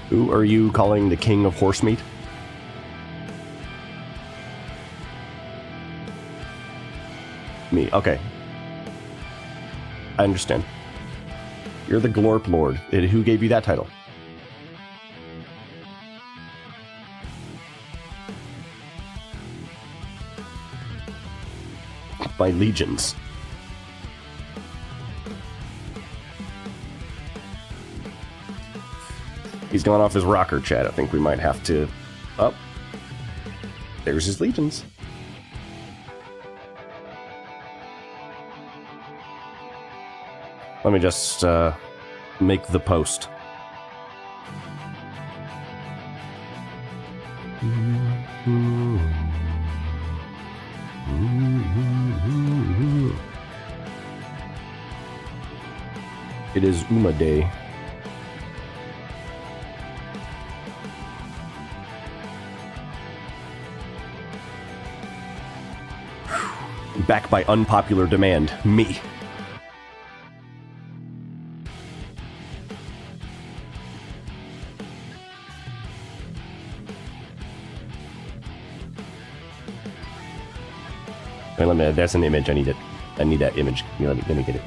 Who are you calling the king of horse meat? Me, okay. I understand. You're the Glorp Lord. Who gave you that title? My legions. He's gone off his rocker, chat. I think we might have to... Oh. There's his legions. Let me just make the post. It is Uma Day. Back by unpopular demand. Me. Wait, let me. There's an image. I need it. I need that image. Let me get it.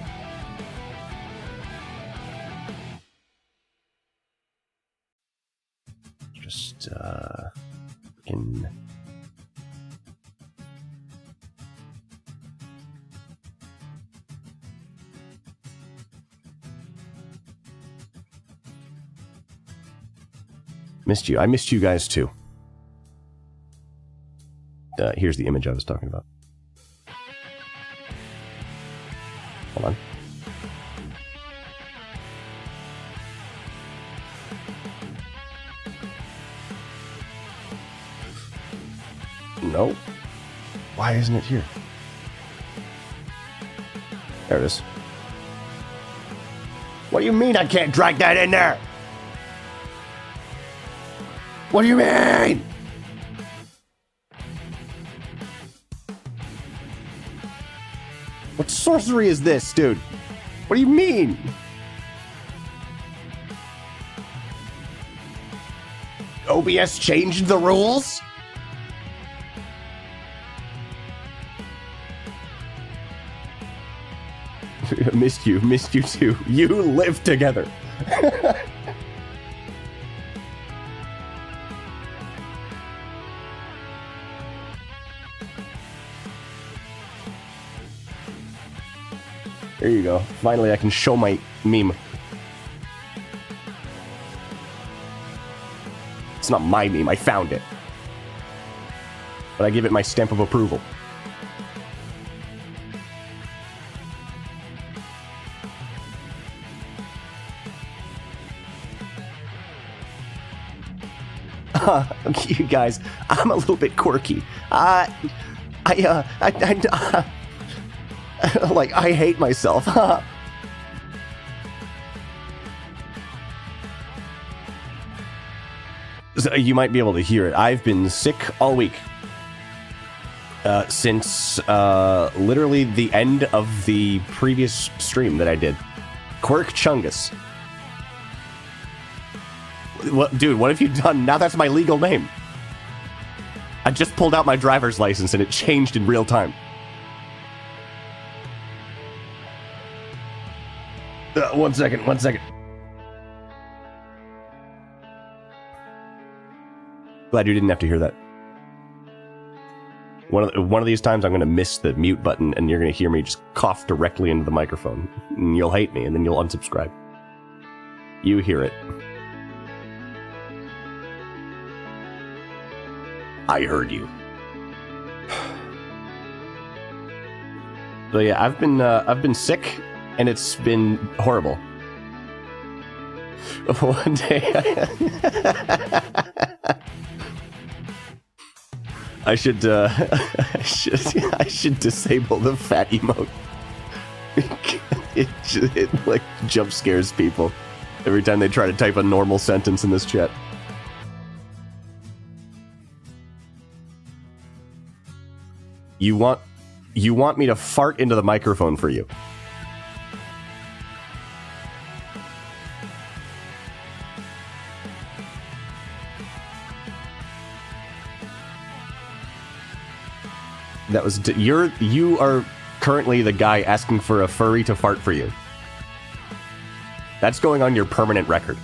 Just in. Missed you. I missed you guys too. Here's the image I was talking about. Hold on. No. Why isn't it here? There it is. What do you mean I can't drag that in there? What do you mean? What sorcery is this, dude? What do you mean? OBS changed the rules? Missed you too. You live together. There you go. Finally, I can show my meme. It's not my meme. I found it. But I give it my stamp of approval. You guys, I'm a little bit quirky. Like, I hate myself. So you might be able to hear it. I've been sick all week. Since literally the end of the previous stream that I did. Quirk Chungus. What, dude, what have you done? Now that's my legal name. I just pulled out my driver's license and it changed in real time. One second. Glad you didn't have to hear that. One of these times I'm going to miss the mute button and you're going to hear me just cough directly into the microphone. And you'll hate me and then you'll unsubscribe. You hear it. I heard you. So yeah, I've been sick and it's been horrible. One day I should disable the fat emote. It like jump scares people every time they try to type a normal sentence in this chat. You want me to fart into the microphone for you? That was you are currently the guy asking for a furry to fart for you. That's going on your permanent record.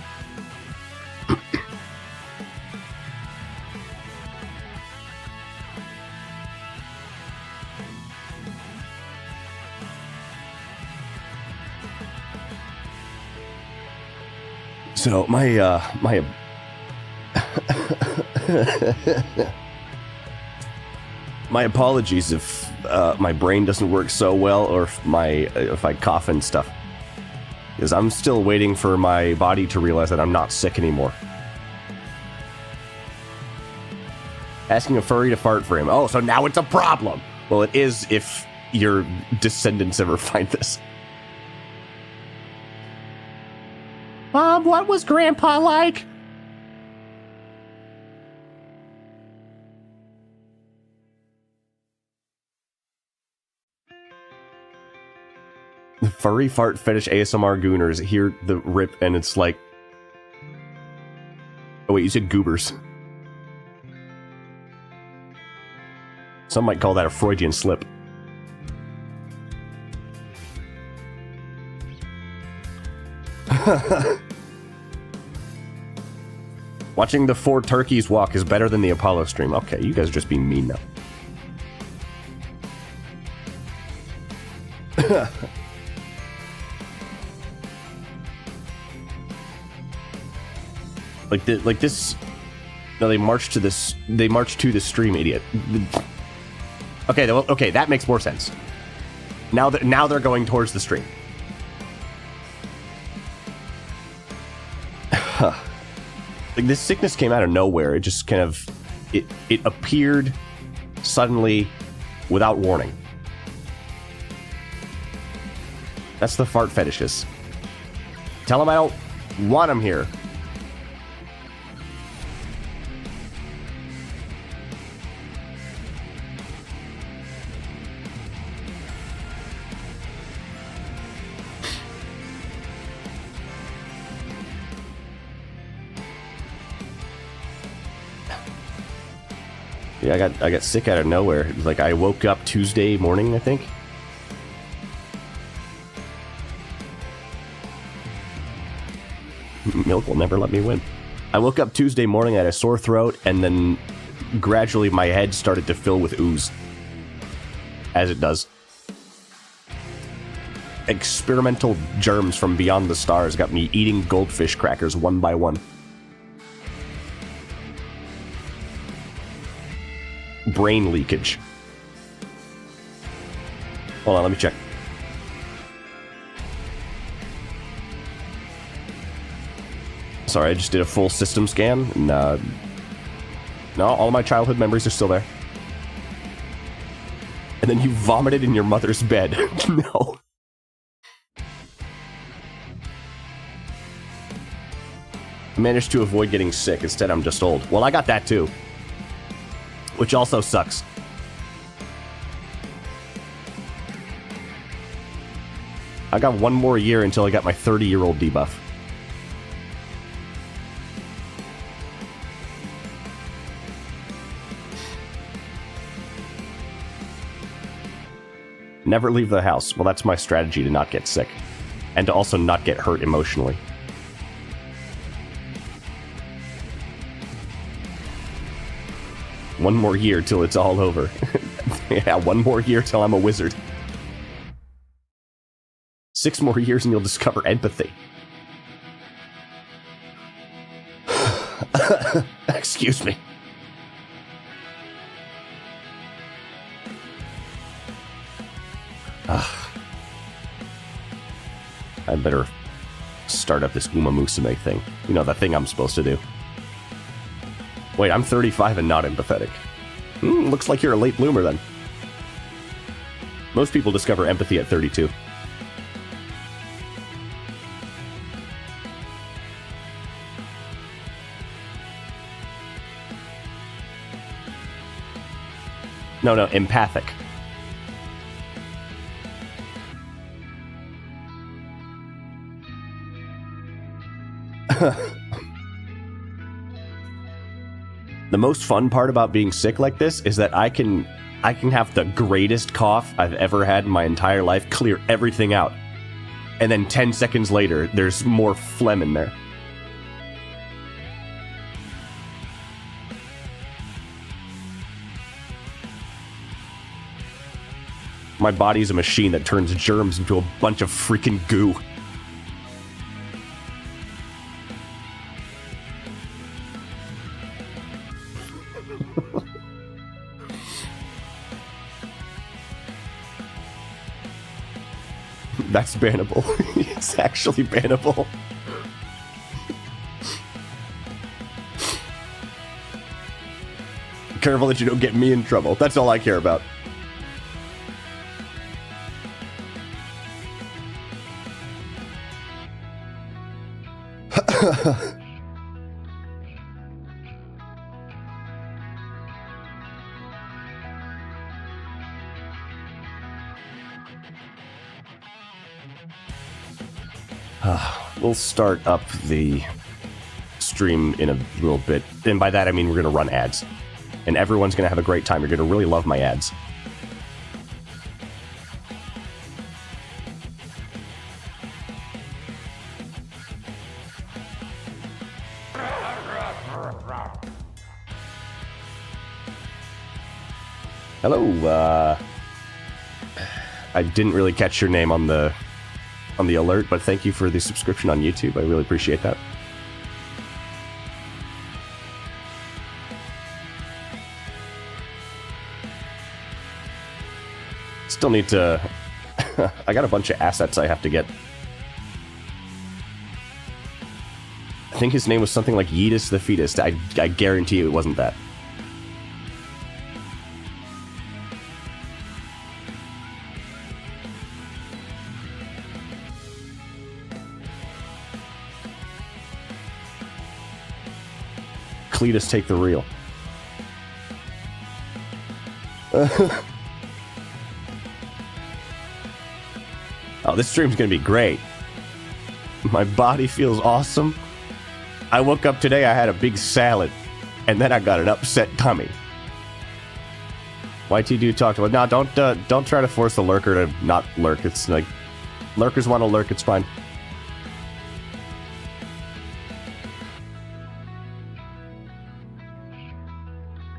So my my apologies if my brain doesn't work so well, or if I cough and stuff, because I'm still waiting for my body to realize that I'm not sick anymore. Asking a furry to fart for him. Oh, so now it's a problem. Well, it is if your descendants ever find this. Mom, what was Grandpa like? The furry fart fetish ASMR gooners hear the rip and it's like... Oh wait, you said goobers. Some might call that a Freudian slip. Watching the 4 turkeys walk is better than the Apollo stream. Okay, you guys are just being mean now. like this. No, they march to this. They march to the stream, idiot. Okay, okay, that makes more sense. Now they're going towards the stream. Like, this sickness came out of nowhere. It just kind of... It appeared suddenly without warning. That's the fart fetishes. Tell them I don't want them here. Yeah, I got sick out of nowhere. Like, I woke up Tuesday morning, I think. Milk will never let me win. I woke up Tuesday morning, I had a sore throat, and then gradually my head started to fill with ooze. As it does. Experimental germs from beyond the stars got me eating goldfish crackers one by one. Brain leakage. Hold on, let me check. Sorry, I just did a full system scan, and no, all my childhood memories are still there. And then you vomited in your mother's bed. No. I managed to avoid getting sick. Instead, I'm just old. Well, I got that too. Which also sucks. I got one more year until I got my 30-year-old debuff. Never leave the house. Well, that's my strategy to not get sick. And to also not get hurt emotionally. One more year till it's all over. Yeah, one more year till I'm a wizard. 6 more years and you'll discover empathy. Excuse me. I better start up this Umamusume thing. You know, that thing I'm supposed to do. Wait, I'm 35 and not empathetic. Looks like you're a late bloomer then. Most people discover empathy at 32. No, empathic. The most fun part about being sick like this is that I can I can have the greatest cough I've ever had in my entire life, clear everything out, and then 10 seconds later, there's more phlegm in there. My body's a machine that turns germs into a bunch of freaking goo. That's bannable. It's actually bannable. Careful that you don't get me in trouble. That's all I care about. We'll start up the stream in a little bit. And by that, I mean we're going to run ads. And everyone's going to have a great time. You're going to really love my ads. Hello, I didn't really catch your name on the alert, but thank you for the subscription on YouTube. I really appreciate that. Still need to... I got a bunch of assets I have to get. I think his name was something like Yeetus the Fetus. I guarantee you it wasn't that. Cletus take the reel. Oh, this stream's gonna be great. My body feels awesome. I woke up today, I had a big salad, and then I got an upset tummy. YT dude talked about, no, don't try to force the lurker to not lurk. It's like, lurkers want to lurk, it's fine.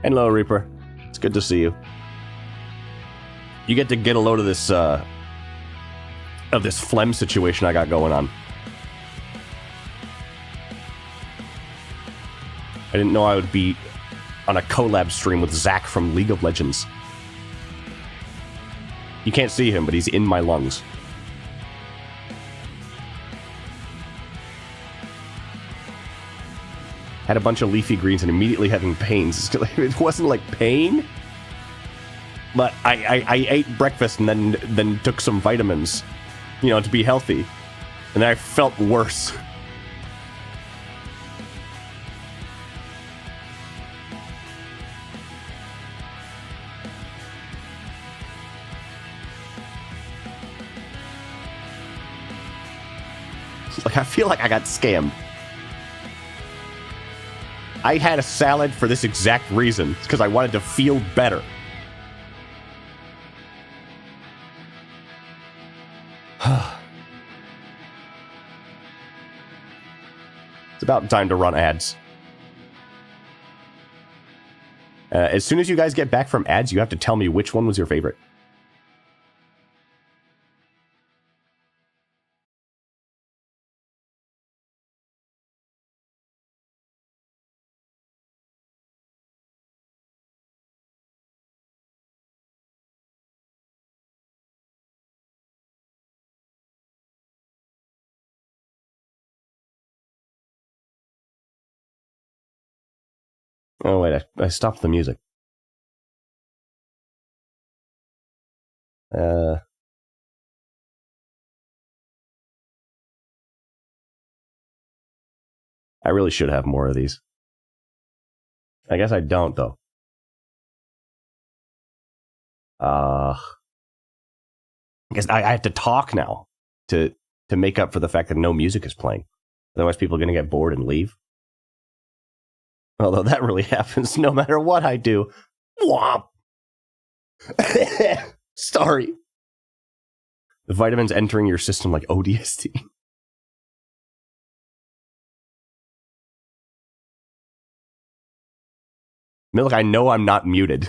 Hello, Reaper. It's good to see you. You get to get a load of this phlegm situation I got going on. I didn't know I would be on a collab stream with Zach from League of Legends. You can't see him, but he's in my lungs. Had a bunch of leafy greens and immediately having pains. It wasn't like pain, but I ate breakfast and then took some vitamins, you know, to be healthy, and then I felt worse. Like, I feel like I got scammed. I had a salad for this exact reason, because I wanted to feel better. It's about time to run ads. As soon as you guys get back from ads, you have to tell me which one was your favorite. Oh, wait, I stopped the music. I really should have more of these. I guess I don't, though. I guess I have to talk now to make up for the fact that no music is playing. Otherwise, people are going to get bored and leave. Although that really happens no matter what I do. Womp! Sorry. The vitamin's entering your system like ODST. Milk, I know I'm not muted.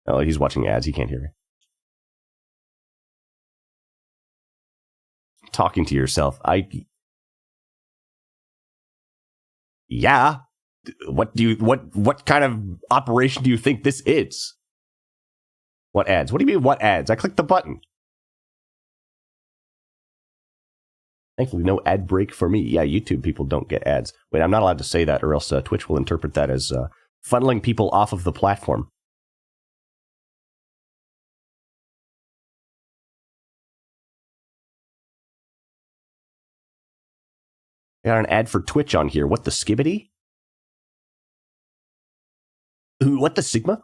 Oh, he's watching ads. He can't hear me. Talking to yourself. Yeah. What kind of operation do you think this is? What ads? What do you mean, what ads? I clicked the button. Thankfully, no ad break for me. Yeah, YouTube people don't get ads. Wait, I'm not allowed to say that, or else Twitch will interpret that as funneling people off of the platform. Got an ad for Twitch on here. What the skibbity? What the Sigma?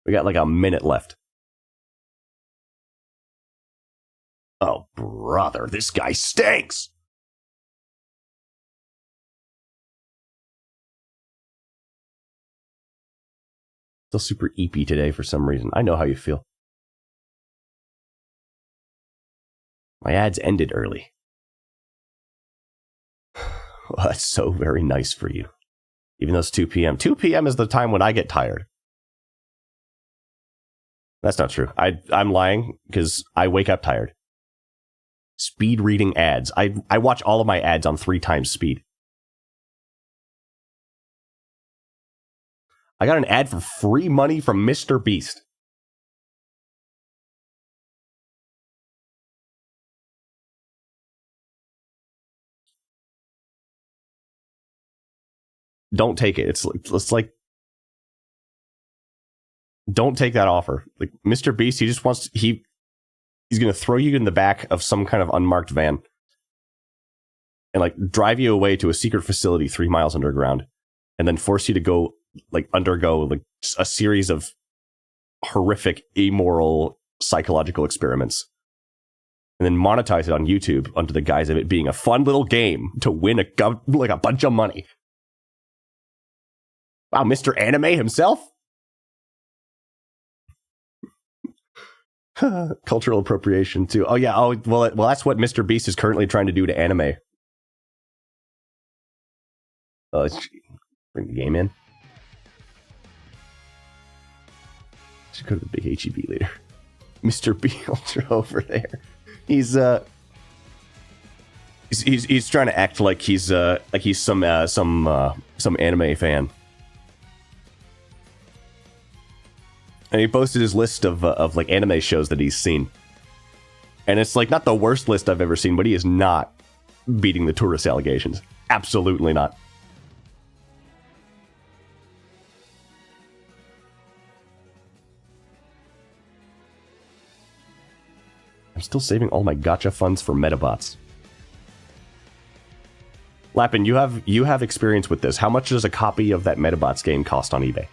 We got like a minute left. Oh, brother, this guy stinks! Still super eepy today for some reason. I know how you feel. My ads ended early. Well, that's so very nice for you. Even though it's 2 p.m. 2 p.m. is the time when I get tired. That's not true. I'm lying because I wake up tired. Speed reading ads. I watch all of my ads on 3 times speed. I got an ad for free money from Mr. Beast. Don't take it. It's like don't take that offer. Like Mr. Beast, he just wants he's going to throw you in the back of some kind of unmarked van and like drive you away to a secret facility 3 miles underground and then force you to go undergo like a series of horrific, immoral psychological experiments and then monetize it on YouTube under the guise of it being a fun little game to win a bunch of money. Wow, Mr. Anime himself? Cultural appropriation, too. Oh, yeah. Oh, well, that's what Mr. Beast is currently trying to do to anime. Let's bring the game in. Should go to the big HEB later. Mr. B Ultra over there. He's trying to act like he's some anime fan. And he posted his list of like anime shows that he's seen. And it's like not the worst list I've ever seen, but he is not beating the tourist allegations. Absolutely not. I'm still saving all my gacha funds for Metabots. Lappin, you have experience with this. How much does a copy of that Metabots game cost on eBay?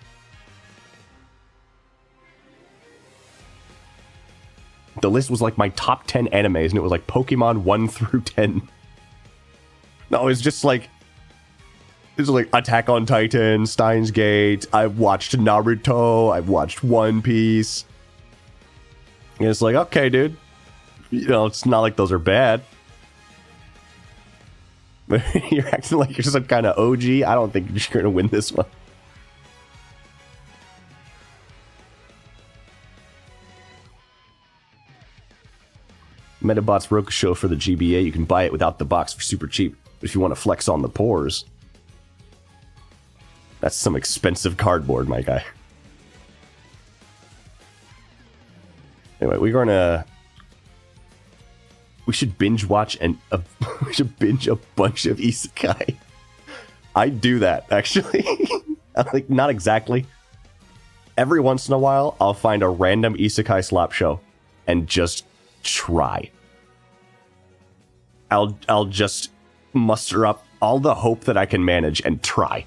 The list was like my top 10 animes, and it was like Pokemon 1 through 10. No, it's just like... It's like Attack on Titan, Steins Gate, I've watched Naruto, I've watched One Piece. And it's like, okay, dude. You know, it's not like those are bad. But you're acting like you're some kind of OG. I don't think you're going to win this one. Metabots Rokusho for the GBA. You can buy it without the box for super cheap. But if you want to flex on the pores, that's some expensive cardboard, my guy. Anyway, we should binge watch we should binge a bunch of isekai. I do that, actually. Like, not exactly. Every once in a while, I'll find a random isekai slop show and just try. I'll just muster up all the hope that I can manage and try.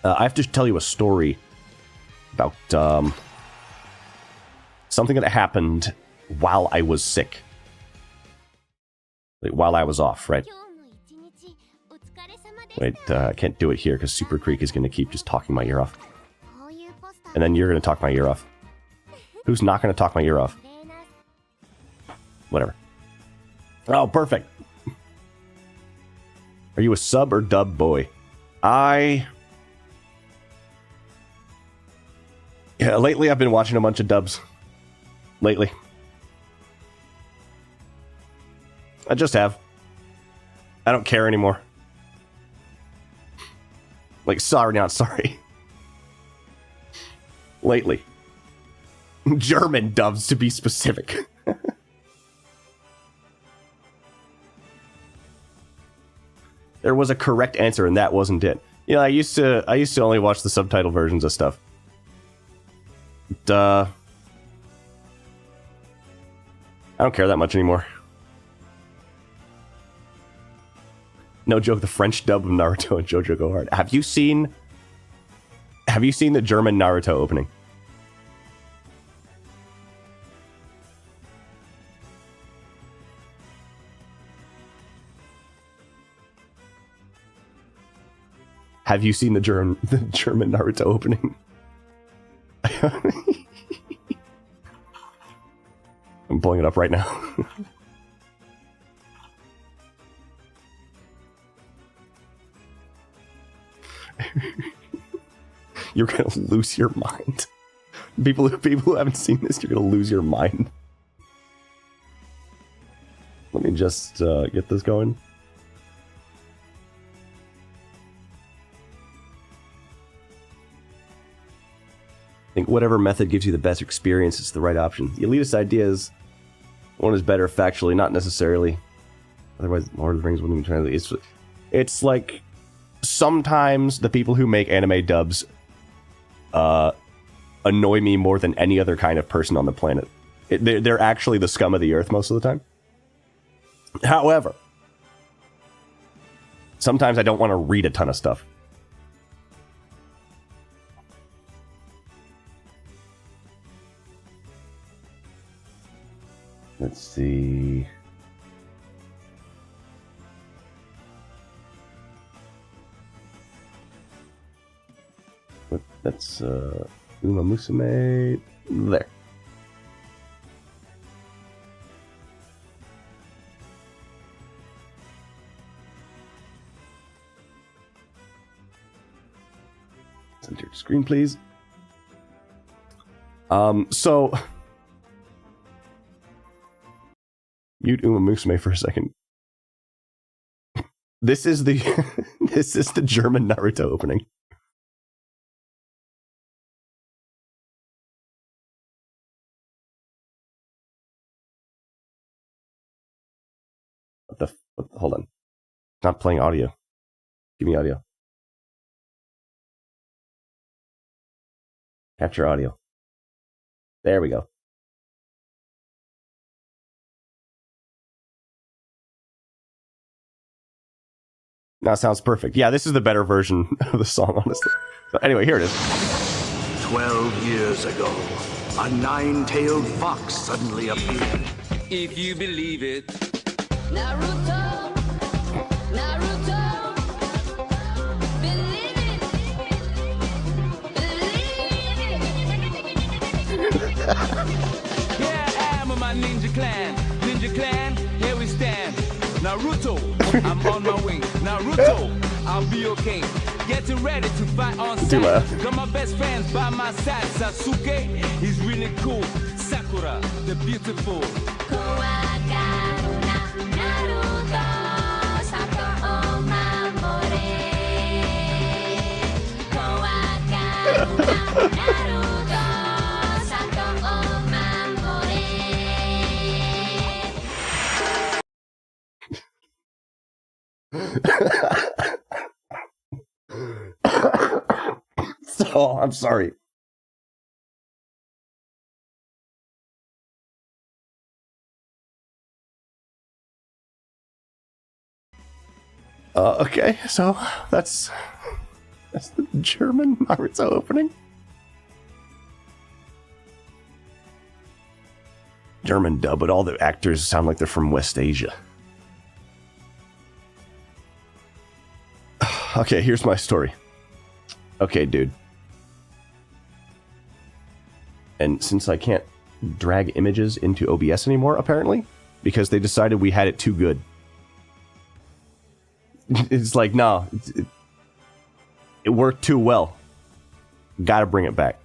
I have to tell you a story about Something that happened while I was sick. Like, while I was off, right? Wait, I can't do it here because Super Creek is going to keep just talking my ear off. And then you're going to talk my ear off. Who's not going to talk my ear off? Whatever. Oh, perfect. Are you a sub or dub boy? Yeah, lately I've been watching a bunch of dubs. Lately. I just have. I don't care anymore. Like, sorry, not sorry. Lately. German dubs, to be specific. There was a correct answer, and that wasn't it. You know, I used to only watch the subtitle versions of stuff. I don't care that much anymore. No joke, the French dub of Naruto and JoJo Go Hard. Have you seen the German Naruto opening? Have you seen the German Naruto opening? I'm pulling it up right now. You're gonna lose your mind. People who haven't seen this, you're gonna lose your mind. Let me just get this going. I think whatever method gives you the best experience is the right option. The elitist idea is one is better factually, not necessarily. Otherwise, Lord of the Rings wouldn't even translate. It's like sometimes the people who make anime dubs annoy me more than any other kind of person on the planet. They're actually the scum of the earth most of the time. However, sometimes I don't want to read a ton of stuff. Let's see. That's Umamusume. There. Center screen, please. So mute Umamusume for a second. This is the this is the German Naruto opening. Hold on. Not playing audio. Give me audio. Capture audio. There we go. Now it sounds perfect. Yeah, this is the better version of the song, honestly. So anyway, here it is. 12 years ago, a nine-tailed fox suddenly appeared. If you believe it. Naruto, Naruto, believe it, Here I am with my ninja clan, here we stand. Naruto, I'm on my way. Naruto, I'll be okay. Getting ready to fight on site. Got my best friends by my side. Sasuke, he's really cool. Sakura, the beautiful. So, I'm sorry. Okay, so that's the German Naruto opening. German dub, but all the actors sound like they're from West Asia. Okay, here's my story. Okay, dude. And since I can't drag images into OBS anymore, apparently, because they decided we had it too good. It's like, no, it worked too well. Gotta bring it back.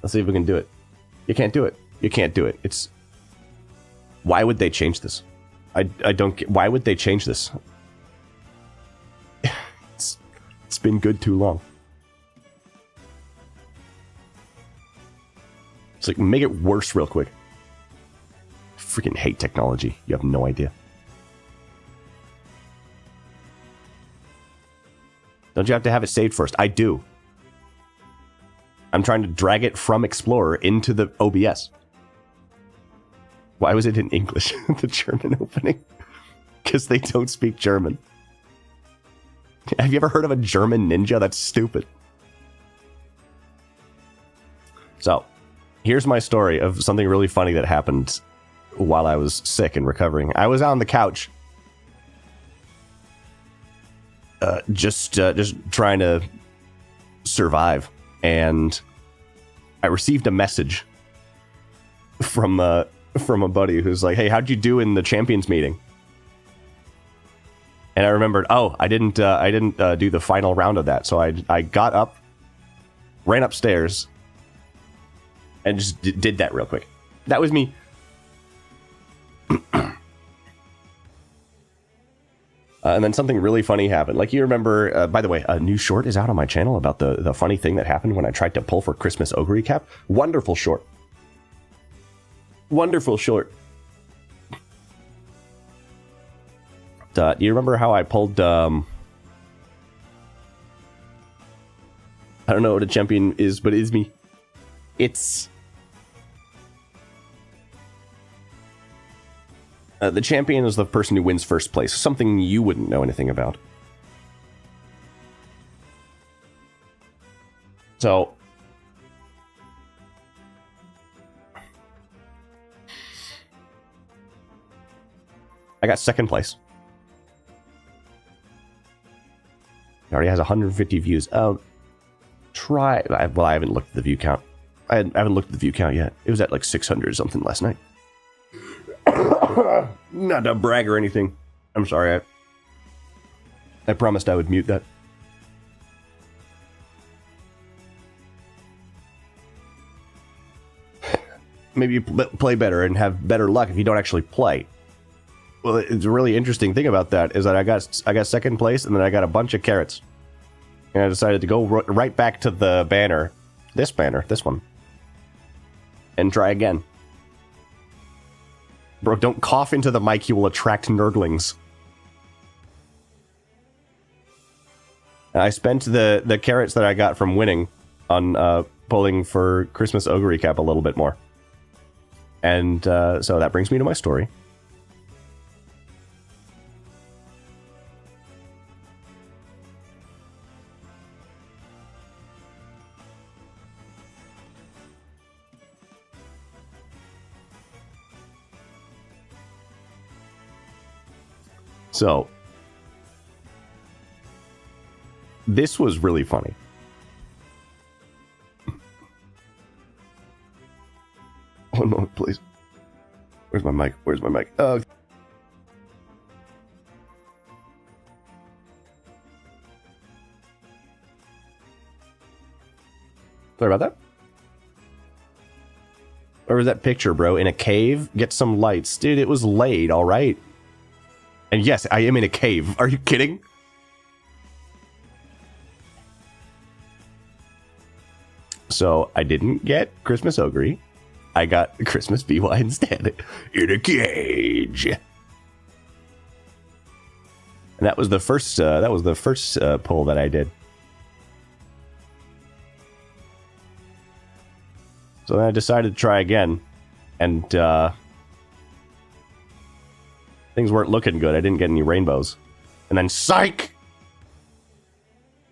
Let's see if we can do it. You can't do it. You can't do it. It's... Why would they change this? I don't get... Why would they change this? It's been good too long. It's like, make it worse real quick. Freaking hate technology. You have no idea. Don't you have to have it saved first? I do. I'm trying to drag it from Explorer into the OBS. Why was it in English, the German opening? Because they don't speak German. Have you ever heard of a German ninja? That's stupid. So, here's my story of something really funny that happened while I was sick and recovering. I was on the couch, just trying to survive, and I received a message from a buddy who's like, "Hey, how'd you do in the champions meeting?" And I remembered, oh, I didn't do the final round of that, so I got up, ran upstairs, and just did that real quick. That was me. And then something really funny happened. Like, you remember, by the way, a new short is out on my channel about the funny thing that happened when I tried to pull for Christmas Ogre Cap. Wonderful short. Wonderful short. Do you remember how I pulled... I don't know what a champion is, but it is me. It's... the champion is the person who wins first place. Something you wouldn't know anything about. So... I got second place. It already has 150 views. Well, I haven't looked at the view count. I haven't looked at the view count yet. It was at like 600 or something last night. Not to brag or anything. I'm sorry. I promised I would mute that. Maybe you play better and have better luck if you don't actually play. Well, it's a really interesting thing about that is that I got second place, and then I got a bunch of carrots, and I decided to go right back to the banner, this one, and try again. Bro, don't cough into the mic; you will attract nerdlings. And I spent the carrots that I got from winning on pulling for Christmas Ogre Cap a little bit more, and so that brings me to my story. So, this was really funny. One moment, please. Where's my mic? Where's my mic? Oh. Sorry about that. Where was that picture, bro? In a cave? Get some lights. Dude, it was laid, alright? And yes, I am in a cave. Are you kidding? So, I didn't get Christmas Ogre. I got Christmas BY instead. In a cage. And that was the first pull that I did. So then I decided to try again. And, things weren't looking good. I didn't get any rainbows. And then, psych!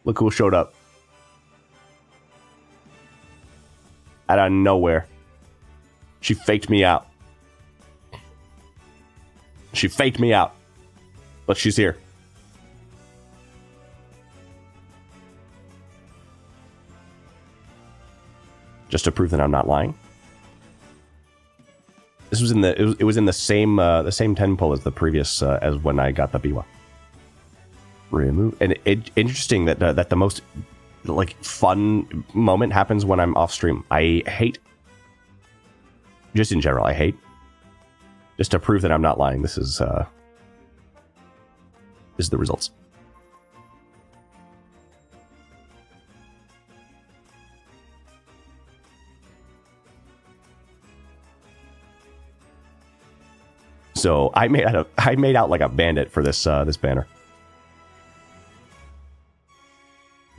Look who showed up. Out of nowhere. She faked me out. She faked me out. But she's here. Just to prove that I'm not lying. This was in the it was in the same tempo as the previous as when I got the Biwa. Remove and interesting that that the most like fun moment happens when I'm off stream. I hate, just in general, I hate. Just to prove that I'm not lying. This is the results. So I made out like a bandit for this this banner.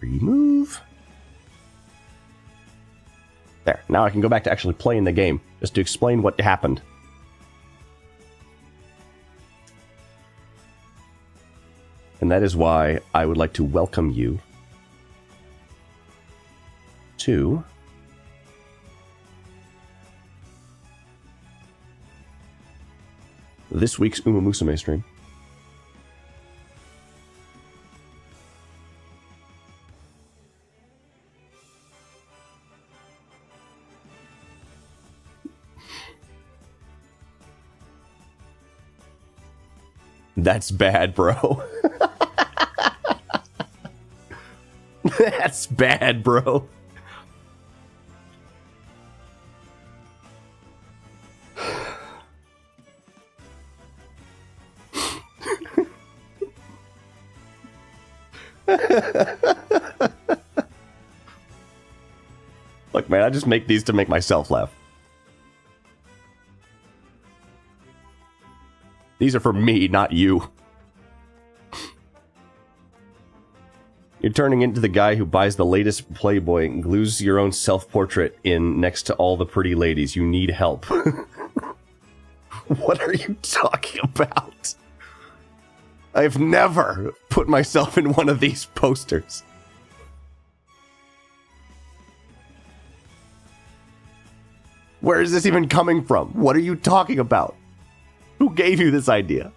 Remove. There. Now I can go back to actually playing the game, just to explain what happened. And that is why I would like to welcome you to this week's Umamusume stream. That's bad, bro. That's bad, bro. Look, man, I just make these to make myself laugh. These are for me, not you. You're turning into the guy who buys the latest Playboy and glues your own self-portrait in next to all the pretty ladies. You need help. What are you talking about? I've never put myself in one of these posters. Where is this even coming from? What are you talking about? Who gave you this idea?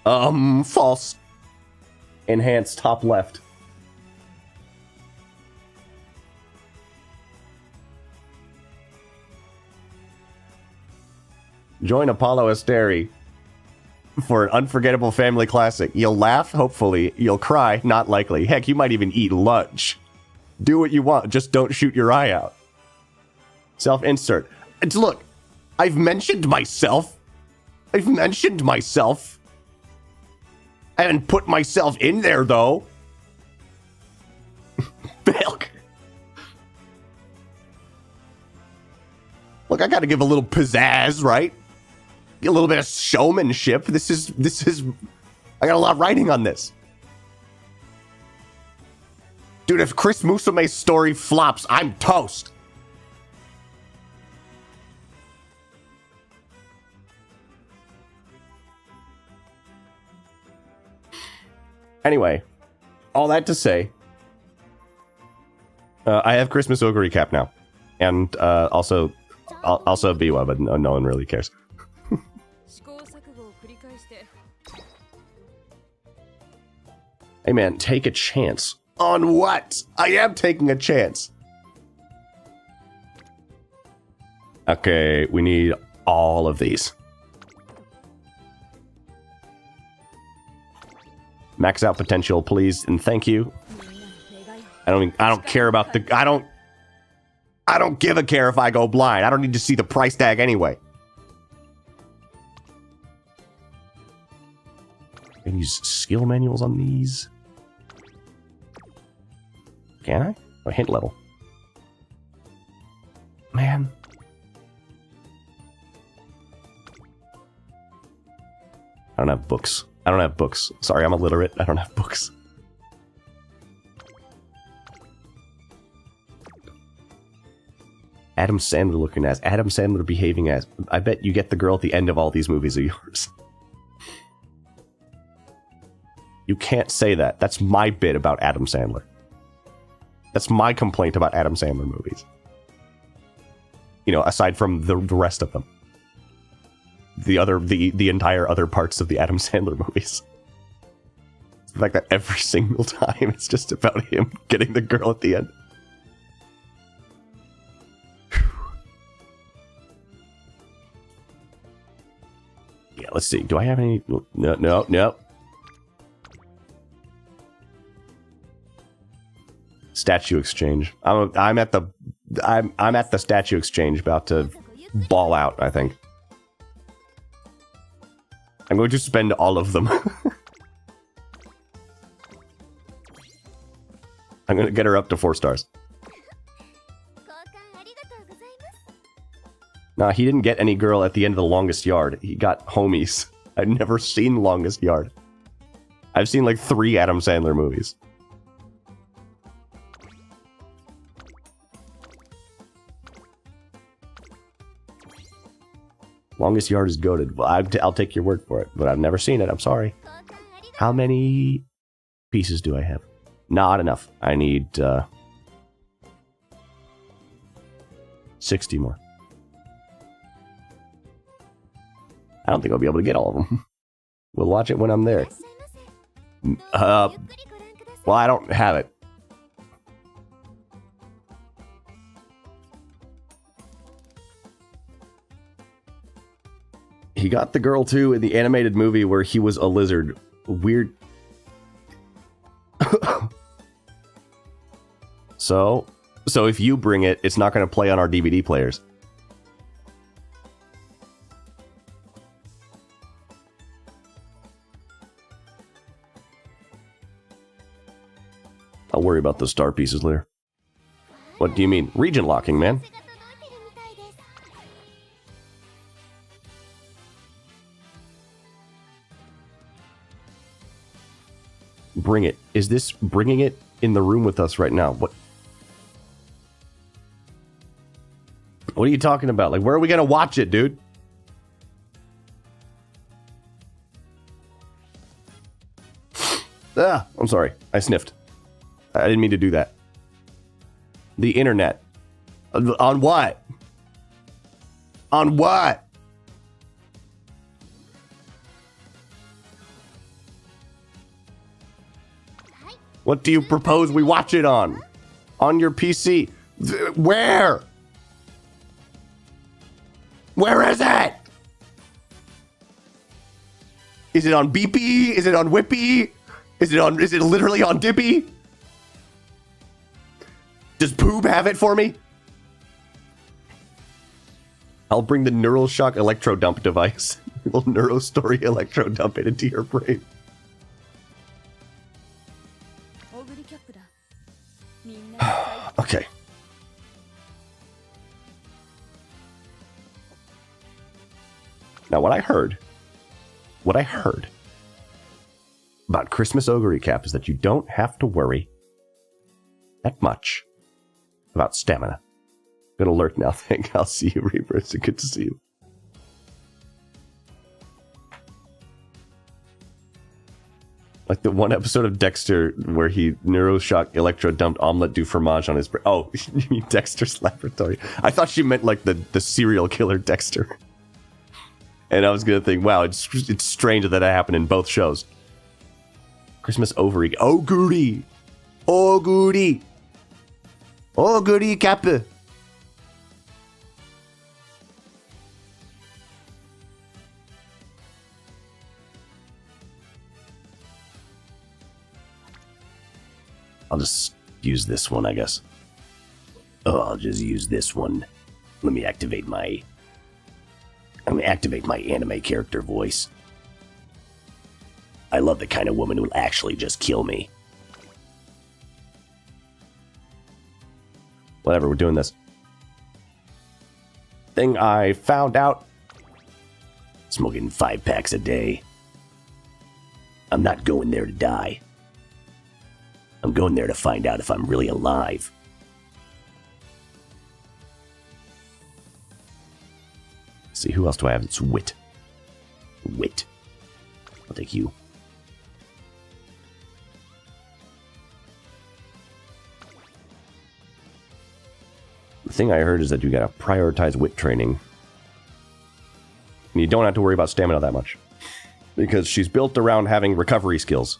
False. Enhance top left. Join Apollo Asteri for an unforgettable family classic. You'll laugh, hopefully. You'll cry, not likely. Heck, you might even eat lunch. Do what you want, just don't shoot your eye out. Self-insert. And look, I've mentioned myself. I haven't put myself in there, though. Milk. Look, I gotta give a little pizzazz, right? A little bit of showmanship. This is. I got a lot of writing on this. Dude, if Chris Musume's story flops, I'm toast. Anyway, all that to say, I have Christmas Ogre recap now, and also Biwa, but no one really cares. Hey man, take a chance. On what? I am taking a chance. Okay, we need all of these. Max out potential, please, and thank you. I don't care about the. I don't give a care if I go blind. I don't need to see the price tag anyway. I can use skill manuals on these. Can I? Oh, hint level. Man. I don't have books. Sorry, I'm illiterate. I don't have books. Adam Sandler looking as. Adam Sandler behaving as. I bet you get the girl at the end of all these movies of yours. You can't say that. That's my bit about Adam Sandler. That's my complaint about Adam Sandler movies. You know, aside from the rest of them. The entire other parts of the Adam Sandler movies. The fact that every single time it's just about him getting the girl at the end. Yeah, let's see. Do I have any? No. Statue exchange. I'm at the statue exchange, about to ball out, I think. I'm going to spend all of them. I'm going to get her up to 4 stars. Nah, he didn't get any girl at the end of The Longest Yard. He got homies. I've never seen Longest Yard. I've seen like 3 Adam Sandler movies. Longest Yard is goated. Well, I'll take your word for it, but I've never seen it. I'm sorry. How many pieces do I have? Not enough. I need 60 more. I don't think I'll be able to get all of them. We'll watch it when I'm there. Well, I don't have it. He got the girl too in the animated movie where he was a lizard. Weird. So if you bring it, it's not going to play on our DVD players. I'll worry about those star pieces later. What do you mean? Region locking, man. Bring it. Is this bringing it in the room with us right now? What are you talking about? Like, where are we going to watch it, dude? Ah, I'm sorry. I sniffed. I didn't mean to do that. The internet. On what? On what? What do you propose we watch it on? On your PC? Where? Where is it? Is it on Beepy? Is it on Whippy? Is it literally on Dippy? Does Poob have it for me? I'll bring the Neural Shock Electro Dump device. Little Neurostory Electro Dump it into your brain. Okay. Now, what I heard about Christmas Ogre Recap is that you don't have to worry that much about stamina. Good alert now, think. I'll see you, Reaper. It's good to see you. Like the one episode of Dexter where he neuroshock electro dumped omelette du fromage on his brain. Oh, you mean Dexter's Laboratory. I thought she meant like the serial killer Dexter. And I was gonna think, wow, it's strange that happened in both shows. Christmas ovary. Oh goody! Oh goody! Oh goody Kappa! I'll just use this one, I guess. Oh, I'll just use this one. Let me activate my anime character voice. I love the kind of woman who'll actually just kill me. Whatever, we're doing this. Thing I found out. Smoking 5 packs a day. I'm not going there to die. I'm going there to find out if I'm really alive. Let's see, who else do I have? It's Wit. Wit. I'll take you. thing I heard is that you gotta prioritize wit training. And you don't have to worry about stamina that much. Because she's built around having recovery skills.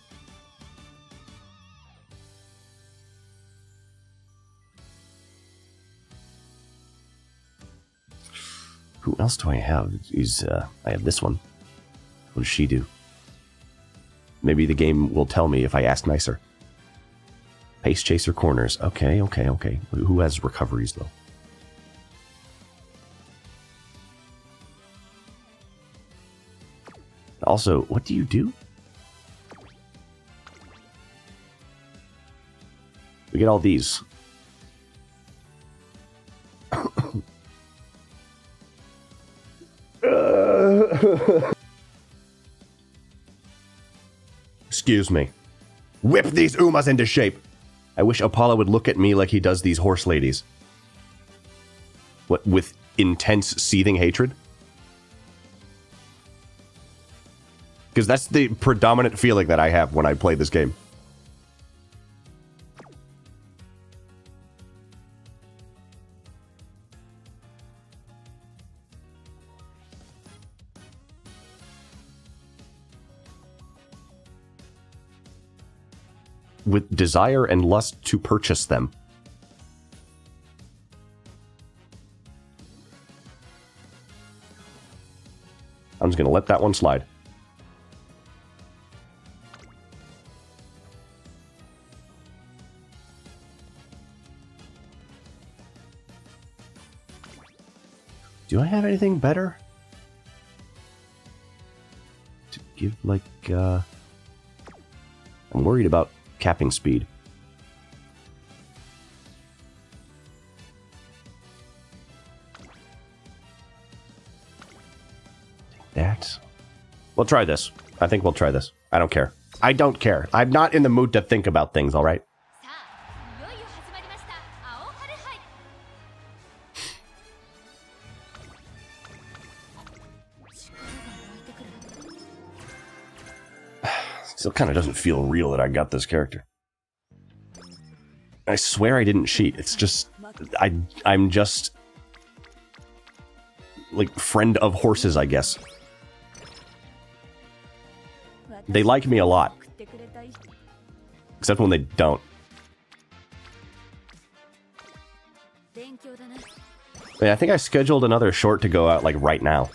Who else do I have? I have this one. What does she do? Maybe the game will tell me if I ask nicer. Pace chaser corners. Okay. Who has recoveries, though? Also, what do you do? We get all these. Excuse me. Whip these Umas into shape. I wish Apollo would look at me like he does these horse ladies. What, with intense, seething hatred? Because that's the predominant feeling that I have when I play this game. With desire and lust to purchase them. I'm just going to let that one slide. Do I have anything better? To give, like, I'm worried about capping speed. That. We'll try this. I think we'll try this. I don't care. I don't care. I'm not in the mood to think about things, alright? Still kind of doesn't feel real that I got this character. I swear I didn't cheat. It's just... I'm just... like, friend of horses, I guess. They like me a lot. Except when they don't. I think I scheduled another short to go out, like, right now.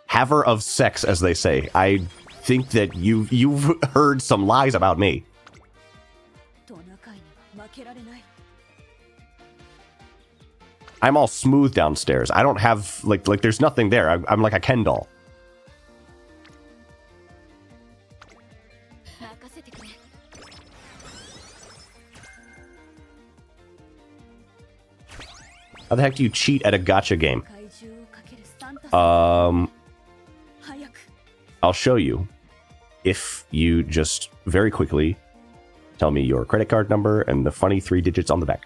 Haver of sex, as they say. I think that you've heard some lies about me. I'm all smooth downstairs. I don't have, like there's nothing there. I'm like a Ken doll. How the heck do you cheat at a gacha game? I'll show you. If you just very quickly tell me your credit card number and the funny 3 digits on the back.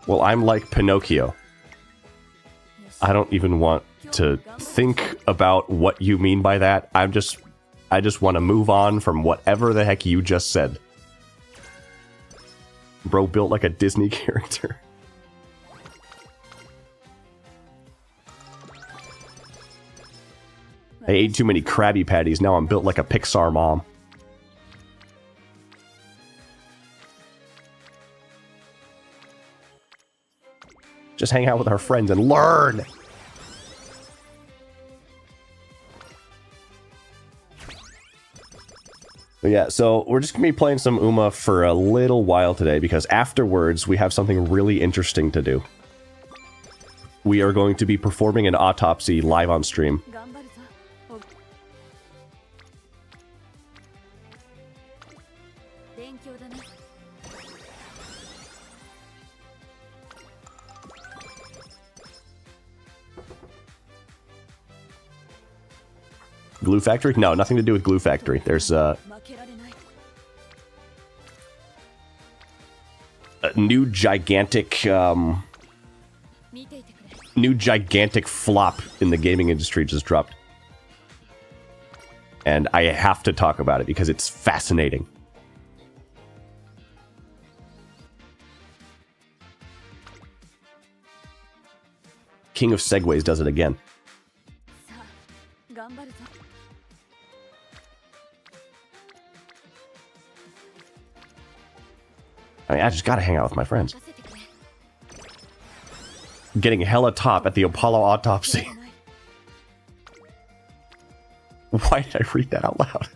Well, I'm like Pinocchio. I don't even want to think about what you mean by that. I just want to move on from whatever the heck you just said. Bro built like a Disney character. I ate too many Krabby Patties, now I'm built like a Pixar mom. Just hang out with our friends and learn! But yeah, so we're just going to be playing some Uma for a little while today, because afterwards we have something really interesting to do. We are going to be performing an autopsy live on stream. Glue Factory? No, nothing to do with Glue Factory. There's, new gigantic flop in the gaming industry just dropped. And I have to talk about it because it's fascinating. King of Segways does it again. I mean, I just gotta hang out with my friends. Getting hella top at the Apollo autopsy. Why did I read that out loud?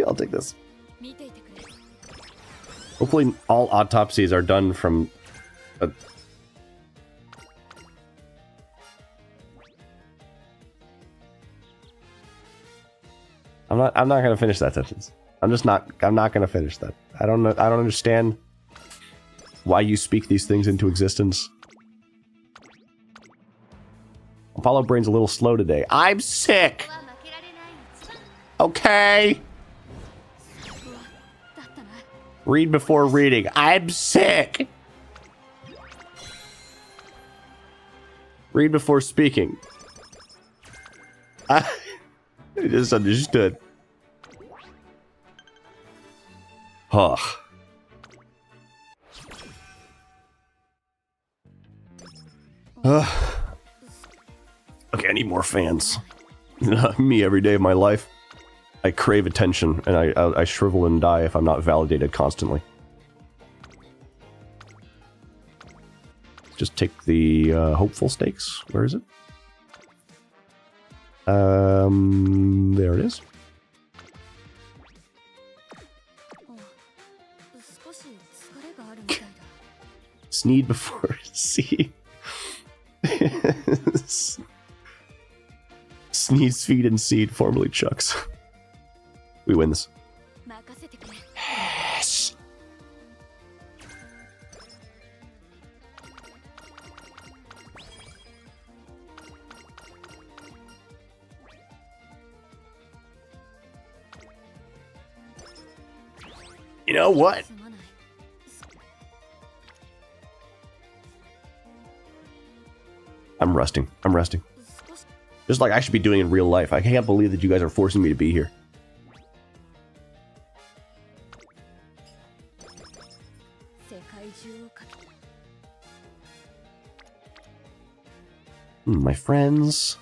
I'll take this. Hopefully all autopsies are done from a... I'm not gonna finish that sentence. I'm not gonna finish that. I don't understand why you speak these things into existence. Apollo Brain's a little slow today. I'm sick! Okay! Read before reading. I'm sick! Read before speaking. I just understood. Huh. Okay, I need more fans. Me every day of my life. I crave attention, and I shrivel and die if I'm not validated constantly. Just take the hopeful stakes. Where is it? There it is. Sneed before seed. Sneeze, feed, and seed, formerly Chucks. We win this. Yes! You know what? I'm resting. I'm resting. Just like I should be doing in real life. I can't believe that you guys are forcing me to be here. My friends.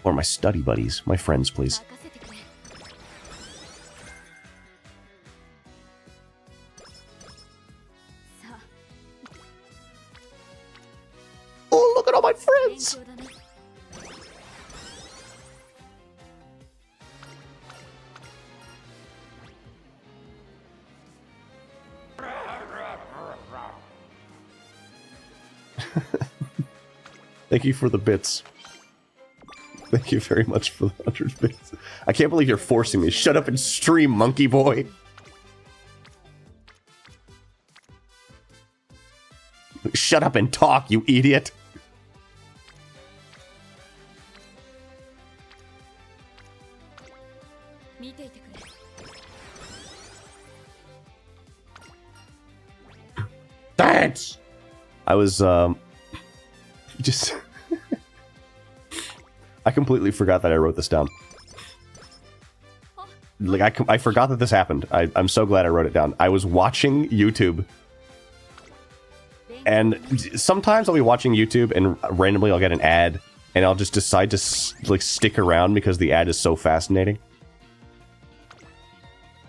Or my study buddies. My friends, please. Oh, look at all my friends! Thank you for the bits. Thank you very much for the 100 bits. I can't believe you're forcing me. Shut up and stream, monkey boy. Shut up and talk, you idiot. Thanks! I was, just... I completely forgot that I wrote this down. Like, I forgot that this happened. I'm so glad I wrote it down. I was watching YouTube. And sometimes I'll be watching YouTube and randomly I'll get an ad. And I'll just decide to, like, stick around because the ad is so fascinating.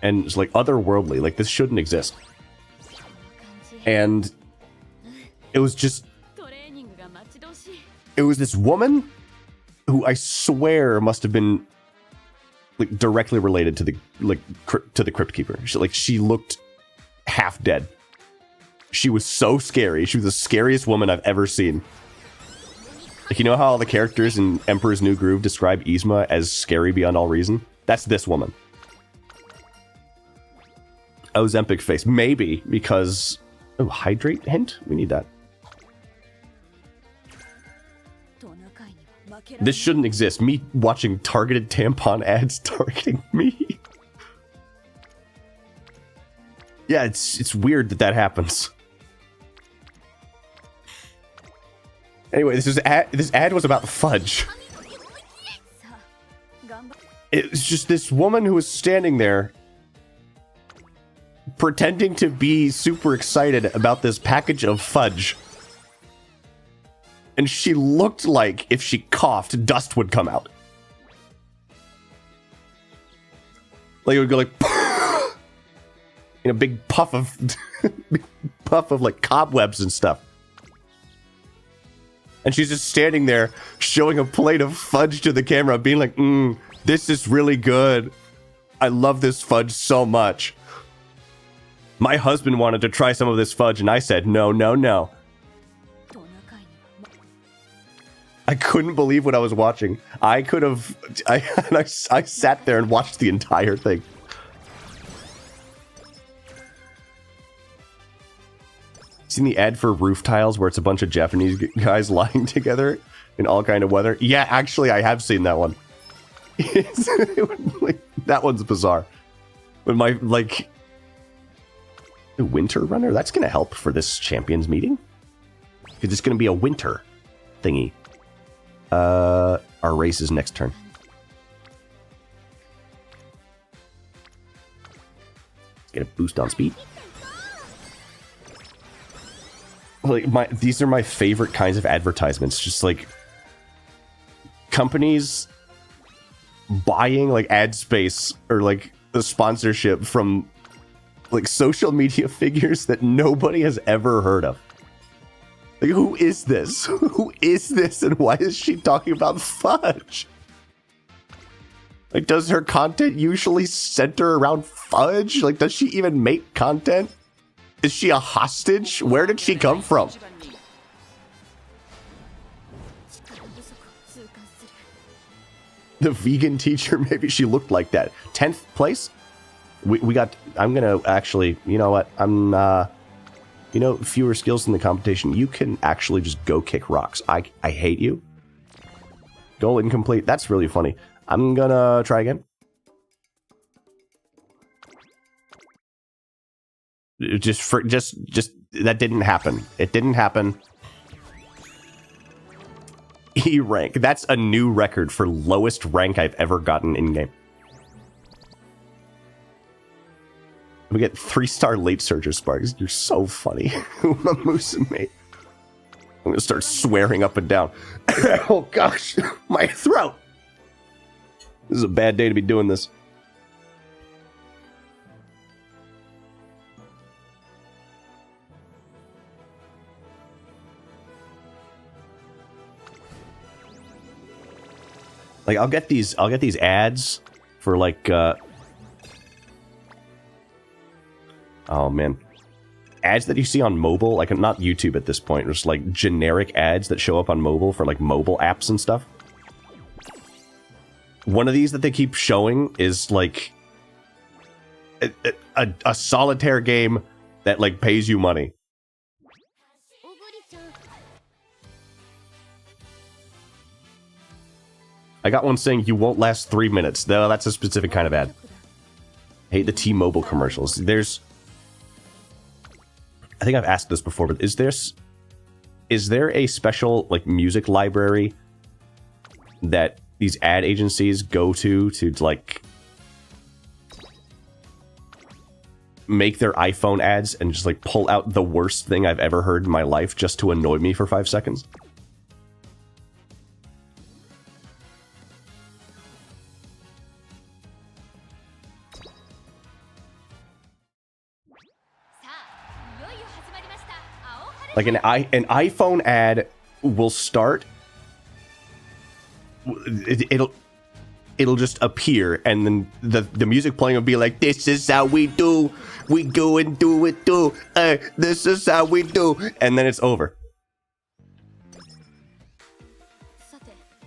And it's, like, otherworldly. Like, this shouldn't exist. And it was just... It was this woman who I swear must have been, like, directly related to the, like, to the Crypt Keeper. She looked half dead. She was so scary. She was the scariest woman I've ever seen. Like, you know how all the characters in Emperor's New Groove describe Yzma as scary beyond all reason? That's this woman. Ozempic face. Maybe because... Oh, hydrate hint? We need that. This shouldn't exist. Me watching targeted tampon ads targeting me. Yeah, it's weird that happens. Anyway, this ad was about fudge. It was just this woman who was standing there pretending to be super excited about this package of fudge. And she looked like if she coughed, dust would come out. Like it would go like in a big puff of like cobwebs and stuff. And she's just standing there showing a plate of fudge to the camera, being like, this is really good. I love this fudge so much. My husband wanted to try some of this fudge, and I said, no, no, no. I couldn't believe what I was watching. I sat there and watched the entire thing. Seen the ad for roof tiles where it's a bunch of Japanese guys lying together in all kind of weather? Yeah, actually, I have seen that one. That one's bizarre. But my, like... Winter runner? That's going to help for this champions meeting. Because it's going to be a winter thingy. Our race is next turn. Get a boost on speed. Like these are my favorite kinds of advertisements. Just like companies buying like ad space or like the sponsorship from like social media figures that nobody has ever heard of. Like, who is this? Who is this? And why is she talking about fudge? Like, does her content usually center around fudge? Like, does she even make content? Is she a hostage? Where did she come from? The vegan teacher, maybe she looked like that. 10th place? We got... I'm gonna actually... You know what? I'm... You know, fewer skills in the competition. You can actually just go kick rocks. I hate you. Goal incomplete. That's really funny. I'm gonna try again. Just that didn't happen. It didn't happen. E rank. That's a new record for lowest rank I've ever gotten in game. We get 3-star late surger sparks. You're so funny. Umamusume. I'm gonna start swearing up and down. Oh gosh, my throat. This is a bad day to be doing this. Like I'll get these ads for like oh man, ads that you see on mobile, like not YouTube at this point, just like generic ads that show up on mobile for like mobile apps and stuff. One of these that they keep showing is like a solitaire game that like pays you money. I got one saying you won't last 3 minutes. No, that's a specific kind of ad. I hate the T-Mobile commercials. There's... I think I've asked this before, but is there a special like music library that these ad agencies go to like make their iPhone ads and just like pull out the worst thing I've ever heard in my life just to annoy me for 5 seconds? Like an iPhone ad will start. It'll just appear, and then the music playing will be like, "This is how we do. We go and do it too. This is how we do," and then it's over.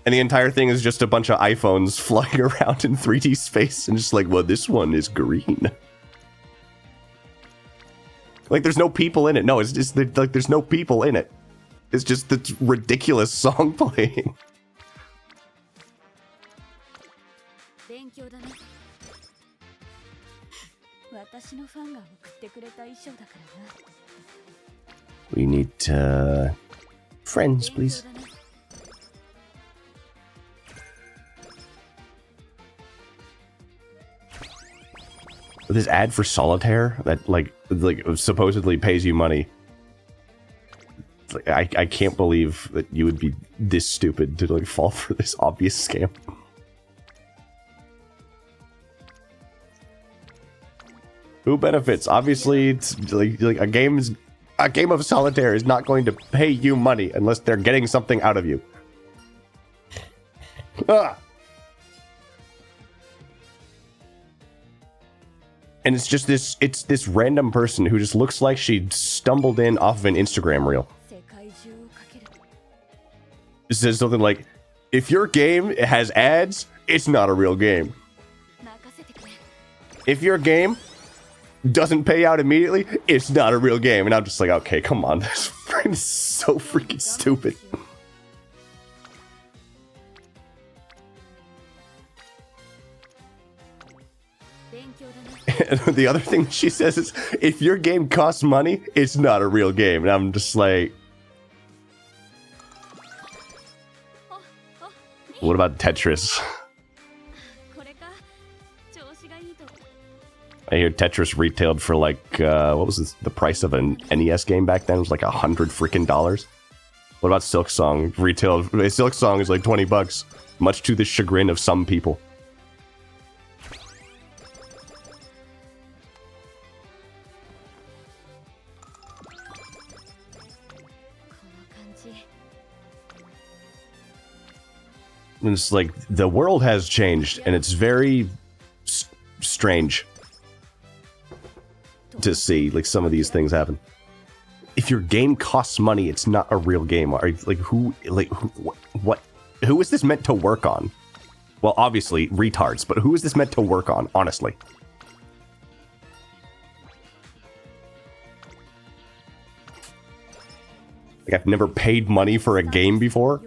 And the entire thing is just a bunch of iPhones flying around in 3D space and just like, well, this one is green. Like, there's no people in it. No, it's just like there's no people in it. It's just this ridiculous song playing. We need friends, please. This ad for solitaire that like supposedly pays you money. Like, I can't believe that you would be this stupid to like fall for this obvious scam. Who benefits? Obviously, it's like a game of solitaire is not going to pay you money unless they're getting something out of you. Ah! And it's just this random person who just looks like she stumbled in off of an Instagram reel. It says something like, if your game has ads, it's not a real game. If your game doesn't pay out immediately, it's not a real game. And I'm just like, okay, come on. This is so freaking stupid. And the other thing she says is, if your game costs money, it's not a real game. And I'm just like, what about Tetris? I hear Tetris retailed for like, what was this, the price of an NES game back then? It was like $100 freaking dollars. What about Silk Song? Retailed, Silk Song is like $20, much to the chagrin of some people. And it's like, the world has changed, and it's very strange to see like some of these things happen. If your game costs money, it's not a real game. Are like who is this meant to work on? Well, obviously retards, but who is this meant to work on, honestly? Like, I've never paid money for a game before.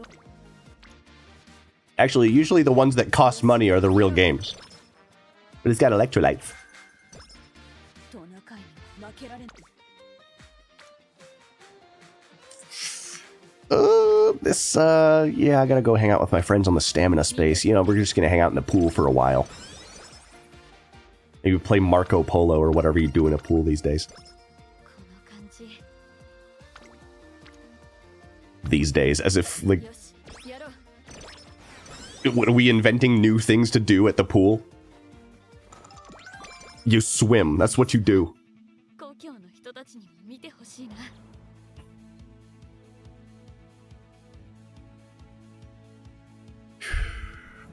Actually, usually the ones that cost money are the real games. But it's got electrolytes. Yeah, I gotta go hang out with my friends on the stamina space. You know, we're just gonna hang out in the pool for a while. Maybe play Marco Polo or whatever you do in a pool these days. These days, as if, like... What, are we inventing new things to do at the pool? You swim. That's what you do.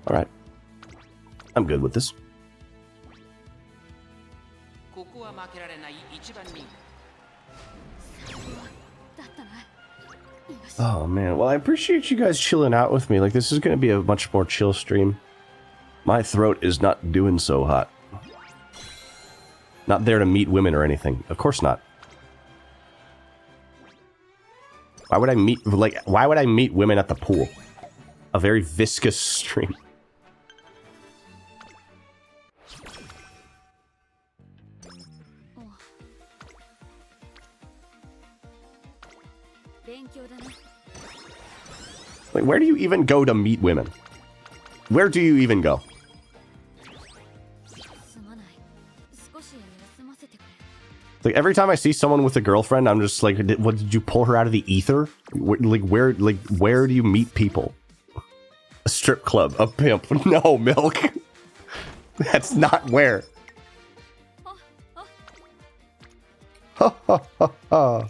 Alright. I'm good with this. Oh man, well I appreciate you guys chilling out with me. Like, this is going to be a much more chill stream. My throat is not doing so hot. Not there to meet women or anything. Of course not. Why would I meet women at the pool? A very viscous stream. Like, where do you even go to meet women? Where do you even go? Like, every time I see someone with a girlfriend, I'm just like, what, did you pull her out of the ether? Where do you meet people? A strip club, a pimp. No, Milk. That's not where. Ha ha ha ha.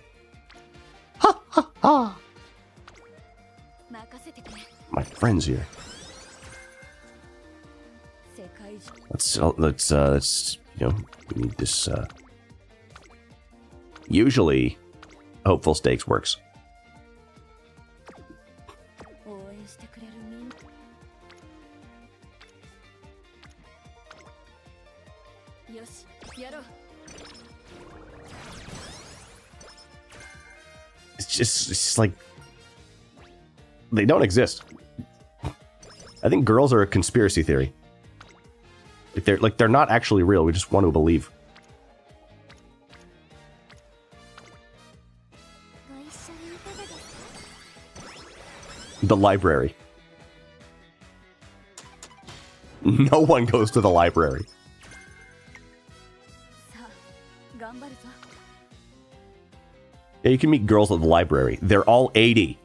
Ha ha ha. My friend's here. Let's you know, we need this. Usually, Hopeful Stakes works. it's like they don't exist. I think girls are a conspiracy theory. They're not actually real. We just want to believe. The library. No one goes to the library. Yeah, you can meet girls at the library. They're all 80.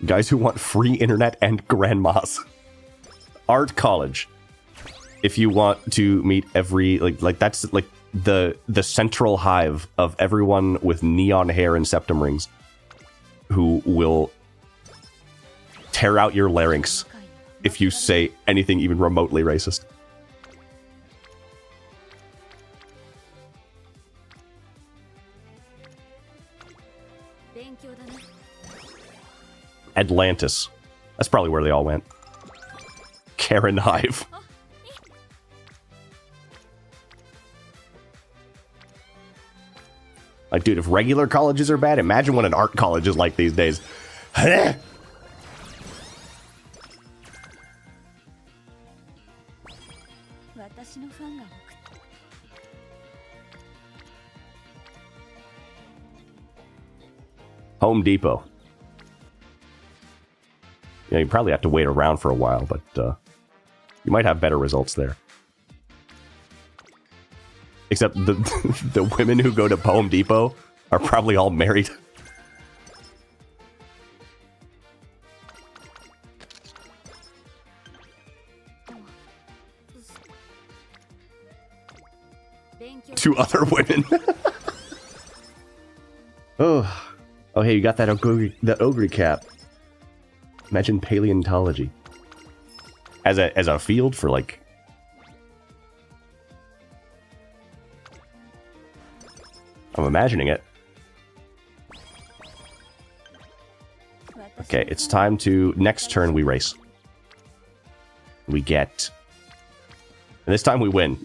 Guys who want free internet and grandmas. Art college. If you want to meet every like that's like the central hive of everyone with neon hair and septum rings who will tear out your larynx if you say anything even remotely racist. Atlantis. That's probably where they all went. Karen Hive. Like, dude, if regular colleges are bad, imagine what an art college is like these days. Home Depot. Yeah, you probably have to wait around for a while, but you might have better results there. Except the women who go to Home Depot are probably all married. To other women. Oh, hey, you got that ogre cap. Imagine paleontology as a field for like. I'm imagining it. Okay, it's time to next turn we race. We get, and this time we win.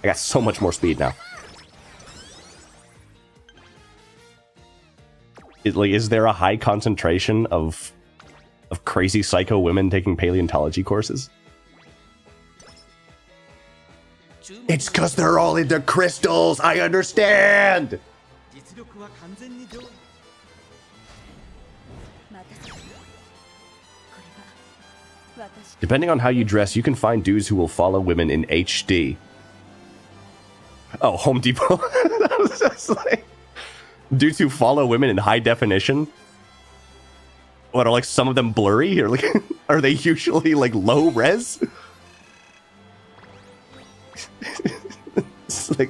I got so much more speed now. Is there a high concentration of crazy psycho women taking paleontology courses? It's because they're all into crystals. I understand. Depending on how you dress, you can find dudes who will follow women in HD. Oh, Home Depot. That was just like dudes who follow women in high definition. What are like some of them blurry, or like are they usually like low res? It's like,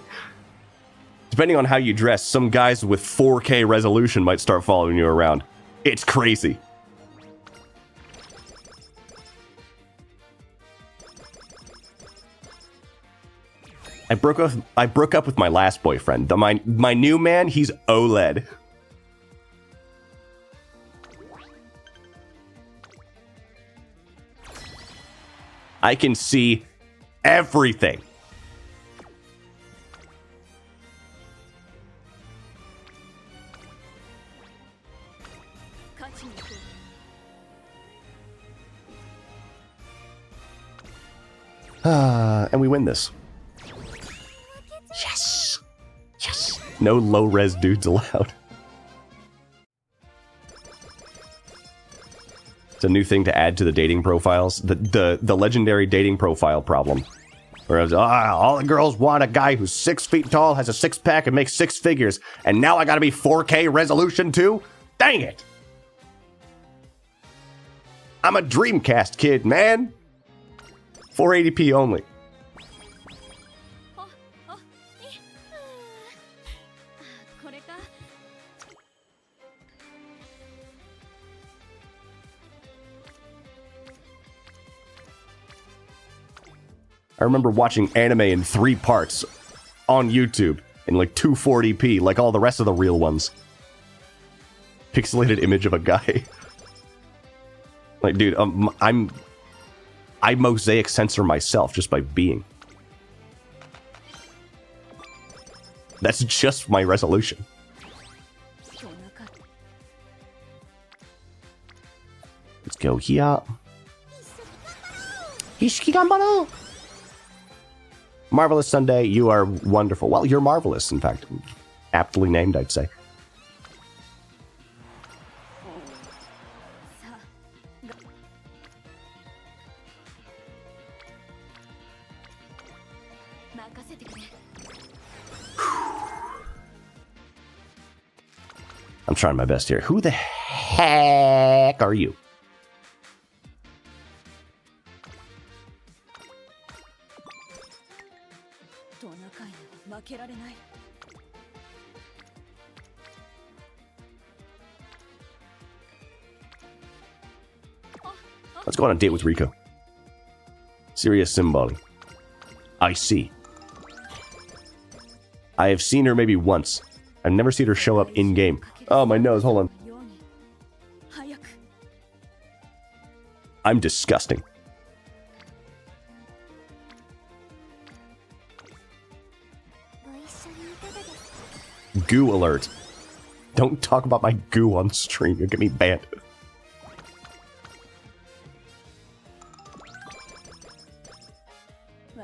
depending on how you dress, some guys with 4K resolution might start following you around. It's crazy. I broke up with my last boyfriend. My new man, he's OLED. I can see everything. And we win this. Yes! Yes! No low-res dudes allowed. It's a new thing to add to the dating profiles. The legendary dating profile problem. Whereas, all the girls want a guy who's 6 feet tall, has a six-pack, and makes six figures. And now I gotta be 4K resolution too? Dang it! I'm a Dreamcast kid, man! 480p only. I remember watching anime in 3 parts on YouTube in like 240p, like all the rest of the real ones. Pixelated image of a guy. Like, dude, I mosaic censor myself just by being. That's just my resolution. Let's go here. Marvelous Sunday, you are wonderful. Well, you're marvelous, in fact. Aptly named, I'd say. I'm trying my best here. Who the heck are you? Let's go on a date with Rico. Serious symbol. I see. I have seen her maybe once. I've never seen her show up in-game. Oh, my nose, hold on. I'm disgusting. Goo alert. Don't talk about my goo on stream. You'll get me banned.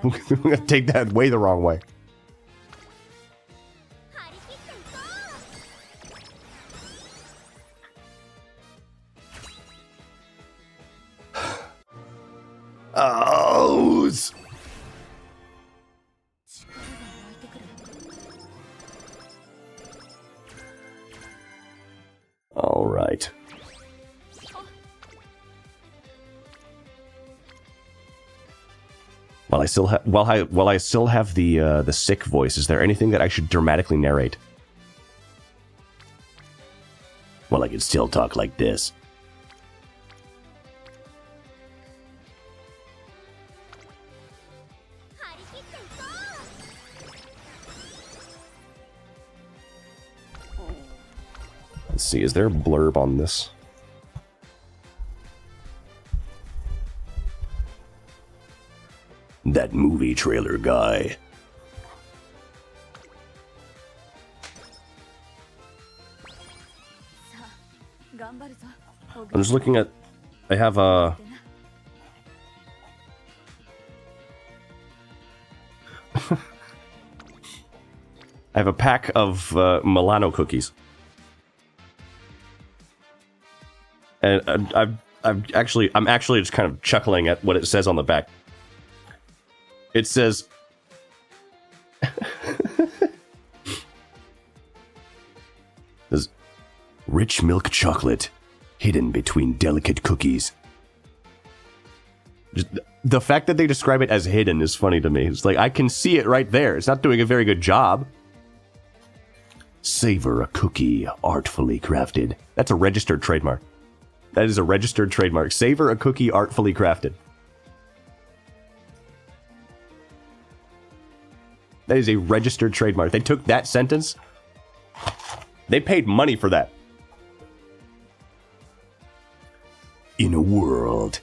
I'm gonna take that way the wrong way. Oh. All right. While I still have the sick voice, is there anything that I should dramatically narrate? Well, I can still talk like this. Let's see, is there a blurb on this? That movie trailer guy. I'm just looking at... I have a... I have a pack of Milano cookies. And I'm actually just kind of chuckling at what it says on the back. It says, "There's rich milk chocolate hidden between delicate cookies." Just, the fact that they describe it as hidden is funny to me. It's like, I can see it right there. It's not doing a very good job. Savor a cookie artfully crafted. That's a registered trademark. That is a registered trademark. Savor a cookie artfully crafted. That is a registered trademark. They took that sentence. They paid money for that. In a world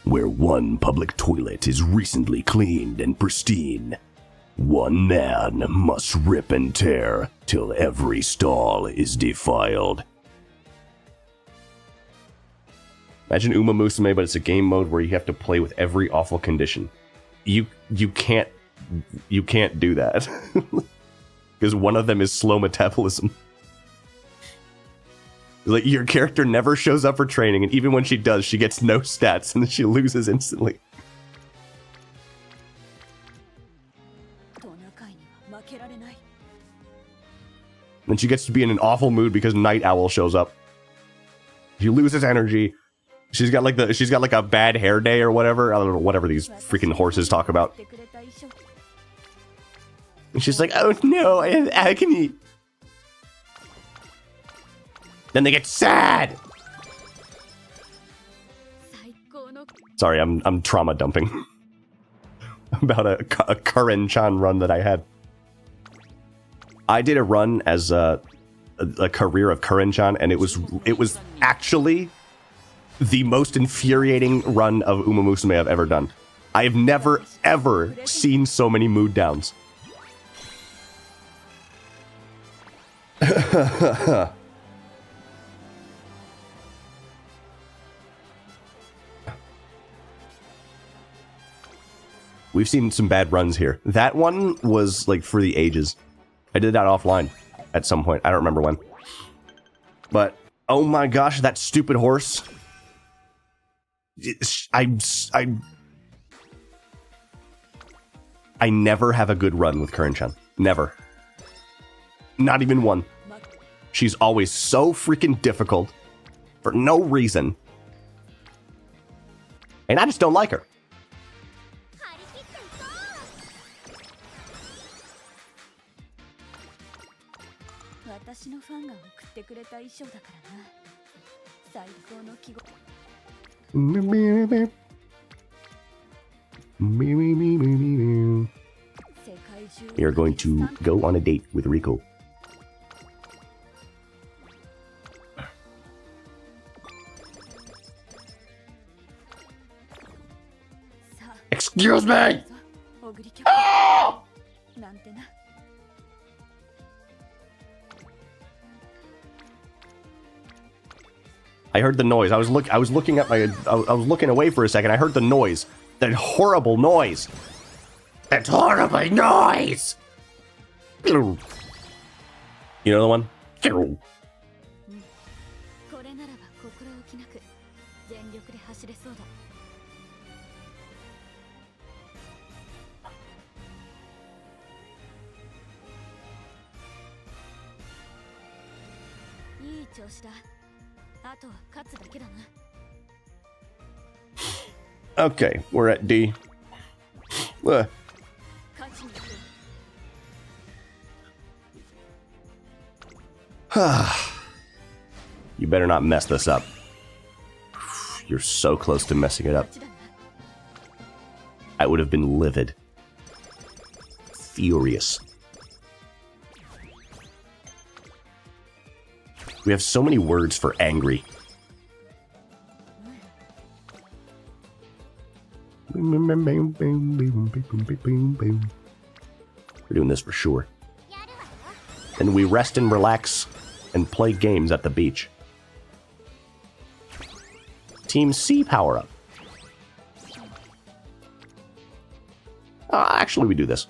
where one public toilet is recently cleaned and pristine, one man must rip and tear till every stall is defiled. Imagine Umamusume, but it's a game mode where you have to play with every awful condition. You can't do that. Because one of them is slow metabolism. Like, your character never shows up for training, and even when she does, she gets no stats, and then she loses instantly. Then she gets to be in an awful mood because Night Owl shows up. She loses energy. She's got like a bad hair day or whatever. I don't know, whatever these freaking horses talk about. And she's like, oh no, I have agony. Then they get sad. Sorry, I'm trauma dumping about a Karen-chan run that I had. I did a run as a career of Karen-chan, and it was actually the most infuriating run of Umamusume I've ever done. I have never, ever seen so many mood downs. We've seen some bad runs here. That one was like for the ages. I did that offline at some point. I don't remember when. But, oh my gosh, that stupid horse. I never have a good run with Kurin-chan. Never. Not even one. She's always so freaking difficult for no reason. And I just don't like her. We are going to go on a date with Rico. Excuse me! Oh! I heard the noise. I was looking at my. I was looking away for a second. I heard the noise. That horrible noise. That horrible noise. You know the one? Okay, we're at D. You better not mess this up. You're so close to messing it up. I would have been livid. Furious. We have so many words for angry. We're doing this for sure. And we rest and relax and play games at the beach. Team C power up. Actually, we do this.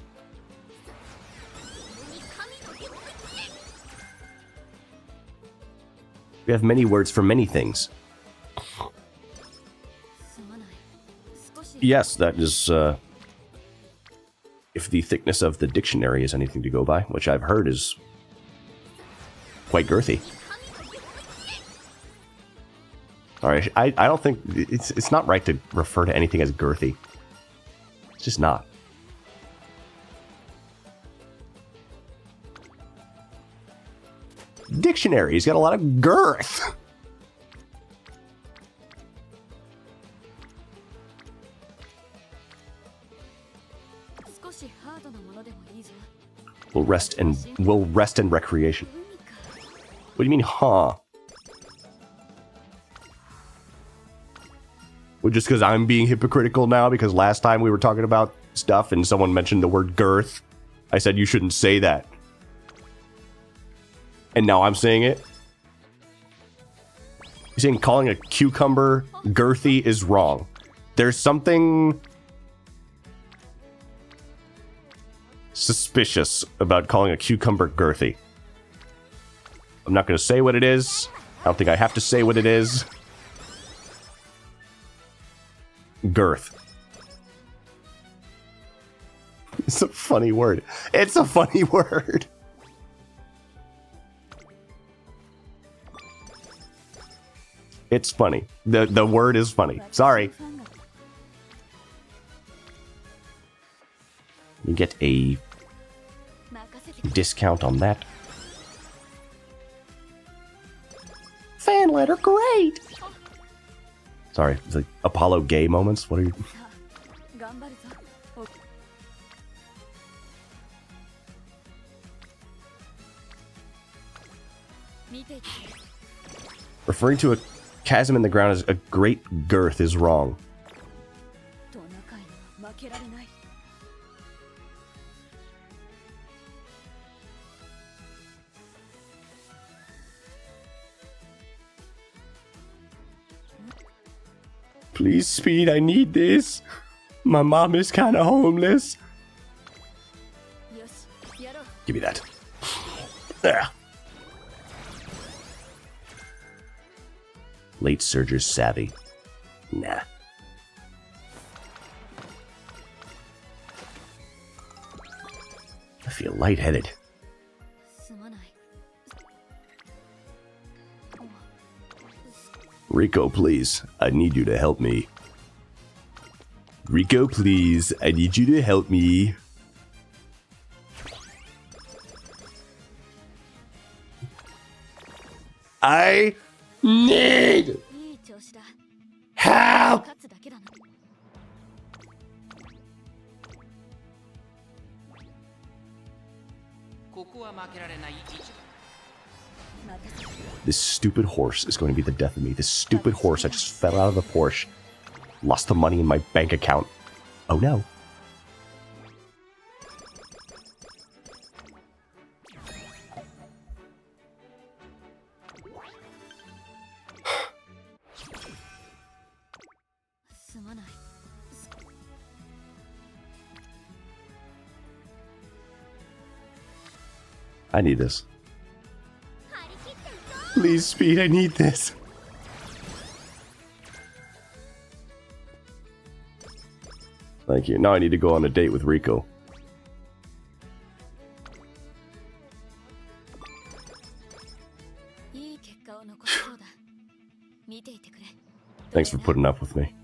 We have many words for many things. Yes, that is, if the thickness of the dictionary is anything to go by, which I've heard is quite girthy. Alright, I don't think, it's not right to refer to anything as girthy. It's just not. Dictionary's got a lot of girth. We'll rest and recreation. What do you mean, huh? Well, just because I'm being hypocritical now, because last time we were talking about stuff and someone mentioned the word girth, I said you shouldn't say that. And now I'm saying it. You're saying calling a cucumber girthy is wrong. There's something suspicious about calling a cucumber girthy. I'm not going to say what it is. I don't think I have to say what it is. Girth. It's a funny word. It's a funny word. It's funny. The word is funny. Sorry. You get a discount on that. Fan letter, great! Sorry, it's like Apollo gay moments. What are you... Referring to a Chasm in the ground is a great girth is wrong. トナカイには負けられない。 Please, Speed, I need this. My mom is kind of homeless. よし、やろう。 Give me that. There. Late Surger's savvy. Nah. I feel lightheaded. すまない。 Rico, please. I need you to help me. Rico, please. I need you to help me. I need いい調子だ。 help. 勝つだけだな。ここは負けられない位置だ。 待たせ。 This stupid horse is going to be the death of me. This stupid horse. I just fell out of the Porsche. Lost the money in my bank account. Oh no. I need this. Please, Speed, I need this. Thank you. Now I need to go on a date with Rico. Thanks for putting up with me.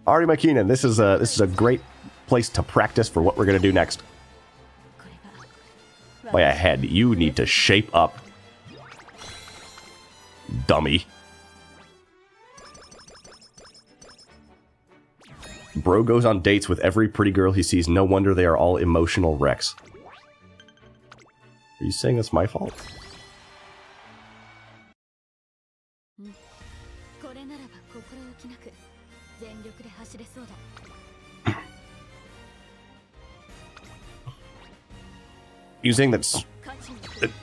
Ari McKeenan, this is a great place to practice for what we're gonna do next. Way ahead, you need to shape up, dummy. Bro goes on dates with every pretty girl he sees. No wonder they are all emotional wrecks. Are you saying that's my fault? You saying that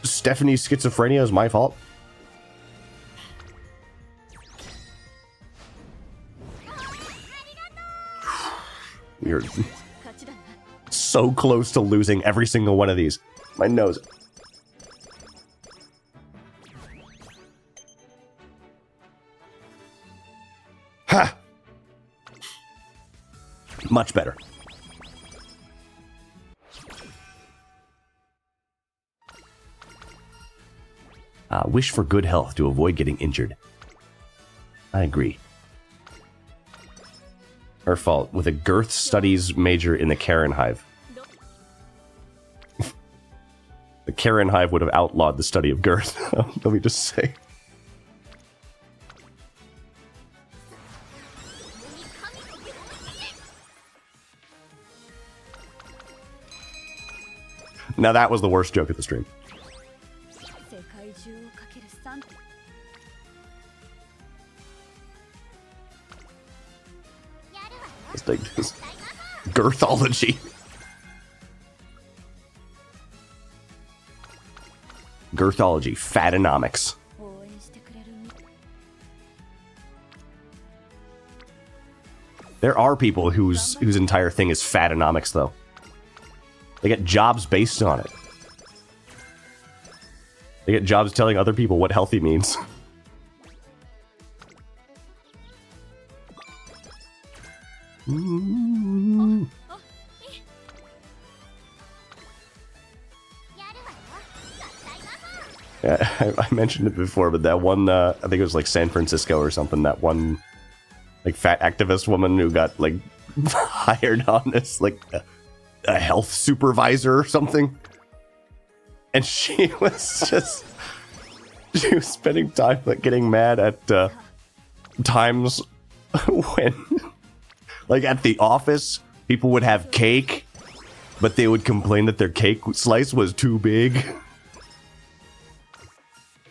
Stephanie's schizophrenia is my fault? You're so close to losing every single one of these. My nose. Ha! Much better. Wish for good health to avoid getting injured. I agree. Her fault, with a girth studies major in the Karen Hive. The Karen Hive would have outlawed the study of girth. Let me just say. Now that was the worst joke of the stream. Let's take this. Girthology. Girthology. Fatonomics. There are people whose entire thing is fatonomics, though. They get jobs based on it. They get jobs telling other people what healthy means. Yeah, I mentioned it before, but that one, I think it was like San Francisco or something, that one, like, fat activist woman who got, like, hired on as, like, a health supervisor or something. And she was spending time, like, getting mad at times when, like, at the office, people would have cake, but they would complain that their cake slice was too big.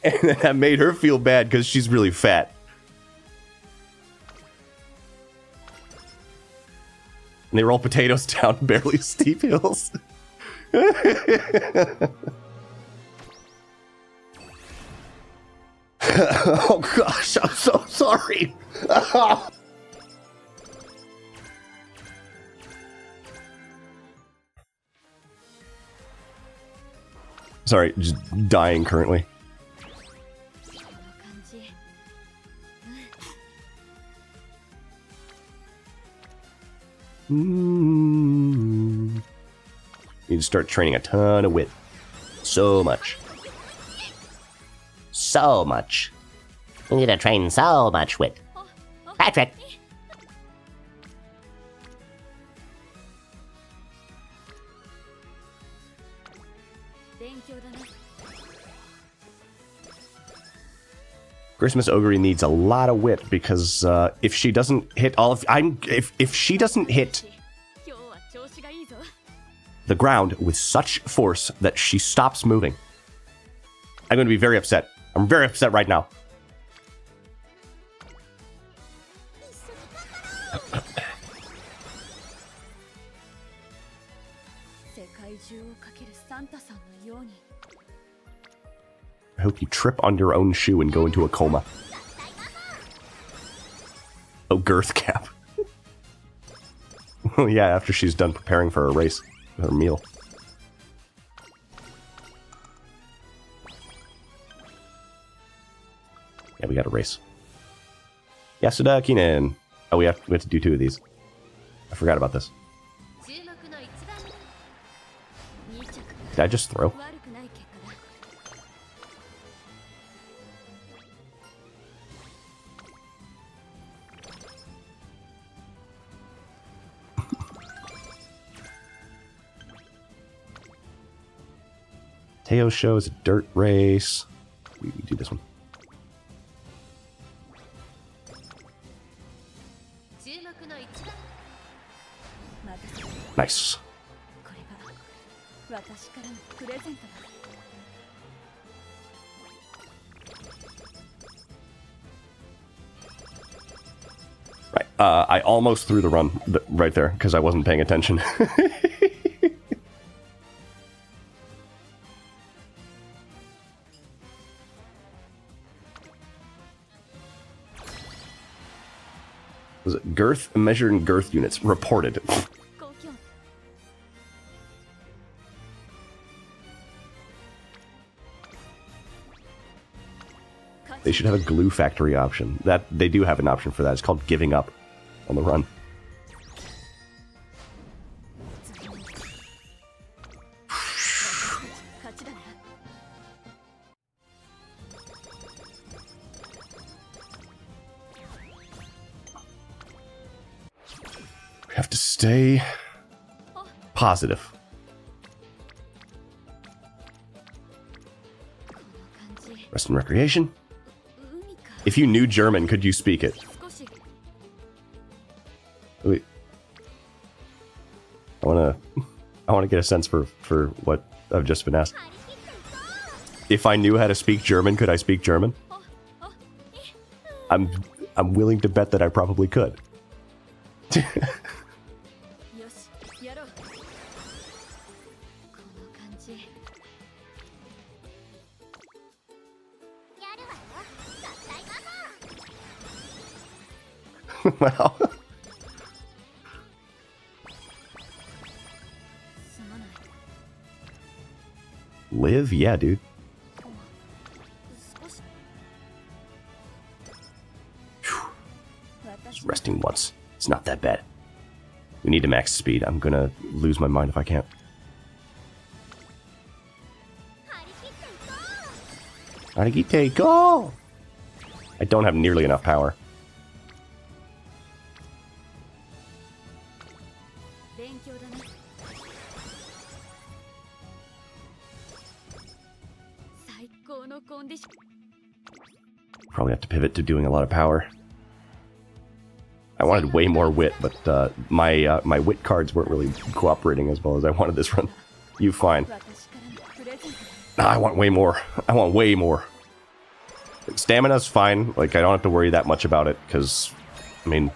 And then that made her feel bad because she's really fat. And they roll potatoes down barely steep hills. Oh gosh, I'm so sorry. Sorry, just dying currently. この感じ Need to start training a ton of wit. So much. So much. You need to train so much wit. Patrick! 勉強だな Christmas Ogre needs a lot of wit because if she doesn't hit all of if she doesn't hit 今日は調子がいいぞ the ground with such force that she stops moving, I'm going to be very upset. I'm very upset right now. 世界中をかけるサンタさんのように I hope you trip on your own shoe and go into a coma. Oh, girth cap. Oh yeah, after she's done preparing for her race, her meal. Yeah, we got a race. Yasuda Kinen. Oh, we have to do 2 of these. I forgot about this. 注目の一番2着 Did I just throw? 悪くない結果だ Teo show is a dirt race. We do this one. 注目の一番待たせ Nice. これが私からのプレゼントだ Right. I almost threw the run right there because I wasn't paying attention. Was it girth measured in girth units reported? 高気温 They should have a glue factory option. That they do have an option for that. It's called giving up on the run. We have to stay positive. Rest and recreation. If you knew German, could you speak it? Wait. I wanna get a sense for what I've just been asked. If I knew how to speak German, could I speak German? I'm willing to bet that I probably could. よしやろうこの感じやるわよ合体ママ Wow. すまない Live? Yeah, dude. 少し Just resting once. It's not that bad. We need to max speed. I'm gonna lose my mind if I can't. 張り切っていこ Arigite, go! I don't have nearly enough power. う勉強だな最高のコンディション Probably have to pivot to doing a lot of power. I wanted way more wit, but my wit cards weren't really cooperating as well as I wanted this run. You fine. 私からのプレゼントだ I want way more. I want way more. Stamina's fine. Like, I don't have to worry that much about it, because, I mean,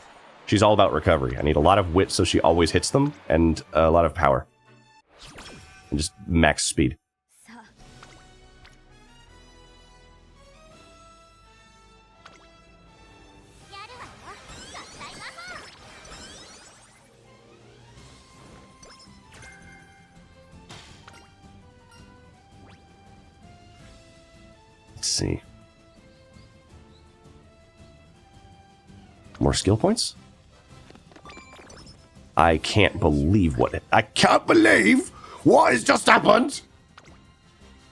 she's all about recovery. I need a lot of wit so she always hits them, and a lot of power. And just max speed. さあ やるわよ合体魔法 Let's see. More skill points? I can't believe what I can't believe what has just happened!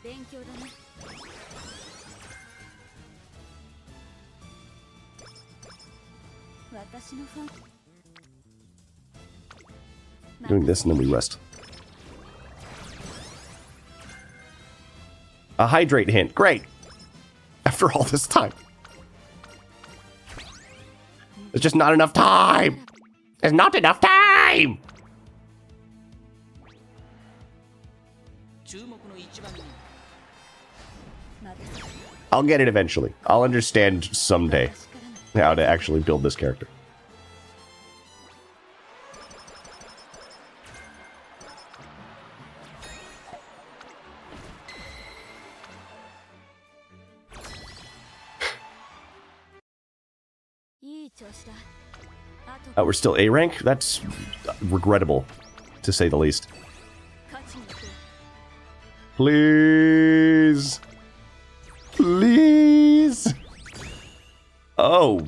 勉強だね 私のファン Doing this and then we rest. A hydrate hint. Great! After all this time. There's just not enough time! There's not enough time! 注目の一番人 I'll get it eventually. I'll understand someday how to actually build this character. We're still A rank? That's regrettable, to say the least. Please. Please. Oh.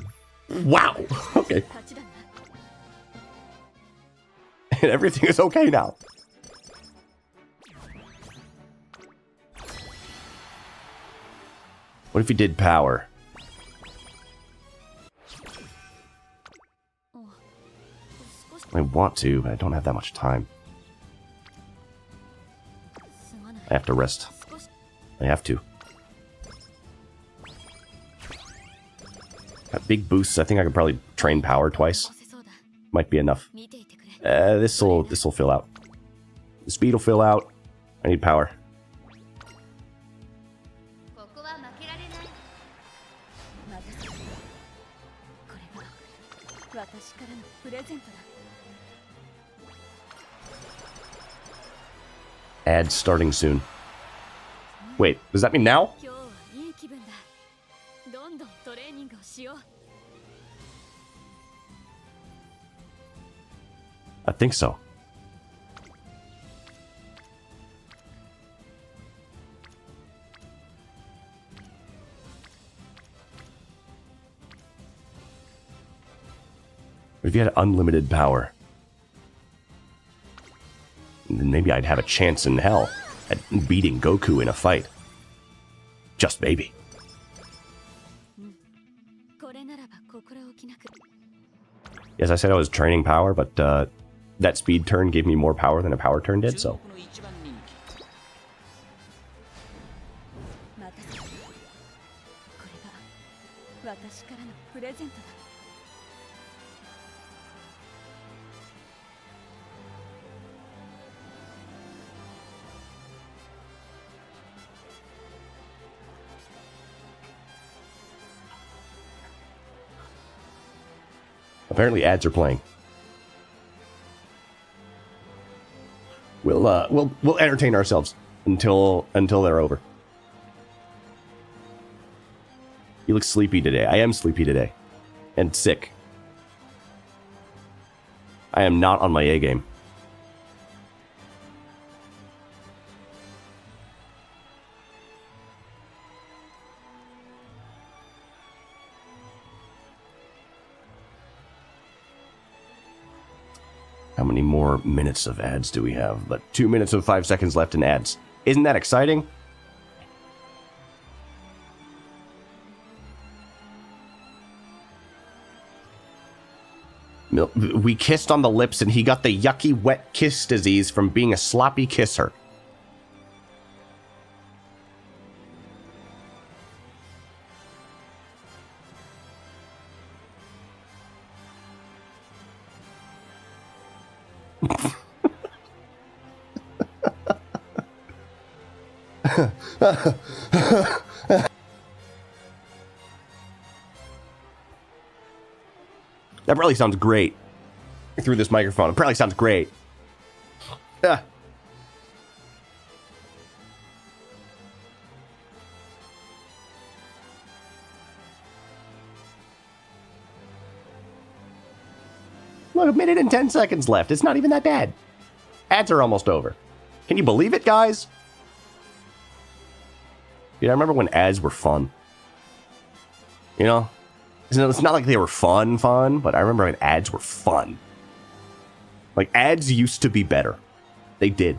Wow. Okay. And everything is okay now. What if he did power? I want to, but I don't have that much time. I have to rest. I have to. Got big boosts. I think I could probably train power twice. Might be enough. This'll fill out. The speed will fill out. I need power. ここは負けられない任せてこれが私からのプレゼントだ Ads starting soon. Wait, does that mean now? 今日はいい気分だどんどんトレーニングをしよう I think so. What if you had unlimited power? Then maybe I'd have a chance in hell at beating Goku in a fight. Just maybe. これならば心置きなく Yes, I said I was training power, but that speed turn gave me more power than a power turn did, so. 注目の一番人気 任せてこれが私からのプレゼントだ Apparently ads are playing. We'll entertain ourselves until they're over. You look sleepy today. I am sleepy today. And sick. I am not on my A game. How many more minutes of ads do we have? But 2 minutes and 5 seconds left in ads. Isn't that exciting? We kissed on the lips and he got the yucky wet kiss disease from being a sloppy kisser. That probably sounds great. Through this microphone. It probably sounds great. Ah. Look, a minute and 10 seconds left. It's not even that bad. Ads are almost over. Can you believe it, guys? Yeah, I remember when ads were fun. You know? It's not like they were fun, but I remember when ads were fun. Like, ads used to be better. They did.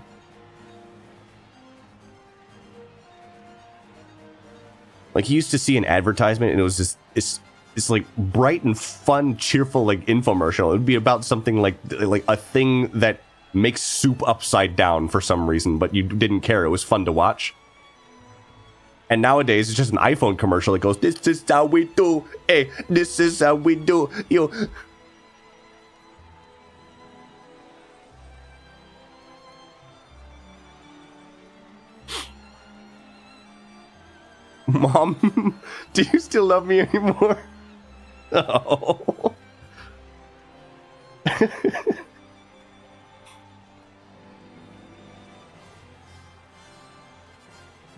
Like, you used to see an advertisement, and it was just this like bright and fun, cheerful like infomercial. It would be about something like a thing that makes soup upside down for some reason, but you didn't care. It was fun to watch. And nowadays, it's just an iPhone commercial that goes, "This is how we do. Hey, this is how we do." You. Mom, do you still love me anymore? Oh.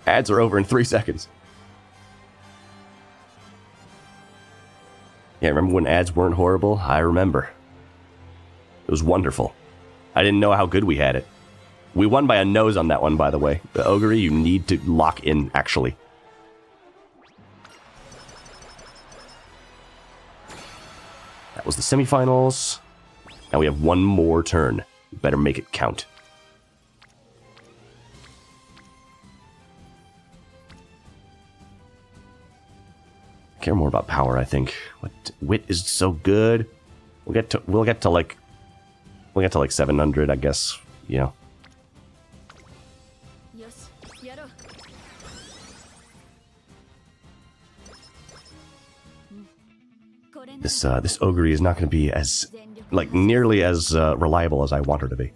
Ads are over in 3 seconds. Yeah, remember when ads weren't horrible? I remember. It was wonderful. I didn't know how good we had it. We won by a nose on that one, by the way. The Ogre, you need to lock in, actually. That was the semifinals. Now we have one more turn. Better make it count. I care more about power, I think. Wit is so good. We'll get to like 700, I guess. You know. This Ogre is not going to be as nearly as reliable as I want her to be.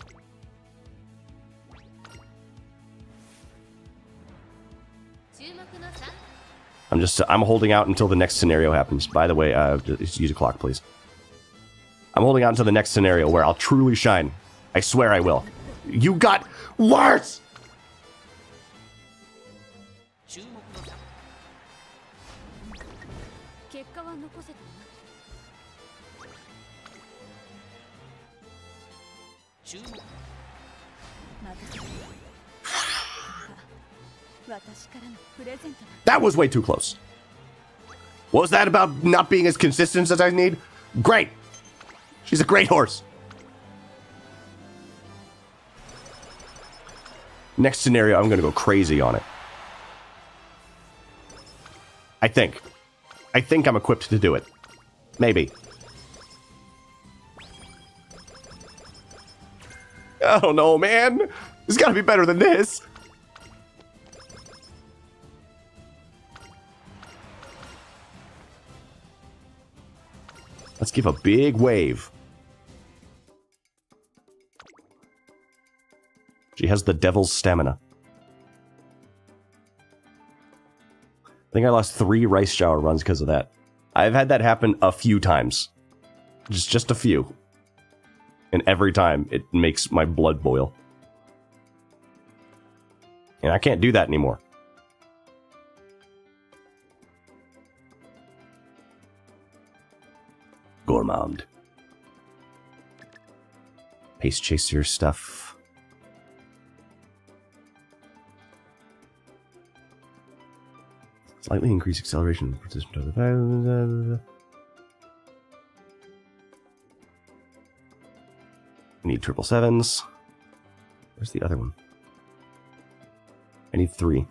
I'm holding out until the next scenario happens. By the way, just use a clock, please. I'm holding out until the next scenario where I'll truly shine. I swear I will. You got worse! That was way too close. What was that about not being as consistent as I need? Great! She's a great horse. Next scenario, I'm going to go crazy on it. I think I'm equipped to do it. Maybe. I don't know, man. It's got to be better than this. Let's give a big wave. She has the devil's stamina. I think I lost 3 rice shower runs because of that. I've had that happen a few times. Just a few. And every time, it makes my blood boil. And I can't do that anymore. Gourmand. Pace chaser stuff. Slightly increase acceleration. I need 777s. Where's the other one? I need 3.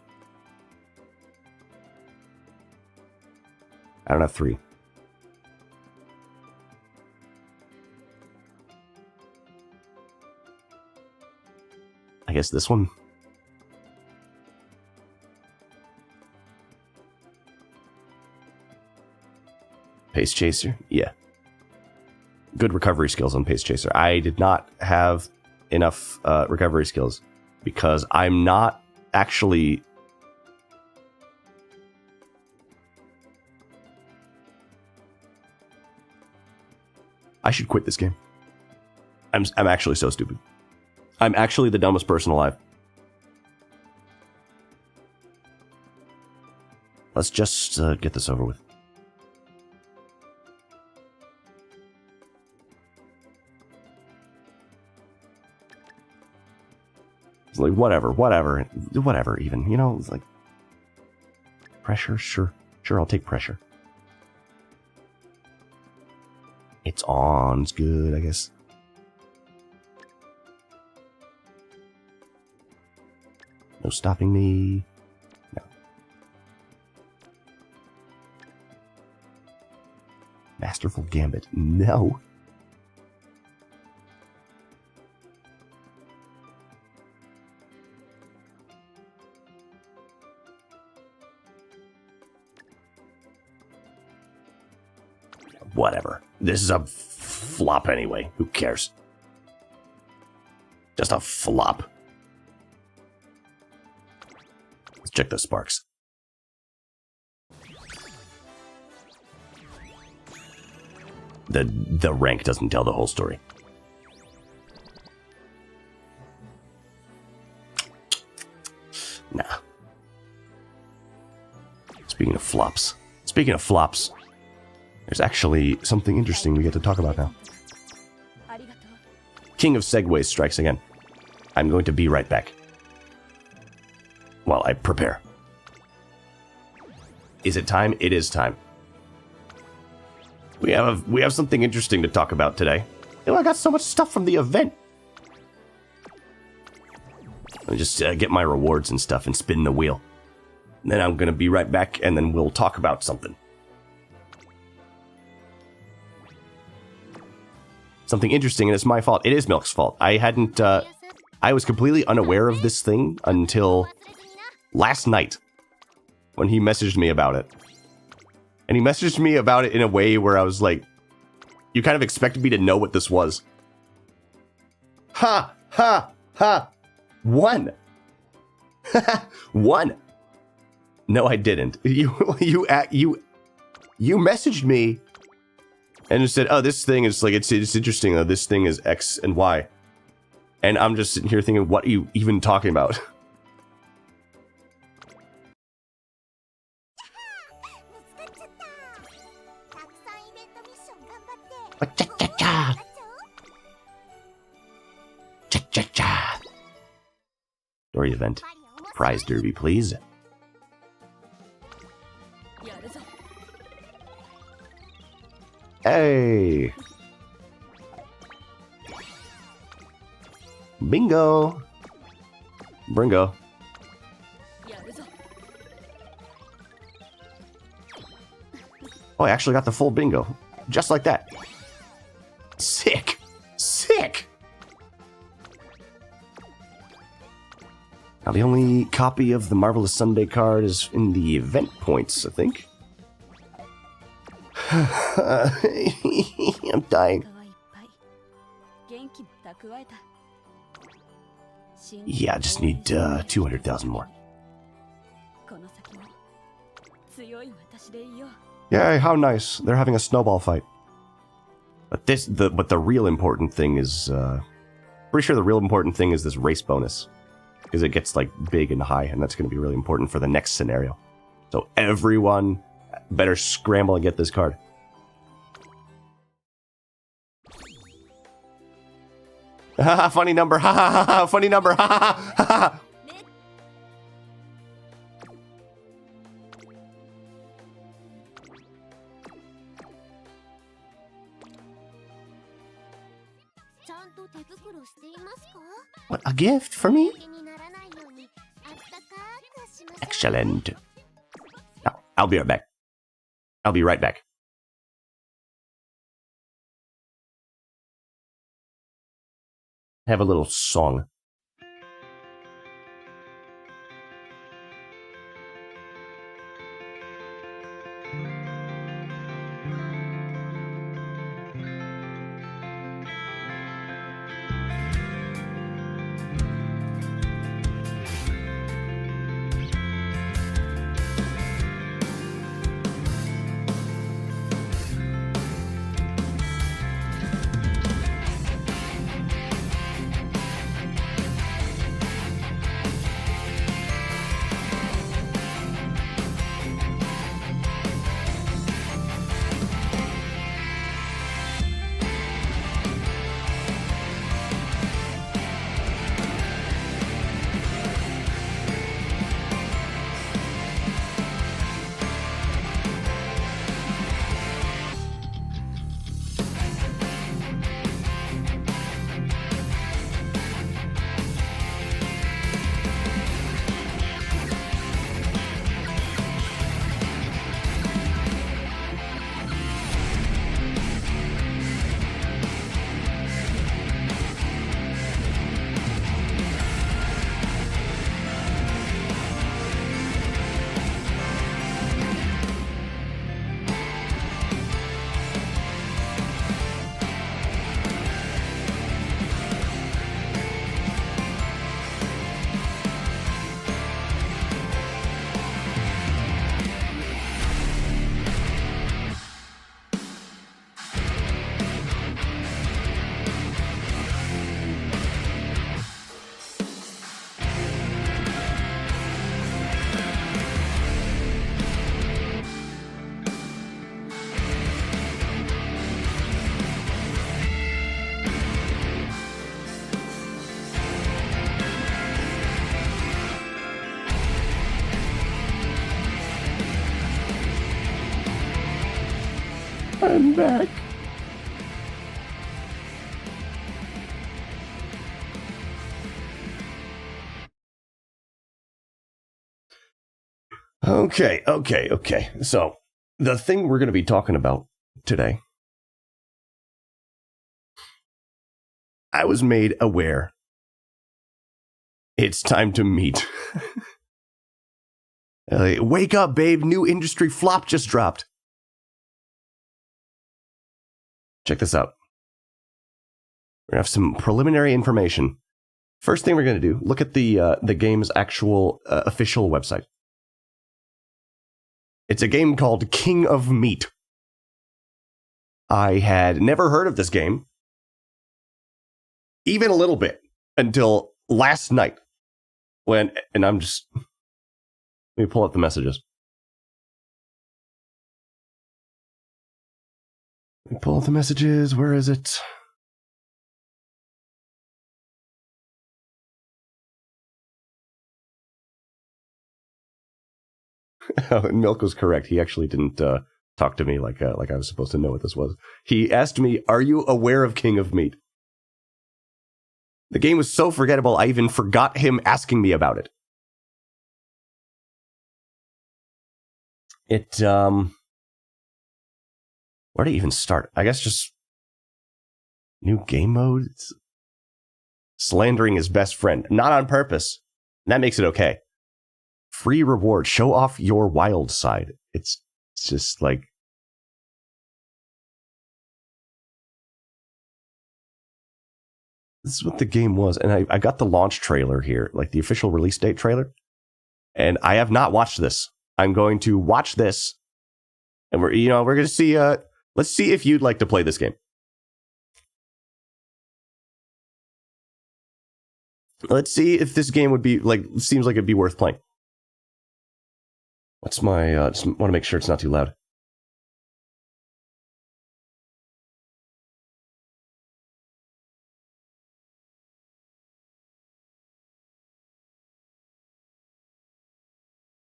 I don't have 3. I guess this one. Pace Chaser? Yeah. Good recovery skills on Pace Chaser. I did not have enough recovery skills because I'm not actually... I should quit this game. I'm actually so stupid. I'm actually the dumbest person alive. Let's just get this over with. It's like, whatever even. You know, it's like... Pressure? Sure, I'll take pressure. It's on. It's good, I guess. No stopping me. No. Masterful Gambit. No. Whatever. This is a flop anyway. Who cares? Just a flop. Let's check the sparks. The rank doesn't tell the whole story. Nah. Speaking of flops, there's actually something interesting we get to talk about now. King of Segways strikes again. I'm going to be right back. While I prepare. Is it time? It is time. We have something interesting to talk about today. Oh, I got so much stuff from the event. Let me just get my rewards and stuff and spin the wheel. And then I'm going to be right back, and then we'll talk about something. Something interesting, and it's my fault. It is Milk's fault. I was completely unaware of this thing until last night when he messaged me about it. And he messaged me about it in a way where I was like, you kind of expected me to know what this was. Ha! Ha! Ha! One! One! No, I didn't. You messaged me and you said, oh, this thing is like, it's interesting. This thing is X and Y. And I'm just sitting here thinking, what are you even talking about? Cha-cha-cha. Story event. Prize derby, please. Hey! Bingo! Bringo. Oh, I actually got the full bingo. Just like that. Sick! Sick! Now, the only copy of the Marvelous Sunday card is in the event points, I think. I'm dying. Yeah, I just need 200,000 more. Yay, how nice. They're having a snowball fight. But the real important thing is, pretty sure the real important thing is this race bonus. Because it gets, like, big and high, and that's going to be really important for the next scenario. So everyone better scramble and get this card. Ha ha, funny number, ha ha ha ha, funny number, ha ha ha ha. What, a gift for me? Excellent. Now, I'll be right back. I'll be right back. Have a little song. I'm back. Okay. So, the thing we're going to be talking about today, I was made aware. It's time to meet. Wake up, babe. New industry flop just dropped. Check this out. We're going to have some preliminary information. First thing we're going to do, look at the game's actual official website. It's a game called King of Meat. I had never heard of this game, even a little bit, until last night. And I'm just... Let me pull up the messages. Where is it? Oh, and Milk was correct. He actually didn't talk to me like I was supposed to know what this was. He asked me, "Are you aware of King of Meat?" The game was so forgettable, I even forgot him asking me about it. Where to even start? I guess just new game mode. It's slandering his best friend, not on purpose. And that makes it okay. Free reward. Show off your wild side. It's just like... This is what the game was. And I got the launch trailer here, like the official release date trailer. And I have not watched this. I'm going to watch this. And we're going to see... let's see if you'd like to play this game. Let's see if this game would be, seems like it'd be worth playing. What's my, just want to make sure it's not too loud.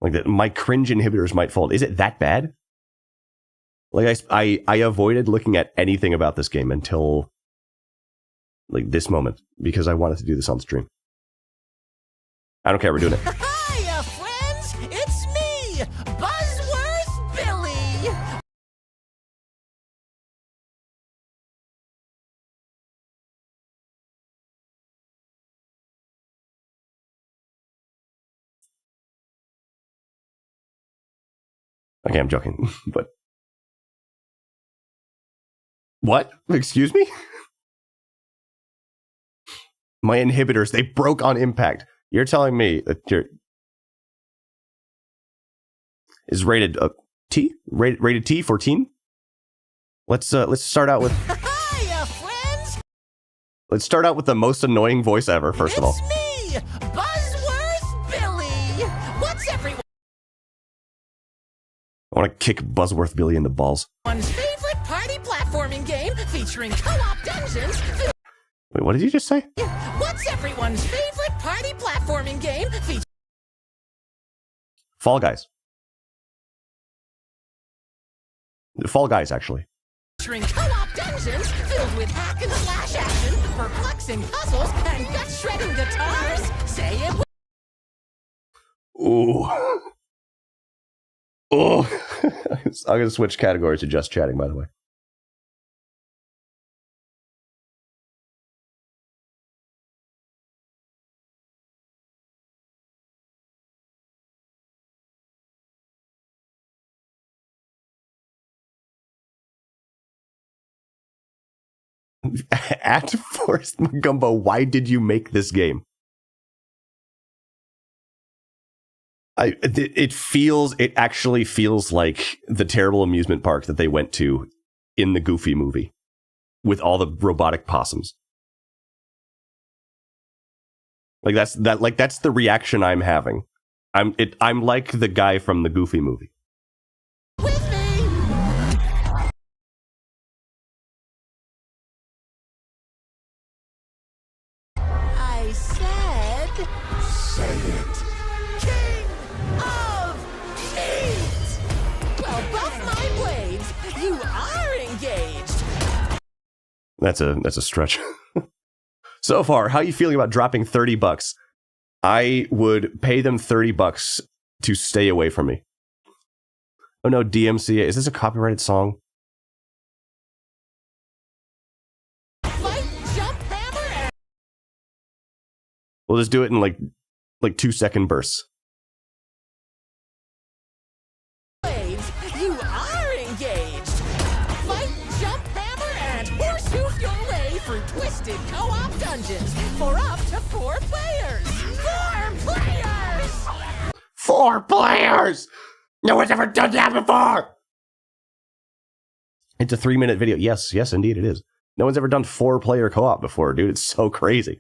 Like that, my cringe inhibitors might fold. Is it that bad? Like I avoided looking at anything about this game until like this moment because I wanted to do this on stream. I don't care, we're doing it. Hiya, friends! It's me, Buzzworth Billy! Okay, I'm joking, but... What? Excuse me? My inhibitors, they broke on impact. You're telling me that is rated T? Rated T, 14? Let's start out with... Hiya, friends! Let's start out with the most annoying voice ever, first of all. It's me, Buzzworth Billy! What's everyone's I want to kick Buzzworth Billy in the balls. favorite party platforming game featuring co-op dungeons? Wait, what did you just say? What's everyone's favorite party platforming game featuring... Fall Guys. Fall Guys, actually. co-op dungeons filled with hack and slash action, perplexing puzzles, and gut-shredding guitars? Say it with... Ooh. Oh. I'm going to switch categories to just chatting, by the way. At Forrest Magumbo, why did you make this game? It actually feels like the terrible amusement park that they went to in the Goofy movie with all the robotic possums. That's the reaction I'm having. I'm like the guy from the Goofy movie. With me! I said... Say it. King of Meat! Well, buff my blades, you are engaged. That's a stretch. So far, how are you feeling about dropping $30? I would pay them $30 to stay away from me. Oh no, DMCA. Is this a copyrighted song? Fight, jump, hammer, and We'll just do it in like 2-second bursts. waves. You are engaged. Fight, jump, hammer, and horseshoe your way through twisted co-op dungeons for up to 4 players. 4 players! 4 players! No one's ever done that before! It's a 3-minute video. Yes, indeed it is. No one's ever done 4-player co-op before, dude. It's so crazy.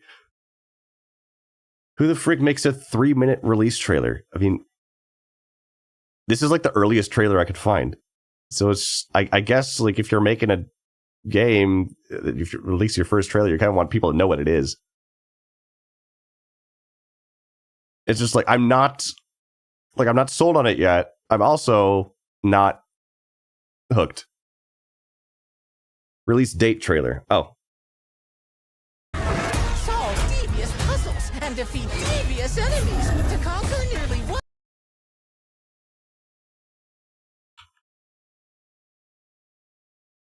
Who the frick makes a 3-minute release trailer? I mean, this is like the earliest trailer I could find. So it's, I guess, like if you're making a game, if you release your first trailer, you kind of want people to know what it is. It's just like, I'm not sold on it yet. I'm also not hooked. Release date trailer. Oh. Solve devious puzzles and defeat devious enemies to conquer nearly one.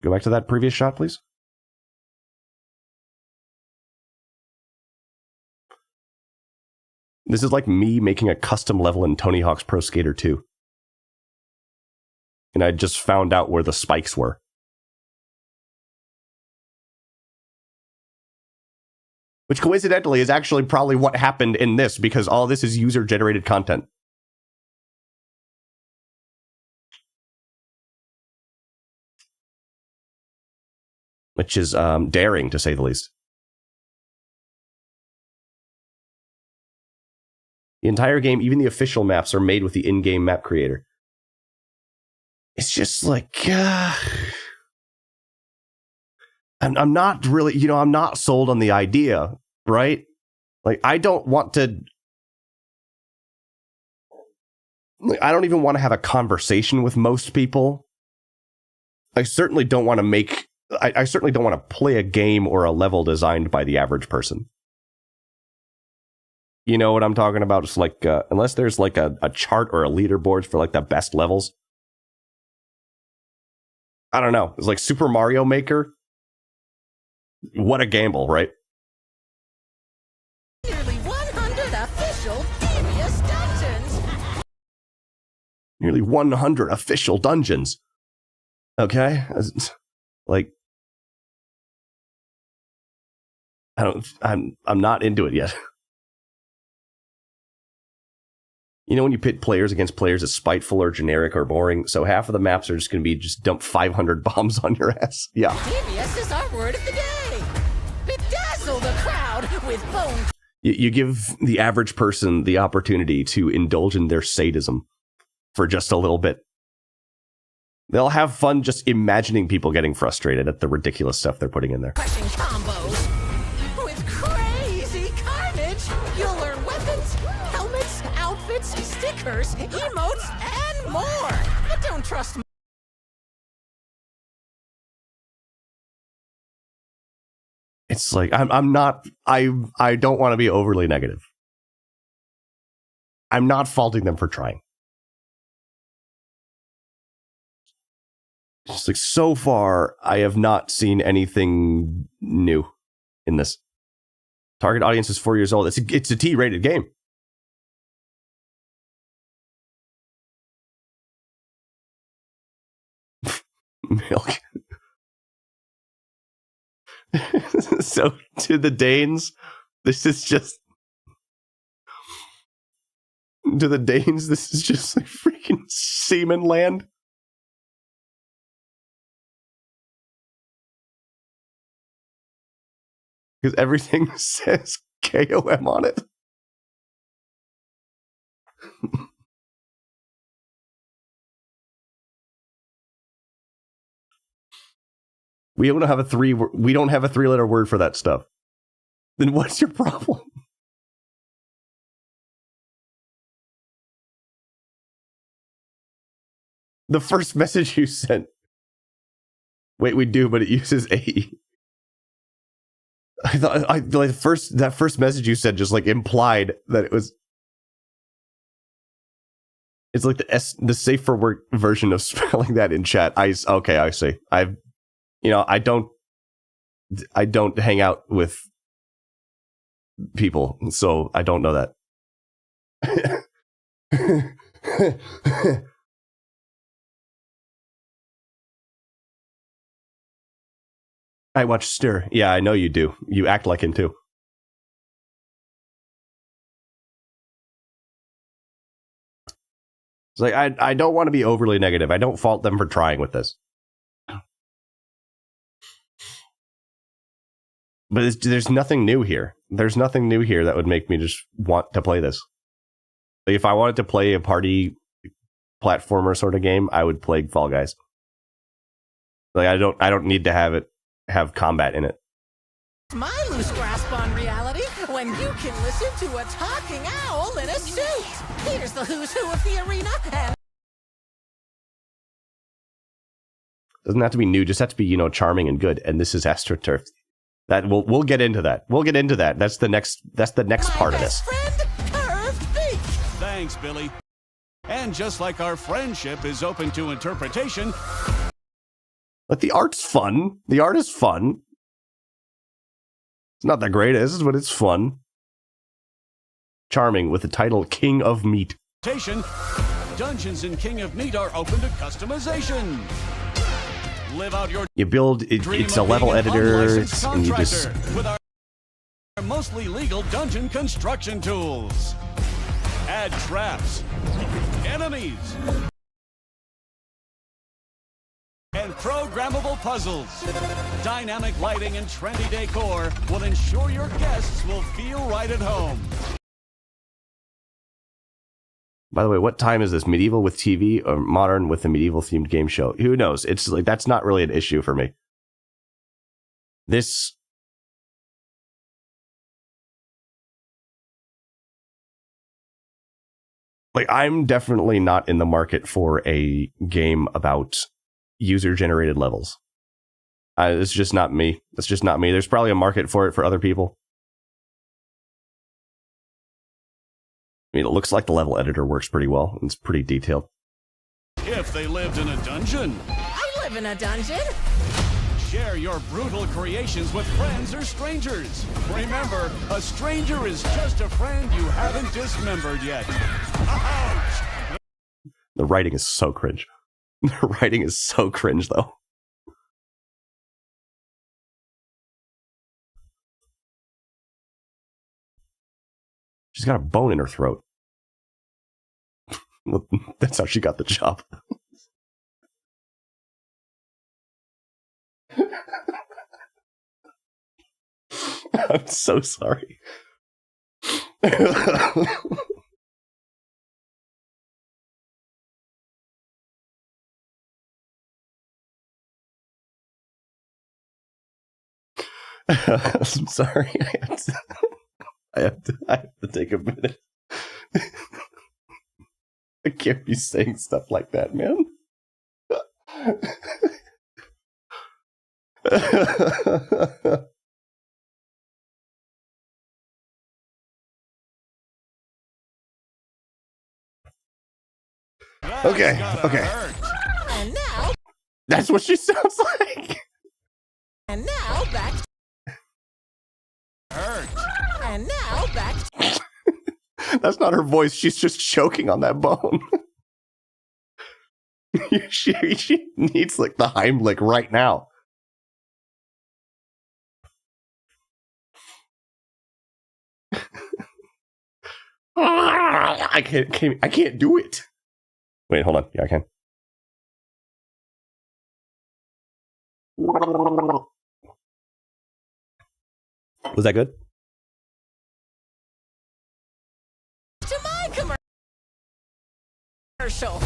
Go back to that previous shot, please. This is like me making a custom level in Tony Hawk's Pro Skater 2. And I just found out where the spikes were. Which coincidentally is actually probably what happened in this, because all this is user-generated content. Which is daring, to say the least. The entire game, even the official maps, are made with the in-game map creator. It's just like... I'm not really... I'm not sold on the idea, right? Like, I don't want to... Like, I don't even want to have a conversation with most people. I certainly don't want to make... I certainly don't want to play a game or a level designed by the average person. You know what I'm talking about? It's like, unless there's like a chart or a leaderboard for like the best levels. I don't know. It's like Super Mario Maker. What a gamble, right? Nearly 100 official devious dungeons. Nearly 100 official dungeons. Okay? Like, I'm not into it yet. You know when you pit players against players, it's spiteful or generic or boring, so half of the maps are just going to be just dump 500 bombs on your ass. Yeah. Devious is our word of the day. Bedazzle the crowd with bone. You give the average person the opportunity to indulge in their sadism for just a little bit. They'll have fun just imagining people getting frustrated at the ridiculous stuff they're putting in there. Crushing combos with crazy carnage. You'll learn weapons, helmets, outfits, stickers, emotes, and more. But don't trust me. It's like I don't want to be overly negative. I'm not faulting them for trying. Just like so far, I have not seen anything new in this. Target audience is 4 years old. It's a T-rated game. Milk. So to the Danes, this is just like freaking semen land. Because everything says KOM on it. We don't have a 3-letter word for that stuff. Then what's your problem? The first message you sent Wait, we do, but it uses AE. I thought like that first message you said just like implied that it was. It's like the safe for work version of spelling that in chat. Okay, I see. I don't hang out with people, so I don't know that. I watch Stir. Yeah, I know you do. You act like him too. It's like I don't want to be overly negative. I don't fault them for trying with this. But there's nothing new here. There's nothing new here that would make me just want to play this. Like if I wanted to play a party platformer sort of game, I would play Fall Guys. Like I don't need to have combat in it. My loose grasp on reality when you can listen to a talking owl in a suit. Here's the who's who of the arena and doesn't have to be new, just have to be, charming and good. And this is AstroTurf. That we'll get into that. We'll get into that. That's the next part of this. friend, Curved Beak. Thanks, Billy. And just like our friendship is open to interpretation, but the art's fun. The art is fun. It's not the greatest, but it's fun. Charming with the title King of Meat. Dungeons in King of Meat are open to customization. Live out your you build it's a level editor and you just with our mostly legal dungeon construction tools. Add traps, enemies, and programmable puzzles. Dynamic lighting and trendy decor will ensure your guests will feel right at home. By the way, what time is this? Medieval with TV or modern with a medieval themed game show? Who knows? It's like that's not really an issue for me. This I'm definitely not in the market for a game about user-generated levels. It's just not me. It's just not me. There's probably a market for it for other people. I mean, it looks like the level editor works pretty well. It's pretty detailed. If they lived in a dungeon. I live in a dungeon. Share your brutal creations with friends or strangers. Remember, a stranger is just a friend you haven't dismembered yet. Ouch! The writing is so cringe. The writing is so cringe, though. She's got a bone in her throat. That's how she got the job. I'm so sorry. I'm sorry. I have to take a minute. I can't be saying stuff like that, man. Okay. And now, That's what she sounds like. and now back. And now back. That's not her voice. She's just choking on that bone. she needs like the Heimlich right now. I can't do it. Wait, hold on. Yeah, I can. Was that good? To my commercial.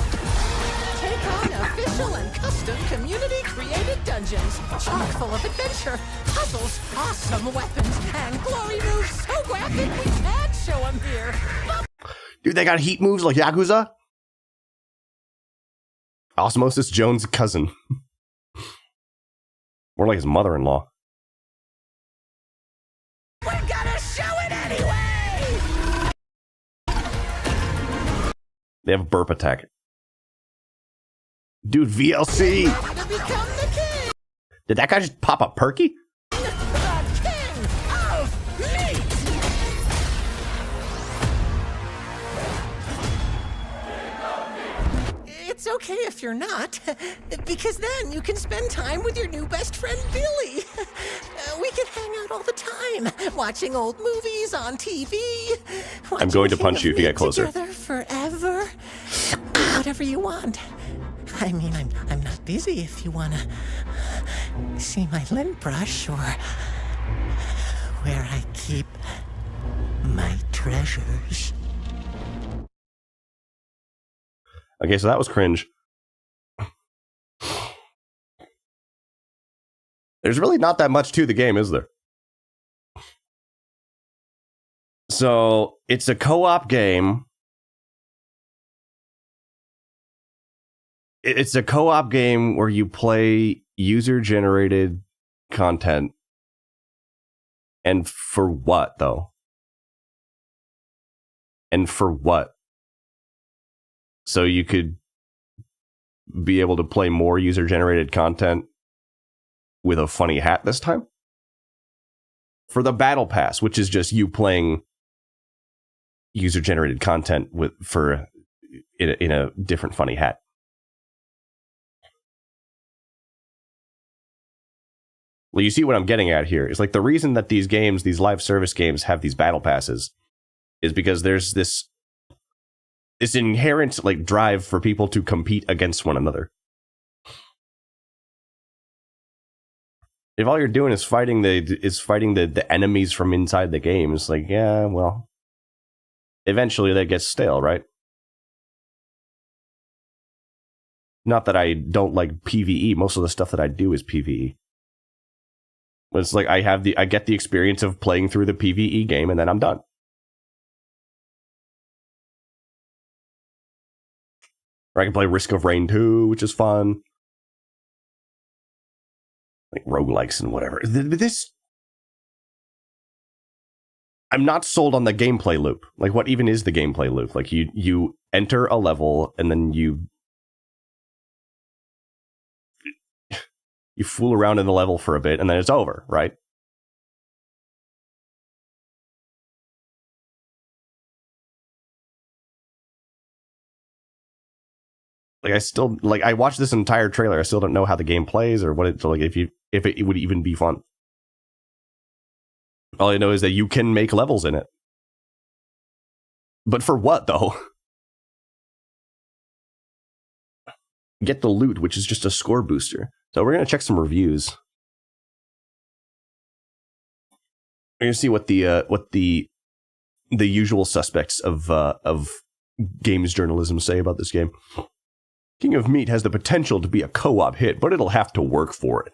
Take on official and custom community-created dungeons, chock full of adventure, puzzles, awesome weapons, and glory moves so graphic we can't show them here. Dude, they got heat moves like Yakuza? Osmosis Jones' cousin. More like his mother-in-law. We're gonna show it anyway! They have a burp attack. Dude, VLC! Ready to become the king! Did that guy just pop a perky? The king of meat! It's okay if you're not, because then you can spend time with your new best friend, Billy. We can hang out all the time, watching old movies on TV. I'm going to punch you if you get closer. Together forever. Whatever you want. I mean, I'm not busy if you want to see my lint brush or where I keep my treasures. Okay, so that was cringe. There's really not that much to the game, is there? So, it's a co-op game. It's a co-op game where you play user-generated content. And for what, though? And for what? So you could be able to play more user-generated content with a funny hat this time? For the Battle Pass, which is just you playing user-generated content in a different funny hat. Well, you see what I'm getting at here. It's like the reason that these games, these live service games, have these battle passes is because there's this inherent like drive for people to compete against one another. If all you're doing is fighting the enemies from inside the game, it's like, yeah, well, eventually that gets stale, right? Not that I don't like PvE. Most of the stuff that I do is PvE. But it's like I get the experience of playing through the PvE game and then I'm done. Or I can play Risk of Rain 2, which is fun. Like roguelikes and whatever. I'm not sold on the gameplay loop. Like, what even is the gameplay loop? Like, you enter a level and then you fool around in the level for a bit and then it's over, right? Like, I watched this entire trailer. I still don't know how the game plays or what it's like, if it would even be fun. All I know is that you can make levels in it. But for what, though? Get the loot, which is just a score booster. So we're going to check some reviews. We're going to see what the usual suspects of games journalism say about this game. King of Meat has the potential to be a co-op hit, but it'll have to work for it.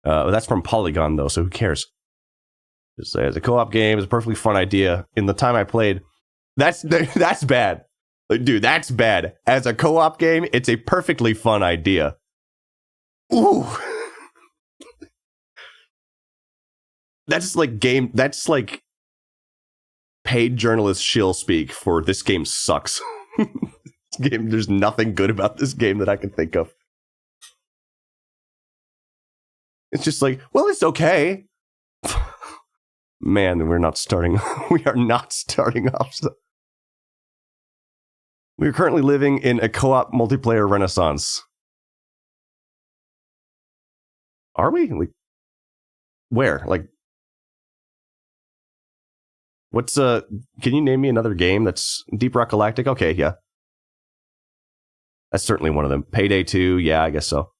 That's from Polygon, though, so who cares? Just say, as a co-op game, it's a perfectly fun idea. In the time I played, that's bad. Like, dude, that's bad. As a co-op game, it's a perfectly fun idea. Ooh. That's like paid journalist shill speak for this game sucks. This game, there's nothing good about this game that I can think of. It's just like, well, it's okay. Man, we are not starting off. We are currently living in a co-op multiplayer renaissance. Are we? Like, where? Like, what's can you name me another game that's Deep Rock Galactic? Okay, yeah. That's certainly one of them. Payday 2, yeah, I guess so.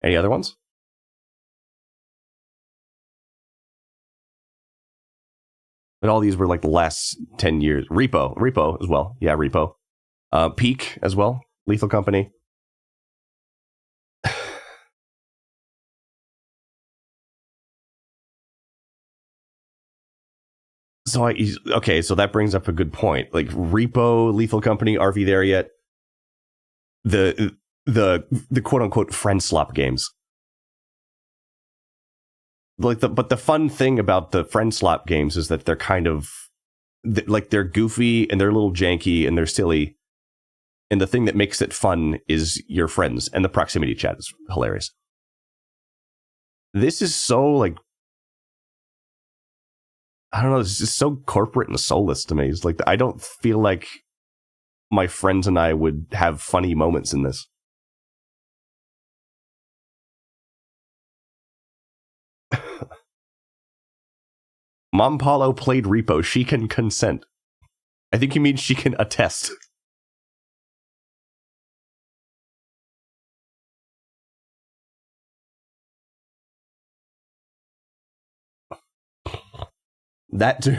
Any other ones? But all these were like the last 10 years. Repo as well. Yeah, Repo. Peak as well. Lethal Company. Okay, so that brings up a good point. Like Repo, Lethal Company, RV there yet? The quote unquote friend slop games. But the fun thing about the friend slop games is that they're kind of like they're goofy and they're a little janky and they're silly. And the thing that makes it fun is your friends, and the proximity chat is hilarious. This is so like, I don't know, it's just so corporate and soulless to me. It's like, I don't feel like my friends and I would have funny moments in this. Mom Paulo played Repo. She can consent. I think he means she can attest. That too.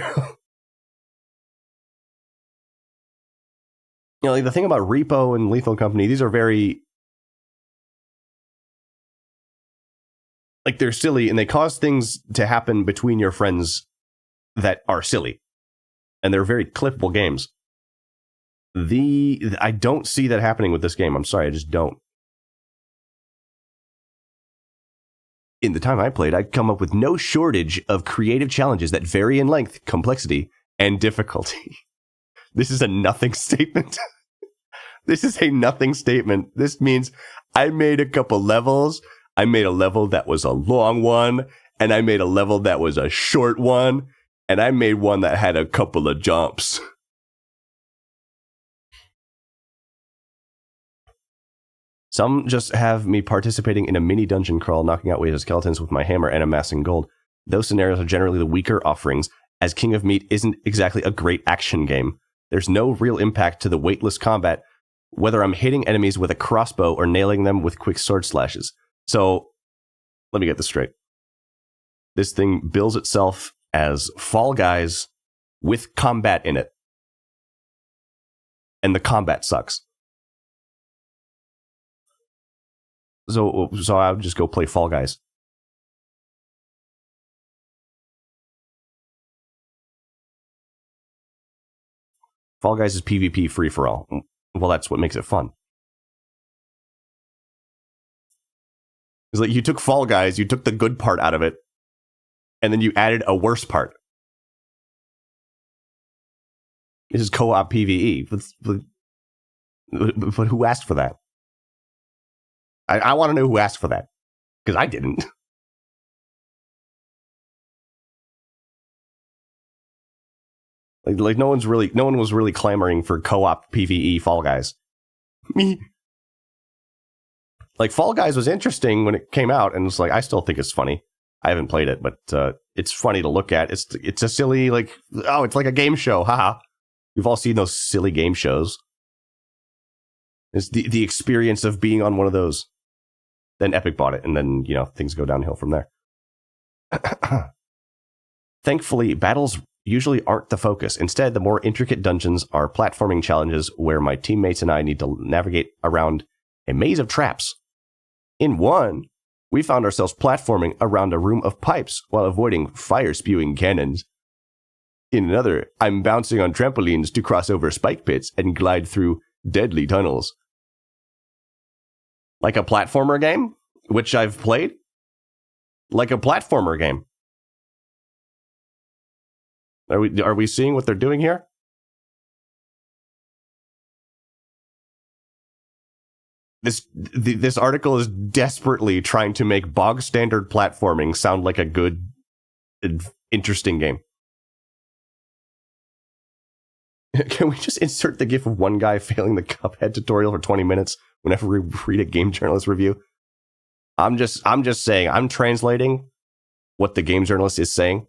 Like the thing about Repo and Lethal Company, these are very, like, they're silly and they cause things to happen between your friends that are silly, and they're very clippable games. I don't see that happening with this game. I'm sorry, I just don't. In the time I played, I'd come up with no shortage of creative challenges that vary in length, complexity, and difficulty. This is a nothing statement. This is a nothing statement. This means I made a couple levels. I made a level that was a long one, and I made a level that was a short one, and I made one that had a couple of jumps. Some just have me participating in a mini dungeon crawl, knocking out waves of skeletons with my hammer and amassing gold. Those scenarios are generally the weaker offerings, as King of Meat isn't exactly a great action game. There's no real impact to the weightless combat, whether I'm hitting enemies with a crossbow or nailing them with quick sword slashes. So, let me get this straight. This thing bills itself as Fall Guys with combat in it. And the combat sucks. So I would just go play Fall Guys. Fall Guys is PvP free-for-all. Well, that's what makes it fun. It's like you took Fall Guys, you took the good part out of it, and then you added a worse part. This is co-op PvE. But who asked for that? I want to know who asked for that, because I didn't. Like no one was really clamoring for co-op PvE Fall Guys. Me. Like Fall Guys was interesting when it came out, and it's like I still think it's funny. I haven't played it, but it's funny to look at. It's a silly, like, oh, it's like a game show, haha. We've all seen those silly game shows. It's the experience of being on one of those. Then Epic bought it, and then, things go downhill from there. Thankfully, battles usually aren't the focus. Instead, the more intricate dungeons are platforming challenges where my teammates and I need to navigate around a maze of traps. In one, we found ourselves platforming around a room of pipes while avoiding fire-spewing cannons. In another, I'm bouncing on trampolines to cross over spike pits and glide through deadly tunnels. Like a platformer game, which I've played. Like a platformer game. Are we seeing what they're doing here? This article is desperately trying to make bog standard platforming sound like a good, interesting game. Can we just insert the gif of one guy failing the Cuphead tutorial for 20 minutes whenever we read a game journalist review? I'm just saying, I'm translating what the game journalist is saying.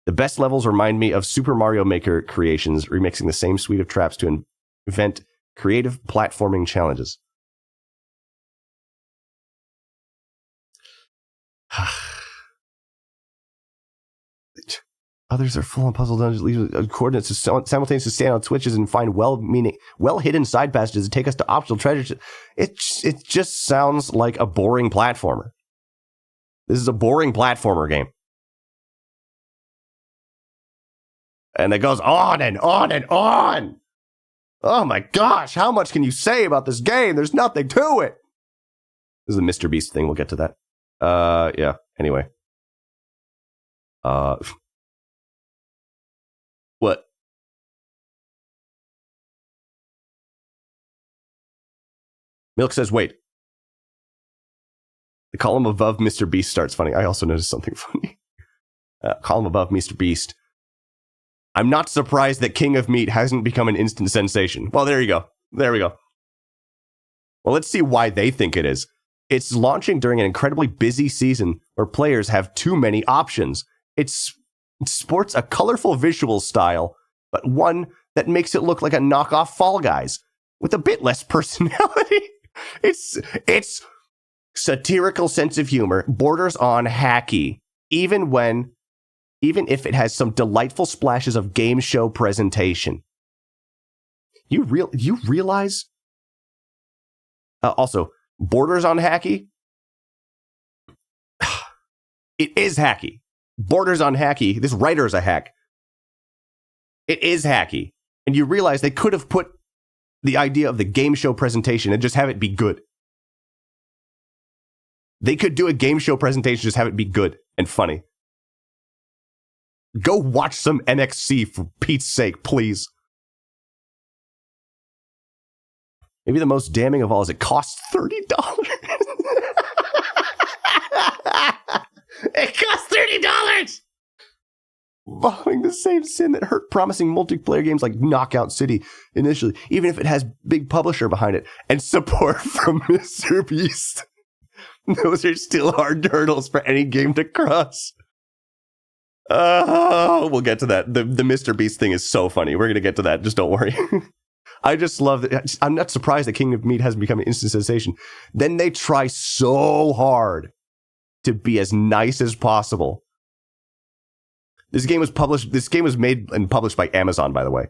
The best levels remind me of Super Mario Maker creations, remixing the same suite of traps to invent creative platforming challenges. Others are full on puzzle dungeons, leave coordinates to simultaneously stand on switches and find well-hidden side passages to take us to optional treasures. It just sounds like a boring platformer. This is a boring platformer game. And it goes on and on and on. Oh my gosh, how much can you say about this game? There's nothing to it. This is the Mr. Beast thing. We'll get to that. Yeah. Anyway. What? Milk says, wait. The column above Mr. Beast starts funny. I also noticed something funny. Column above Mr. Beast. I'm not surprised that King of Meat hasn't become an instant sensation. Well, there you go. There we go. Well, let's see why they think it is. It's launching during an incredibly busy season where players have too many options. It sports a colorful visual style, but one that makes it look like a knockoff Fall Guys with a bit less personality. It's satirical sense of humor, borders on hacky, even if it has some delightful splashes of game show presentation. You realize? Also, borders on hacky? It is hacky. Borders on hacky. This writer's a hack. It is hacky. And you realize they could have put the idea of the game show presentation and just have it be good. They could do a game show presentation, just have it be good and funny. Go watch some NXT for Pete's sake, please. Maybe the most damning of all is it costs $30. It costs $30! Following the same sin that hurt promising multiplayer games like Knockout City initially, even if it has big publisher behind it and support from Mr. Beast. Those are still hard hurdles for any game to cross. Oh, we'll get to that. The Mr. Beast thing is so funny. We're going to get to that. Just don't worry. I just love that. I'm not surprised that King of Meat hasn't become an instant sensation. Then they try so hard to be as nice as possible. This game was made and published by Amazon, by the way.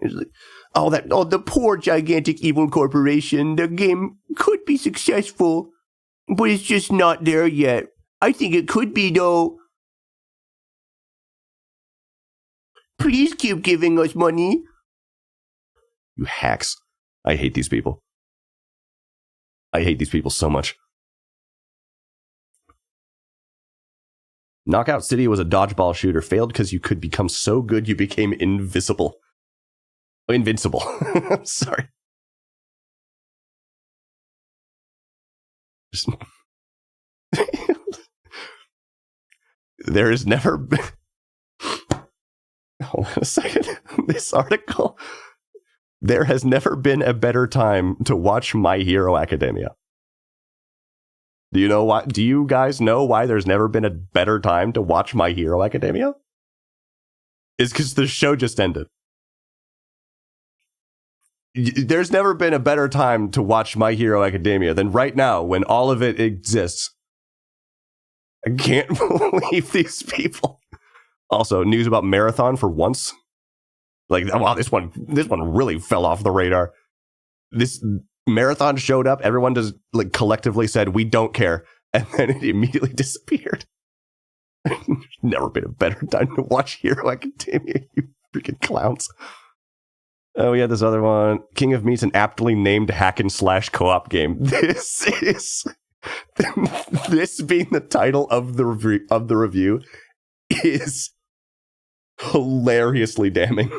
Like, the poor gigantic evil corporation. The game could be successful, but it's just not there yet. I think it could be, though. Please keep giving us money. You hacks. I hate these people. I hate these people so much. Knockout City was a dodgeball shooter. Failed because you could become so good you became invisible. Invincible. I'm sorry. There has never been... Hold on a second. This article... There has never been a better time to watch My Hero Academia. Do you know why? Do you guys know why there's never been a better time to watch My Hero Academia? It's because the show just ended. There's never been a better time to watch My Hero Academia than right now when all of it exists. I can't believe these people. Also, news about Marathon for once. Like, wow, this one really fell off the radar. This Marathon showed up, everyone just like collectively said, we don't care, and then it immediately disappeared. Never been a better time to watch Hero Academia, you freaking clowns. Oh, we had this other one. King of Meat's an aptly named hack and slash co-op game. This being the title of the review is hilariously damning.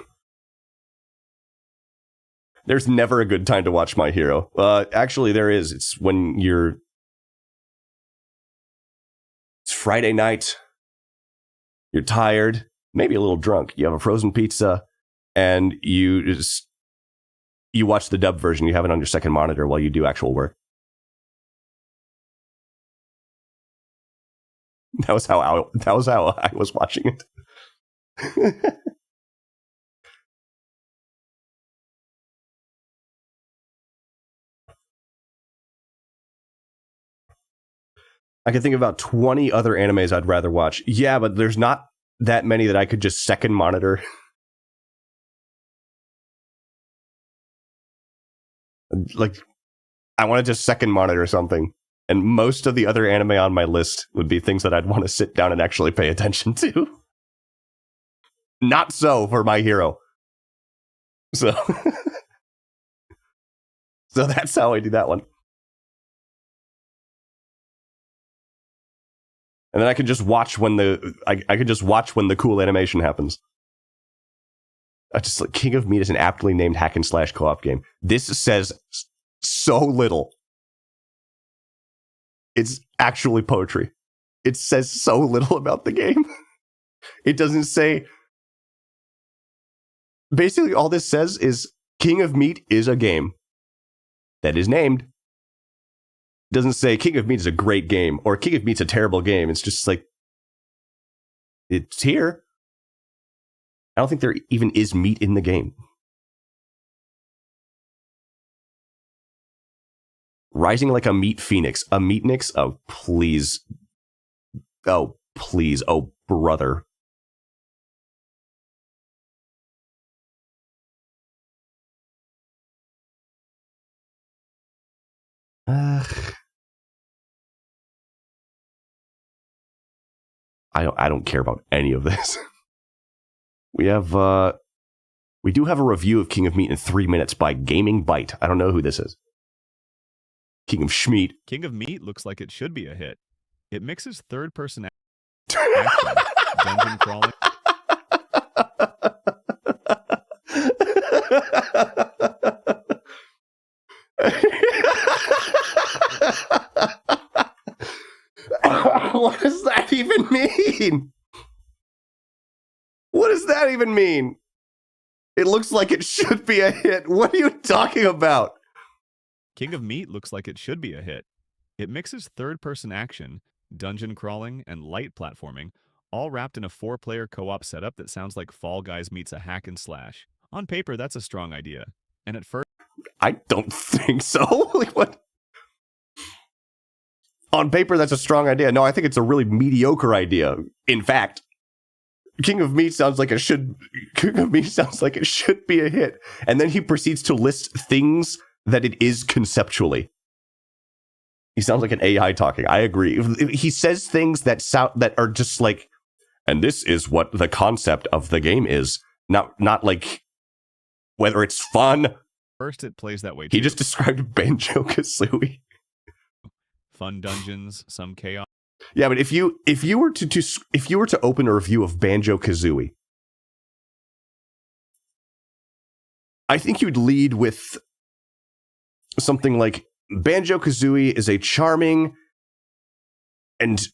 There's never a good time to watch My Hero. Actually, there is. It's Friday night. You're tired, maybe a little drunk. You have a frozen pizza, and you watch the dub version. You have it on your second monitor while you do actual work. That was how I was watching it. I can think of about 20 other animes I'd rather watch. Yeah, but there's not that many that I could just second monitor. Like, I want to just second monitor something. And most of the other anime on my list would be things that I'd want to sit down and actually pay attention to. Not so for My Hero. So, so that's how I do that one. And then I can just watch when I can just watch when the cool animation happens. I just like King of Meat is an aptly named hack and slash co-op game. This says so little. It's actually poetry. It says so little about the game. It doesn't say. Basically, all this says is King of Meat is a game that is named. It doesn't say King of Meat is a great game or King of Meat's a terrible game. It's just like, it's here. I don't think there even is meat in the game. Rising like a meat phoenix. A meatnix? Oh, please. Oh, please. Oh, brother. I don't care about any of this. We do have a review of King of Meat in 3 minutes by Gaming Byte. I don't know who this is. King of Schmeat. King of Meat looks like it should be a hit. It mixes third-person action, dungeon crawling. What does that even mean? What does that even mean? It looks like it should be a hit. What are you talking about? King of Meat looks like it should be a hit. It mixes third-person action, dungeon crawling, and light platforming, all wrapped in a 4-player co-op setup that sounds like Fall Guys meets a hack and slash. On paper, that's a strong idea. And at first... I don't think so. Like, what? On paper, that's a strong idea. No, I think it's a really mediocre idea. In fact, King of Meat sounds like it should be a hit. And then he proceeds to list things that it is conceptually. He sounds like an AI talking. I agree. He says things that are just like, and this is what the concept of the game is. Not like whether it's fun. First, it plays that way too. He just described Banjo-Kazooie. Fun dungeons, some chaos. Yeah, but if you were to open a review of Banjo-Kazooie, I think you'd lead with something like Banjo-Kazooie is a charming and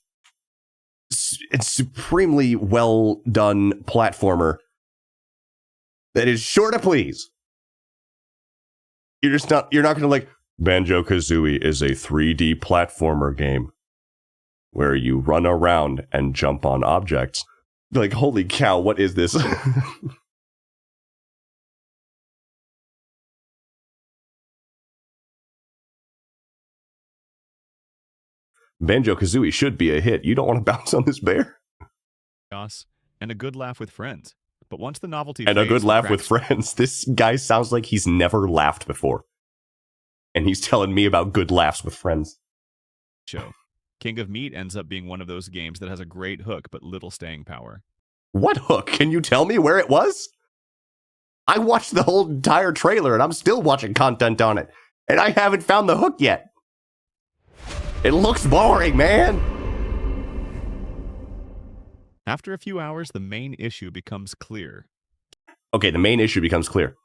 supremely well done platformer that is sure to please. You're not going to like, Banjo-Kazooie is a 3D platformer game where you run around and jump on objects. Like, holy cow, what is this? Banjo-Kazooie should be a hit. You don't want to bounce on this bear? And a good laugh with friends. But once the novelty and fades, a good laugh with friends. This guy sounds like he's never laughed before. And he's telling me about good laughs with friends. Show. King of Meat ends up being one of those games that has a great hook but little staying power. What hook? Can you tell me where it was? I watched the whole entire trailer and I'm still watching content on it. And I haven't found the hook yet. It looks boring, man. After a few hours, the main issue becomes clear. Okay, the main issue becomes clear.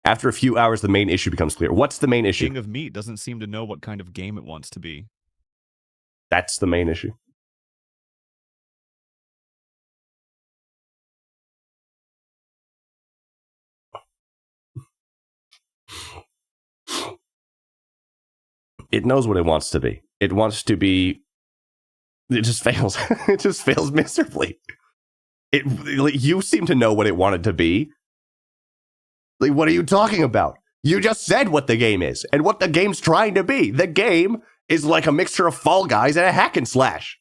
After a few hours, the main issue becomes clear. What's the main issue? King of Meat doesn't seem to know what kind of game it wants to be. That's the main issue. It knows what it wants to be. It wants to be... It just fails. It just fails miserably. You seem to know what it wanted to be. Like, what are you talking about? You just said what the game is and what the game's trying to be. The game is like a mixture of Fall Guys and a hack and slash.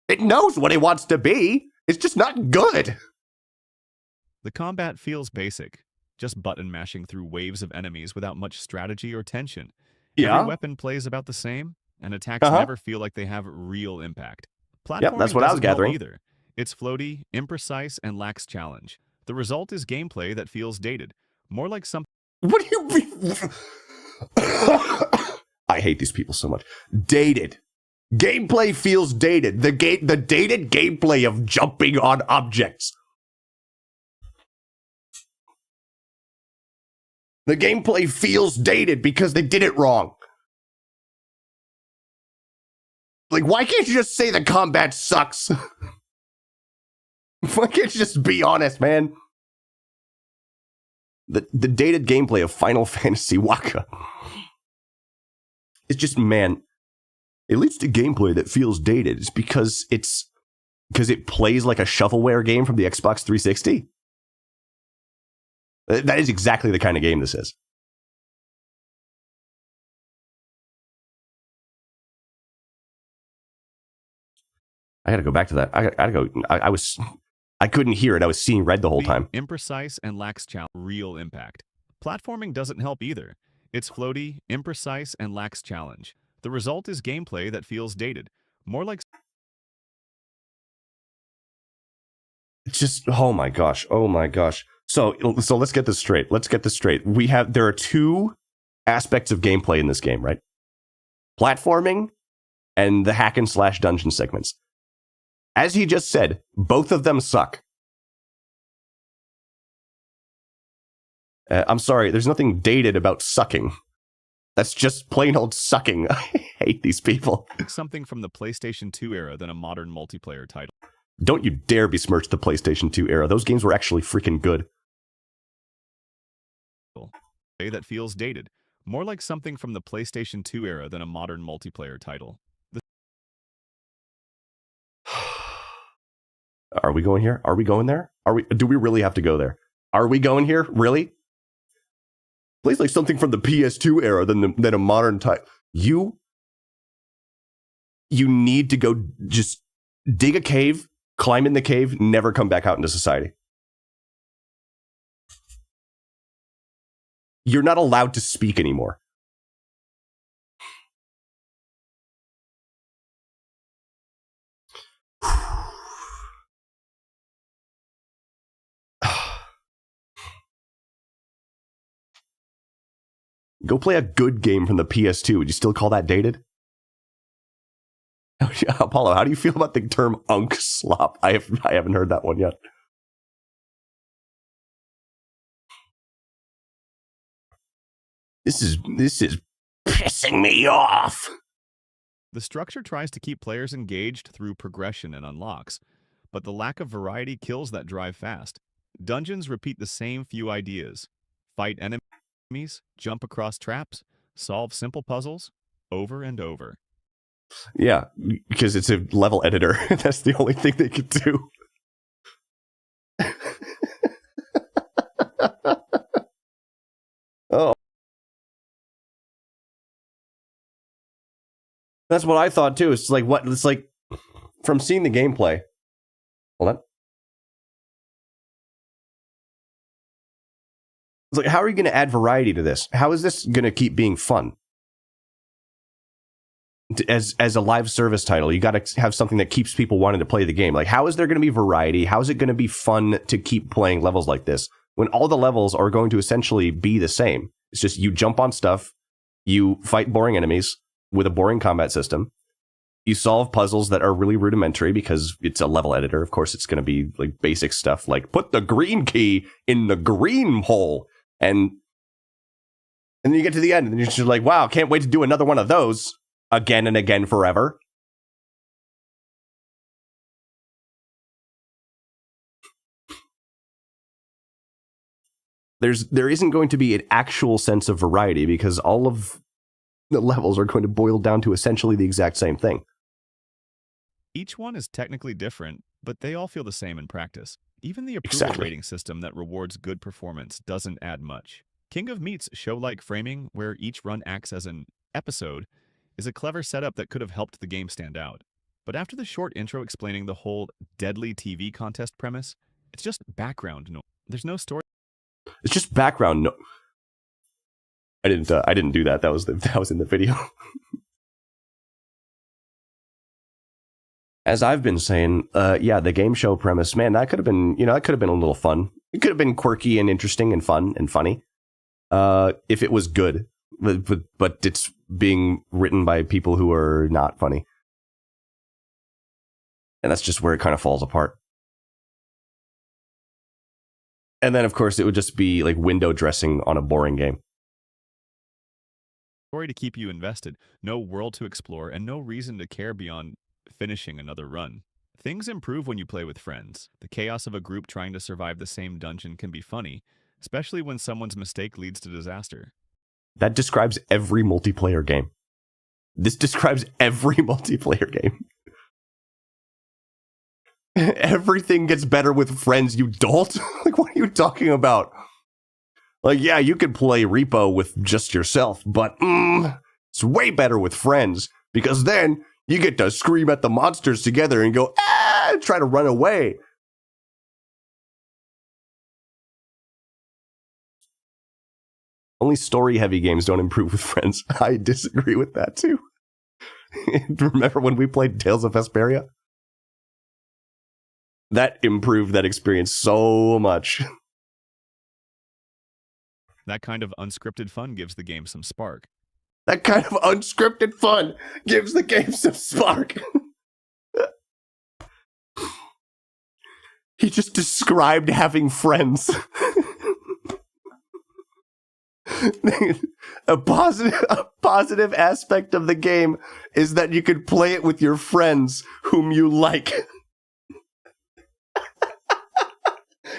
It knows what it wants to be. It's just not good. The combat feels basic, just button mashing through waves of enemies without much strategy or tension. Yeah. Every weapon plays about the same, and attacks never feel like they have real impact. Platforming Yep, that's what I was doesn't help gathering. either. It's floaty, imprecise, and lacks challenge. The result is gameplay that feels dated, more like something. What do you mean? I hate these people so much. Dated. Gameplay feels dated. The dated gameplay of jumping on objects. The gameplay feels dated because they did it wrong. Like, why can't you just say the combat sucks? Why can't you just be honest, man? The dated gameplay of Final Fantasy Waka. It's just, man, it leads to gameplay that feels dated. It's because it plays like a shovelware game from the Xbox 360. That is exactly the kind of game this is. I gotta go back to that. I couldn't hear it. I was seeing red the whole time. Imprecise and lacks real impact. Platforming doesn't help either. It's floaty, imprecise, and lacks challenge. The result is gameplay that feels dated, more like. It's just, oh my gosh. So let's get this straight. There are two aspects of gameplay in this game, right? Platforming and the hack and slash dungeon segments. As he just said, both of them suck. I'm sorry, there's nothing dated about sucking. That's just plain old sucking. I hate these people. Something from the PlayStation 2 era than a modern multiplayer title. Don't you dare besmirch the PlayStation 2 era. Those games were actually freaking good. That feels dated. More like something from the PlayStation 2 era than a modern multiplayer title. Are we going here? Are we going there? Do we really have to go there? Are we going here? Really? Plays like something from the PS2 era than a modern type. You need to go just dig a cave, climb in the cave, never come back out into society. You're not allowed to speak anymore. Go play a good game from the PS2. Would you still call that dated? Apollo, how do you feel about the term unk slop? I haven't heard that one yet. This is pissing me off. The structure tries to keep players engaged through progression and unlocks, but the lack of variety kills that drive fast. Dungeons repeat the same few ideas. Fight enemies, jump across traps, solve simple puzzles, over and over. Yeah, because it's a level editor. That's the only thing they can do. Oh. That's what I thought too. It's like from seeing the gameplay. Hold on. It's like, how are you going to add variety to this? How is this going to keep being fun? As a live service title, you got to have something that keeps people wanting to play the game. Like, how is there going to be variety? How is it going to be fun to keep playing levels like this when all the levels are going to essentially be the same? It's just you jump on stuff, you fight boring enemies with a boring combat system, you solve puzzles that are really rudimentary because it's a level editor. Of course, it's going to be like basic stuff like put the green key in the green hole, and then you get to the end and you're just like, wow, can't wait to do another one of those. Again and again forever. There isn't going to be an actual sense of variety because all of the levels are going to boil down to essentially the exact same thing. Each one is technically different, but they all feel the same in practice. Even the approval rating system that rewards good performance doesn't add much. King of Meat's show-like framing, where each run acts as an episode, is a clever setup that could have helped the game stand out. But after the short intro explaining the whole deadly TV contest premise, it's just background noise. There's no story. It's just background noise. I didn't do that. That was in the video. As I've been saying, yeah, the game show premise, man, that could have been a little fun. It could have been quirky and interesting and fun and funny if it was good, but it's being written by people who are not funny. And that's just where it kind of falls apart. And then, of course, it would just be like window dressing on a boring game. Story to keep you invested, no world to explore, and no reason to care beyond finishing another run. Things improve when you play with friends. The chaos of a group trying to survive the same dungeon can be funny, especially when someone's mistake leads to disaster. That describes every multiplayer game. This describes every multiplayer game. Everything gets better with friends, you dolt. Like, what are you talking about? Like, yeah, you could play Repo with just yourself, but it's way better with friends, because then you get to scream at the monsters together and go, try to run away. Only story-heavy games don't improve with friends. I disagree with that, too. Remember when we played Tales of Vesperia? That improved that experience so much. That kind of unscripted fun gives the game some spark. That kind of unscripted fun gives the game some spark. He just described having friends. A positive aspect of the game is that you could play it with your friends whom you like.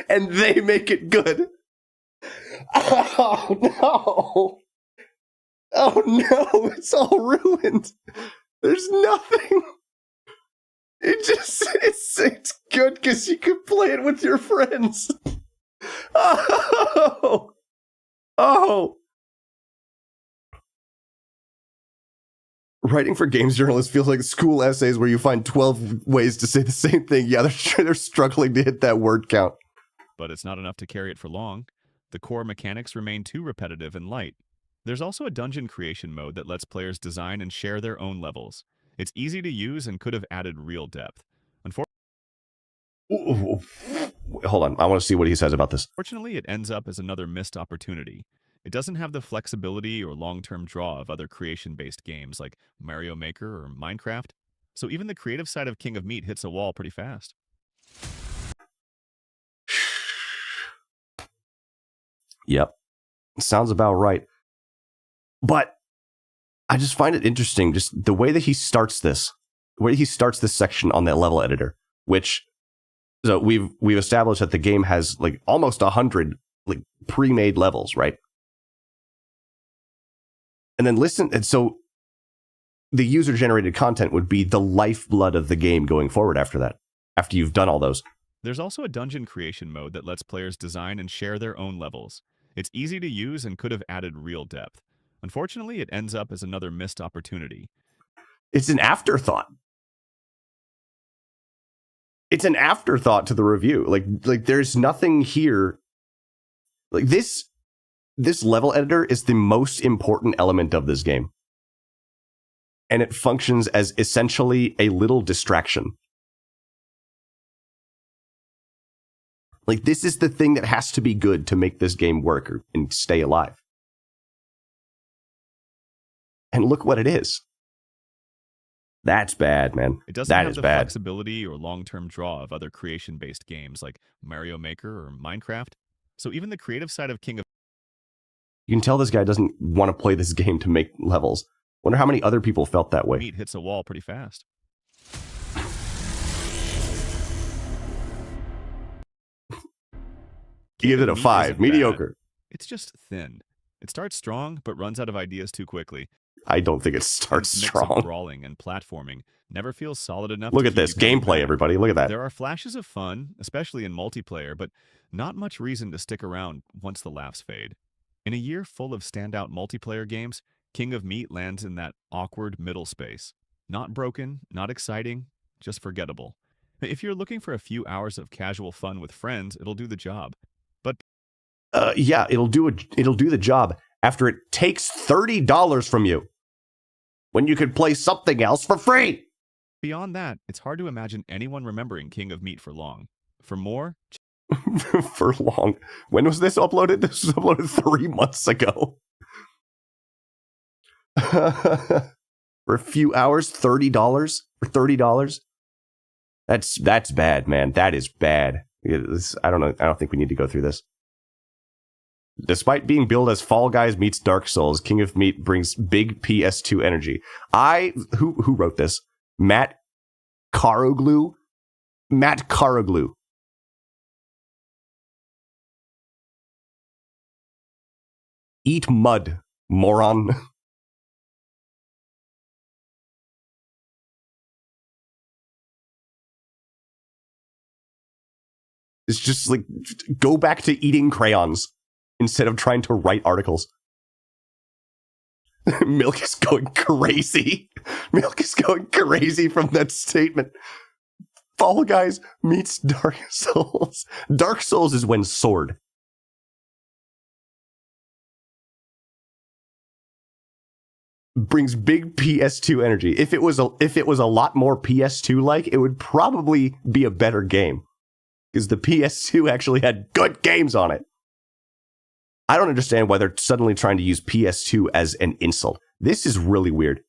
And they make it good. Oh no. Oh no, it's all ruined. There's nothing. It's good because you can play it with your friends. Oh. Writing for games journalists feels like school essays where you find 12 ways to say the same thing. Yeah, they're struggling to hit that word count. But it's not enough to carry it for long. The core mechanics remain too repetitive and light. There's also a dungeon creation mode that lets players design and share their own levels. It's easy to use and could have added real depth. Hold on, I want to see what he says about this. Unfortunately, it ends up as another missed opportunity. It doesn't have the flexibility or long-term draw of other creation-based games like Mario Maker or Minecraft, so even the creative side of King of Meat hits a wall pretty fast. Yep. Sounds about right. But I just find it interesting, just the way that he starts this, section on that level editor, which, so we've established that the game has like almost 100 like pre-made levels, right? And then and so the user-generated content would be the lifeblood of the game going forward after that, after you've done all those. There's also a dungeon creation mode that lets players design and share their own levels. It's easy to use and could have added real depth. Unfortunately, it ends up as another missed opportunity. It's an afterthought. It's an afterthought to the review. Like there's nothing here. Like this level editor is the most important element of this game. And it functions as essentially a little distraction. Like, this is the thing that has to be good to make this game work and stay alive. And look what it is. That's bad, man. It doesn't have the flexibility or long-term draw of other creation-based games like Mario Maker or Minecraft. So even the creative side of King of... You can tell this guy doesn't want to play this game to make levels. Wonder how many other people felt that way. Meat hits a wall pretty fast. He gives it a 5. Mediocre. It's just thin. It starts strong, but runs out of ideas too quickly. I don't think it starts strong. Brawling and platforming never feels solid enough. Look at this gameplay, everybody. Look at that. There are flashes of fun, especially in multiplayer, but not much reason to stick around once the laughs fade. In a year full of standout multiplayer games, King of Meat lands in that awkward middle space. Not broken, not exciting, just forgettable. If you're looking for a few hours of casual fun with friends, it'll do the job. But yeah, it'll do the job after it takes $30 from you when you could play something else for free. Beyond that, it's hard to imagine anyone remembering King of Meat for long. For more, for long. When was this uploaded? This was uploaded 3 months ago. For a few hours, $30 for $30. That's bad, man. That is bad. I don't know. I don't think we need to go through this. Despite being billed as Fall Guys meets Dark Souls, King of Meat brings big PS2 energy. Who wrote this? Matt Caroglu. Eat mud, moron. It's just like, go back to eating crayons instead of trying to write articles. Milk is going crazy. Milk is going crazy from that statement. Fall Guys meets Dark Souls. Dark Souls is when sword. Brings big PS2 energy. If it was a lot more PS2 like, it would probably be a better game. Because the PS2 actually had good games on it. I don't understand why they're suddenly trying to use PS2 as an insult. This is really weird.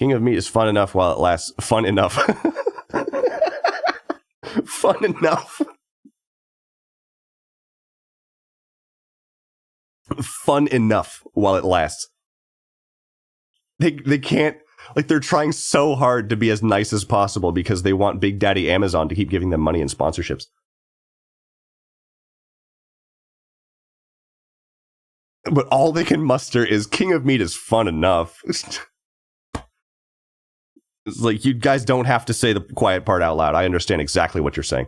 King of Meat is fun enough while it lasts. Fun enough. Fun enough. Fun enough while it lasts. They can't, like, they're trying so hard to be as nice as possible because they want Big Daddy Amazon to keep giving them money and sponsorships. But all they can muster is King of Meat is fun enough. It's like, you guys don't have to say the quiet part out loud. I understand exactly what you're saying.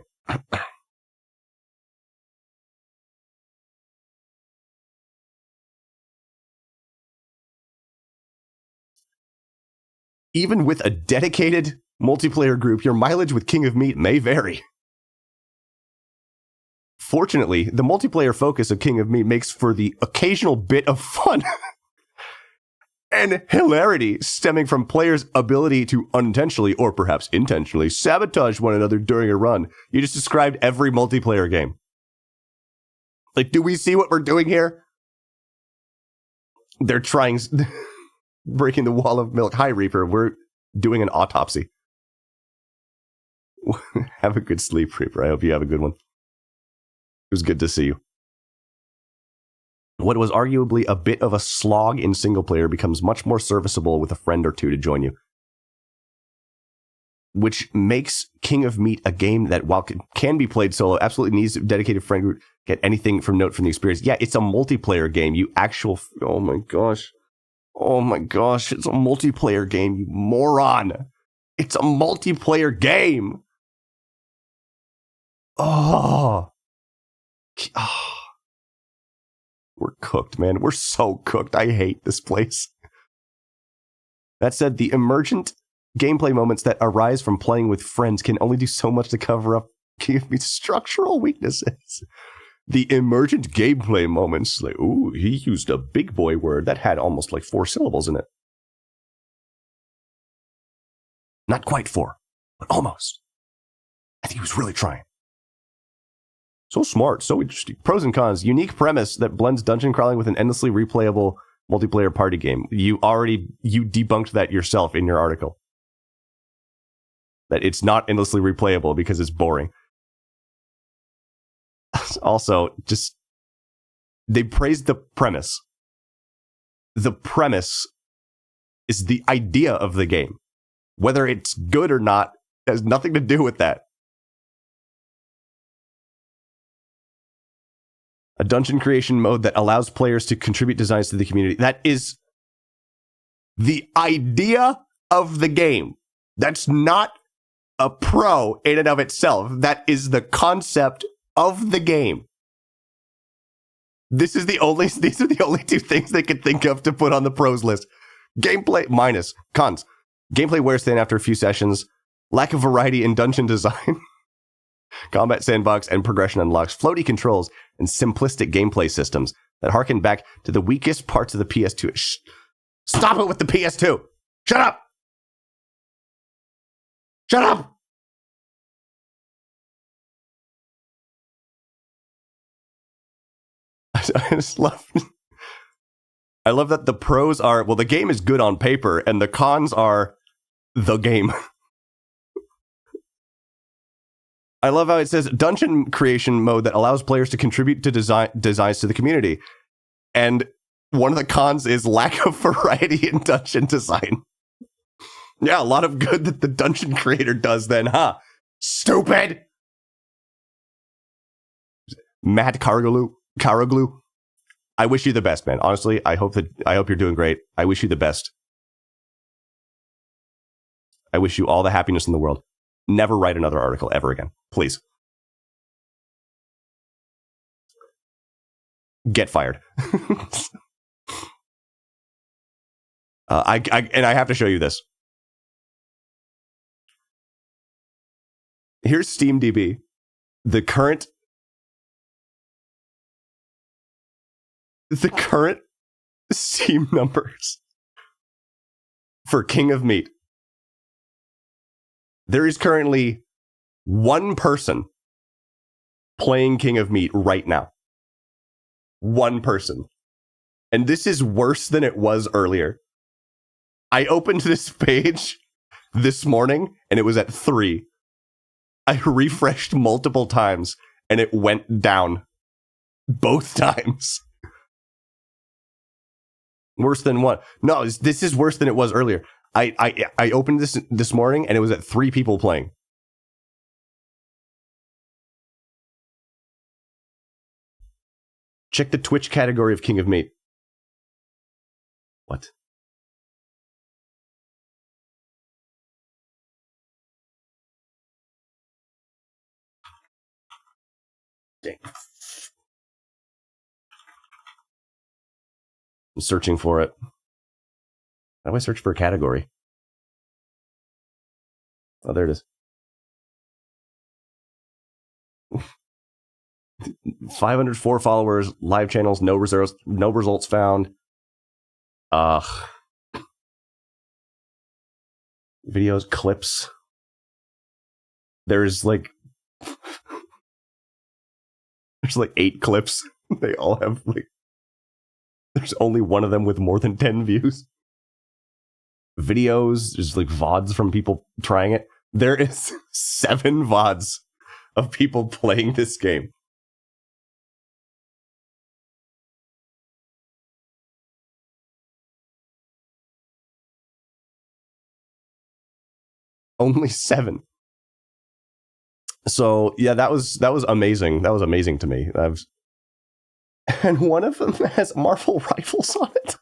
Even with a dedicated multiplayer group, your mileage with King of Meat may vary. Fortunately, the multiplayer focus of King of Meat makes for the occasional bit of fun and hilarity stemming from players' ability to unintentionally, or perhaps intentionally, sabotage one another during a run. You just described every multiplayer game. Like, do we see what we're doing here? They're trying... breaking the wall of milk. Hi, Reaper. We're doing an autopsy. Have a good sleep, Reaper. I hope you have a good one. It was good to see you. What was arguably a bit of a slog in single player becomes much more serviceable with a friend or two to join you. Which makes King of Meat a game that, while it can be played solo, absolutely needs a dedicated friend group. Get anything from note from the experience. Yeah, it's a multiplayer game. Oh my gosh. Oh my gosh, it's a multiplayer game, you moron. It's a multiplayer game. Oh. We're cooked, man. We're so cooked. I hate this place. That said, the emergent gameplay moments that arise from playing with friends can only do so much to cover up King of Meat's structural weaknesses. The emergent gameplay moments, like, ooh, he used a big boy word that had almost like 4 syllables in it. Not quite 4, but almost. I think he was really trying. So smart, so interesting. Pros and cons. Unique premise that blends dungeon crawling with an endlessly replayable multiplayer party game. You debunked that yourself in your article. That it's not endlessly replayable because it's boring. Also, just, they praised the premise. The premise is the idea of the game. Whether it's good or not has nothing to do with that. A dungeon creation mode that allows players to contribute designs to the community. That is the idea of the game. That's not a pro in and of itself. That is the concept of the game. These are the only 2 things they could think of to put on the pros list. Gameplay minus. Cons. Gameplay wears thin after a few sessions. Lack of variety in dungeon design. Combat sandbox and progression unlocks. Floaty controls and simplistic gameplay systems that harken back to the weakest parts of the PS2. Stop it with the PS2! Shut up! Shut up! I just love. I love that the pros are, well, the game is good on paper, and the cons are the game. I love how it says dungeon creation mode that allows players to contribute to designs to the community. And one of the cons is lack of variety in dungeon design. Yeah, a lot of good that the dungeon creator does then, huh? Stupid! Matt Caraglu. I wish you the best, man. Honestly, I hope you're doing great. I wish you the best. I wish you all the happiness in the world. Never write another article ever again. Please. Get fired. I have to show you this. Here's SteamDB. The current Steam numbers for King of Meat. There is currently one person playing King of Meat right now. One person. And this is worse than it was earlier. I opened this page this morning and it was at 3. I refreshed multiple times and it went down. Both times. Worse than what? No, this is worse than it was earlier. I opened this morning and it was at 3 people playing. Check the Twitch category of King of Meat. What? Dang. I'm searching for it. How do I search for a category? Oh, there it is. 504 followers, live channels, no results found. Videos, clips. There's like 8 clips. They all have there's only one of them with more than 10 views. Videos, there's VODs from people trying it. There is 7 VODs of people playing this game. Only 7. So yeah, that was amazing. That was amazing to me. And one of them has Marvel rifles on it.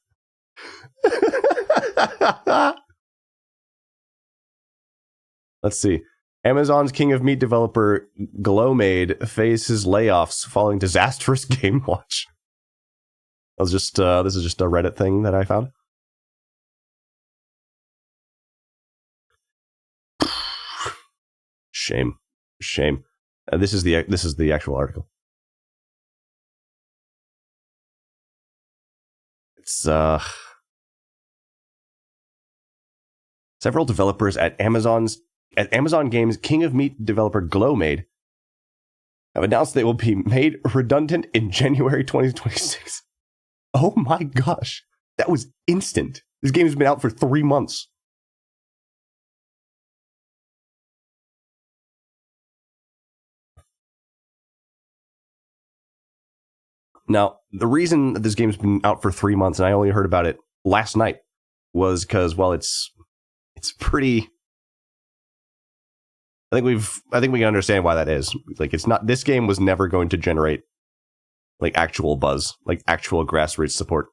Let's see. Amazon's King of Meat developer Glowmade faces layoffs following disastrous game launch. This is just a Reddit thing that I found. Shame. This is the actual article. It's several developers at Amazon Games King of Meat developer Glowmade have announced they will be made redundant in January 2026. Oh my gosh, that was instant. This game has been out for 3 months. Now, the reason that this game's been out for 3 months, and I only heard about it last night, was because, well, it's pretty. I think we can understand why that is. This game was never going to generate actual buzz, actual grassroots support.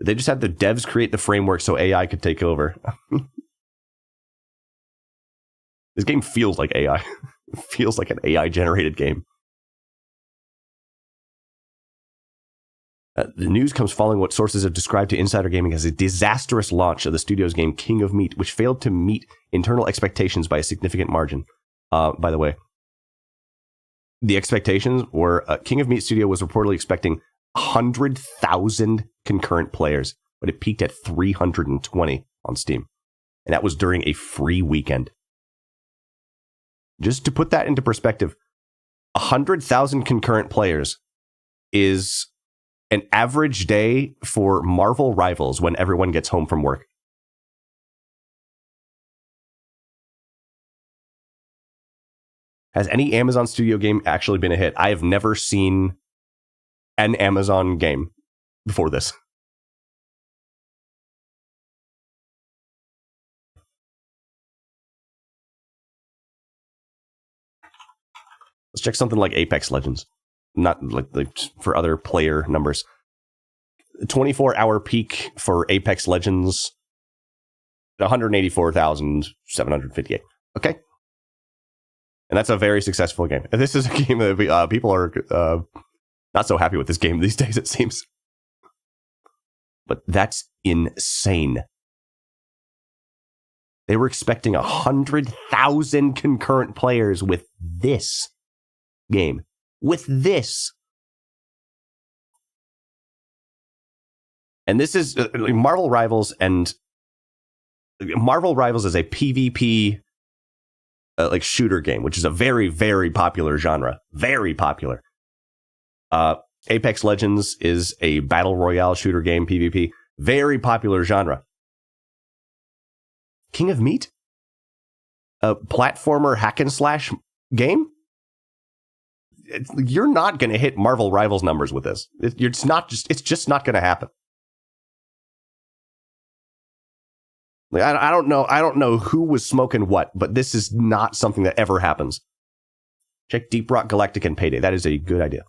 They just had the devs create the framework so AI could take over. This game feels like AI. It feels like an AI generated game. The news comes following what sources have described to Insider Gaming as a disastrous launch of the studio's game King of Meat, which failed to meet internal expectations by a significant margin. By the way, the expectations were King of Meat Studio was reportedly expecting 100,000 concurrent players, but it peaked at 320 on Steam. And that was during a free weekend. Just to put that into perspective, 100,000 concurrent players is an average day for Marvel Rivals when everyone gets home from work. Has any Amazon Studio game actually been a hit? I have never seen an Amazon game before this. Let's check something like Apex Legends. Not like for other player numbers. 24-hour peak for Apex Legends, 184,758. Okay. And that's a very successful game. And this is a game that people are not so happy with this game these days, it seems. But that's insane. They were expecting 100,000 concurrent players with this game. With this. And this is Marvel Rivals, and Marvel Rivals is a PvP like shooter game, which is a very, very popular genre. Very popular. Apex Legends is a battle royale shooter game, PvP. Very popular genre. King of Meat? A platformer hack and slash game? You're not going to hit Marvel Rivals numbers with this. It's just not going to happen. Like, I don't know who was smoking what, but this is not something that ever happens. Check Deep Rock Galactic and Payday. That is a good idea.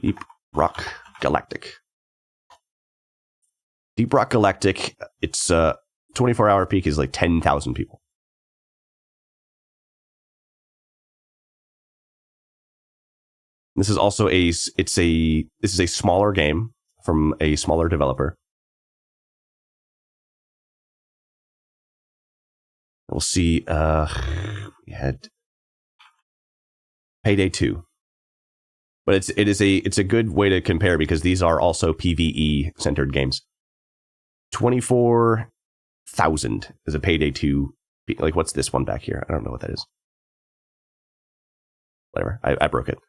Deep Rock Galactic. Deep Rock Galactic, its 24-hour peak is like 10,000 people. This is also this is a smaller game from a smaller developer. We'll see. We had Payday 2, but it's a good way to compare because these are also PvE centered games. 24,000 is a Payday 2. Like, what's this one back here? I don't know what that is. Whatever. I broke it.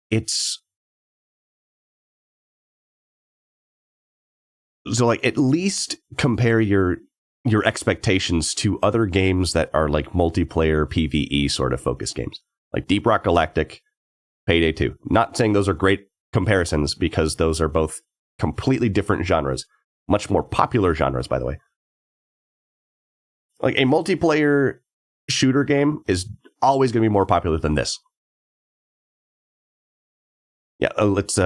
It's so like at least compare your expectations to other games that are like multiplayer PvE sort of focused games, like Deep Rock Galactic, Payday 2. Not saying those are great comparisons because those are both completely different genres, much more popular genres, by the way. Like a multiplayer shooter game is always going to be more popular than this. Yeah, let's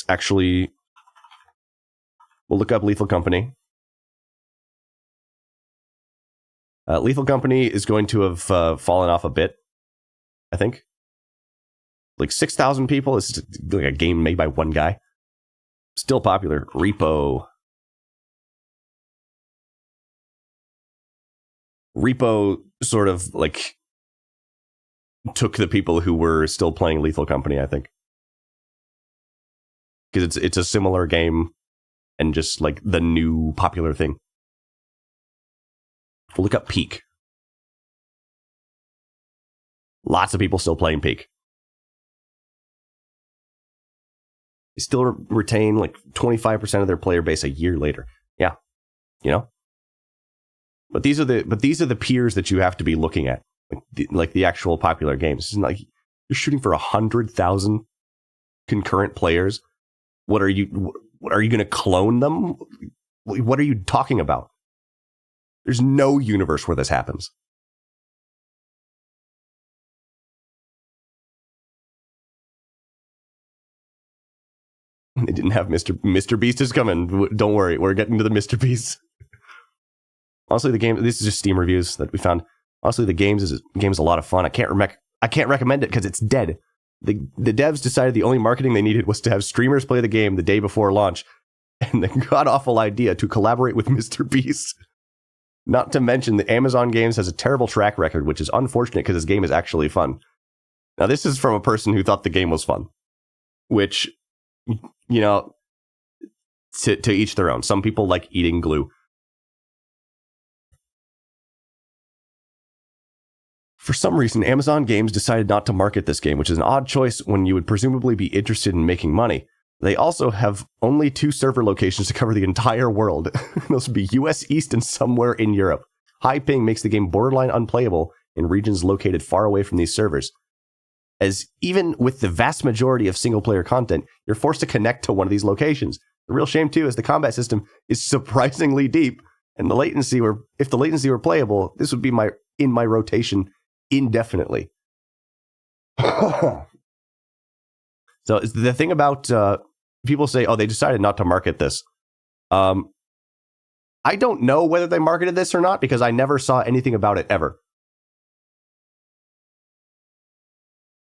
actually, we'll look up Lethal Company. Lethal Company is going to have fallen off a bit, I think. Like 6,000 people. This is like a game made by one guy. Still popular. Repo sort of like took the people who were still playing Lethal Company, I think. Because it's a similar game and just like the new popular thing. We'll look up Peak. Lots of people still playing Peak. They still retain like 25% of their player base a year later. Yeah, you know. But these are the peers that you have to be looking at, like the actual popular games. It's like you're shooting for 100,000 concurrent players. What are you going to clone them? What are you talking about? There's no universe where this happens. They didn't have Mr. Beast is coming. Don't worry, we're getting to the Mr. Beast. Honestly, the game. This is just Steam reviews that we found. Honestly, the game is a lot of fun. I can't recommend it because it's dead. The devs decided the only marketing they needed was to have streamers play the game the day before launch, and the god-awful idea to collaborate with Mr. Beast. Not to mention that Amazon Games has a terrible track record, which is unfortunate because this game is actually fun. Now, this is from a person who thought the game was fun, which, you know, to each their own. Some people like eating glue. For some reason, Amazon Games decided not to market this game, which is an odd choice when you would presumably be interested in making money. They also have only 2 server locations to cover the entire world. Those would be US East and somewhere in Europe. High ping makes the game borderline unplayable in regions located far away from these servers. As even with the vast majority of single-player content, you're forced to connect to one of these locations. The real shame, too, is the combat system is surprisingly deep, and the latency if the latency were playable, this would be in my rotation indefinitely. So the thing about people say, oh, they decided not to market this. I don't know whether they marketed this or not because I never saw anything about it ever.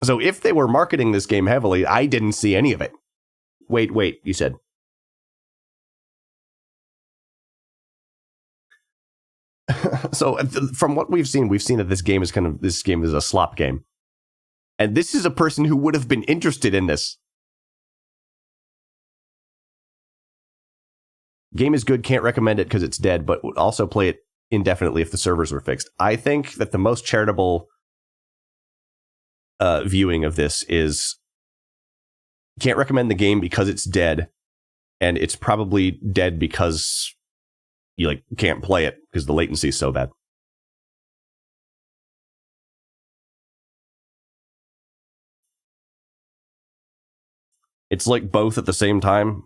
So if they were marketing this game heavily, I didn't see any of it. Wait, you said. So from what we've seen that this game is a slop game. And this is a person who would have been interested in this. Game is good, can't recommend it because it's dead, but would also play it indefinitely if the servers were fixed. I think that the most charitable viewing of this is can't recommend the game because it's dead, and it's probably dead because you can't play it because the latency is so bad. It's like both at the same time.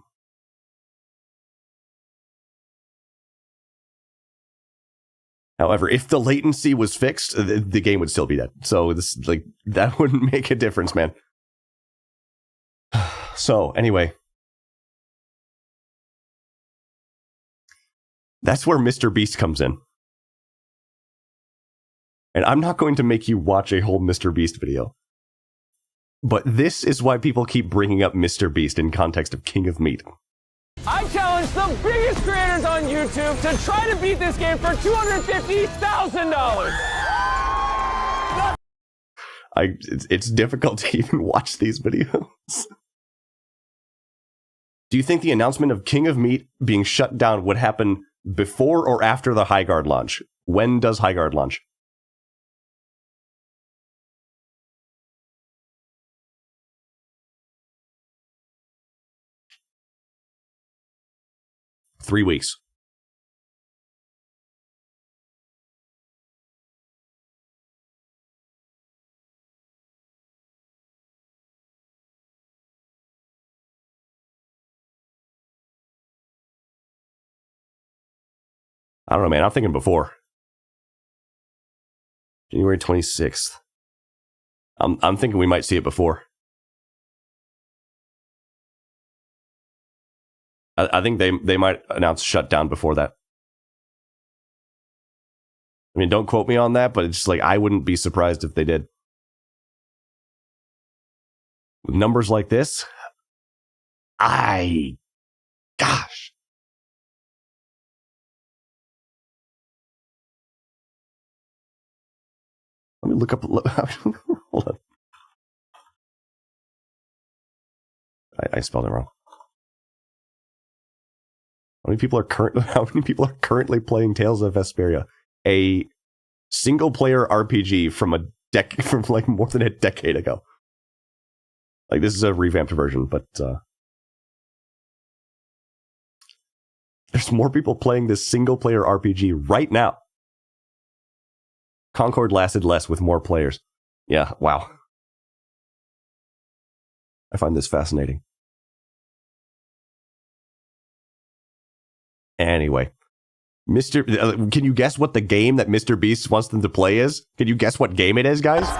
However, if the latency was fixed, the game would still be dead. So this that wouldn't make a difference, man. So anyway, that's where Mr. Beast comes in. And I'm not going to make you watch a whole Mr. Beast video. But this is why people keep bringing up Mr. Beast in context of King of Meat. I challenge the biggest creators on YouTube to try to beat this game for $250,000. It's difficult to even watch these videos. Do you think the announcement of King of Meat being shut down would happen before or after the Highguard launch? When does Highguard launch? Three weeks. I don't know, man. I'm thinking before. January 26th. I'm thinking we might see it before. I think they might announce shutdown before that. I mean, don't quote me on that, but it's just I wouldn't be surprised if they did. With numbers like this, gosh. Let me look up. Hold on. I spelled it wrong. How many people are currently playing Tales of Vesperia, a single-player RPG from more than a decade ago? This is a revamped version, but there's more people playing this single-player RPG right now. Concord lasted less with more players. Yeah, wow. I find this fascinating. Anyway, can you guess what the game that Mr. Beast wants them to play is? Can you guess what game it is, guys? Run!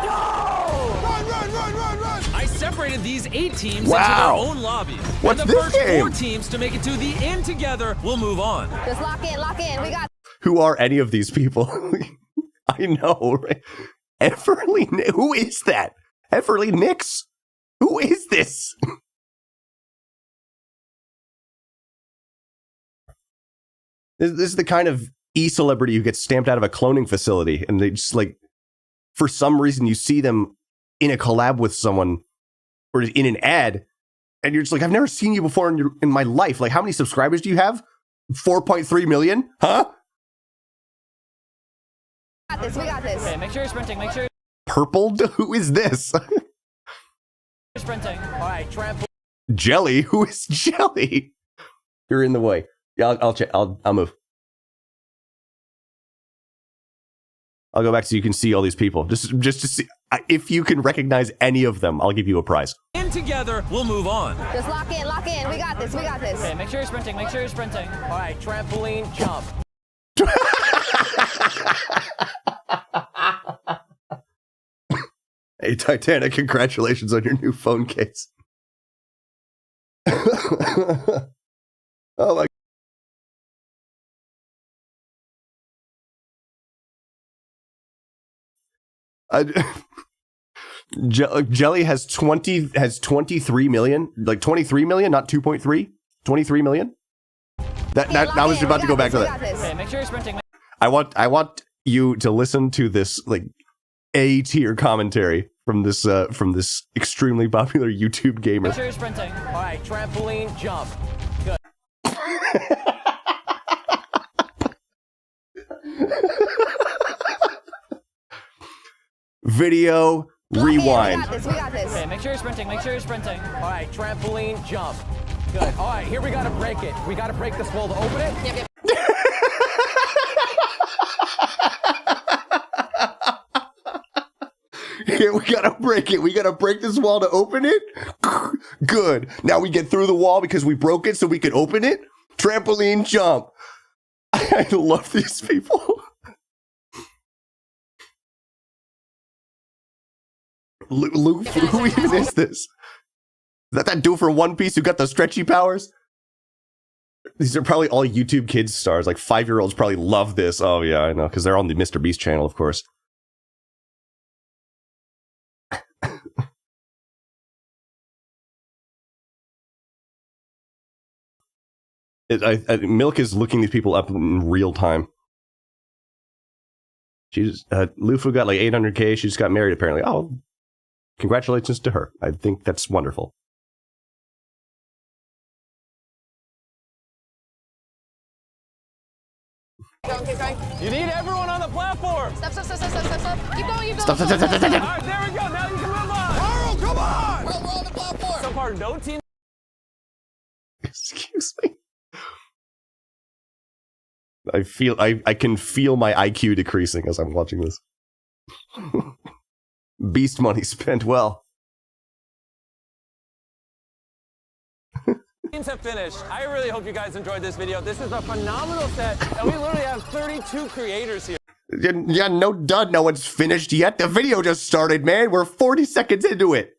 I separated these 8 teams into Wow. their own lobbies. What's and the this first game? 4 teams to make it to the end together will move on. Just lock in. We got. Who are any of these people? I know, right? Everly, who is that? Everly Nix? Who is this? This is the kind of e-celebrity who gets stamped out of a cloning facility, and they just for some reason you see them in a collab with someone or in an ad, and you're just I've never seen you before in my life. How many subscribers do you have? 4.3 million? Huh? We got this. Okay, make sure you're sprinting. Make sure. purple? Who is this? Sprinting. All right, trampoline. Jelly? Who is Jelly? You're in the way. Yeah, I'll check. I'll move. I'll go back so you can see all these people. Just to see if you can recognize any of them. I'll give you a prize. In together, we'll move on. Just lock in, lock in. We got this, we got this. Okay, make sure you're sprinting. Make sure you're sprinting. All right, trampoline, jump. Hey, Titanic, congratulations on your new phone case. Oh my. Jelly has 23 million, like 23 million, not 2.3, 23 million. That I was about to go back to that. Okay, make sure you're sprinting. I want you to listen to this like A tier commentary from this extremely popular YouTube gamer. Make sure you're sprinting. All right, trampoline, jump. Good. Video rewind. We got this. Okay, make sure you're sprinting. Make sure you're sprinting. All right, trampoline, jump. Good. All right, here we gotta break it. We gotta break this wall to open it. Yep. Here, we gotta break it. We gotta break this wall to open it. Good. Now we get through the wall because we broke it so we could open it. Trampoline jump. I love these people. Luke, who even is this? Is that dude from One Piece who got the stretchy powers? These are probably all YouTube Kids stars. Like 5-year-olds probably love this. Oh yeah, I know, because they're on the Mr. Beast channel, of course. Milk is looking these people up in real time. She's Lufu got like 800K. She just got married apparently. Oh, congratulations to her. I think that's wonderful. You need everyone on the platform. Stop. Keep going. Stop. All right, there we go. Now you can move on. Carl, come on! We're on the platform. So far, no team. Excuse me. I can feel my IQ decreasing as I'm watching this. Beast money spent well. Teams have finished. I really hope you guys enjoyed this video. This is a phenomenal set, and we literally have 32 creators here. Yeah, no dud. No one's finished yet. The video just started, man. We're 40 seconds into it.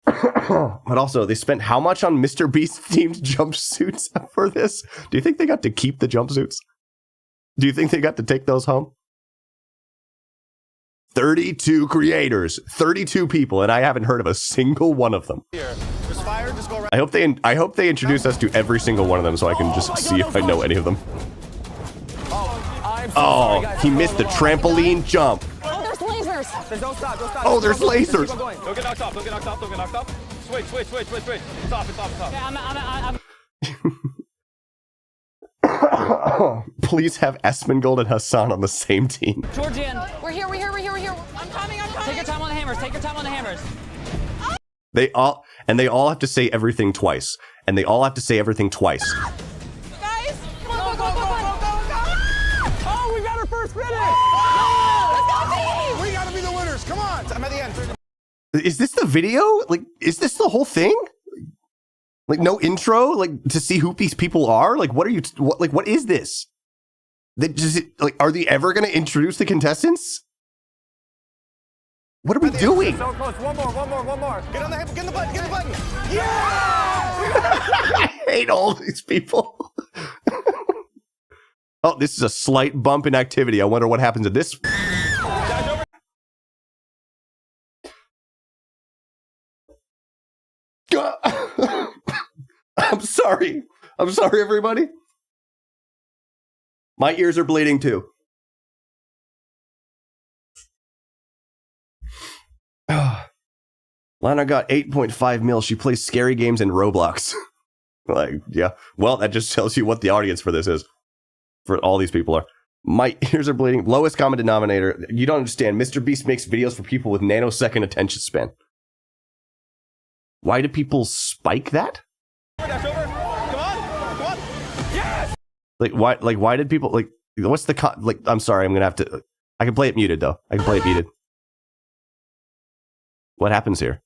But also, they spent how much on Mr. Beast-themed jumpsuits for this? Do you think they got to keep the jumpsuits? Do you think they got to take those home? 32 creators, 32 people, and I haven't heard of a single one of them. I hope they introduce us to every single one of them so I can just see if I know any of them. Oh, he missed the trampoline jump. Oh, there's lasers. Don't stop. Oh, there's lasers. Don't get knocked off. Switch. Stop. Yeah, I'm Please have Espengold and Hassan on the same team. Georgian. We're here. I'm coming. Take your time on the hammers. They all have to say everything twice. Guys, come on, go. Oh, we got our first finish. Let's go, team. We gotta be the winners. Come on, I'm at the end. Is this the video? Like, is this the whole thing? Like, no intro? Like, to see who these people are? Like, what is this? Are they ever going to introduce the contestants? What are we doing? So close. One more. Get on the get the button. Yeah! I hate all these people. Oh, this is a slight bump in activity. I wonder what happens at this. I'm sorry, everybody. My ears are bleeding too. Lana got 8.5 mil. She plays scary games and Roblox. Like, yeah. Well, that just tells you what the audience for this is. For all these people are. My ears are bleeding. Lowest common denominator. You don't understand. Mr. Beast makes videos for people with nanosecond attention span. Why do people spike that? Dash over. Come on. Yes! Why did people, like, what's the, I'm sorry, I'm gonna have to, I can play it muted, though. I can play it muted. What happens here?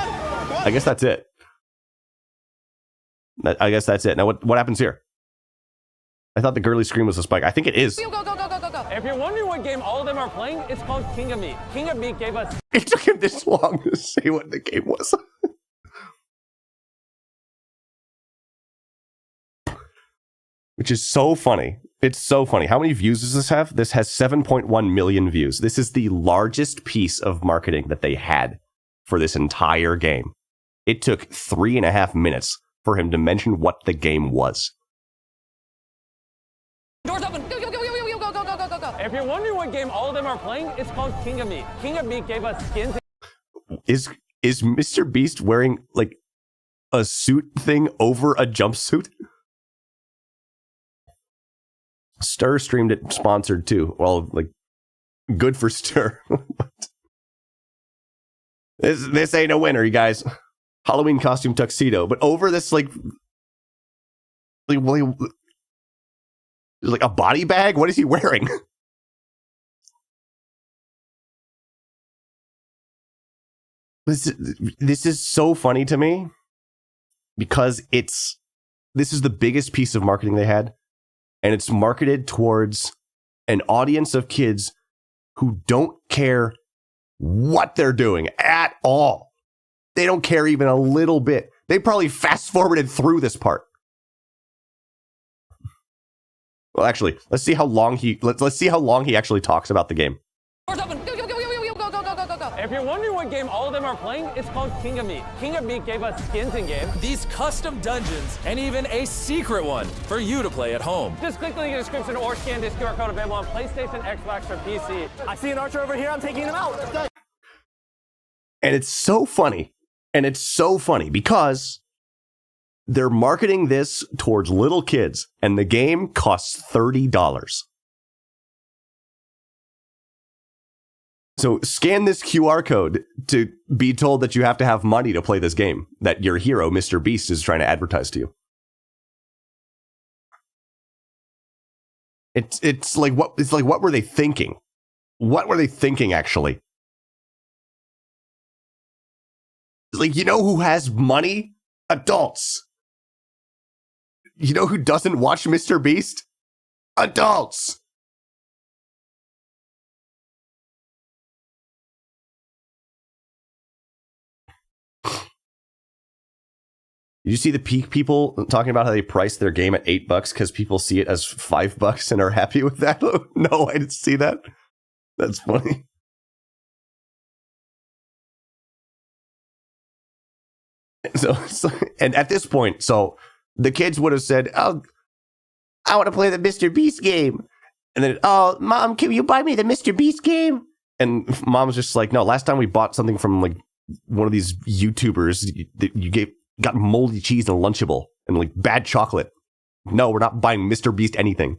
I guess that's it. I guess that's it. Now, what happens here? I thought the girly scream was a spike. I think it is. Go. If you're wondering what game all of them are playing, it's called King of Meat. King of Meat gave us... It took him this long to say what the game was. Which is so funny. It's so funny. How many views does this have? This has 7.1 million views. This is the largest piece of marketing that they had for this entire game. It took 3.5 minutes for him to mention what the game was. Doors open. Go. If you're wondering what game all of them are playing, it's called King of Meat. King of Meat gave us skins. Is Mr. Beast wearing, like, a suit thing over a jumpsuit? Stir streamed it sponsored too. Well, like, good for Stir. This ain't a winner, you guys. Halloween costume tuxedo, but over this like a body bag. What is he wearing? This is so funny to me because this is the biggest piece of marketing they had. And it's marketed towards an audience of kids who don't care what they're doing at all. They don't care even a little bit. They probably fast forwarded through this part. Well, actually, let's see how long he actually talks about the game. Doors open. Go. If you're wondering what game all of them are playing, it's called King of Meat. King of Meat gave us skins in game. These custom dungeons, and even a secret one for you to play at home. Just click the link in the description or scan this QR code available on PlayStation, Xbox, or PC. I see an archer over here. I'm taking him out. And it's so funny. And it's so funny because they're marketing this towards little kids, and the game costs $30. So scan this QR code to be told that you have to have money to play this game that your hero, Mr. Beast, is trying to advertise to you. It's like what were they thinking? What were they thinking actually? Like, you know who has money? Adults. You know who doesn't watch Mr. Beast? Adults. Did you see the Peak people talking about how they priced their game at $8 because people see it as $5 and are happy with that? No, I didn't see that. That's funny. So, and at this point, so the kids would have said, "Oh, I want to play the Mr. Beast game," and then, "Oh, Mom, can you buy me the Mr. Beast game?" And Mom's just like, "No, last time we bought something from like one of these YouTubers, you got moldy cheese and a Lunchable and like bad chocolate. No, we're not buying Mr. Beast anything."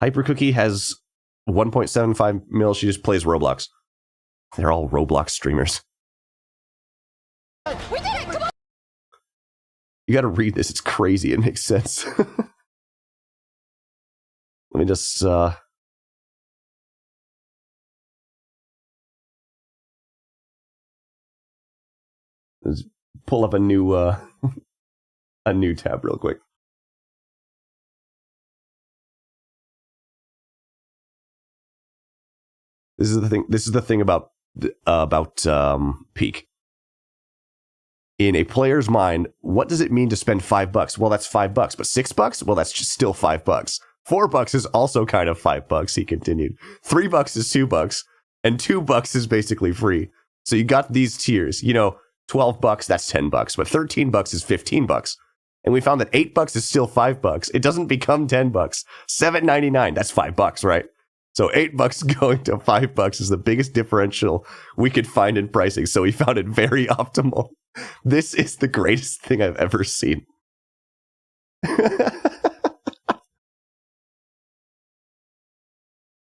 Hyper Cookie has 1.75 mil. She just plays Roblox. They're all Roblox streamers. We did it! Come on! You gotta read this. It's crazy. It makes sense. Let me just, let's pull up a new tab real quick. This is the thing about Peak. In a player's mind, what does it mean to spend $5? Well, that's $5, but $6? Well, that's just still $5. $4 is also kind of $5, he continued. $3 is $2, and $2 is basically free. So you got these tiers, you know, $12, that's $10, but $13 is $15. And we found that $8 is still $5. It doesn't become $10. $7.99, that's $5, right? So $8 going to $5 is the biggest differential we could find in pricing. So we found it very optimal This is the greatest thing I've ever seen.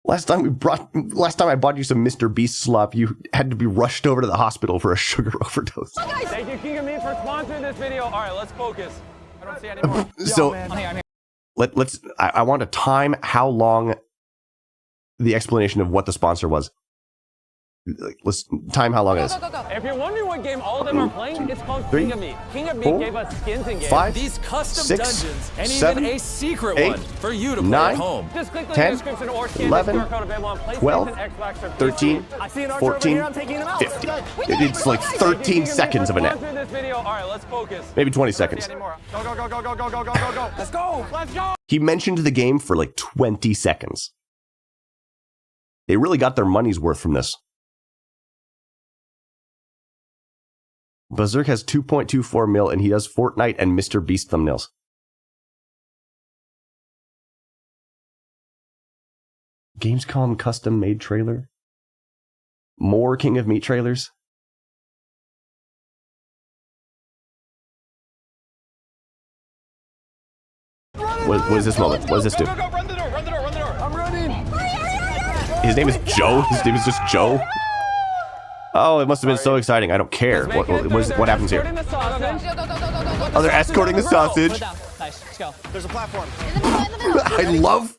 Last time I bought you some Mr. Beast slop, you had to be rushed over to the hospital for a sugar overdose. Thank you, King of Meat, for sponsoring this video. All right, let's focus. I don't see any more. So I'm here. I want to time how long the explanation of what the sponsor was. Let's time how long it is. If you're wondering what game all of them are playing, it's called Three, King of Meat. King of Meat 4, gave us skins in games. 5, These custom 6, dungeons and 7, even a secret 8, one for you to play 9, at home. Just click the 10, description or scan 11, this QR code available on PlayStation, 12, Xbox, or PC. 13, I see an archer over 14, here, I'm taking him out. 50. It's like 13 seconds of an ad. This video. All right, let's focus. Maybe 20 seconds. Go, go, go, go, go, go, go, go, go, go. Let's go. Let's go. He mentioned the game for like 20 seconds. They really got their money's worth from this. Berserk has 2.24 mil and he does Fortnite and Mr. Beast thumbnails. Gamescom custom made trailer. More King of Meat trailers. What is this moment? What does this do? Go, go, run the door, run the door, run the door. I'm running. His name is Joe? His name is just Joe? Oh, it must have been so exciting. I don't care. What happens here? Oh, they're escorting the sausage. Nice, let's go. There's a platform. I love...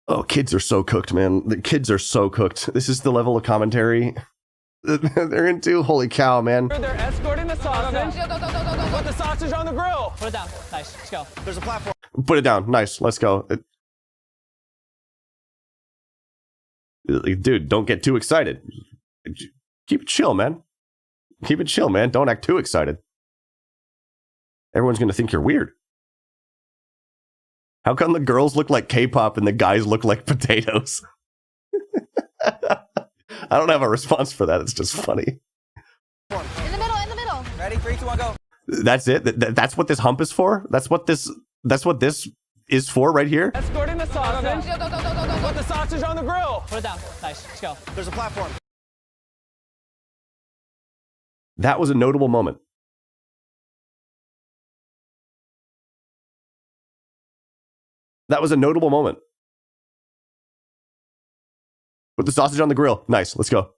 Oh, kids are so cooked, man. The kids are so cooked. This is the level of commentary they're into. Holy cow, man. They're escorting the sausage. Put the sausage on the grill. Put it down. Nice, let's go. There's a platform. Put it down. Nice. Let's go. Dude, don't get too excited. Keep it chill, man. Keep it chill, man. Don't act too excited. Everyone's going to think you're weird. How come the girls look like K-pop and the guys look like potatoes? I don't have a response for that. It's just funny. In the middle. Ready? 3, 2, 1, go. That's it? That's what this hump is for? That's what this is for right here? Escorting the sausage. Go. Put the sausage on the grill. Put it down. Nice, let's go. There's a platform. That was a notable moment. That was a notable moment. Put the sausage on the grill. Nice, let's go.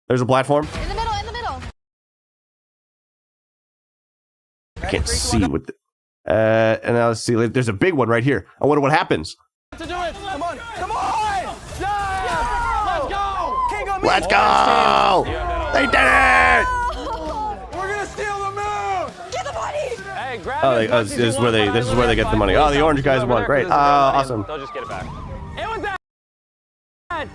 There's a platform. In the middle. I can't see what the... and now let's see, there's a big one right here. I wonder what happens. To do it. Come on. Yeah. Let's go. King of Meat. Let's go! They did it! We're gonna steal the moon. Get the money. Hey, grab Oh, it. this is where they get the money. Oh, the orange guys won. Great. Awesome. They'll just get it back. And with that,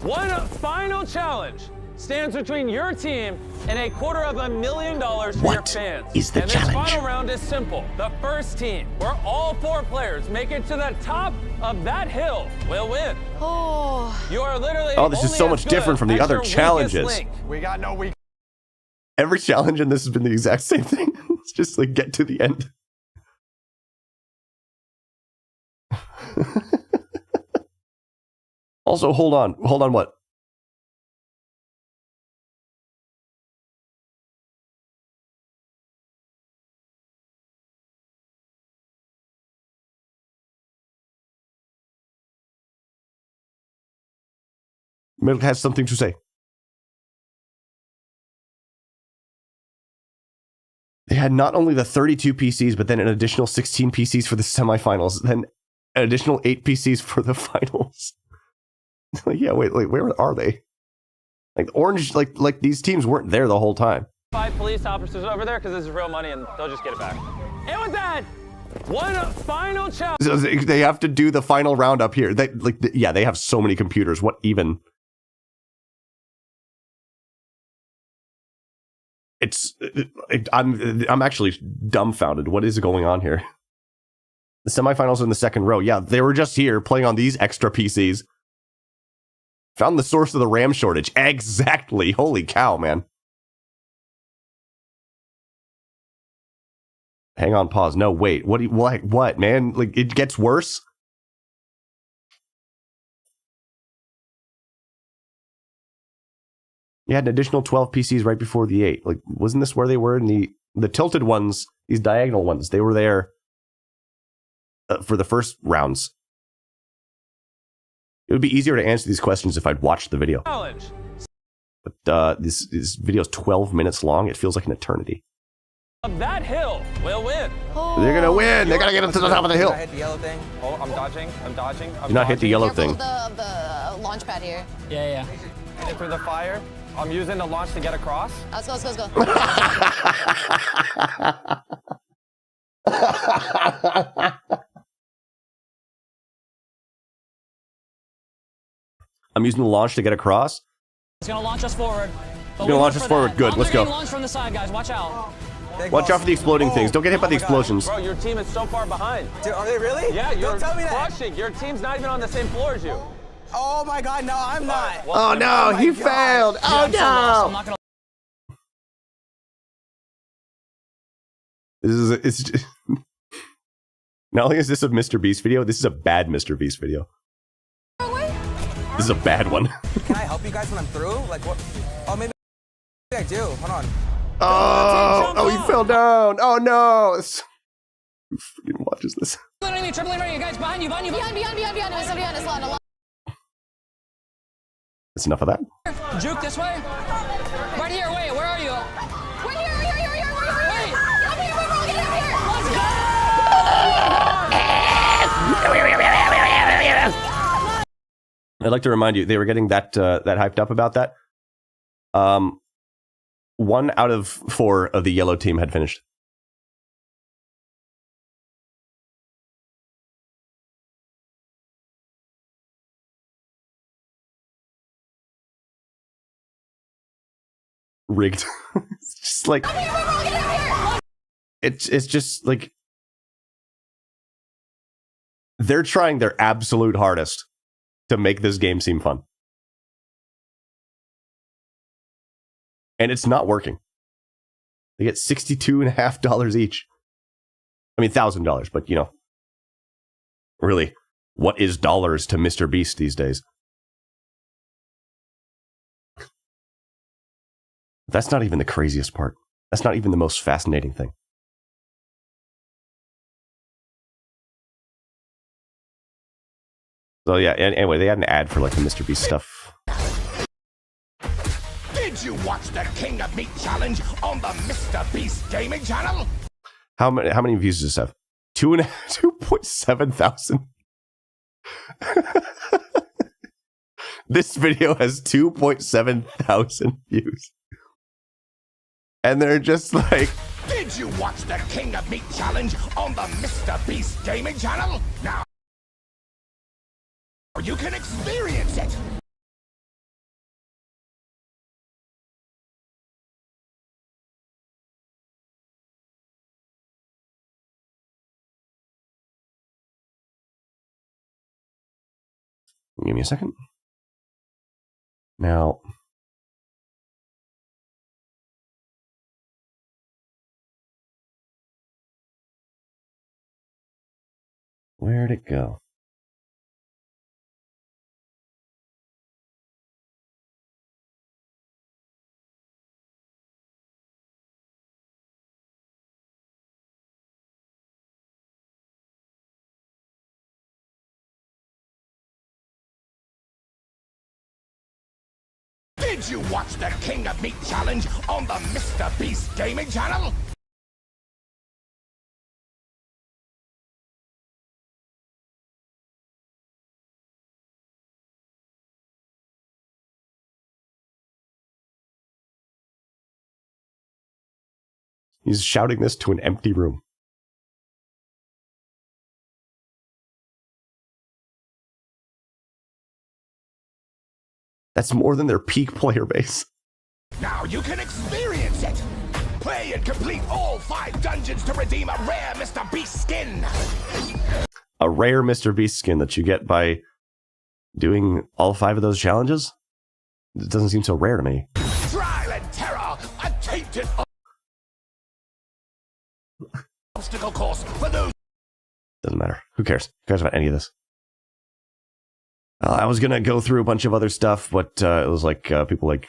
one final challenge stands between your team and $250,000 for your fans. Is the and challenge? this final round is simple. The first team, where all 4 players make it to the top of that hill, will win. Oh. You are literally This is so much different from the other challenges. We got no weak. Every challenge in this has been the exact same thing. It's just like get to the end. Also, hold on what? Milk has something to say. They had not only the 32 PCs, but then an additional 16 PCs for the semifinals, then an additional 8 PCs for the finals. Yeah, wait, where are they? Like Orange, like these teams weren't there the whole time. 5 police officers over there because this is real money and they'll just get it back. And with that, one final challenge. So they have to do the final round up here. They they have so many computers. What even? I'm actually dumbfounded. What is going on here? The semifinals are in the second row. Yeah, they were just here playing on these extra PCs. Found the source of the RAM shortage. Exactly. Holy cow, man. Hang on, pause. No, wait. What, man? Like, it gets worse? You had an additional 12 PCs right before the 8. Like, wasn't this where they were in the tilted ones, these diagonal ones? They were there for the first rounds. It would be easier to answer these questions if I'd watched the video. Challenge. But this video is 12 minutes long. It feels like an eternity. Of that hill will win. They're gonna win. They gotta get up to the top of the hill. I hit the yellow thing. Oh, I'm dodging. Do not hit the yellow thing. The launch pad here. Yeah. Hit through the fire. I'm using the launch to get across. Let's go. I'm using the launch to get across. It's gonna launch us forward. It's gonna launch us forward. Good, let's go. Launch from the side, guys. Watch out. Watch out for the exploding things. Don't get hit by the explosions. Bro, your team is so far behind. Dude, are they really? Yeah, you're Don't tell me that. crushing. Your team's not even on the same floor as you. Oh my god, no, I'm not. Oh no, he failed. Oh no. It's just, not only is this a Mr. Beast video, this is a bad Mr. Beast video. This is a bad one. Can I help you guys when I'm through? Like what? Oh, maybe I do. Hold on. Oh, he fell down. Oh no. Who freaking watches this? Triple right, guys, behind you. Behind us, behind us. That's enough of that. Juke this way. Right here. Wait, where are you? Right here. Wait. Up here, bro, get out here. Let's go! I'd like to remind you, they were getting that hyped up about that. 1 out of 4 of the yellow team had finished. Rigged. It's just like it's just like they're trying their absolute hardest to make this game seem fun. And it's not working. They get $62.50 each. I mean, $1,000, but you know, really, what is dollars to Mr. Beast these days? That's not even the craziest part. That's not even the most fascinating thing. So yeah, anyway, they had an ad for like the Mr. Beast stuff. Did you watch the King of Meat challenge on the Mr. Beast gaming channel? How many views does this have? 2.7 thousand. This video has 2.7 thousand views. And they're just like, did you watch the King of Meat challenge on the Mr. Beast gaming channel? Now you can experience it. Give me a second. Now, where'd it go? Did you watch the King of Meat challenge on the Mr. Beast gaming channel? He's shouting this to an empty room. That's more than their peak player base. Now you can experience it. Play and complete all 5 dungeons to redeem a rare Mr. Beast skin. A rare Mr. Beast skin that you get by doing all 5 of those challenges? It doesn't seem so rare to me. Trial and terror, a tainted obstacle course for those. Doesn't matter. Who cares? Who cares about any of this? I was gonna go through a bunch of other stuff, but it was like people like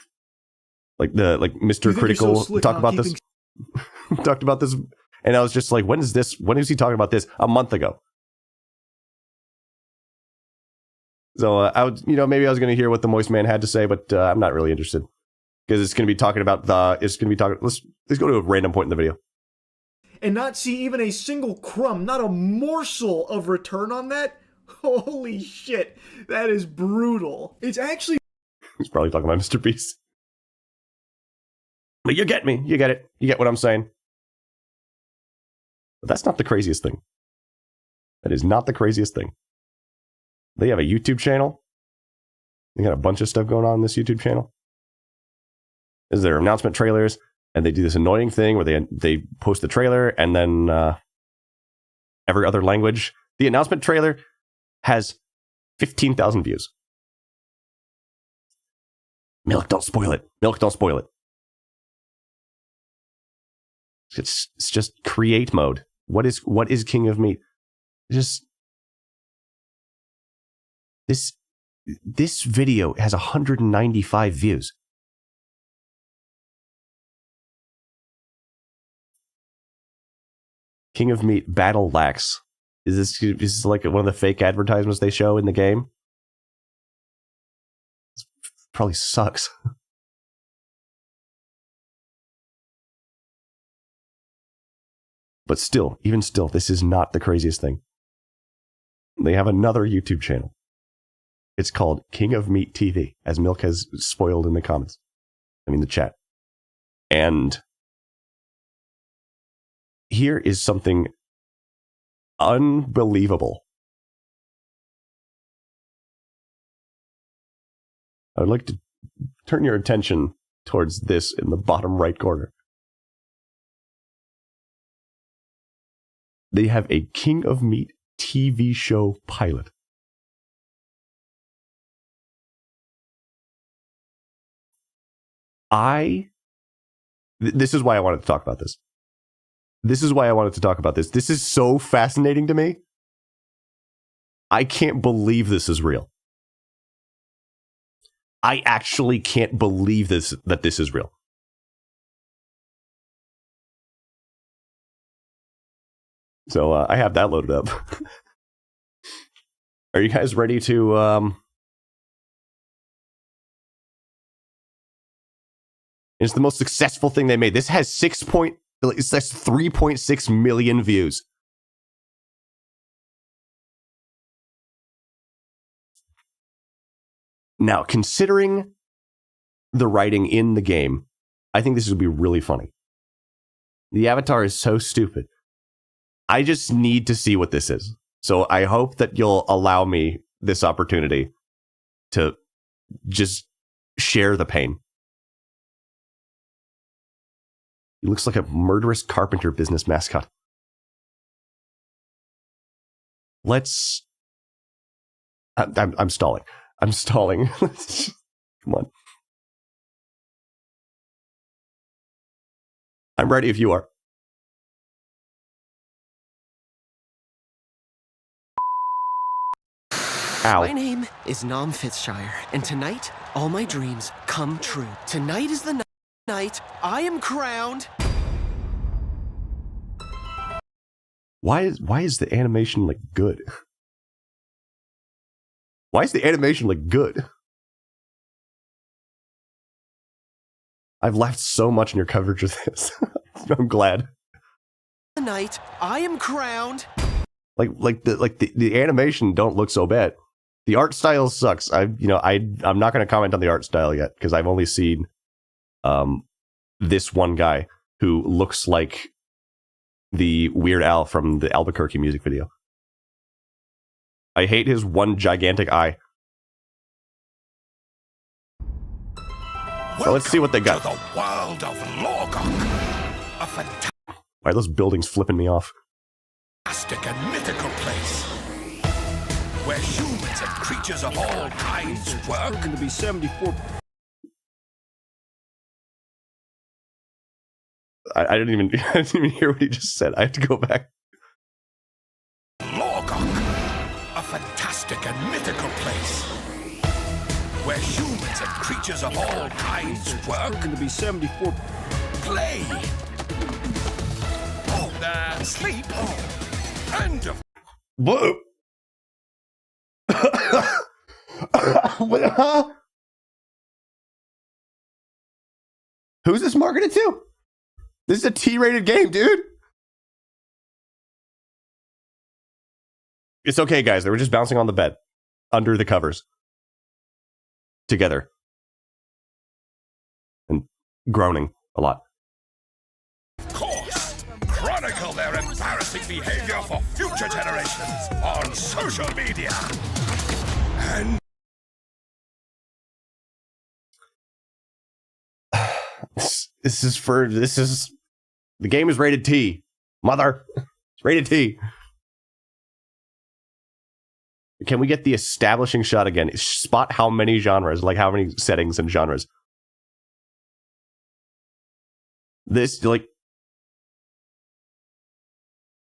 Like Mr. Critical talked about this. Talked about this, and I was just like, when is he talking about this? A month ago. So I would, maybe I was going to hear what the Moist Man had to say, but I'm not really interested because it's going to be talking about let's go to a random point in the video. And not see even a single crumb, not a morsel of return on that? Holy shit, that is brutal. It's actually... He's probably talking about Mr. Beast. But you get me. You get it. You get what I'm saying. But that's not the craziest thing. That is not the craziest thing. They have a YouTube channel. They got a bunch of stuff going on in this YouTube channel. This is their announcement trailers. And they do this annoying thing where they post the trailer and then every other language. The announcement trailer has 15,000 views. Milk, don't spoil it. Milk, don't spoil it. It's just create mode. What is King of Meat? Just this video has 195 views. King of Meat Battle Lax. Is this like one of the fake advertisements they show in the game? This probably sucks. But still, even still, this is not the craziest thing. They have another YouTube channel. It's called King of Meat TV, as Milk has spoiled in the comments. The chat. And here is something unbelievable. I would like to turn your attention towards this in the bottom right corner. They have a King of Meat TV show pilot. This is why I wanted to talk about this. This is so fascinating to me. I can't believe this is real. I actually can't believe that this is real. So I have that loaded up. Are you guys ready to... It's the most successful thing they made. This has 3.6 million views. Now, considering the writing in the game, I think this would be really funny. The avatar is so stupid. I just need to see what this is. So I hope that you'll allow me this opportunity to just share the pain. He looks like a murderous carpenter business mascot. Let's... I'm stalling. I'm stalling. Come on. I'm ready if you are. Ow. My name is Nom Fitzshire, and tonight, all my dreams come true. Tonight is the night I am crowned. Why is the animation like good? Why is the animation like good? I've laughed so much in your coverage of this. I'm glad. Tonight I am crowned. Like the animation don't look so bad. The art style sucks. I'm not going to comment on the art style yet because I've only seen this one guy who looks like the Weird Al from the Albuquerque music video. I hate his one gigantic eye. So let's see what they got. To the world of Lorgok, a Why are those buildings flipping me off? fantastic and mythical place where humans and creatures of all kinds work. Going to be 74. I didn't even hear what he just said. I have to go back. Lorgok, a fantastic and mythical place where humans and creatures of all kinds work. Going to be 74. Play. Sleep. And Whoa. Who's this marketed to? This is a T-rated game, dude. It's okay, guys. They were just bouncing on the bed under the covers together and groaning a lot. Of course, chronicle their embarrassing behavior for future generations on social media. And this is the game is rated T. Mother, it's rated T. Can we get the establishing shot again? Spot how many genres, like how many settings and genres. This, like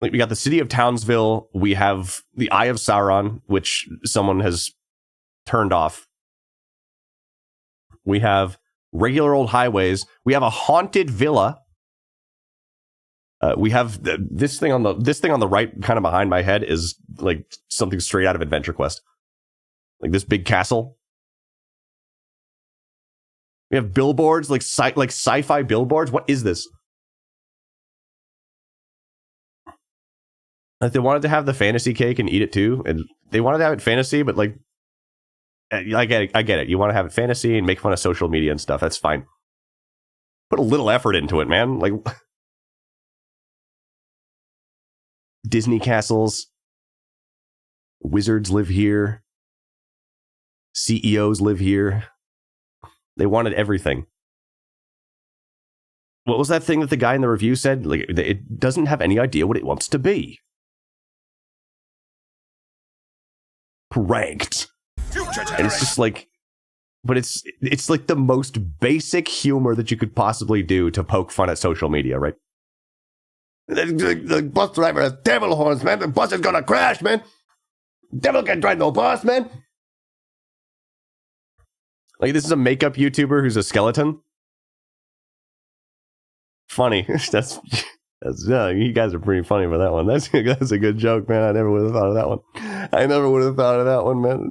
we got the city of Townsville. We have the Eye of Sauron, which someone has turned off. We have regular old highways. We have a haunted villa. We have this thing on the right, kind of behind my head, is like something straight out of Adventure Quest. Like this big castle. We have billboards, like sci-fi billboards. What is this? Like they wanted to have the fantasy cake and eat it too, and they wanted to have it fantasy, but like, I get it. You want to have it fantasy and make fun of social media and stuff. That's fine. Put a little effort into it, man. Like. Disney castles, wizards live here, CEOs live here. They wanted everything. What was that thing that the guy in the review said? Like, it doesn't have any idea what it wants to be. Pranked. And it's just like, but it's like the most basic humor that you could possibly do to poke fun at social media, right? The bus driver has devil horns, man. The bus is gonna crash, man. Devil can't drive no bus, man. Like, this is a makeup YouTuber who's a skeleton. Funny. that's you guys are pretty funny for that one. That's a good joke, man. I never would have thought of that one. Man.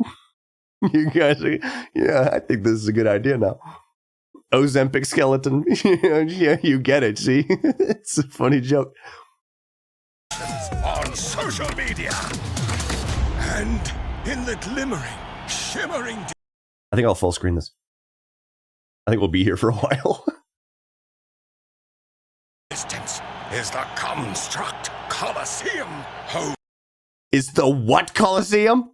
You guys are, yeah, I think this is a good idea now. Ozempic skeleton. Yeah, you get it, see? It's a funny joke. On social media. And in the glimmering, shimmering... I think I'll full screen this. I think we'll be here for a while. Distance is the construct Colosseum home. Is the what Colosseum?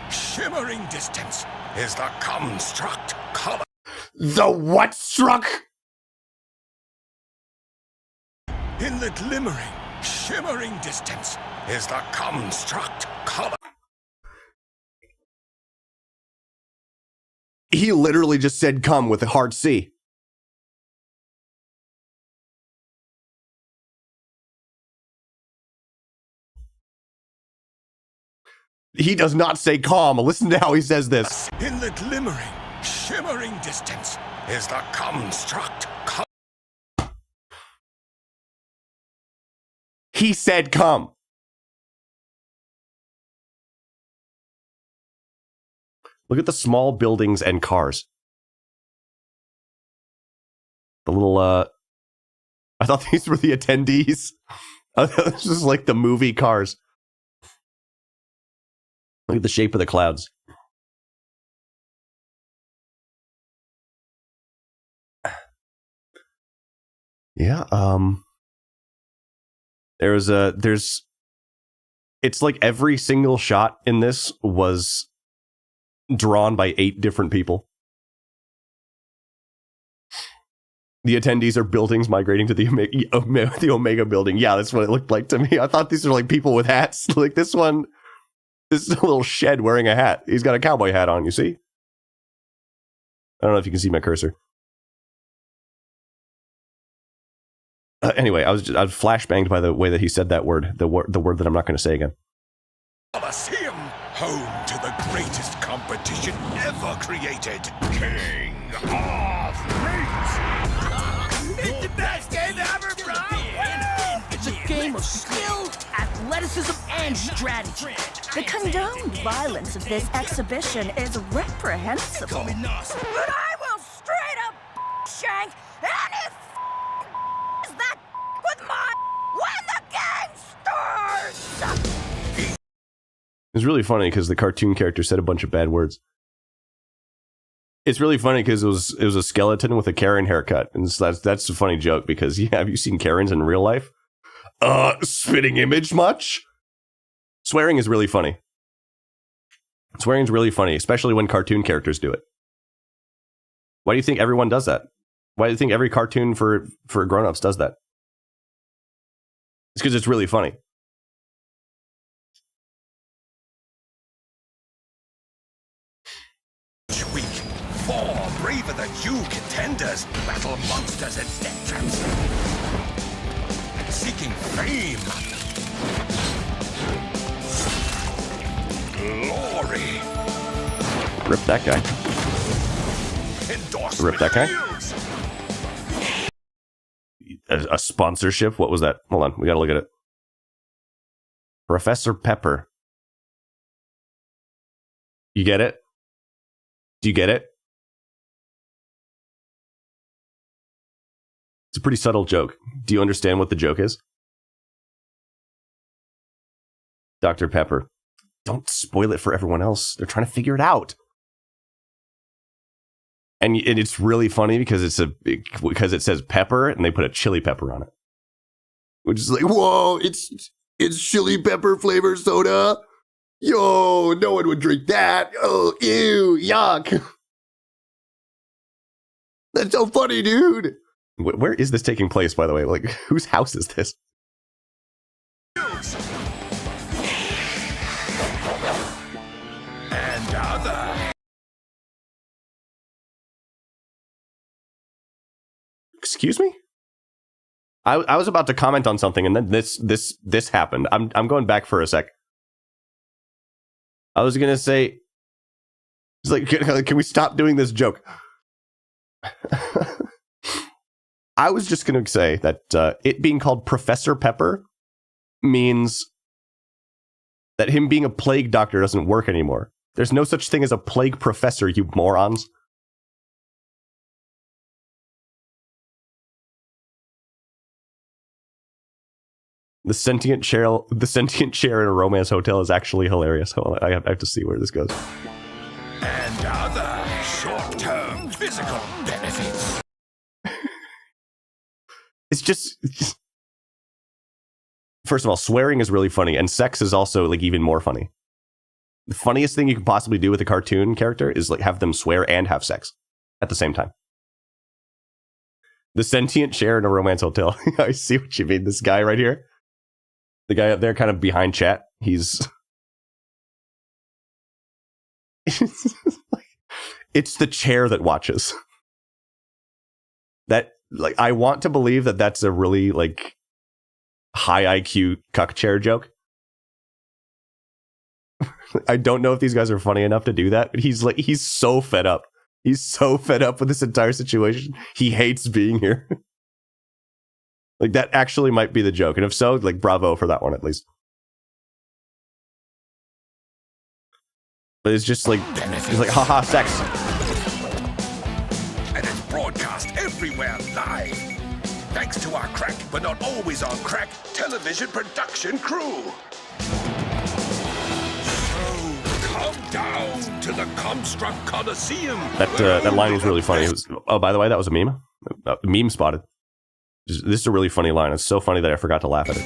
Shimmering distance is the construct Colosseum. The what struck? In the glimmering, shimmering distance is the construct color. He literally just said come with a hard C. He does not say calm. Listen to how he says this. In the glimmering, shimmering distance is the construct. He said come. Look at the small buildings and cars. The little, I thought these were the attendees. I thought this was like the movie cars. Look at the shape of the clouds. Yeah, it's like every single shot in this was drawn by 8 different people. The attendees are buildings migrating to the Omega building. Yeah, that's what it looked like to me. I thought these were like people with hats. Like this one, this is a little shed wearing a hat. He's got a cowboy hat on, you see? I don't know if you can see my cursor. Anyway, I was flashbanged by the way that he said that word, the word that I'm not going to say again. Colosseum, home to the greatest competition ever created. King of Meat! It's the best game ever, bro! It's a game of skill, athleticism, and strategy. The condoned violence of this exhibition is reprehensible. But I will straight up shank any that with my when the game starts. It's really funny because the cartoon character said a bunch of bad words. It's really funny because it was a skeleton with a Karen haircut, and that's a funny joke because have you seen Karens in real life? Spitting image much? Swearing is really funny. Swearing is really funny, especially when cartoon characters do it. Why do you think everyone does that? Why do you think every cartoon for grown-ups does that? It's because it's really funny. Each week, 4 braver than you contenders battle monsters and death traps. Seeking fame, glory. Rip that guy. Rip that guy. A sponsorship? What was that? Hold on, we gotta look at it. Professor Pepper. You get it? Do you get it? It's a pretty subtle joke. Do you understand what the joke is? Dr. Pepper. Don't spoil it for everyone else. They're trying to figure it out. And it's really funny because because it says pepper and they put a chili pepper on it. Which is like, whoa, it's chili pepper flavored soda. Yo, no one would drink that. Oh, ew, yuck. That's so funny, dude. Where is this taking place, by the way? Like, whose house is this? And other. Excuse me? I was about to comment on something, and then this happened. I'm going back for a sec. I was gonna say, it's like, can we stop doing this joke? I was just gonna say that it being called Professor Pepper means that him being a plague doctor doesn't work anymore. There's no such thing as a plague professor, you morons. The sentient chair in a romance hotel is actually hilarious. Hold on, I have to see where this goes. And other short-term physical benefits. It's just first of all, swearing is really funny, and sex is also like even more funny. The funniest thing you can possibly do with a cartoon character is like have them swear and have sex at the same time. The sentient chair in a romance hotel. I see what you mean. This guy right here. The guy up there kind of behind chat, he's... It's the chair that watches. That, like, I want to believe that that's a really, like, high IQ cuck chair joke. I don't know if these guys are funny enough to do that, but he's so fed up. He's so fed up with this entire situation. He hates being here. Like, that actually might be the joke. And if so, like, bravo for that one, at least. But it's just like, he's like, haha, sex. And it's broadcast everywhere live. Thanks to our crack, but not always on crack, television production crew. So, come down to the Comstruct Coliseum. That line was really funny. It was, oh, by the way, that was a meme. Meme spotted. This is a really funny line. It's so funny that I forgot to laugh at it.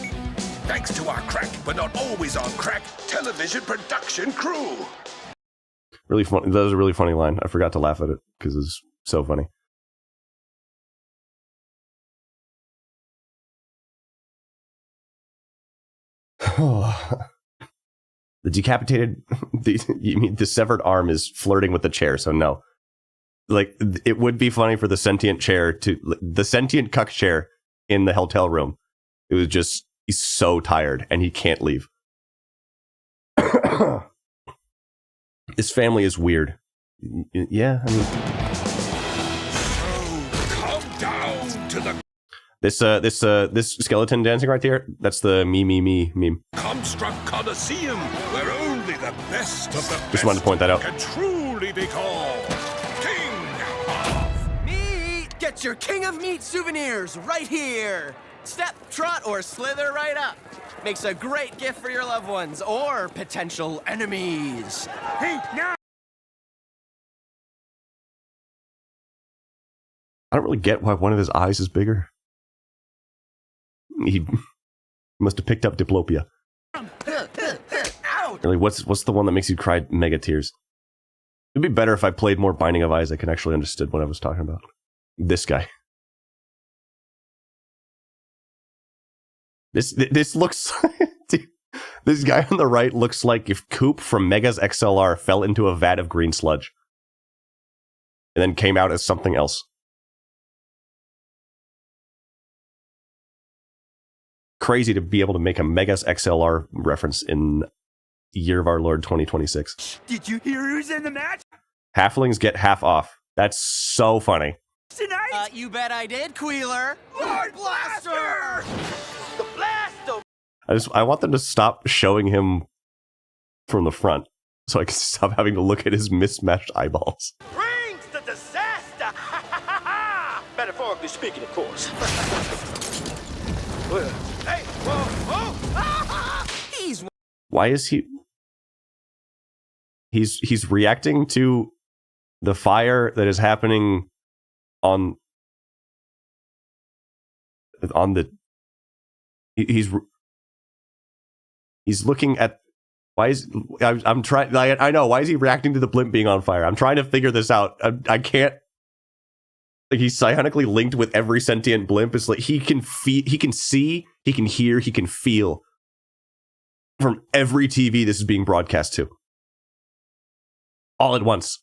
Thanks to our crack, but not always on crack, television production crew. Really funny. That was a really funny line. I forgot to laugh at it because it's so funny. The decapitated, you mean the severed arm is flirting with the chair, so no. Like, it would be funny for the sentient cuck chair in the hotel room. It was just, he's so tired and he can't leave. This family is weird. Yeah, I mean, Come down to the this skeleton dancing right there. That's the me meme. Comstruct Coliseum, where only the best of the best Just wanted to point that out. can truly be called King of Meat! Get your King of Meat souvenirs right here. Step, trot, or slither right up. Makes a great gift for your loved ones or potential enemies. Hey, now! I don't really get why one of his eyes is bigger. He must have picked up diplopia. Really, what's the one that makes you cry mega tears? It'd be better if I played more Binding of Isaac and actually understood what I was talking about. This guy. This looks... This guy on the right looks like if Coop from Mega's XLR fell into a vat of green sludge. And then came out as something else. Crazy to be able to make a Mega's XLR reference in year of our Lord 2026. Did you hear who's in the match Halflings get half off. That's so funny. tonight? You bet I did, Queeler. Lord Blaster! The Blaster! I want them to stop showing him from the front so I can stop having to look at his mismatched eyeballs. Brings the disaster! Metaphorically speaking, of course. Hey, whoa! Why is he... He's reacting to the fire that is happening on the... He's looking at... Why is... I'm trying... I know, why is he reacting to the blimp being on fire? I'm trying to figure this out. I can't... Like, he's psionically linked with every sentient blimp. It's like he can see, he can hear, he can feel from every TV this is being broadcast to. All at once.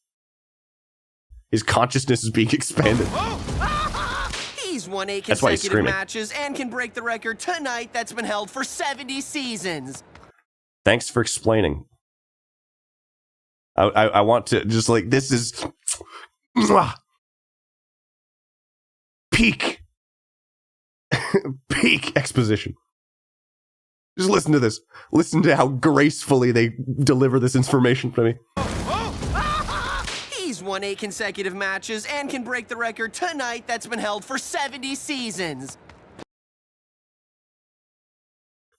His consciousness is being expanded. He's won 8 That's why he's consecutive screaming. matches and can break the record tonight that's been held for 70 seasons. Thanks for explaining. I want to just like, this is peak exposition. Just listen to this. Listen to how gracefully they deliver this information to me. He's won 8 consecutive matches and can break the record tonight that's been held for 70 seasons.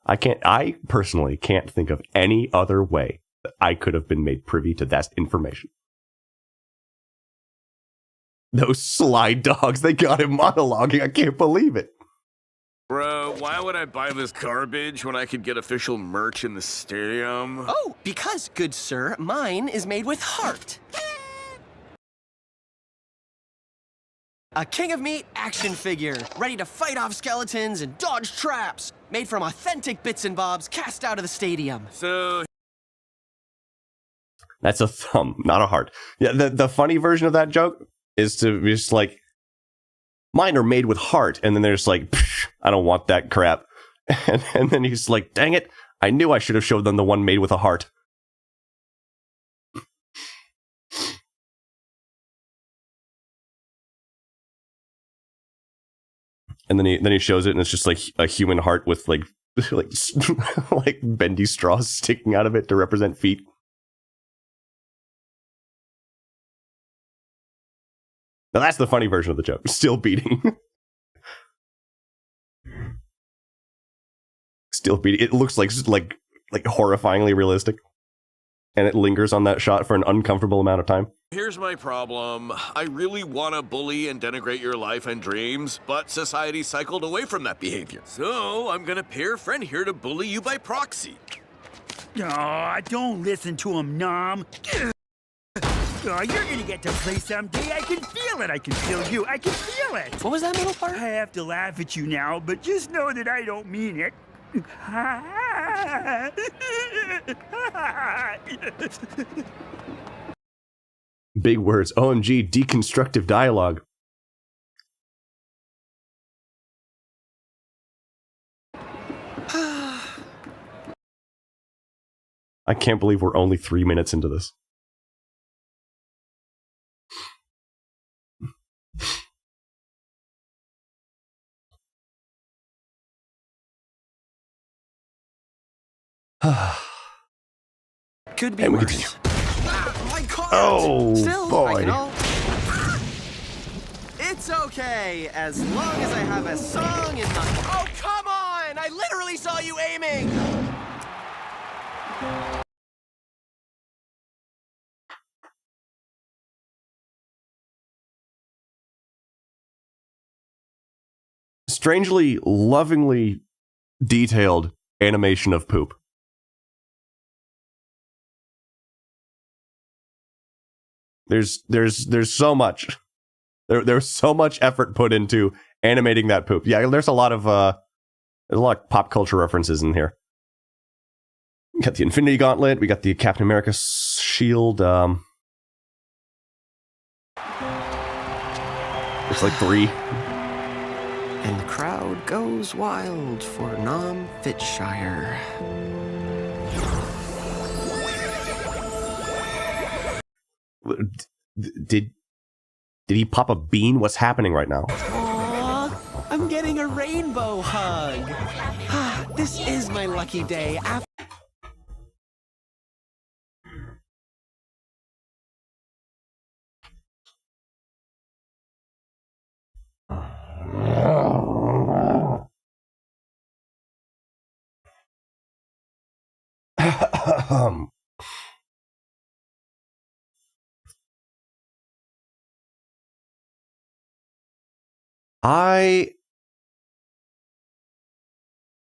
I personally can't think of any other way that I could have been made privy to that information. Those sly dogs, they got him monologuing. I can't believe it. Bro, why would I buy this garbage when I could get official merch in the stadium? Oh, because, good sir, mine is made with heart. A King of Meat action figure, ready to fight off skeletons and dodge traps, made from authentic bits and bobs cast out of the stadium. So... That's a thumb, not a heart. Yeah, the funny version of that joke is to be just like, mine are made with heart, and then they're just like, I don't want that crap. And then he's like, dang it, I knew I should have showed them the one made with a heart. And then he shows it, and it's just like a human heart with like like bendy straws sticking out of it to represent feet. Now that's the funny version of the joke. Still beating. Still beating. It looks like horrifyingly realistic. And it lingers on that shot for an uncomfortable amount of time. Here's my problem. I really want to bully and denigrate your life and dreams, but society cycled away from that behavior. So I'm gonna pay your friend here to bully you by proxy. Aw, don't listen to him, Nom. Oh, you're gonna get to play someday. I can feel it. I can feel you. I can feel it. What was that middle part? I have to laugh at you now, but just know that I don't mean it. Big words. OMG, deconstructive dialogue. I can't believe we're only 3 minutes into this. Could be And we worse. I can't. Oh, Still, boy. I can It's okay, as long as I have a song in my... Oh, come on! I literally saw you aiming! Strangely, lovingly detailed animation of poop. There's so much. There's so much effort put into animating that poop. Yeah, there's a lot of pop culture references in here. We got the Infinity Gauntlet. We got the Captain America shield. It's like 3. And the crowd goes wild for Nom Fitshire. Did he pop a bean? What's happening right now? Aw, I'm getting a rainbow hug. This is my lucky day.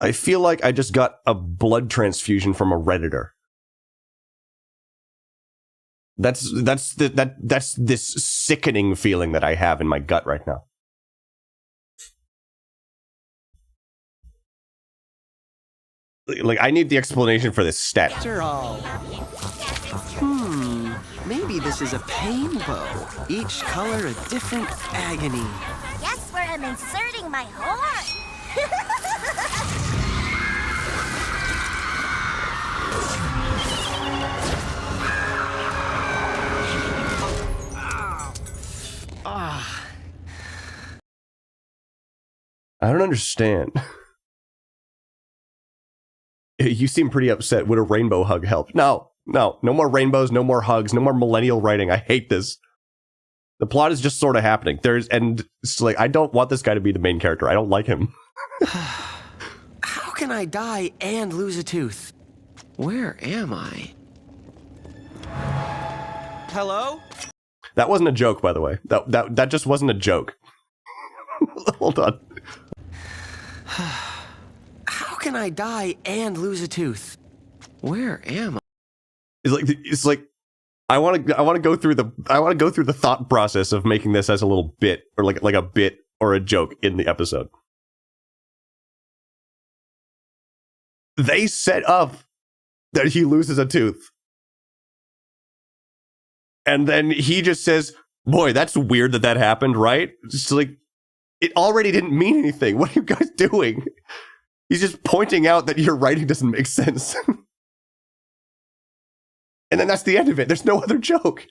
I feel like I just got a blood transfusion from a Redditor. That's this sickening feeling that I have in my gut right now. Like, I need the explanation for this stat. After all, maybe this is a painbow. Each color a different agony. Guess where I'm inserting my horn? I don't understand. You seem pretty upset. Would a rainbow hug help? No more rainbows, no more hugs, no more millennial writing. I hate this. The plot is just sort of happening. And it's like, I don't want this guy to be the main character. I don't like him. How can I die and lose a tooth? Where am I? Hello? That wasn't a joke, by the way. That just wasn't a joke. Hold on. How can I die and lose a tooth? Where am I? It's like I want to go through the thought process of making this as a little bit or like a bit or a joke in the episode. They set up that he loses a tooth. And then he just says, "Boy, that's weird that happened, right?" It's like, it already didn't mean anything. What are you guys doing? He's just pointing out that your writing doesn't make sense. And then that's the end of it. There's no other joke.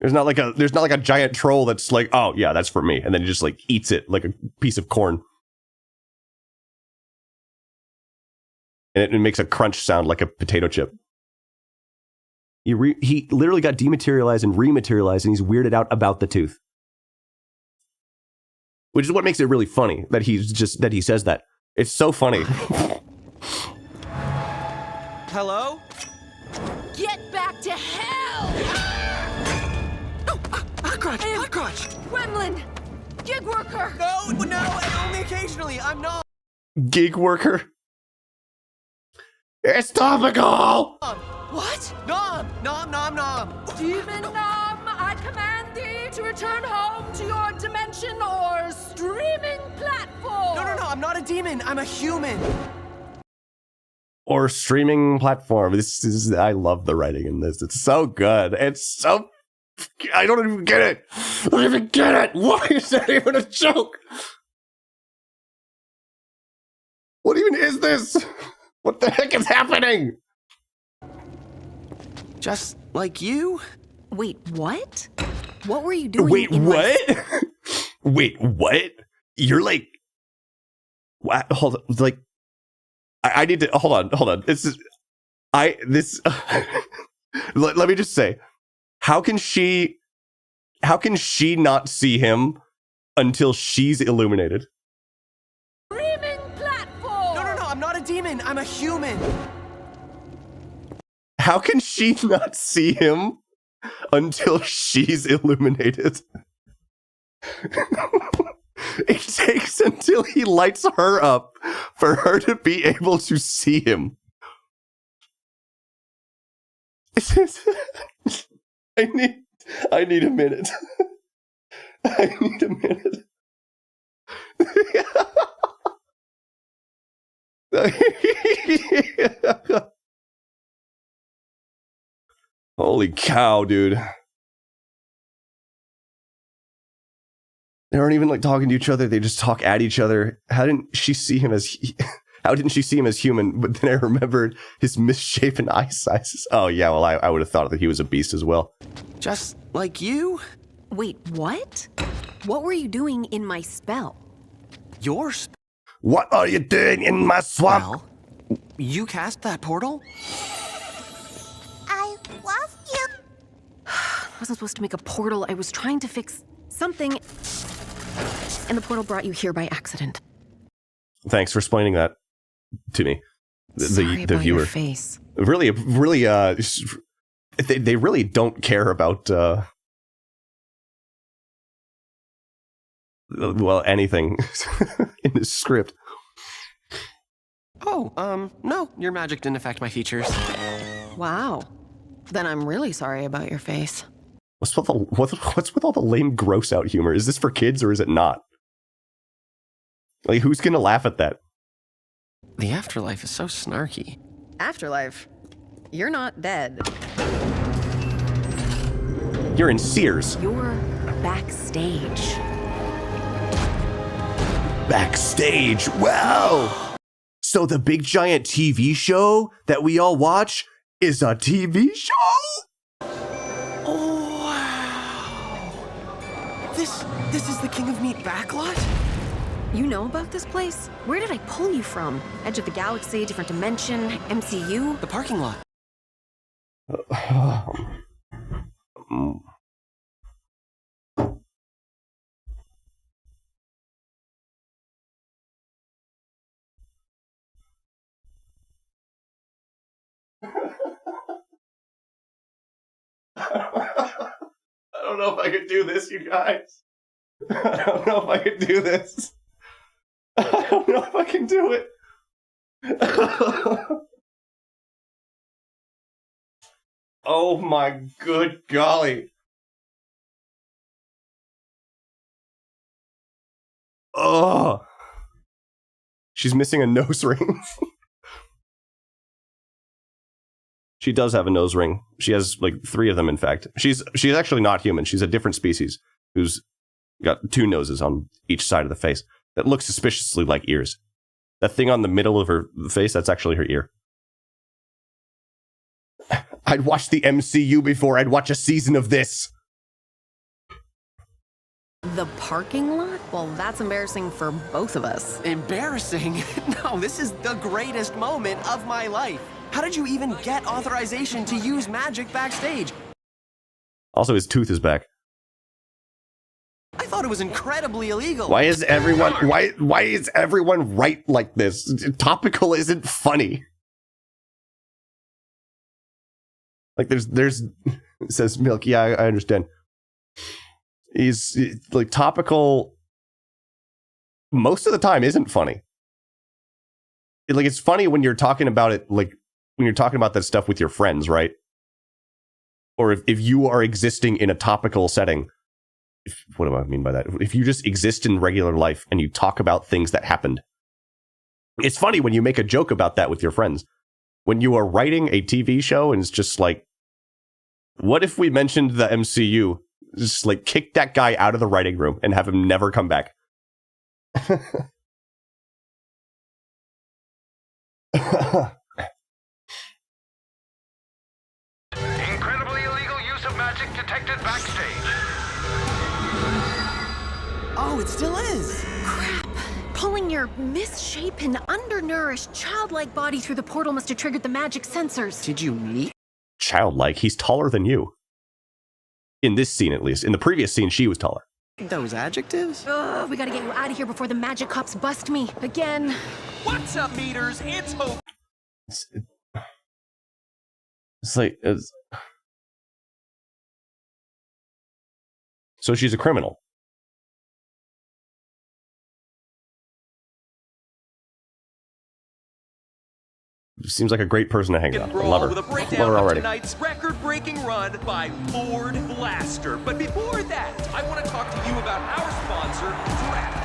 There's not like a giant troll that's like, "Oh yeah, that's for me," and then he just like eats it like a piece of corn. And it makes a crunch sound like a potato chip. He literally got dematerialized and rematerialized, and he's weirded out about the tooth. Which is what makes it really funny that he says that. It's so funny. Hello? Get back to hell! Crotch! Gremlin! Gig worker! No, only occasionally. I'm not. Gig worker. It's topical! What? Nom! Demon Nom, I command thee to return home to your dimension or streaming platform! No, I'm not a demon. I'm a human. Or streaming platform. I love the writing in this. It's so good. I don't even get it. I don't even get it. Why is that even a joke? What even is this? What the heck is happening? Just like you? Wait, what? What were you doing? Wait, what? Wait, what? You're like Hold on, like, I need to hold on. Let me just say, how can she not see him until she's illuminated? Screaming platform! No, I'm not a demon. I'm a human. How can she not see him until she's illuminated? It takes until he lights her up for her to be able to see him. I need a minute. I need a minute. Holy cow, dude. They aren't even like talking to each other, they just talk at each other. How didn't she see him as human? But then I remembered his misshapen eye sizes. Oh yeah, well I would have thought that he was a beast as well. Just like you? Wait, what? What were you doing in my spell? Your spell? What are you doing in my swamp? Well, you cast that portal? I love you. I wasn't supposed to make a portal. I was trying to fix something, and the portal brought you here by accident. Thanks for explaining that to me. Sorry the about viewer. Your face. Really, they really don't care about well, anything in this script. Oh, no, your magic didn't affect my features. Wow. Then I'm really sorry about your face. What's with all the lame gross out humor? Is this for kids or is it not? Like, who's gonna laugh at that? The afterlife is so snarky. Afterlife? You're not dead. You're in Sears. You're backstage. Backstage? Wow! So the big giant TV show that we all watch is a TV show? Oh, wow. This is the King of Meat backlot? You know about this place? Where did I pull you from? Edge of the galaxy, different dimension, MCU? The parking lot. I don't know if I could do this, you guys. I don't know if I could do this. I don't know if I can do it. Oh my good golly. Oh. She's missing a nose ring. She does have a nose ring. She has like 3 of them, in fact. She's actually not human. She's a different species who's got 2 noses on each side of the face that look suspiciously like ears. That thing on the middle of her face, that's actually her ear. I'd watch the MCU before I'd watch a season of this. The parking lot? Well, that's embarrassing for both of us. Embarrassing? No, this is the greatest moment of my life. How did you even get authorization to use magic backstage? Also, his tooth is back. I thought it was incredibly illegal. Why is everyone right like this? Topical isn't funny. Like there's it says Milk. Yeah, I understand. He's like Topical most of the time isn't funny. Like it's funny when you're talking about it, like when you're talking about that stuff with your friends, right? Or if you are existing in a topical setting. What do I mean by that? If you just exist in regular life and you talk about things that happened. It's funny when you make a joke about that with your friends. When you are writing a TV show and it's just like, what if we mentioned the MCU? Just like kick that guy out of the writing room and have him never come back. Incredibly illegal use of magic detected backstage. Oh, it still is. Crap. Pulling your misshapen, undernourished, childlike body through the portal must have triggered the magic sensors. Did you meet? Childlike? He's taller than you. In this scene, at least. In the previous scene, she was taller. Those adjectives? Ugh, we gotta get you out of here before the magic cops bust me again. What's up, meters? It's Hope. It's like... So she's a criminal. Seems like a great person to hang out. I love her. With a Love breakdown her of already. tonight's record-breaking run by Ford Blaster. But before that, I want to talk to you about our sponsor, Draft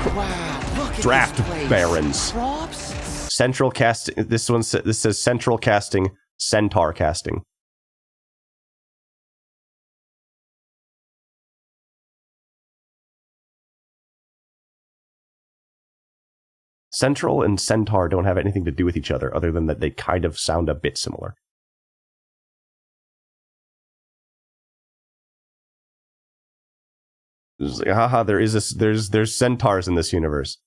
Barons. Wow, look at Draft this place. Barons. Props? Central casting. This says Central Casting, Centaur Casting. Central and Centaur don't have anything to do with each other, other than that they kind of sound a bit similar. It's like, haha, there's centaurs in this universe.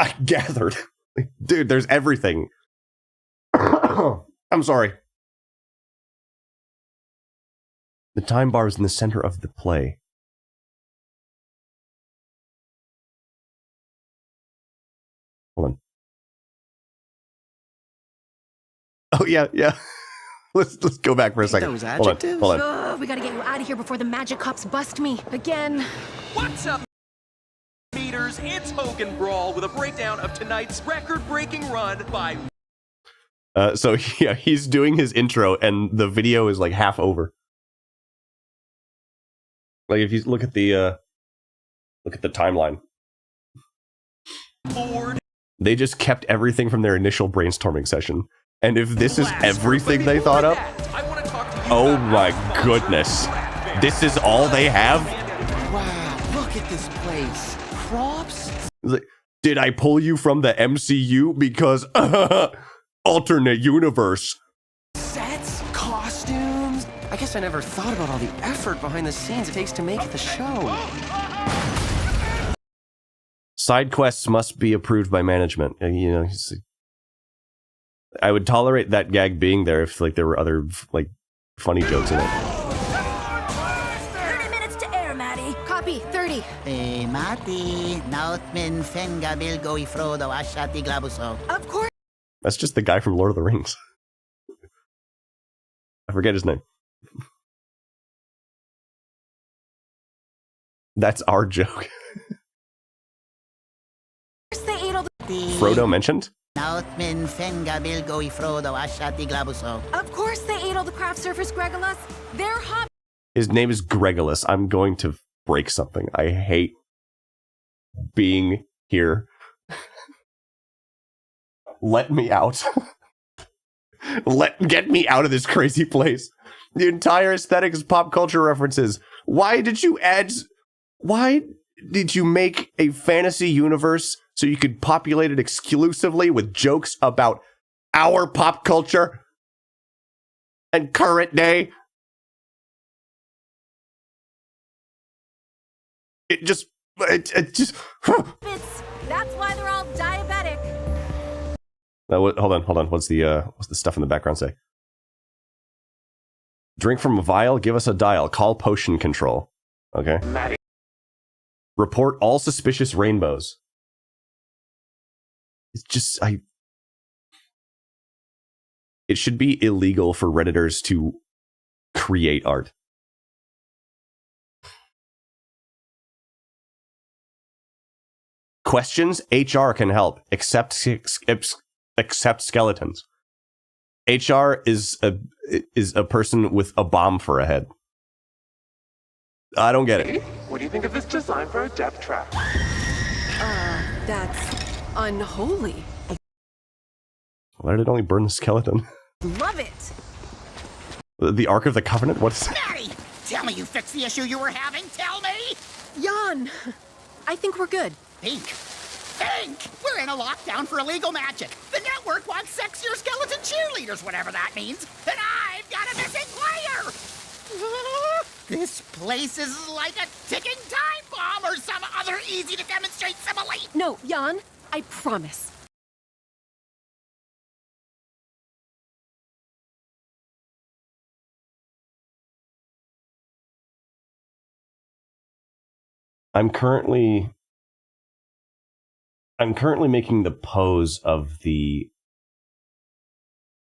I gathered. Dude, there's everything. I'm sorry. The time bar is in the center of the play. Hold on. Oh yeah. Let's go back for a second. Those Hold adjectives? on. Ugh, we gotta get you out of here before the magic cops bust me again. What's up, meters? It's Hogan Brawl with a breakdown of tonight's record-breaking run by... So yeah, he's doing his intro and the video is like half over. Like if you look at the timeline. Ford. They just kept everything from their initial brainstorming session. And if this is everything they thought up, oh my goodness. This is all they have? Wow, look at this place. Props? Like, did I pull you from the MCU because alternate universe? Sets? Costumes? I guess I never thought about all the effort behind the scenes it takes to make the show. Side quests must be approved by management. You know, I would tolerate that gag being there if like there were other like funny jokes in it. 30 minutes to air, Maddie. Copy, 30. Mati, nautmin fenga bilgo ifrodo ashati glabuso. Of course. That's just the guy from Lord of the Rings. I forget his name. That's our joke. Frodo mentioned? Nautmin fenga bilgo ifrodo ashati glabuso. Of course they ate all the craft surface Gregulus. They're hot. His name is Gregulus. I'm going to break something. I hate being here. Let me out. Get me out of this crazy place. The entire aesthetic is pop culture references. Why did you make a fantasy universe so you could populate it exclusively with jokes about our pop culture and current day? It just... That's why they're all diabetic. Hold on. What's the stuff in the background say? Drink from a vial, give us a dial. Call potion control. Okay. Maddie. Report all suspicious rainbows. It's just, it should be illegal for Redditors to create art. Questions? HR can help. Accept skeletons. HR is a person with a bomb for a head. I don't get it. What do you think of this design for a death trap? That's unholy. Why did it only burn the skeleton? Love it. The Ark of the Covenant? What is Maddie, tell me you fixed the issue you were having. Tell me. Jan, I think we're good. Think. We're in a lockdown for illegal magic. The network wants sexier skeleton cheerleaders, whatever that means. And I've got a missing player. This place is like a ticking time bomb. bomb or some other easy-to-demonstrate simile? No, Jan, I promise. I'm currently making the pose of the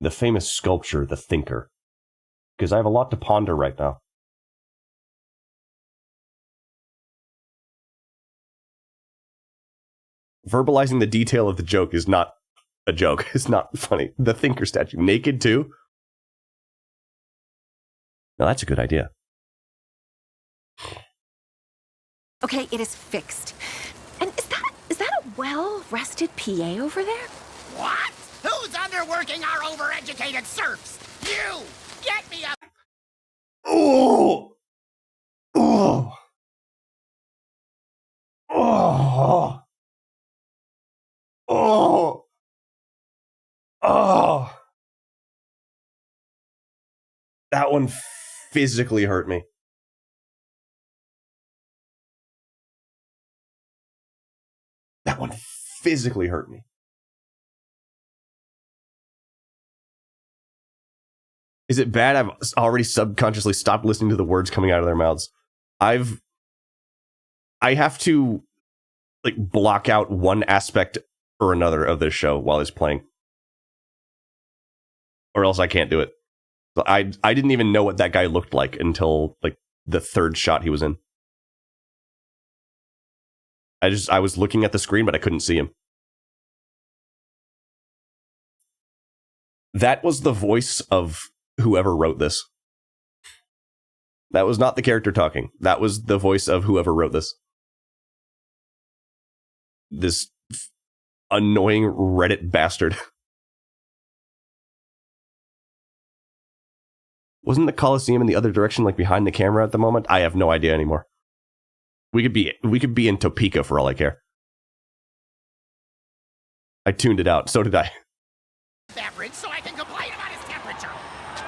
famous sculpture, the Thinker, because I have a lot to ponder right now. Verbalizing the detail of the joke is not a joke. It's not funny. The Thinker statue. Naked too? Now that's a good idea. Okay, it is fixed. And is that a well-rested PA over there? What? Who's underworking our overeducated serfs? You! Get me up! Oh! Oh! Oh! Oh! Oh! That one physically hurt me. That one physically hurt me. Is it bad I've already subconsciously stopped listening to the words coming out of their mouths? I have to like block out one aspect or another of this show while it's playing. Or else I can't do it. So I didn't even know what that guy looked like until like the third shot he was in. I was looking at the screen, but I couldn't see him. That was the voice of whoever wrote this. That was not the character talking. That was the voice of whoever wrote this. This annoying Reddit bastard. Wasn't the Coliseum in the other direction, like behind the camera at the moment? I have no idea anymore. We could be in Topeka for all I care. I tuned it out. So did I. Beverage so I can complain about his temperature.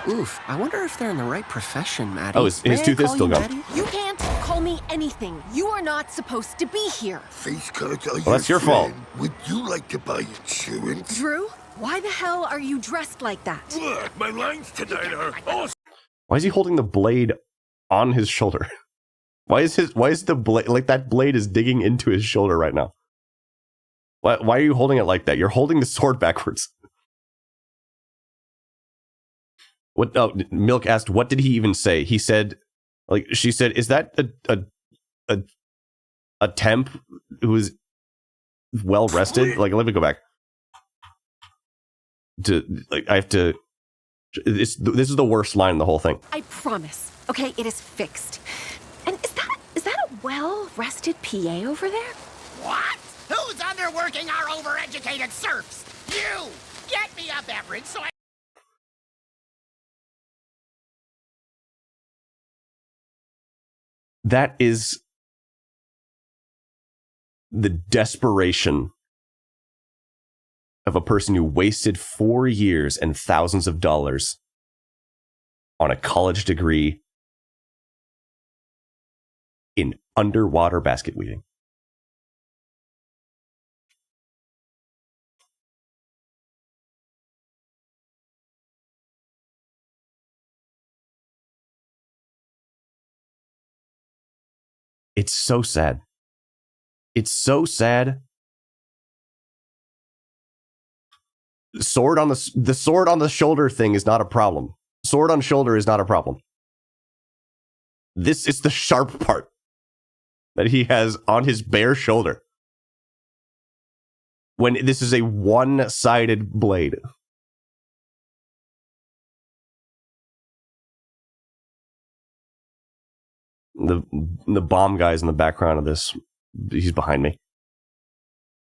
Oof, I wonder if they're in the right profession, Maddie. Oh, his tooth is still gone. You can't call me anything. You are not supposed to be here. Face cards are well, that's your fault. Would you like to buy insurance? Drew, why the hell are you dressed like that? Look, my lines tonight are all... Why is he holding the blade on his shoulder? Why is the blade like that blade is digging into his shoulder right now? Why are you holding it like that? You're holding the sword backwards. What? Oh, Milk asked, what did he even say? He said, like, she said, is that a temp who is well rested? Like, let me go back. I have to. This is the worst line in the whole thing. I promise. Okay, it is fixed. And is that a well-rested PA over there? What? Who's underworking our overeducated serfs? You! Get me a beverage so I... That is the desperation of a person who wasted 4 years and thousands of dollars on a college degree in underwater basket weaving. It's so sad. It's so sad. The sword on the shoulder thing is not a problem. Sword on shoulder is not a problem. This is the sharp part that he has on his bare shoulder. When this is a one-sided blade. The bomb guy's in the background of this. He's behind me.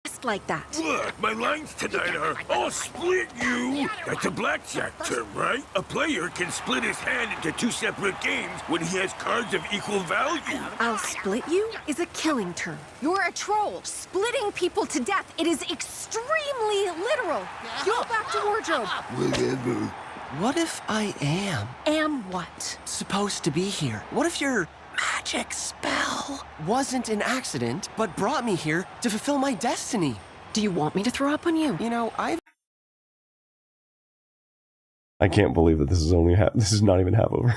Just like that. Look, my lines tonight are, I'll split you. That's a blackjack term, right? A player can split his hand into two separate games when he has cards of equal value. I'll split you is a killing term. You're a troll. Splitting people to death. It is extremely literal. Go back to wardrobe. Whatever. What if I am? Am what? Supposed to be here. What if you're magic spell. Wasn't an accident, but brought me here to fulfill my destiny. Do you want me to throw up on you? You know, I can't believe that this is only this is not even half over.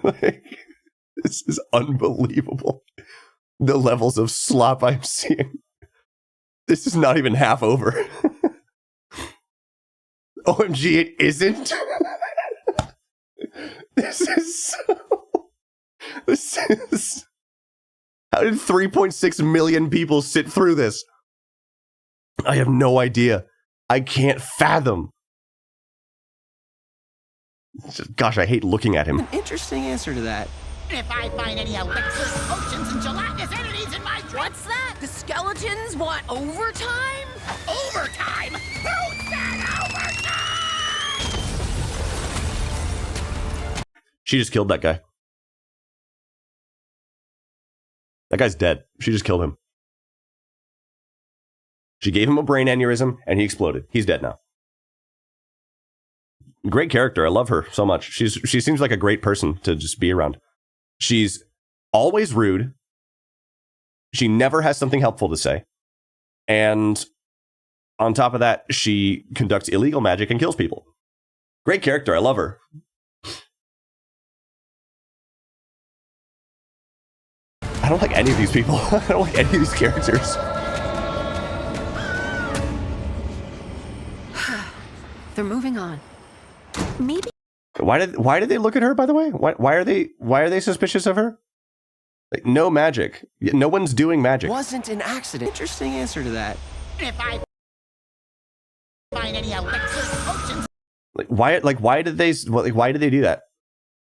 Like, this is unbelievable. The levels of slop I'm seeing. This is not even half over. OMG, it isn't. This is how did 3.6 million people sit through this? I have no idea. I can't fathom. Gosh, I hate looking at him. An interesting answer to that. If I find any elixirs, potions, and gelatinous entities in my drink... What's that? The skeletons want overtime? Overtime? Who said overtime? She just killed that guy. That guy's dead. She just killed him. She gave him a brain aneurysm, and he exploded. He's dead now. Great character. I love her so much. She seems like a great person to just be around. She's always rude. She never has something helpful to say. And on top of that, she conducts illegal magic and kills people. Great character. I love her. I don't like any of these people. I don't like any of these characters. They're moving on. Maybe. Why did they look at her, by the way? Why are they suspicious of her? Like, no magic. No one's doing magic. Wasn't an accident. Interesting answer to that. If I find any elixirs, potions... Why did they do that?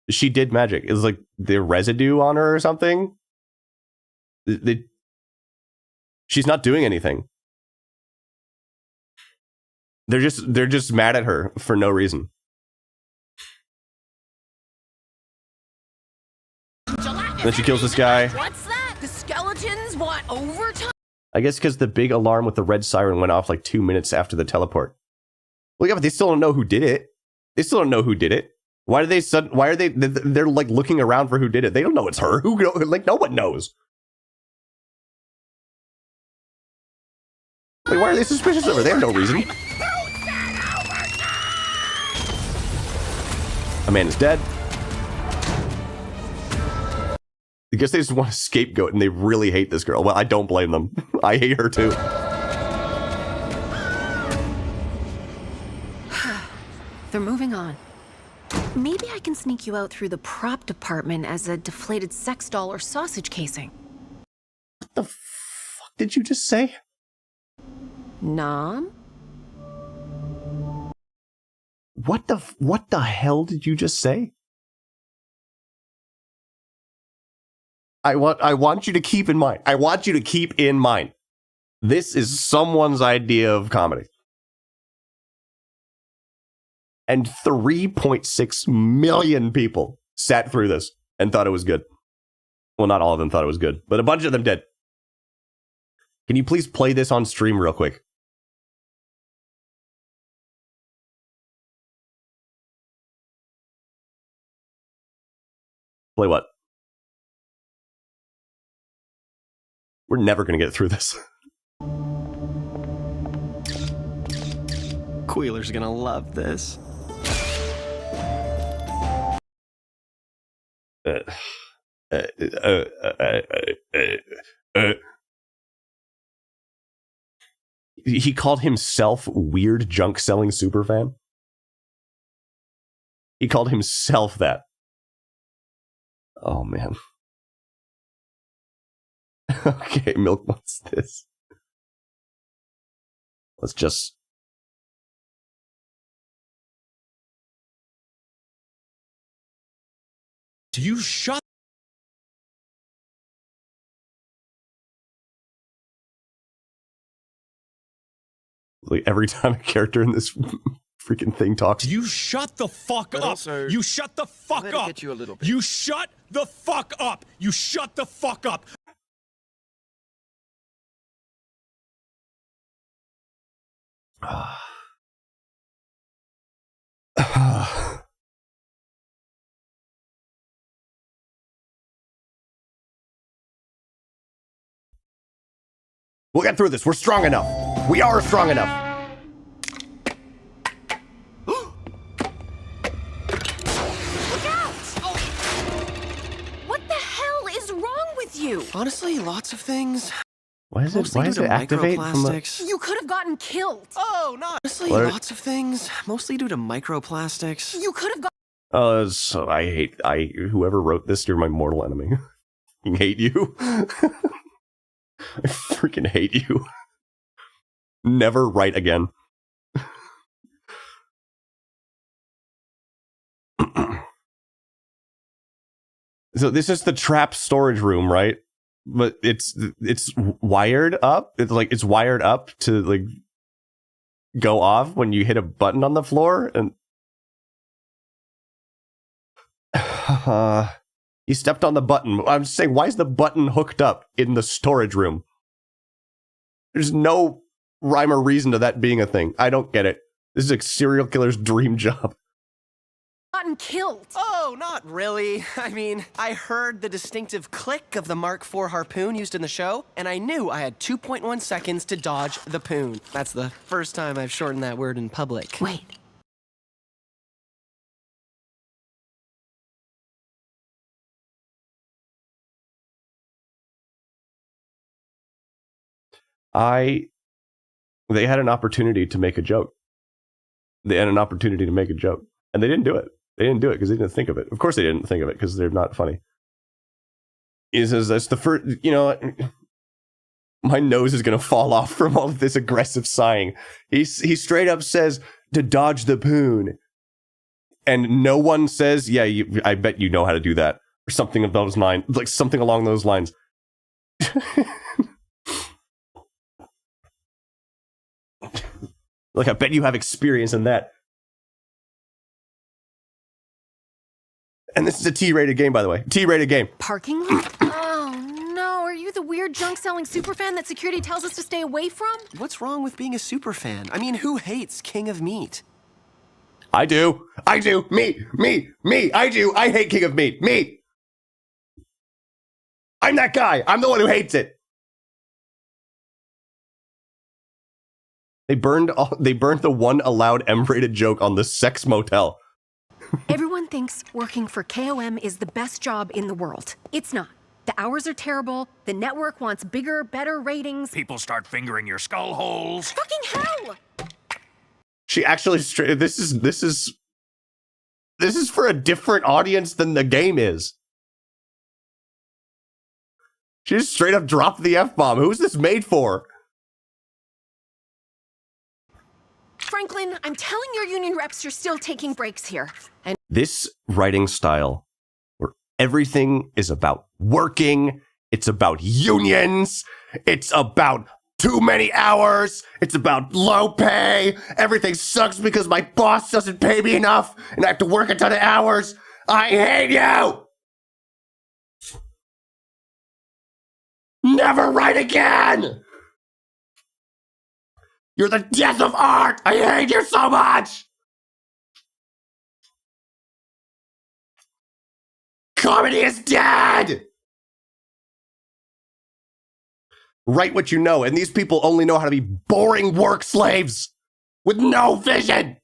She did magic. It was like the residue on her or something. She's not doing anything. They're just mad at her for no reason. Then she kills this guy. What's that? The skeletons want overtime? I guess because the big alarm with the red siren went off like 2 minutes after the teleport. Well, yeah, but they still don't know who did it. They still don't know who did it. Why are they? They're like looking around for who did it. They don't know it's her. Like, no one knows. Like, why are they suspicious of her? They have no reason. Amanda's dead. I guess they just want a scapegoat and they really hate this girl. Well, I don't blame them. I hate her too. They're moving on. Maybe I can sneak you out through the prop department as a deflated sex doll or sausage casing. What the fuck did you just say? Nom? What the hell did you just say? I want you to keep in mind. I want you to keep in mind. This is someone's idea of comedy. And 3.6 million people sat through this and thought it was good. Well, not all of them thought it was good, but a bunch of them did. Can you please play this on stream real quick? Play what? We're never going to get through this. Queeler's gonna love this. He called himself weird junk selling superfan. He called himself that. Oh man. Okay, Milk, what's this? Let's just... Do you shut? Like every time a character in this freaking thing talks. You shut the fuck up. Also, you shut the fuck up. Get you a little bit. You shut the fuck up. You shut the fuck up. We'll get through this. We're strong enough. We are strong enough. Honestly, lots of things. Why is it activate from the... You could have gotten killed. Oh, not honestly, lots of things. Mostly due to microplastics. You could have got. Oh, so whoever wrote this, you're my mortal enemy. I hate you. I freaking hate you. Never write again. So this is the trap storage room, right? But it's wired up. It's wired up to like go off when you hit a button on the floor, and you stepped on the button. I'm just saying, why is the button hooked up in the storage room? There's no rhyme or reason to that being a thing. I don't get it. This is a serial killer's dream job. Gotten killed. Oh, not really. I mean, I heard the distinctive click of the Mark IV harpoon used in the show, and I knew I had 2.1 seconds to dodge the poon. That's the first time I've shortened that word in public. Wait. They had an opportunity to make a joke. And they didn't do it. They didn't do it because they didn't think of it. Of course they didn't think of it because they're not funny. He says, that's the first, my nose is going to fall off from all of this aggressive sighing. He straight up says to dodge the poon. And no one says, yeah, I bet you know how to do that. Or something of those lines, like something along those lines. Like, I bet you have experience in that. And this is a T-rated game, by the way. T-rated game. Parking lot? Oh, no. Are you the weird junk-selling superfan that security tells us to stay away from? What's wrong with being a superfan? I mean, who hates King of Meat? I do. Me. I do. I hate King of Meat. Me. I'm that guy. I'm the one who hates it. They burned the one allowed M-rated joke on the sex motel. Everyone thinks working for KOM is the best job in the world. It's not. The hours are terrible. The network wants bigger, better ratings. People start fingering your skull holes. Fucking hell! She actually this is for a different audience than the game is. She just straight up dropped the F-bomb. Who's this made for? Franklin, I'm telling your union reps you're still taking breaks here. And this writing style, where everything is about working, it's about unions, it's about too many hours, it's about low pay, everything sucks because my boss doesn't pay me enough, and I have to work a ton of hours. I hate you! Never write again! You're the death of art! I hate you so much! Comedy is dead! Write what you know, and these people only know how to be boring work slaves with no vision!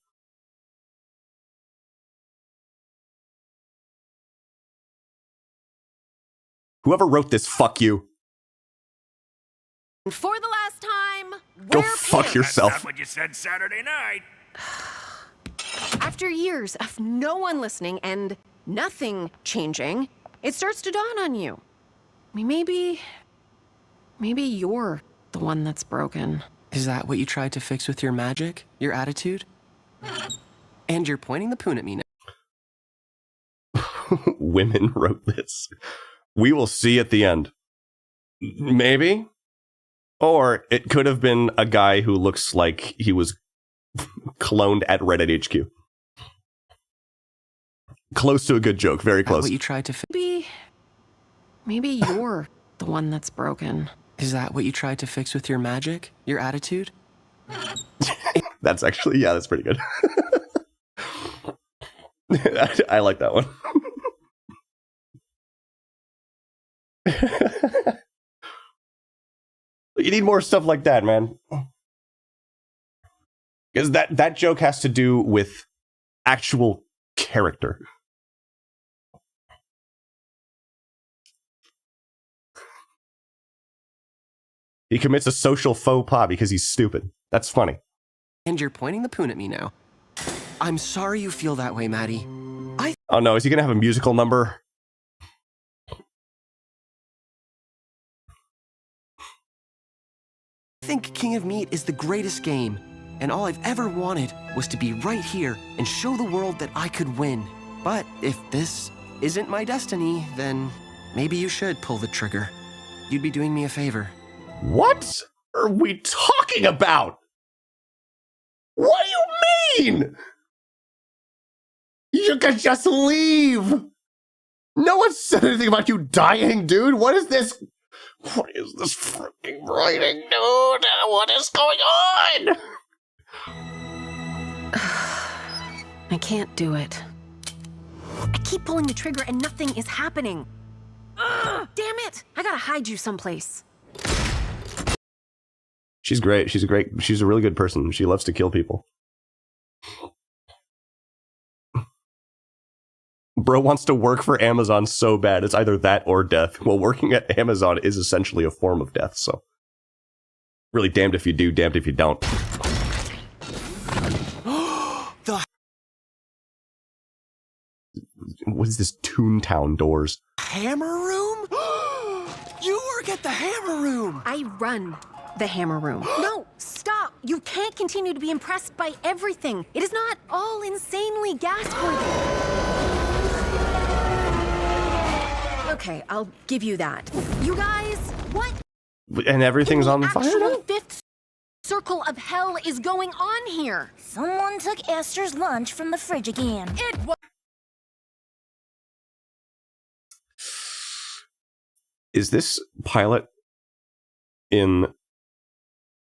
Whoever wrote this, fuck you. for the last time, go fuck yourself. That's not what you said Saturday night. After years of no one listening and nothing changing, it starts to dawn on you. I mean, maybe you're the one that's broken. Is that what you tried to fix with your magic? Your attitude? And you're pointing the poon at me now. Women wrote this. We will see at the end. Maybe. Or it could have been a guy who looks like he was cloned at Reddit HQ. Close to a good joke. Very close. What you tried to Maybe you're the one that's broken. Is that what you tried to fix with your magic? Your attitude? That's actually, yeah, that's pretty good. I like that one. You need more stuff like that, man. Because that joke has to do with actual character. He commits a social faux pas because he's stupid. That's funny. And you're pointing the poon at me now. I'm sorry you feel that way, Maddie. Oh no, is he gonna have a musical number? I think King of Meat is the greatest game, and all I've ever wanted was to be right here and show the world that I could win. But if this isn't my destiny, then maybe you should pull the trigger. You'd be doing me a favor. What are we talking about? What do you mean? You can just leave. No one said anything about you dying, dude. What is this? What is this freaking writing, dude? What is going on? I can't do it. I keep pulling the trigger and nothing is happening. Ugh, damn it! I gotta hide you someplace. She's great. She's a really good person. She loves to kill people. Bro wants to work for Amazon so bad. It's either that or death. Well, working at Amazon is essentially a form of death, so. Really damned if you do, damned if you don't. What is this Toontown doors? Hammer room? You work at the hammer room! I run the hammer room. No, stop! You can't continue to be impressed by everything. It is not all insanely gasp-worthy. Okay, I'll give you that. You guys, what? And everything's on fire now? The fifth circle of hell is going on here. Someone took Esther's lunch from the fridge again. It was. Is this pilot in...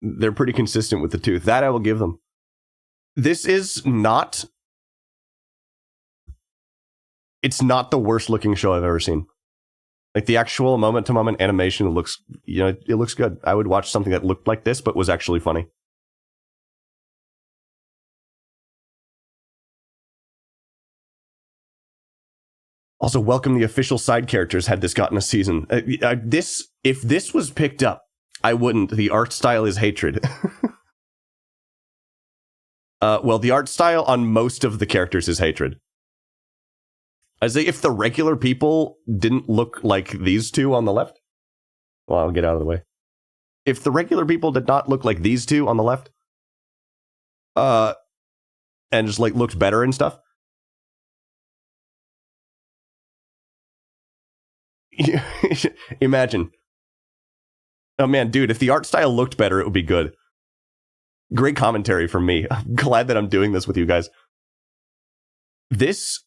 They're pretty consistent with the tooth. That I will give them. This is not... It's not the worst looking show I've ever seen. Like the actual moment-to-moment animation looks, it looks good. I would watch something that looked like this, but was actually funny. Also, welcome the official side characters had this gotten a season. If this was picked up, I wouldn't. The art style is hatred. Well, the art style on most of the characters is hatred. As if the regular people didn't look like these two on the left. Well, I'll get out of the way. If the regular people did not look like these two on the left, and just like looked better and stuff. Imagine. Oh man, dude, if the art style looked better, it would be good. Great commentary from me. I'm glad that I'm doing this with you guys. This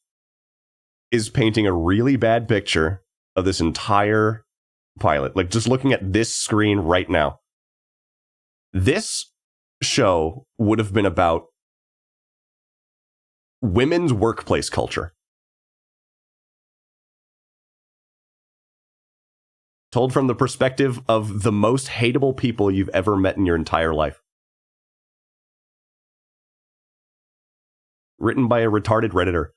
is painting a really bad picture of this entire pilot. Like, just looking at this screen right now. This show would have been about women's workplace culture. Told from the perspective of the most hateable people you've ever met in your entire life. Written by a retarded Redditor.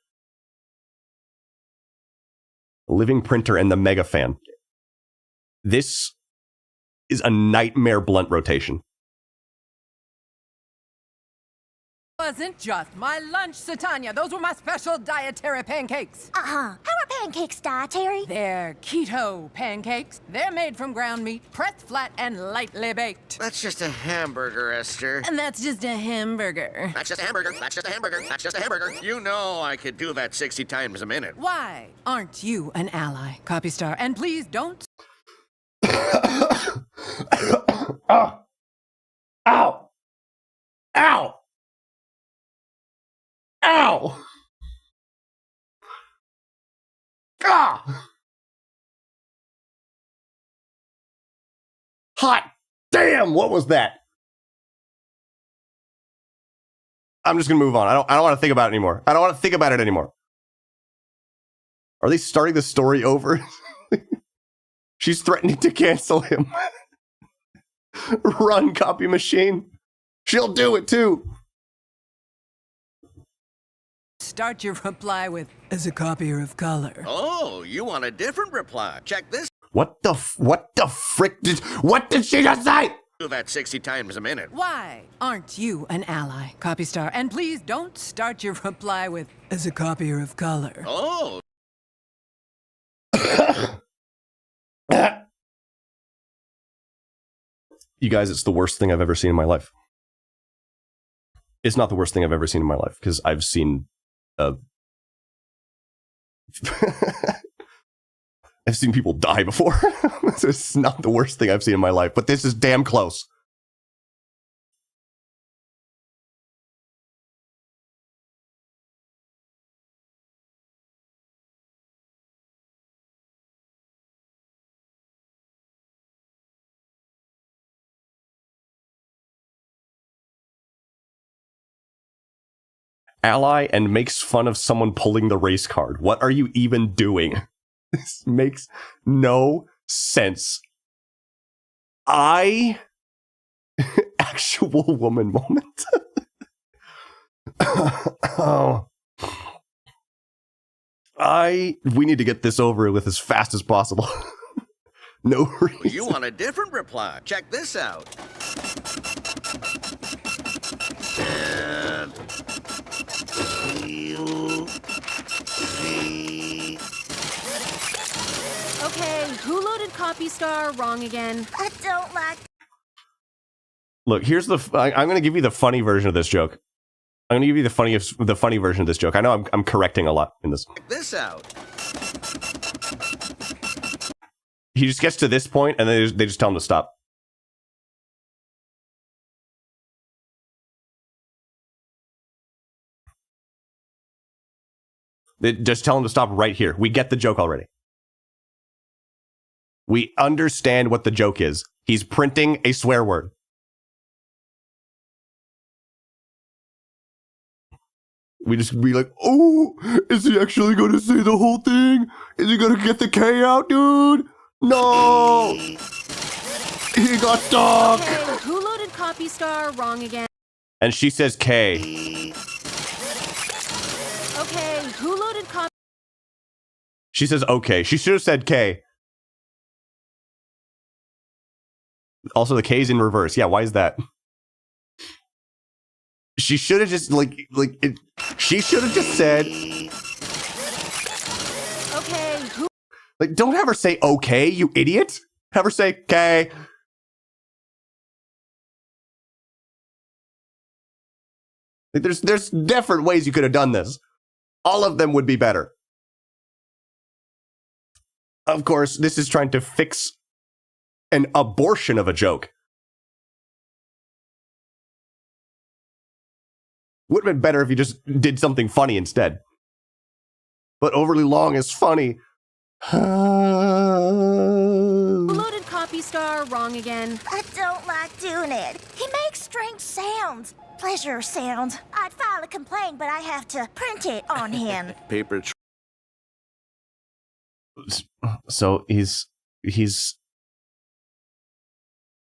A living printer and the mega fan. This is a nightmare blunt rotation. Wasn't just my lunch, Satanya. Those were my special dietary pancakes. How are pancakes dietary? They're keto pancakes. They're made from ground meat, pressed flat and lightly baked. That's just a hamburger, Esther. And that's just a hamburger. That's just a hamburger. That's just a hamburger. That's just a hamburger. You know I could do that 60 times a minute. Why aren't you an ally, Copy Star? And please don't... Ow! Ow! Ow! Ow! Ah! Hot damn! What was that? I'm just gonna move on. I don't want to think about it anymore. I don't want to think about it anymore. Are they starting the story over? She's threatening to cancel him. Run, copy machine. She'll do it too. Start your reply with, as a copier of color. Oh, you want a different reply? Check this. What the frick did she just say? Do that 60 times a minute. Why aren't you an ally, copy star? And please don't start your reply with, as a copier of color. Oh. You guys, it's the worst thing I've ever seen in my life. It's not the worst thing I've ever seen in my life, because I've seen I've seen people die before. This is not the worst thing I've seen in my life, but this is damn close. Ally and makes fun of someone pulling the race card. What are you even doing? This makes no sense. Actual woman moment. Oh. We need to get this over with as fast as possible. No reason. You want a different reply? Check this out. Okay, who loaded copy star? Wrong again. I don't like. Look, here's I'm going to give you the funny version of this joke. I'm going to give you the funny version of this joke. I know I'm correcting a lot in this. Check this out. He just gets to this point and they just tell him to stop. They just tell him to stop right here. We get the joke already. We understand what the joke is. He's printing a swear word. We just be like, oh, is he actually going to say the whole thing? Is he going to get the K out, dude? No! He got stuck! Okay, who loaded copy star? Wrong again. And she says K. Okay, who loaded copy? She says okay. She should have said K. Also, the K's in reverse. Yeah, why is that? She should have just she should have just said. Okay, who? Like, don't have her say okay, you idiot. Have her say K. Like, there's different ways you could have done this. All of them would be better. Of course, this is trying to fix an abortion of a joke. Would have been better if you just did something funny instead. But overly long is funny. Who loaded copy star? Wrong again. I don't like doing it. He makes strange sounds. Pleasure sounds. I'd file a complaint, but I have to print it on him. Paper. So he's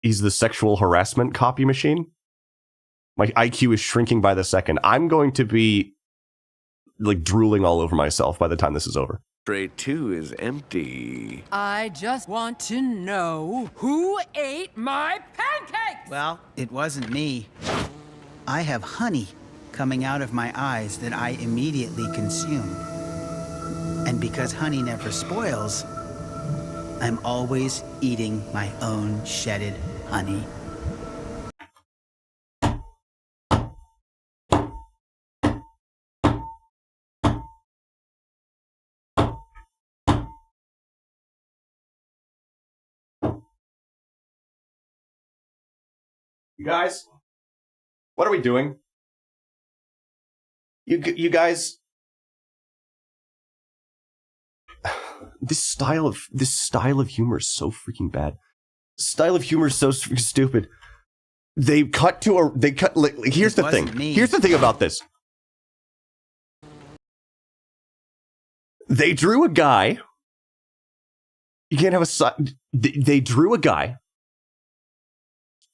the sexual harassment copy machine? My IQ is shrinking by the second. I'm going to be like drooling all over myself by the time this is over. Tray 2 is empty. I just want to know who ate my pancakes! Well, it wasn't me. I have honey coming out of my eyes that I immediately consume. And because honey never spoils, I'm always eating my own shedded honey. You guys, what are we doing? You guys, this style of humor is so freaking bad. Style of humor is so freaking stupid. Here's the thing. Here's the thing about this. They drew a guy. You can't have they drew a guy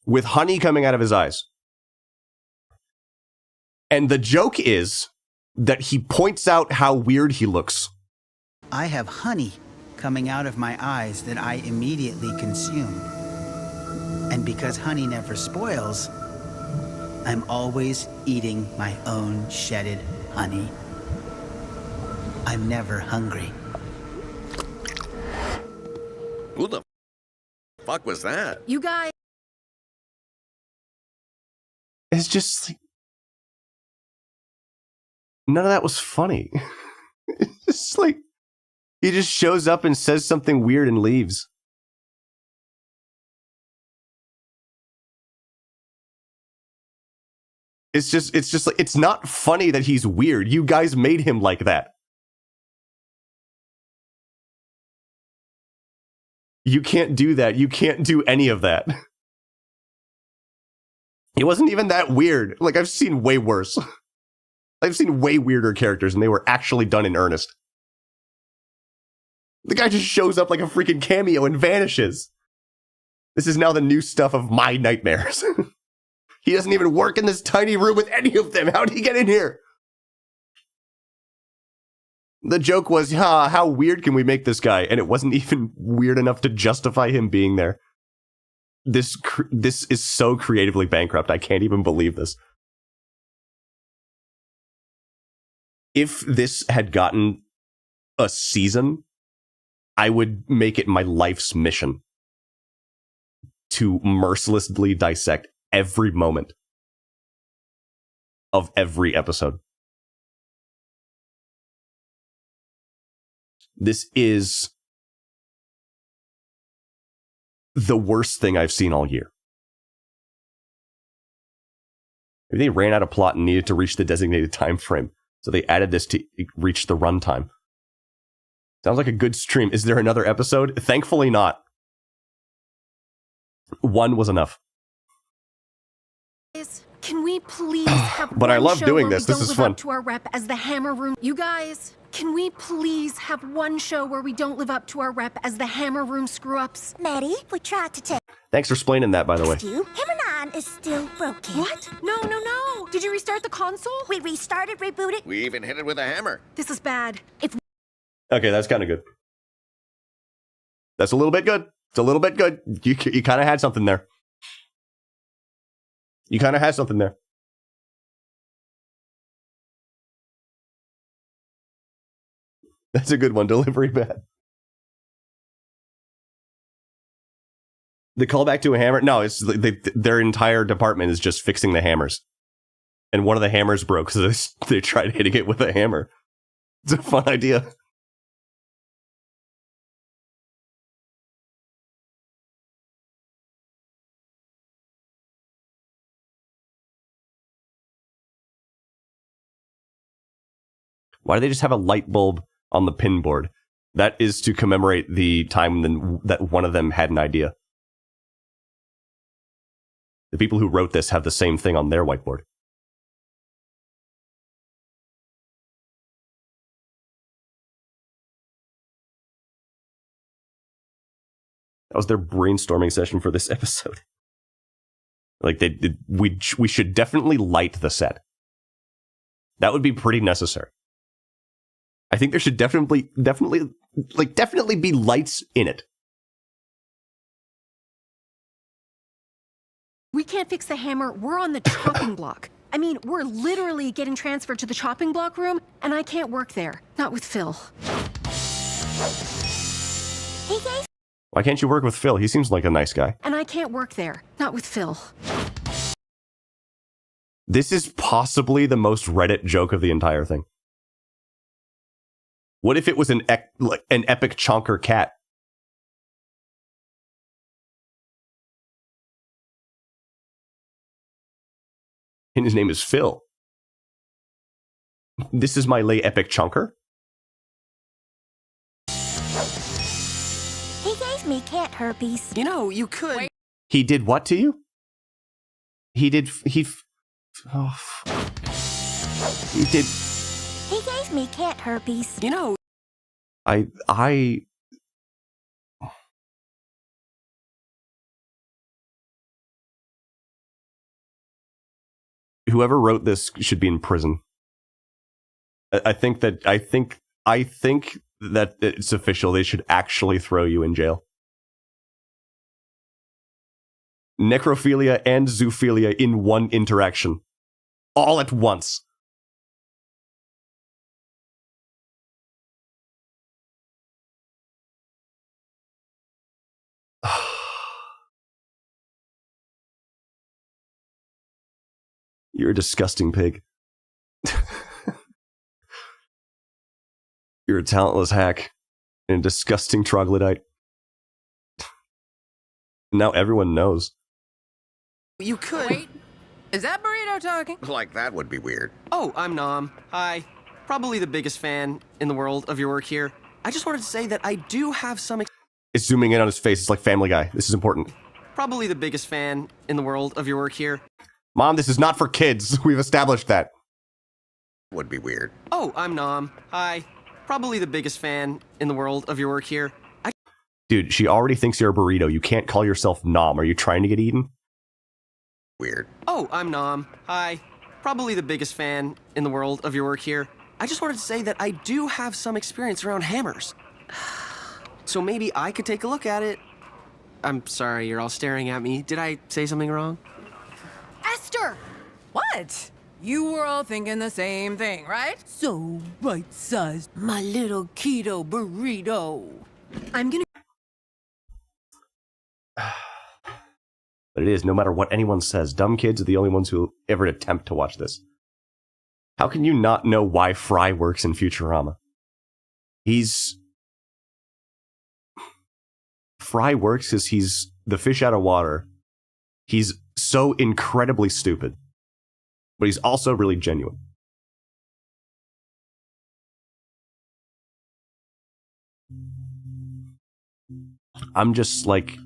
with honey coming out of his eyes. And the joke is that he points out how weird he looks. I have honey coming out of my eyes that I immediately consume. And because honey never spoils, I'm always eating my own shedded honey. I'm never hungry. Who the fuck was that? You guys. It's just like, none of that was funny. It's just like, he just shows up and says something weird and leaves. It's just like, it's not funny that he's weird. You guys made him like that. You can't do that. You can't do any of that. It wasn't even that weird. Like, I've seen way worse. I've seen way weirder characters, and they were actually done in earnest. The guy just shows up like a freaking cameo and vanishes. This is now the new stuff of my nightmares. He doesn't even work in this tiny room with any of them. How'd he get in here? The joke was, how weird can we make this guy? And it wasn't even weird enough to justify him being there. This is so creatively bankrupt. I can't even believe this. If this had gotten a season, I would make it my life's mission to mercilessly dissect every moment of every episode. This is the worst thing I've seen all year. Maybe they ran out of plot and needed to reach the designated time frame, so they added this to reach the runtime. Sounds like a good stream. Is there another episode? Thankfully not. One was enough. Can we please have But I one love show doing where this. we This don't is live fun. up to our rep as the Hammer Room? You guys, can we please have one show where we don't live up to our rep as the Hammer Room screw-ups? Maddie, we tried to tell Thanks for explaining that, by the way. you. Hammer 9 is still broken. What? No. Did you restart the console? We restarted, rebooted. We even hit it with a hammer. This is bad. If Okay, that's kind of good. That's a little bit good. It's a little bit good. You kind of had something there. You kind of had something there. That's a good one. Delivery bad. The callback to a hammer? No, it's their entire department is just fixing the hammers. And one of the hammers broke, so they tried hitting it with a hammer. It's a fun idea. Why do they just have a light bulb on the pin board? That is to commemorate the time that one of them had an idea. The people who wrote this have the same thing on their whiteboard. That was their brainstorming session for this episode. Like we should definitely light the set. That would be pretty necessary. I think there should definitely be lights in it. we can't fix the hammer, we're on the chopping block. I mean, we're literally getting transferred to the chopping block room, and I can't work there. Not with Phil. Why can't you work with Phil? He seems like a nice guy. And I can't work there. Not with Phil. This is possibly the most Reddit joke of the entire thing. What if it was an epic chonker cat? And his name is Phil. This is my lay epic chonker? He gave me cat herpes. You know, you could... He did what to you? He did... He did... He gave me cat herpes. You know... I whoever wrote this should be in prison. I think that it's official. They should actually throw you in jail. Necrophilia and zoophilia in one interaction. All at once. You're a disgusting pig. You're a talentless hack and a disgusting troglodyte. Now everyone knows. You could. Wait, is that burrito talking? Like, that would be weird. Oh, I'm Nom. Hi. Probably the biggest fan in the world of your work here. I just wanted to say that I do have some... It's zooming in on his face. It's like Family Guy. This is important. Probably the biggest fan in the world of your work here. Mom, this is not for kids. We've established that. Would be weird. Oh, I'm Nom. Hi. Probably the biggest fan in the world of your work here. Dude, she already thinks you're a burrito. You can't call yourself Nom. Are you trying to get eaten? Weird. Oh, I'm Nom. Hi. Probably the biggest fan in the world of your work here. I just wanted to say that I do have some experience around hammers. So maybe I could take a look at it. I'm sorry, you're all staring at me. Did I say something wrong? Esther! What? You were all thinking the same thing, right? So bite-sized, my little keto burrito. I'm gonna... But it is, no matter what anyone says, dumb kids are the only ones who ever attempt to watch this. How can you not know why Fry works in Futurama? Fry works because he's the fish out of water. He's so incredibly stupid. But he's also really genuine. I'm just like...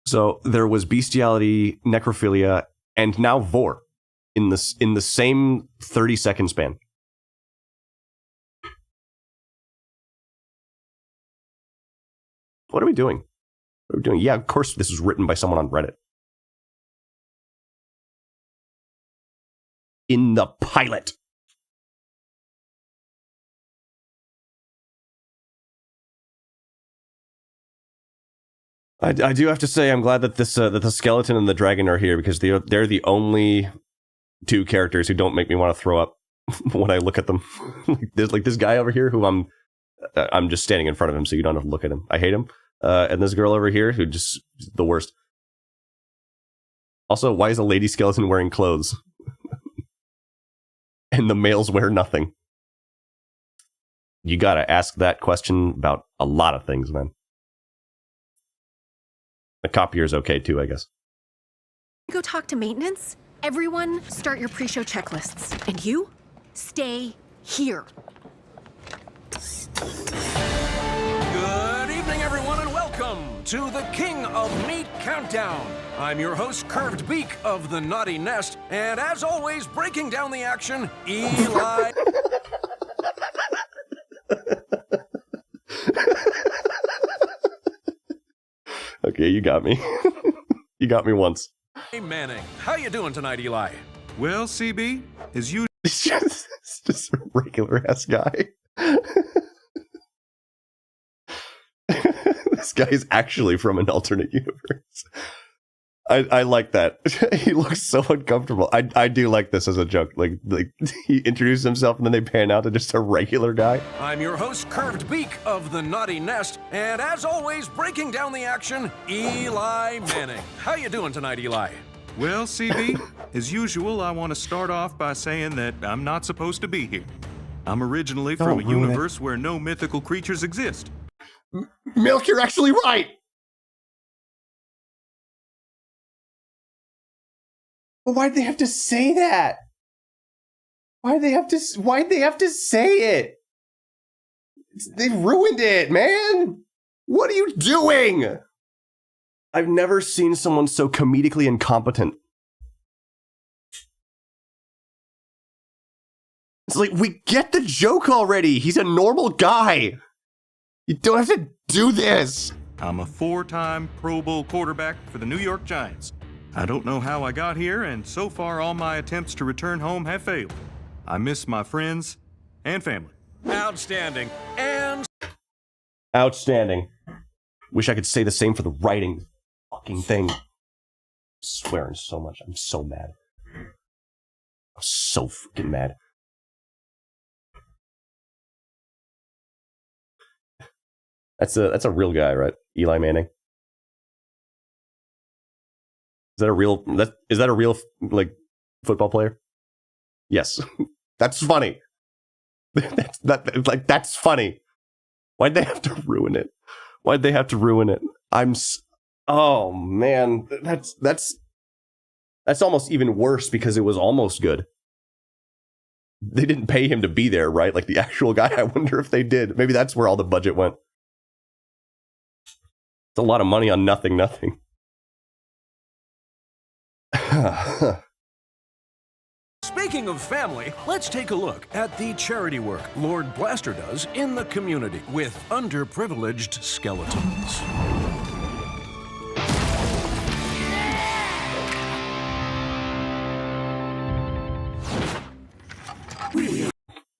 So there was bestiality, necrophilia, and now vor in the same 30-second span. What are we doing? What are we doing? Yeah, of course this was written by someone on Reddit. In the pilot. I do have to say I'm glad that that the skeleton and the dragon are here because they're the only two characters who don't make me want to throw up when I look at them. There's like this guy over here who I'm just standing in front of him so you don't have to look at him. I hate him. And this girl over here who just the worst. Also, why is a lady skeleton wearing clothes? And the males wear nothing. You gotta ask that question about a lot of things, man. A copier is okay too, I guess. Go talk to maintenance. Everyone, start your pre-show checklists. And you, stay here. Good evening, everyone, and welcome to the King of Meat Countdown. I'm your host, Curved Beak of the Naughty Nest, and as always, breaking down the action, Eli. Okay, you got me. You got me once. Hey, Manning. How you doing tonight, Eli? Well, CB, as you... It's just a regular-ass guy. This guy is actually from an alternate universe. I like that. He looks so uncomfortable. I do like this as a joke. Like he introduces himself and then they pan out to just a regular guy. I'm your host, Curved Beak of the Naughty Nest, and as always, breaking down the action, Eli Manning. How you doing tonight, Eli? Well, CB, as usual, I want to start off by saying that I'm not supposed to be here. I'm originally from a universe where no mythical creatures exist. Milk, you're actually right! But why'd they have to say that? Why'd they have to say it? They ruined it, man! What are you doing? I've never seen someone so comedically incompetent. It's like, we get the joke already. He's a normal guy. You don't have to do this. I'm a 4-time Pro Bowl quarterback for the New York Giants. I don't know how I got here, and so far all my attempts to return home have failed. I miss my friends and family. Outstanding. And Outstanding. Wish I could say the same for the writing fucking thing. I'm swearing so much. I'm so mad. I'm so freaking mad. That's a real guy, right? Eli Manning. Is that a real like football player? Yes. That's funny. That's funny. Why'd they have to ruin it? Why'd they have to ruin it? Oh man, that's almost even worse because it was almost good. They didn't pay him to be there, right? Like the actual guy. I wonder if they did. Maybe that's where all the budget went. It's a lot of money on nothing. speaking of family, let's take a look at the charity work Lord Blaster does in the community with underprivileged skeletons.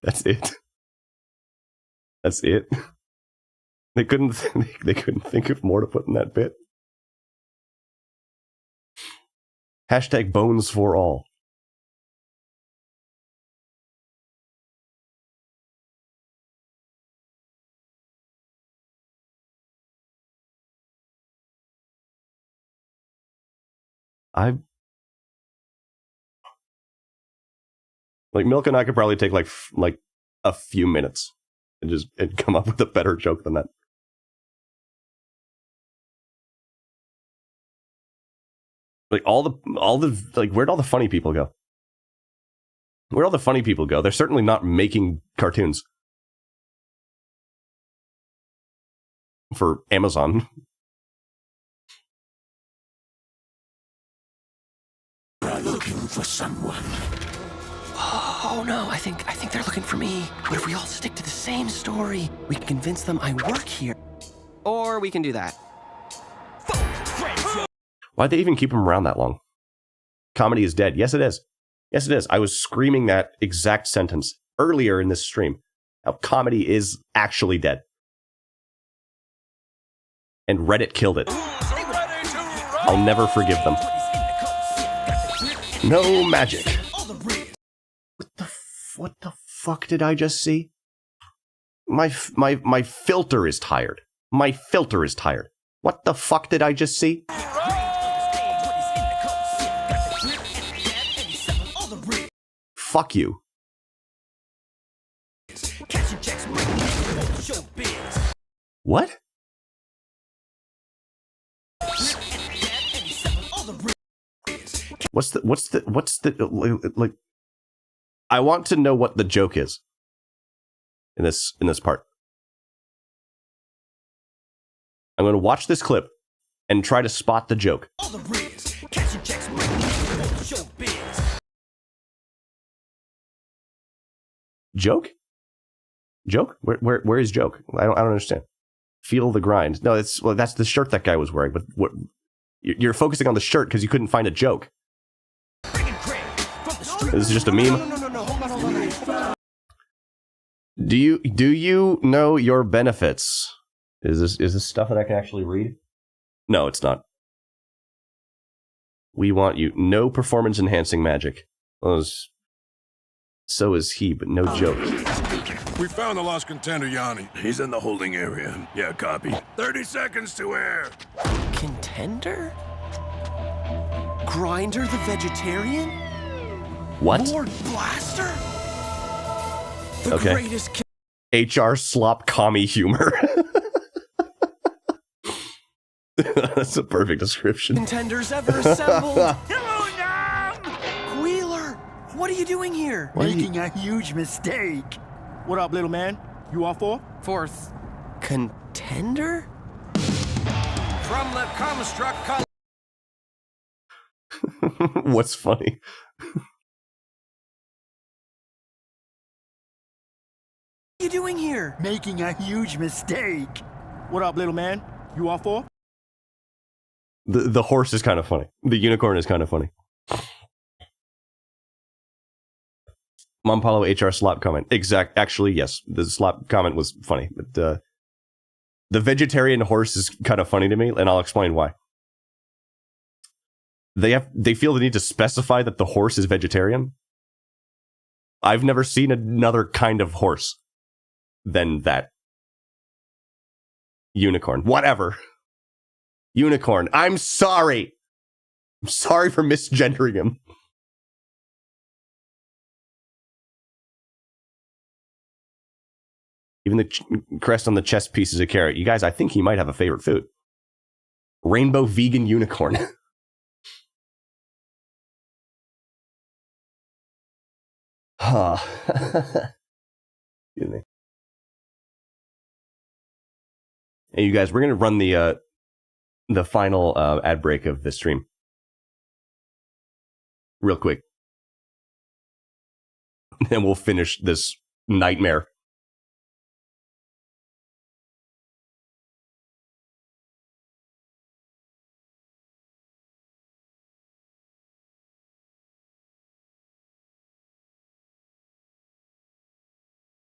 That's it. That's it. They couldn't think of more to put in that bit. Hashtag bones for all. Milk and I could probably take like a few minutes and come up with a better joke than that. Like all the where'd all the funny people go? Where'd all the funny people go? They're certainly not making cartoons for Amazon. We're looking for someone. Oh no, I think they're looking for me. What if we all stick to the same story? We can convince them I work here. Or we can do that. Why'd they even keep him around that long? Comedy is dead. Yes, it is. Yes, it is. I was screaming that exact sentence earlier in this stream. How comedy is actually dead. And Reddit killed it. I'll never forgive them. No magic. What the fuck did I just see? My filter is tired. My filter is tired. What the fuck did I just see? Fuck you. What? What's the like? I want to know what the joke is in this part. I'm going to watch this clip and try to spot the joke. Joke? Joke? Where is joke? I don't understand. Feel the grind. No, that's the shirt that guy was wearing. But what? You're focusing on the shirt because you couldn't find a joke. This is just a meme. Do you know your benefits? Is this stuff that I can actually read? No, it's not. We want you. No performance enhancing magic. Well, so is he, but no joke. We found the lost contender, Yanni. He's in the holding area. Yeah, copy. 30 seconds to air. Contender? Grinder the vegetarian? What? Lord Blaster? The okay. Greatest HR slop commie humor. That's a perfect description. Contenders ever assembled. Hello, Nom! Wheeler, what are you doing here? Making a huge mistake. What up, little man? You all for? Fourth. Contender? From the Comstruct What's funny? What are you doing here? Making a huge mistake. What up, little man? You all for? The horse is kind of funny. The unicorn is kind of funny. Mom Paulo HR slop comment. Actually, yes. The slop comment was funny. But the vegetarian horse is kind of funny to me, and I'll explain why. They feel the need to specify that the horse is vegetarian. I've never seen another kind of horse than that. Unicorn. Whatever. Unicorn. I'm sorry. I'm sorry for misgendering him. Even the crest on the chest piece is a carrot. You guys, I think he might have a favorite food. Rainbow vegan unicorn. Huh. Excuse me. Hey, you guys, we're going to run the final ad break of this stream. Real quick. And we'll finish this nightmare.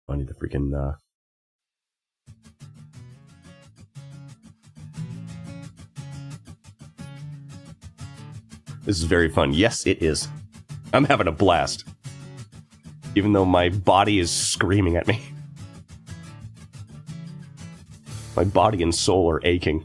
I need the freaking This is very fun. Yes, it is. I'm having a blast. Even though my body is screaming at me. My body and soul are aching.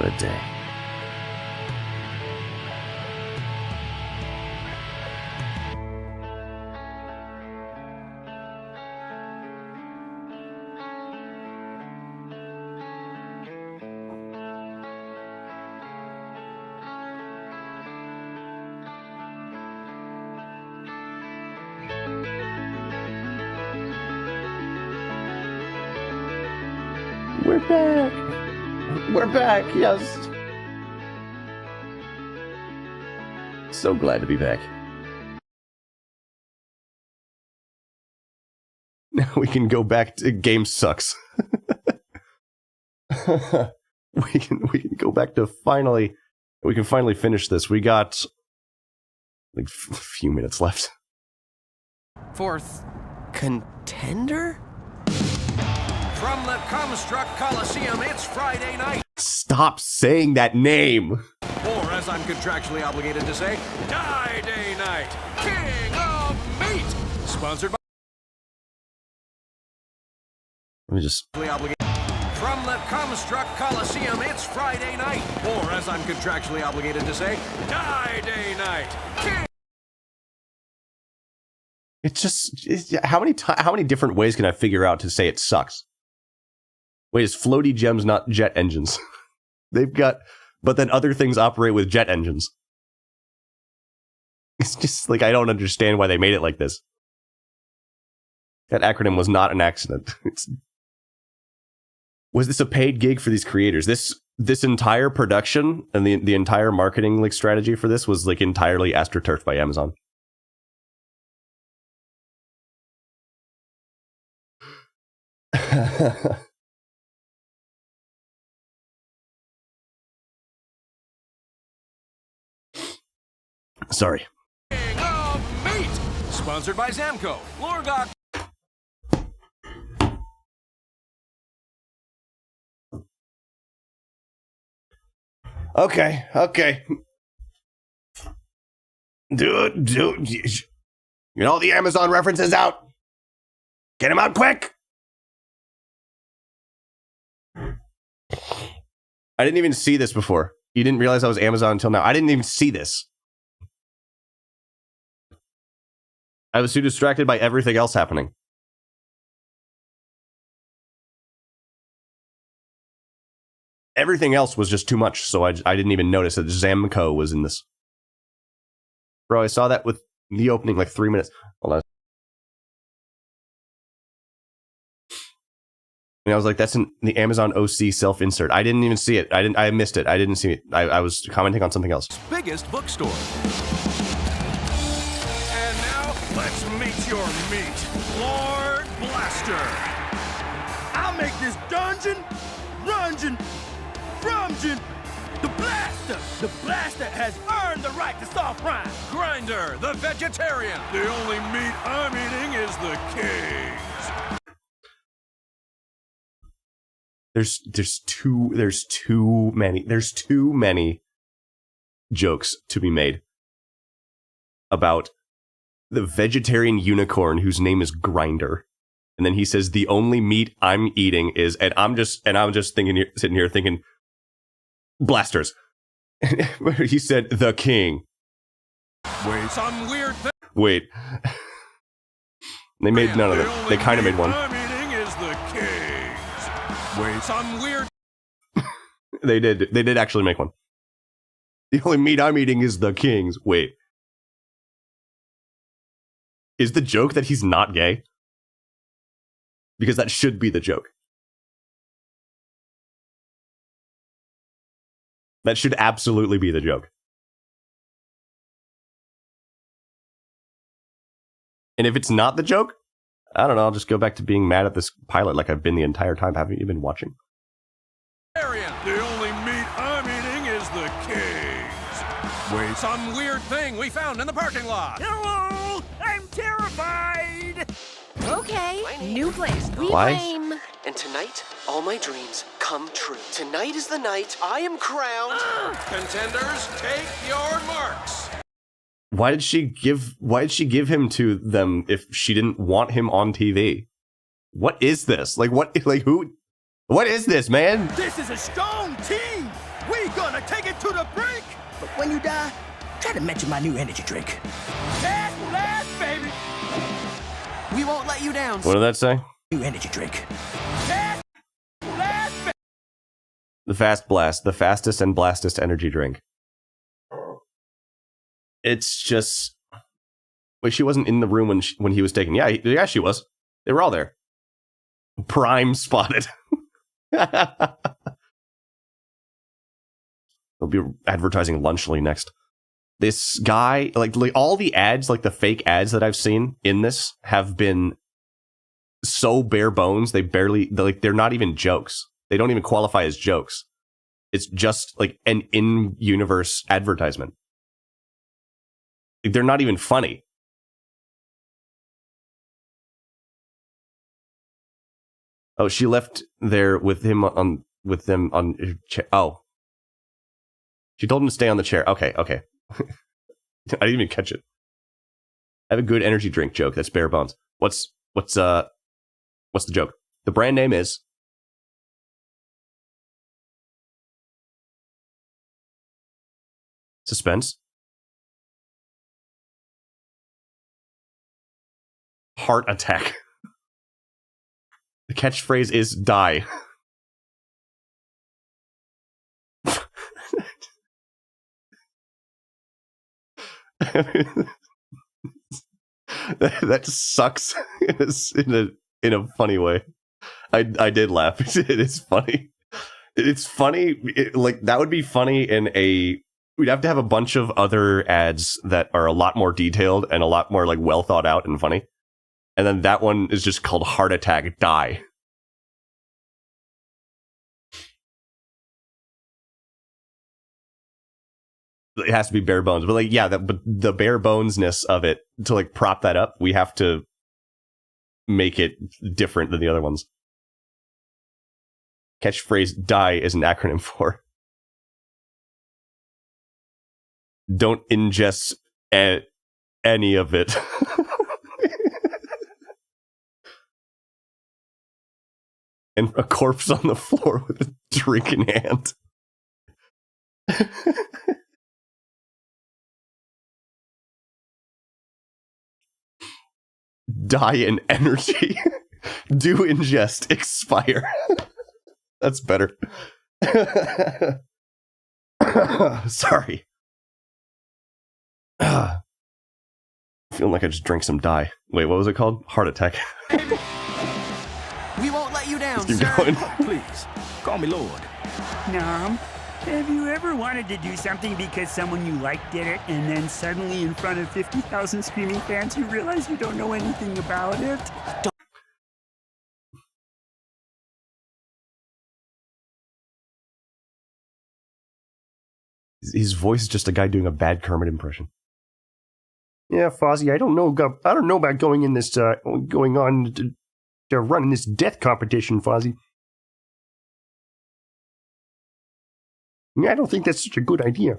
What a day. We're back. We're back, yes. So glad to be back. Now we can go back to game sucks. we can go back to finally finish this. We got like a few minutes left. Fourth contender? From the Comstruct Coliseum, it's Friday night. Stop saying that name. Or, as I'm contractually obligated to say, Die Day Night, King of Meat. Sponsored by... Let me just... From the Comstruck Coliseum, it's Friday night, or as I'm contractually obligated to say, Die Day night. It's just how many different ways can I figure out to say it sucks? Wait, is floaty gems not jet engines? They've got, but then other things operate with jet engines. It's just like I don't understand why they made it like this. That acronym was not an accident. Was this a paid gig for these creators? This entire production and the entire marketing like strategy for this was like entirely astroturfed by Amazon. Sorry. King of Meat, sponsored by Zamco, Lorgok. Okay. Dude, get all the Amazon references out. Get them out quick. I didn't even see this before. You didn't realize I was Amazon until now. I didn't even see this. I was too distracted by everything else happening. Everything else was just too much, so I didn't even notice that Zamco was in this. Bro, I saw that with the opening like 3 minutes. Hold on. And I was like, that's in the Amazon OC self-insert. I didn't even see it. I missed it. I didn't see it. I was commenting on something else. Biggest bookstore. And now, let's meet your meat, Lord Blaster. I'll make this dungeon, the Blaster. The Blaster has earned the right to solve crime. Grinder, the vegetarian. The only meat I'm eating is the king's. There's too many jokes to be made about the vegetarian unicorn whose name is Grinder. And then he says the only meat I'm eating is, and I'm just thinking, sitting here thinking, blasters. He said the king. Wait, some weird thing. Wait. They made none of it. They kind of made one. I'm eating is the king's. Wait, some weird. They did actually make one. The only meat I'm eating is the king's. Wait. Is the joke that he's not gay? Because that should be the joke. That should absolutely be the joke. And if it's not the joke, I don't know, I'll just go back to being mad at this pilot like I've been the entire time. Haven't you been watching? The only meat I'm eating is the king's. Wait, some weird thing we found in the parking lot. Hello! I'm terrified! Okay, new place. We Why? claim. And tonight, all my dreams come true. Tonight is the night I am crowned. Contenders, take your marks. Why did she give him to them if she didn't want him on TV? What is this? What is this, man? This is a strong team! We gonna take it to the brink! But when you die, try to mention my new energy drink. Last, baby! We won't let you down. What did that say? New energy drink. The Fast Blast, the fastest and blastest energy drink. It's just... Wait, she wasn't in the room when he was taken. Yeah, she was. They were all there. Prime spotted. They'll be advertising Lunchly next. This guy, like all the ads, like the fake ads that I've seen in this have been so bare bones. They're not even jokes. They don't even qualify as jokes. It's just like an in-universe advertisement. They're not even funny. Oh, she left there with them on. Oh, she told him to stay on the chair. Okay. I didn't even catch it. I have a good energy drink joke that's bare bones. What's the joke? The brand name is Suspense. Heart attack. The catchphrase is die. That just sucks in a funny way. I did laugh. It is funny. It's funny. Like, that would be funny in a... We'd have to have a bunch of other ads that are a lot more detailed and a lot more, like, well thought out and funny. And then that one is just called Heart Attack Die. It has to be bare bones. But, like, yeah, but the bare bonesness of it, to, like, prop that up, we have to make it different than the other ones. Catchphrase DIE is an acronym for don't ingest any of it. And a corpse on the floor with a drink in hand. Die in energy. Do ingest, expire. That's better. Sorry. Feeling like I just drank some dye. Wait, what was it called? Heart attack. We won't let you down, Keep sir. going. Please, call me Lord. Nom, have you ever wanted to do something because someone you like did it, and then suddenly in front of 50,000 screaming fans you realize you don't know anything about it? His voice is just a guy doing a bad Kermit impression. Yeah, Fozzie, I don't know about going in this, going on to running this death competition, Fozzie. Yeah, I don't think that's such a good idea.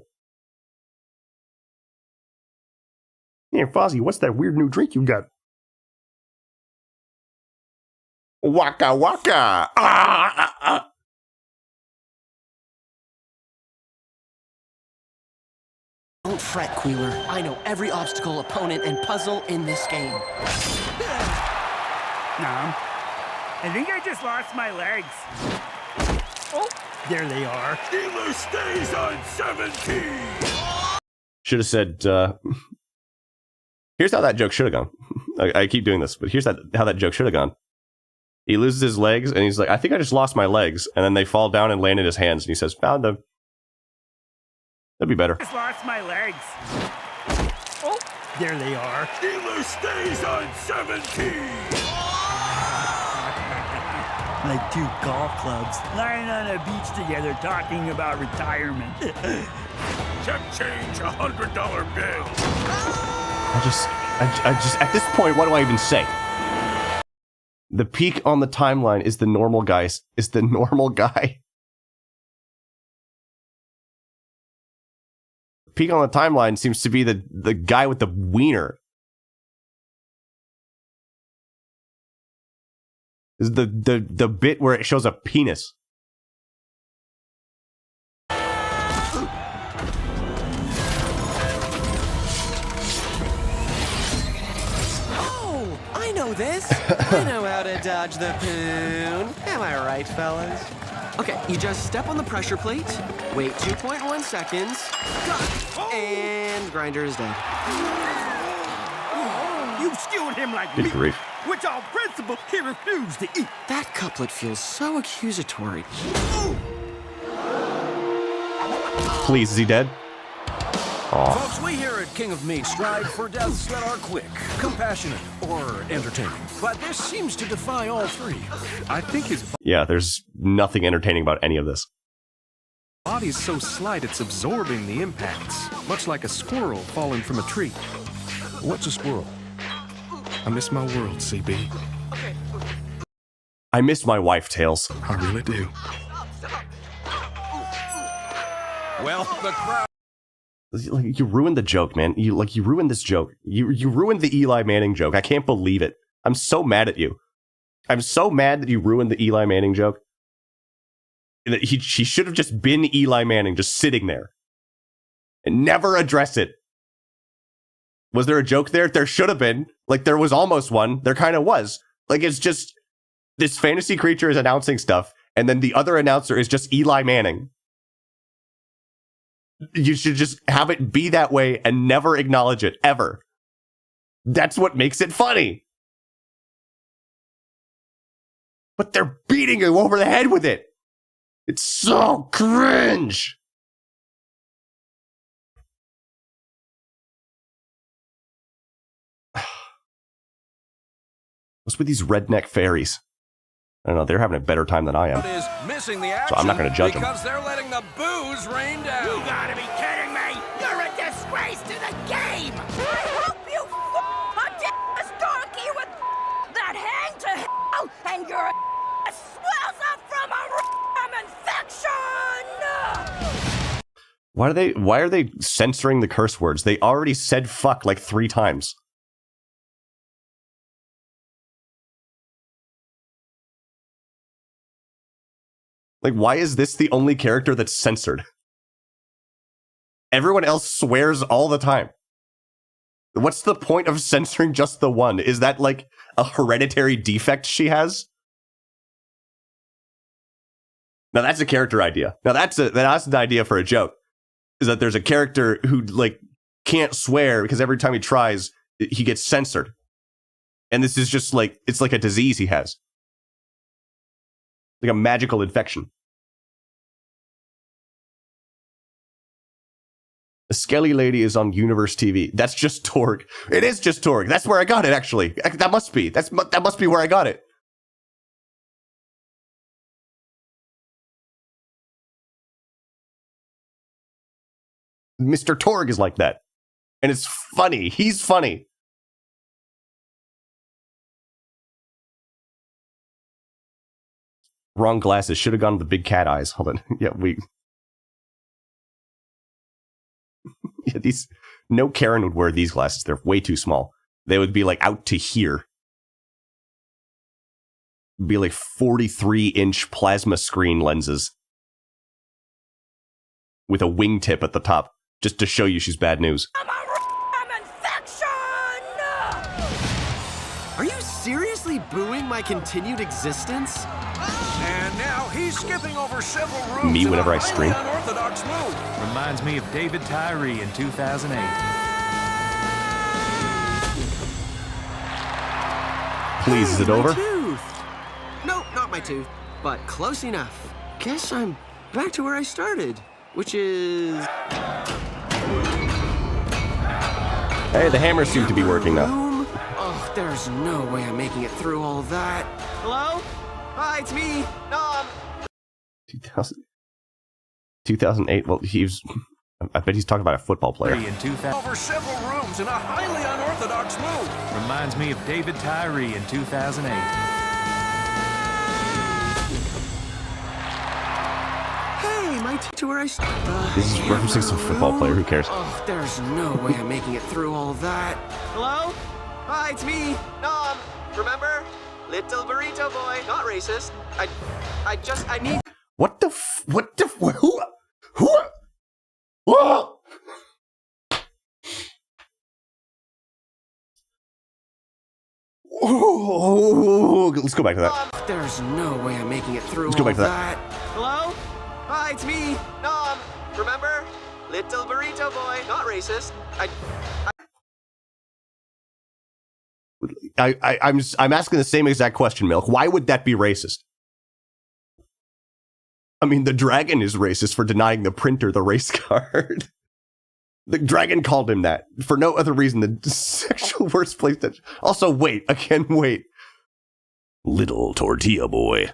Yeah, Fozzie, what's that weird new drink you got? Waka waka! Don't fret, Queeler. I know every obstacle, opponent, and puzzle in this game. Nom, I think I just lost my legs. Oh, there they are. Dealer stays on 17. Should have said, here's how that joke should have gone. I keep doing this, but here's how that joke should have gone. He loses his legs, and he's like, I think I just lost my legs. And then they fall down and land in his hands, and he says, found them. That'd be better. I just lost my legs. Oh, there they are. Dealer stays on 17. Like two golf clubs lying on a beach together talking about retirement. Check change, $100 bill. I just, at this point, what do I even say? The peak on the timeline is the normal guy. Peak on the timeline seems to be the guy with the wiener. Is the bit where it shows a penis. Oh, I know this. I know how to dodge the poon. Am I right, fellas? Okay, you just step on the pressure plate, wait 2.1 seconds, got it, and Grinder is dead. You skewed him like Good meat, grief. which on principle he refused to eat. That couplet feels so accusatory. Please, is he dead? Aw. Folks, we here at King of Meat strive for deaths that are quick, compassionate, or entertaining. But this seems to defy all three. I think his Yeah, there's nothing entertaining about any of this. body's so slight it's absorbing the impacts, much like a squirrel falling from a tree. What's a squirrel? I miss my world, CB. I miss my wife, Tails. I really do. Well, the crowd... Like, you ruined the joke, man. You ruined this joke. You ruined the Eli Manning joke. I can't believe it. I'm so mad at you. I'm so mad that you ruined the Eli Manning joke. That she should have just been Eli Manning, just sitting there. and never address it. Was there a joke there? There should have been. Like, there was almost one. There kind of was. Like, it's just this fantasy creature is announcing stuff, and then the other announcer is just Eli Manning. You should just have it be that way and never acknowledge it, ever. That's what makes it funny. But they're beating you over the head with it. It's so cringe. What's with these redneck fairies? I don't know, they're having a better time than I am. Is missing the action So I'm not going to judge them. because they're letting the booze rain down. You gotta be kidding me! You're a disgrace to the game! I hope you a this dorky with that hang to hell and your swells up from a infection! Why are they censoring the curse words? They already said fuck like 3 times. Like, why is this the only character that's censored? Everyone else swears all the time. What's the point of censoring just the one? Is that like a hereditary defect she has? Now that's a character idea. Now that's an idea for a joke. Is that there's a character who like can't swear because every time he tries, he gets censored. And this is just like, it's like a disease he has. Like a magical infection. The Skelly Lady is on Universe TV. That's just Torg. It is just Torg. That's where I got it, actually. That must be. That must be where I got it. Mr. Torg is like that. And it's funny. He's funny. Wrong glasses. Should have gone with the big cat eyes. Hold on. Yeah, yeah, these. No Karen would wear these glasses. They're way too small. They would be like out to here. Be like 43-inch plasma screen lenses with a wingtip at the top, just to show you she's bad news. Are you seriously booing my continued existence? And now he's skipping over several rooms. Me whenever I stream. Unorthodox move. Reminds me of David Tyree in 2008. Please, is it over? Tooth. Nope, not my tooth, but close enough. Guess I'm back to where I started, which is... Hey, the hammers seem to be working now. Oh, there's no way I'm making it through all that. Hello? Hi, it's me, Nom. 2008. Well, I bet he's talking about a football player. Over several rooms in a highly unorthodox move. Reminds me of David Tyree in 2008. Hey, my to where I started. This is referencing some football player. Who cares? Oh, there's no way I'm making it through all that. Hello? Hi, it's me, Nom. Remember? Little burrito boy. Not racist. I need... What the who? Whoa! Oh, let's go back to that. There's no way I'm making it through. Let's go back to that. Hello? Hi, it's me, Nom. Remember? Little burrito boy. Not racist. I'm asking the same exact question, Milk. Why would that be racist? I mean, the dragon is racist for denying the printer the race card. The dragon called him that for no other reason than sexual worst place that. Also, wait. Little tortilla boy.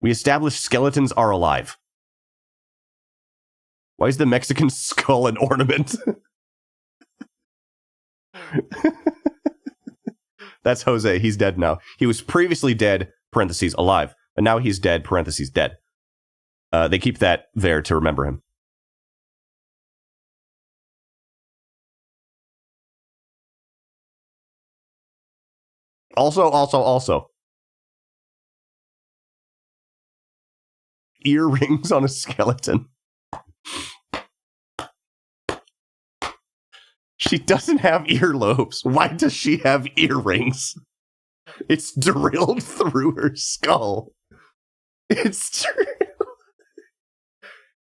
We established skeletons are alive. Why is the Mexican skull an ornament? That's Jose. He's dead now. He was previously dead, parentheses, alive. And now he's dead, parentheses, dead. They keep that there to remember him. Also. earrings on a skeleton. She doesn't have earlobes. Why does she have earrings? It's drilled through her skull. It's true.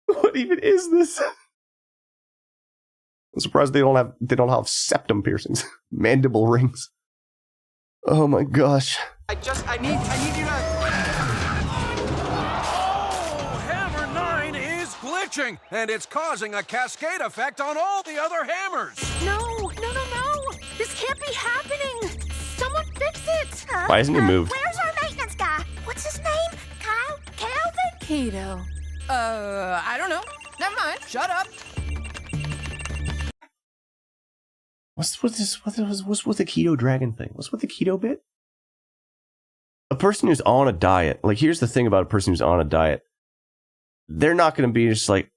What even is this? I'm surprised they don't have septum piercings, mandible rings. Oh my gosh. I need you to. Oh, Hammer 9 is glitching, and it's causing a cascade effect on all the other hammers. No. This can't be happening. Someone fix it. Why hasn't he moved? Where's our maintenance guy? What's his name? Kyle? Calvin? Keto. I don't know. Never mind. Shut up. What's with the keto dragon thing? What's with the keto bit? A person who's on a diet, like, here's the thing about a person who's on a diet. They're not going to be just like,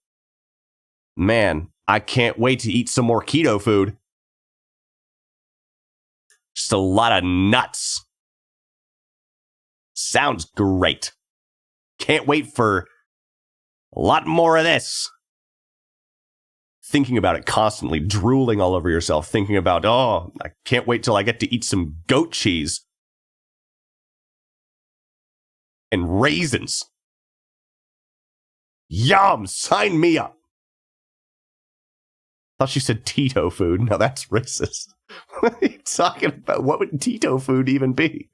man, I can't wait to eat some more keto food. Just a lot of nuts. Sounds great. Can't wait for a lot more of this. Thinking about it constantly, drooling all over yourself, thinking about, oh, I can't wait till I get to eat some goat cheese. And raisins. Yum! Sign me up! I thought she said Tito food. Now that's racist. What are you talking about? What would Tito food even be?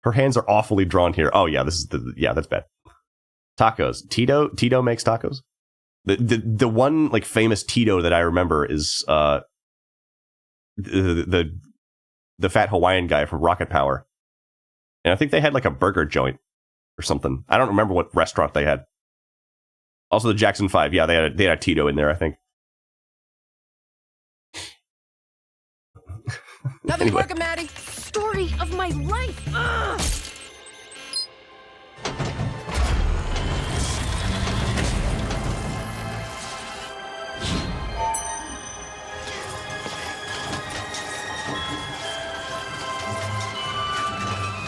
Her hands are awfully drawn here. Oh yeah, that's bad. Tacos. Tito makes tacos. The one like famous Tito that I remember is the fat Hawaiian guy from Rocket Power. And I think they had like a burger joint or something. I don't remember what restaurant they had. Also the Jackson 5. Yeah, they had a Tito in there, I think. Nothing's Anyway. working, Maddie. Story of my life. Ugh.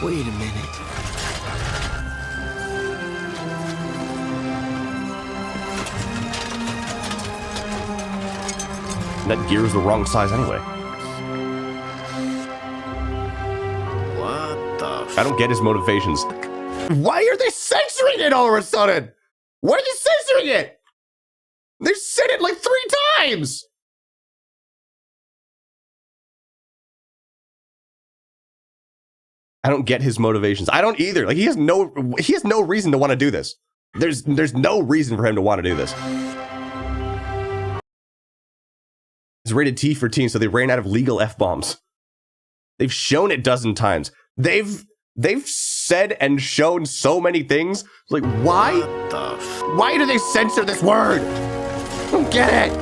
Wait a minute. That gear is the wrong size anyway. What the I don't get his motivations. Why are they censoring it all of a sudden? Why are they censoring it? They said it like 3 times. I don't get his motivations. I don't either. Like he has no reason to want to do this. There's no reason for him to want to do this. It's rated T for teen, so they ran out of legal F-bombs. They've shown it 12 times. They've said and shown so many things. Like, why? Why do they censor this word? I don't get it.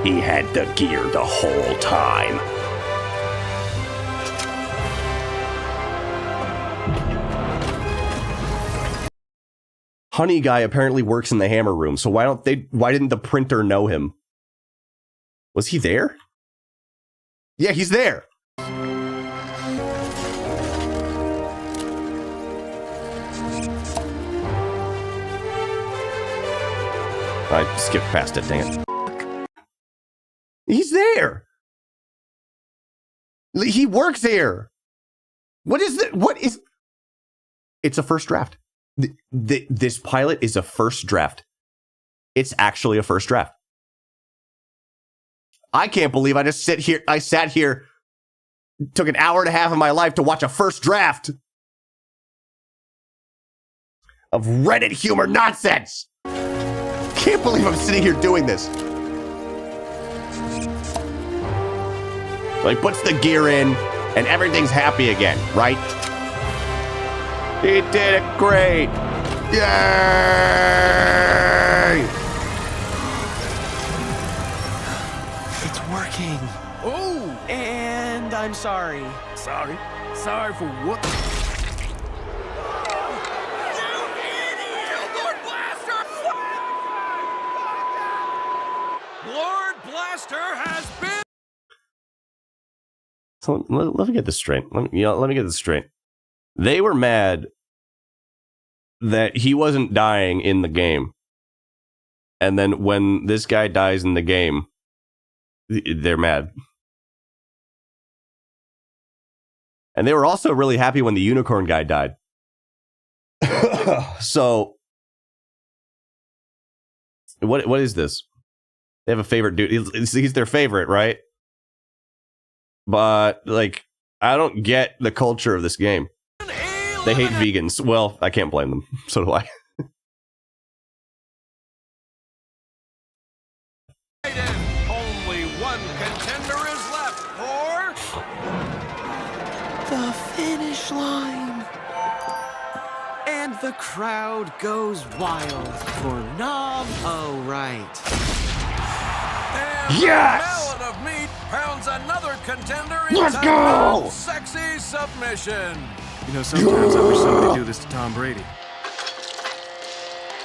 He had the gear the whole time. Honey guy apparently works in the hammer room, so why didn't the printer know him? Was he there? Yeah, he's there. I skipped past it, dang it. He's there. He works here. What is it? What is... It's a first draft. This pilot is a first draft. It's actually a first draft. I can't believe I sat here, took an hour and a half of my life to watch a first draft of Reddit humor nonsense. Can't believe I'm sitting here doing this. So he puts the gear in and everything's happy again, right? He did it great. Yay! It's working. Oh! And I'm sorry. Sorry? Sorry for what? Lord Blaster has been So let me get this straight. Let me get this straight. They were mad that he wasn't dying in the game. And then when this guy dies in the game, they're mad. And they were also really happy when the unicorn guy died. So, what is this? They have a favorite dude. He's their favorite, right? But, like, I don't get the culture of this game. They hate vegans. Well, I can't blame them. So do I. Only one contender is left for The finish line. And the crowd goes wild for Nom. Oh, right. And Yes! the Mallet of Meat pounds another contender Let's into go! sexy submission. You know, sometimes I wish somebody do this to Tom Brady.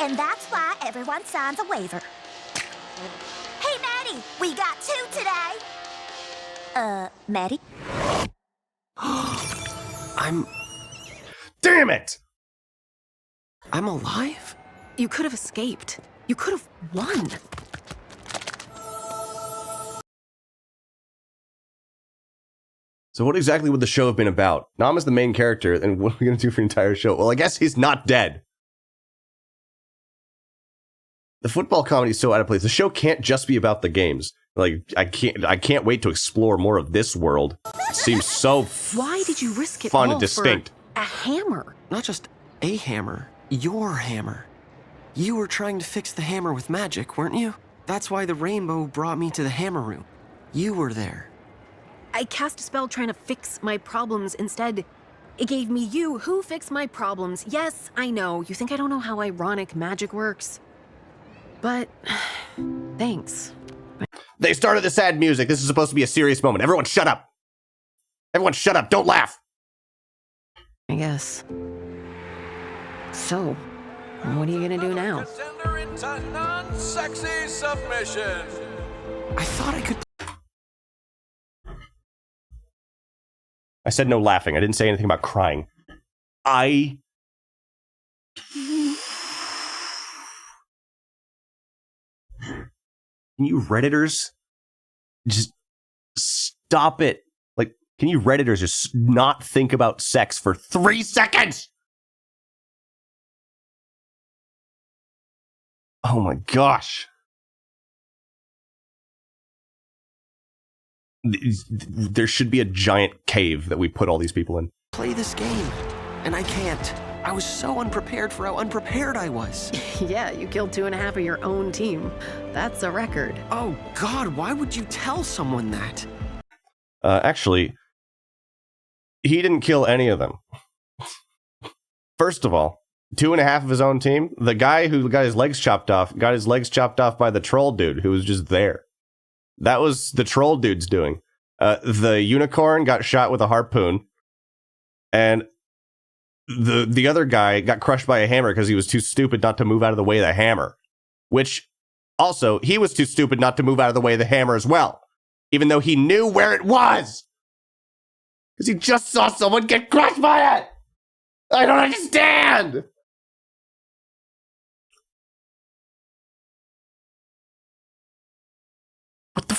And that's why everyone signs a waiver. Hey, Maddie, we got 2 today. Maddie? Damn it! I'm alive? You could have escaped. You could have won. So what exactly would the show have been about? Nam is the main character, and what are we going to do for the entire show? Well, I guess he's not dead. The football comedy is so out of place. The show can't just be about the games. Like, I can't wait to explore more of this world. It seems so Why did you risk it fun all and distinct. for a hammer? Not just a hammer, your hammer. You were trying to fix the hammer with magic, weren't you? That's why the rainbow brought me to the hammer room. You were there. I cast a spell trying to fix my problems. Instead, it gave me you who fixed my problems. Yes, I know. You think I don't know how ironic magic works? But thanks. They started the sad music. This is supposed to be a serious moment. Everyone shut up. Everyone shut up. Don't laugh. I guess. So, what are you gonna do now? Contender into non-sexy submission. I thought I could... I said no laughing. I didn't say anything about crying. Can you Redditors just stop it? Like, can you Redditors just not think about sex for 3 seconds? Oh my gosh. There should be a giant cave that we put all these people in. Play this game, and I can't. I was so unprepared for how unprepared I was. Yeah, you killed 2.5 of your own team. That's a record. Oh, God, why would you tell someone that? Actually, he didn't kill any of them. First of all, 2.5 of his own team. The guy who got his legs chopped off got his legs chopped off by the troll dude who was just there. That was the troll dude's doing. The unicorn got shot with a harpoon, and the other guy got crushed by a hammer because he was too stupid not to move out of the way of the hammer. Which, also, he was too stupid not to move out of the way of the hammer as well, even though he knew where it was. Because he just saw someone get crushed by it! I don't understand! What the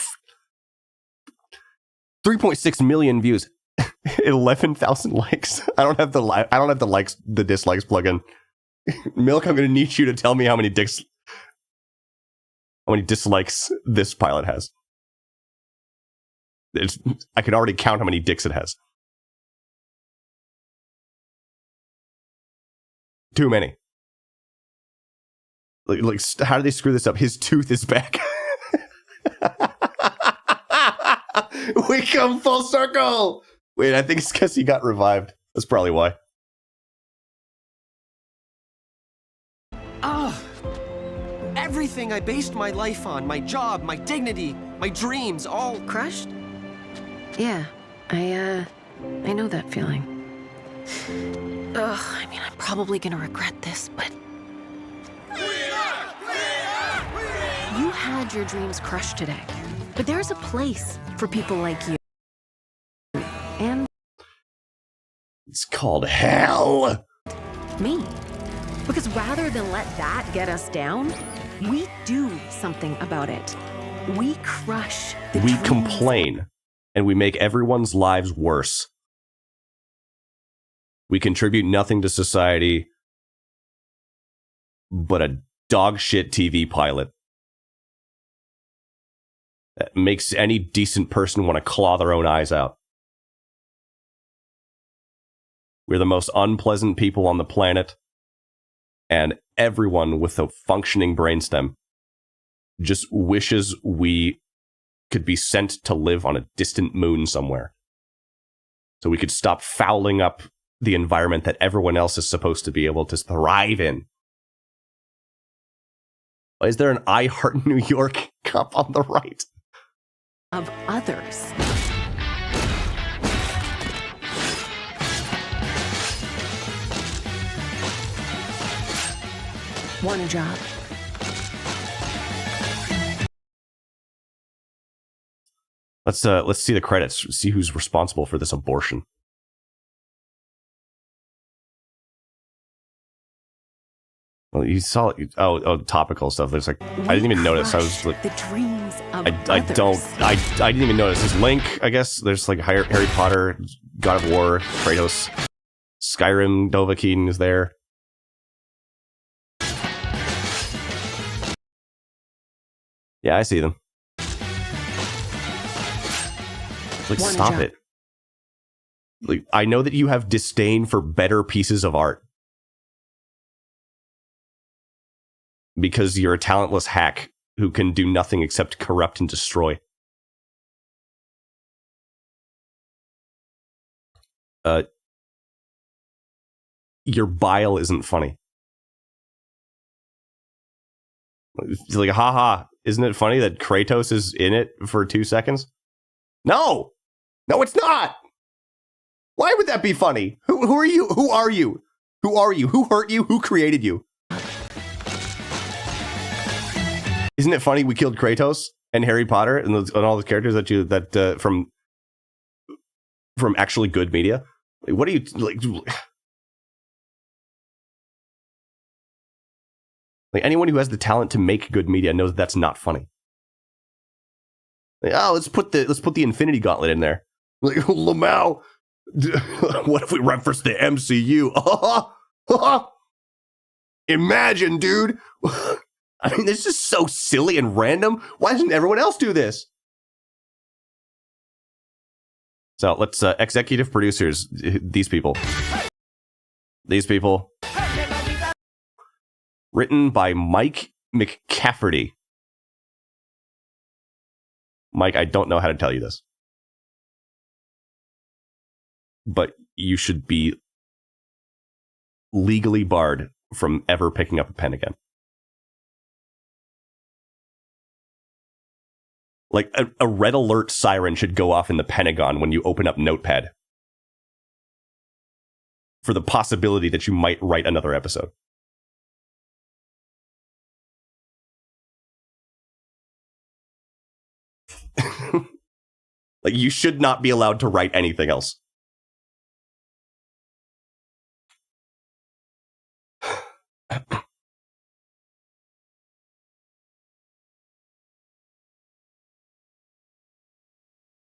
3.6 million views. 11,000 likes. I don't have the dislikes plugin. Milk, I'm gonna need you to tell me how many dislikes this pilot has. I can already count how many dicks it has. Too many. Like, how did they screw this up? His tooth is back. We come full circle. Wait, I think it's because he got revived. That's probably why. Everything I based my life on, my job, my dignity, my dreams, all crushed? Yeah, I know that feeling. Ugh, I mean, I'm probably gonna regret this, but... You had your dreams crushed today, but there's a place for people like you. It's called hell. Me. Because rather than let that get us down, we do something about it. We crush the We dreams. complain, and we make everyone's lives worse. We contribute nothing to society but a dog shit TV pilot that makes any decent person want to claw their own eyes out. We're the most unpleasant people on the planet, and everyone with a functioning brainstem just wishes we could be sent to live on a distant moon somewhere, so we could stop fouling up the environment that everyone else is supposed to be able to thrive in. Is there an I Heart New York cup on the right? Of others. Want a job? Let's see the credits. See who's responsible for this abortion. Well, you saw topical stuff. There's like I didn't even notice. I was like, the dreams of I didn't even notice. There's Link, I guess. There's like Harry Potter, God of War, Kratos, Skyrim, Dovahkiin is there. Yeah, I see them. Like, stop it. Like, I know that you have disdain for better pieces of art because you're a talentless hack who can do nothing except corrupt and destroy. Your bile isn't funny. It's like, haha, isn't it funny that Kratos is in it for 2 seconds? No! No, it's not! Why would that be funny? Who are you? Who are you? Who are you? Who hurt you? Who created you? Isn't it funny we killed Kratos and Harry Potter and all the characters that from actually good media? Like, what are you like? Like, anyone who has the talent to make good media knows that's not funny. Like, oh, let's put the Infinity Gauntlet in there. Like, Lamau, what if we reference the MCU? Imagine, dude. I mean, this is so silly and random. Why doesn't everyone else do this? So let's executive producers. These people. Written by Mike McCafferty. Mike, I don't know how to tell you this, but you should be legally barred from ever picking up a pen again. Like, a red alert siren should go off in the Pentagon when you open up Notepad for the possibility that you might write another episode. Like, you should not be allowed to write anything else. I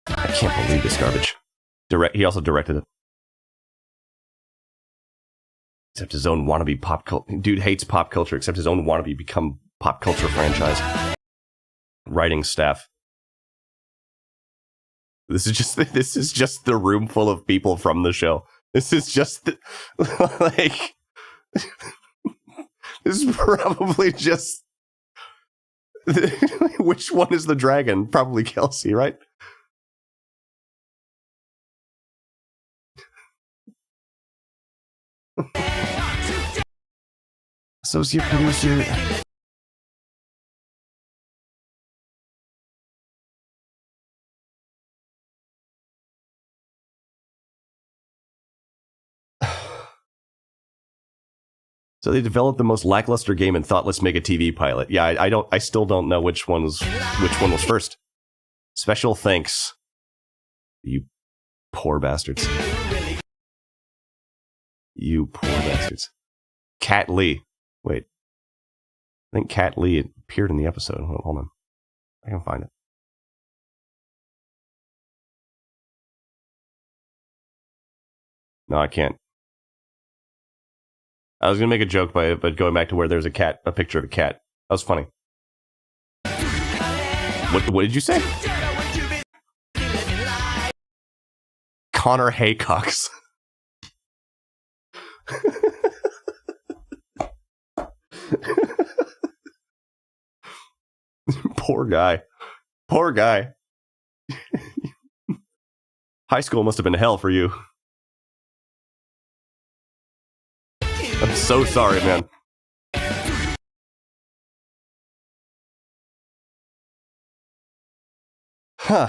can't believe this garbage. He also directed it. Except his own wannabe pop culture. Dude hates pop culture, except his own wannabe become pop culture franchise. Writing staff. This is just the room full of people from the show. This is just like this is probably just which one is the dragon? Probably Kelsey, right? Associate producer. So they developed the most lackluster game and thought, let's make a TV pilot. Yeah, I still don't know which one was first. Special thanks, you poor bastards. You poor bastards. Cat Lee. Wait. I think Cat Lee appeared in the episode. Hold on. I can find it. No, I can't. I was gonna make a joke by it, but going back to where there's a picture of a cat. That was funny. What did you say? Connor Haycox. Poor guy. Poor guy. High school must have been hell for you. I'm so sorry, man. Huh.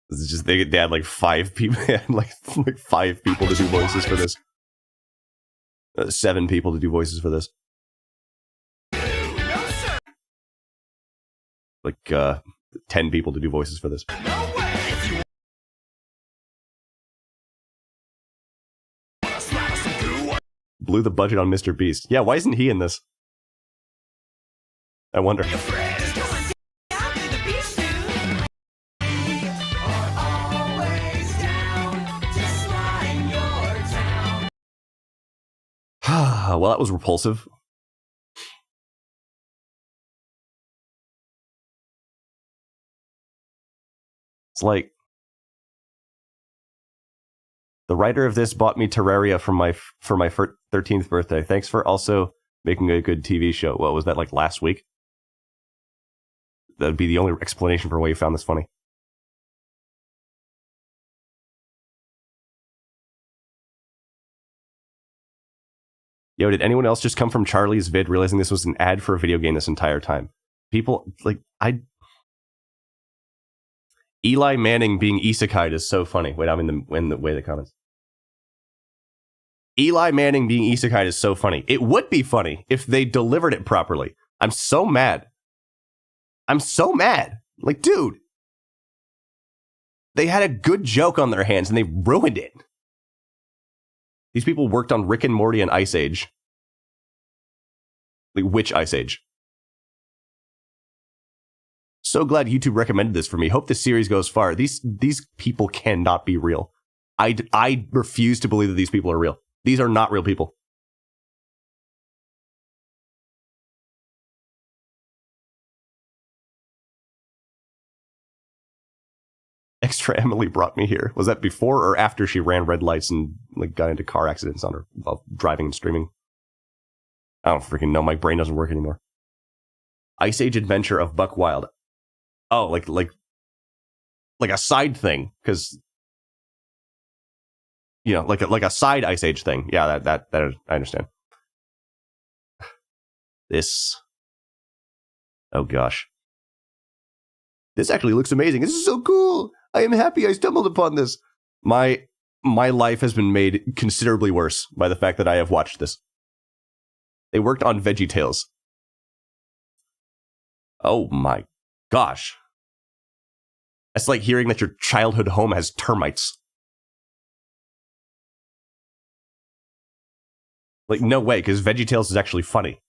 This is just they had like 5 people. They had like 5 people to do voices for this. 7 people to do voices for this. Like 10 people to do voices for this. Blew the budget on Mr. Beast. Yeah, why isn't he in this? I wonder. Well, that was repulsive. It's like the writer of this bought me Terraria for my 13th birthday. Thanks for also making a good TV show. What was that, like last week? That would be the only explanation for why you found this funny. Yo, did anyone else just come from Charlie's vid realizing this was an ad for a video game this entire time? People, like, Eli Manning being isekai'd is so funny. Wait, I'm in the way of the comments. Eli Manning being isekai'd is so funny. It would be funny if they delivered it properly. I'm so mad. I'm so mad. Like, dude. They had a good joke on their hands and they ruined it. These people worked on Rick and Morty and Ice Age. Like, which Ice Age? So glad YouTube recommended this for me. Hope this series goes far. These people cannot be real. I refuse to believe that these people are real. These are not real people. Extra Emily brought me here. Was that before or after she ran red lights and like got into car accidents on her while driving and streaming? I don't freaking know. My brain doesn't work anymore. Ice Age Adventure of Buck Wild. Oh, like a side thing, because you know, like a side Ice Age thing. Yeah, that I understand. This. Oh gosh. This actually looks amazing. This is so cool. I am happy I stumbled upon this. My life has been made considerably worse by the fact that I have watched this. They worked on VeggieTales. Oh my gosh. That's like hearing that your childhood home has termites. Like, no way, because VeggieTales is actually funny.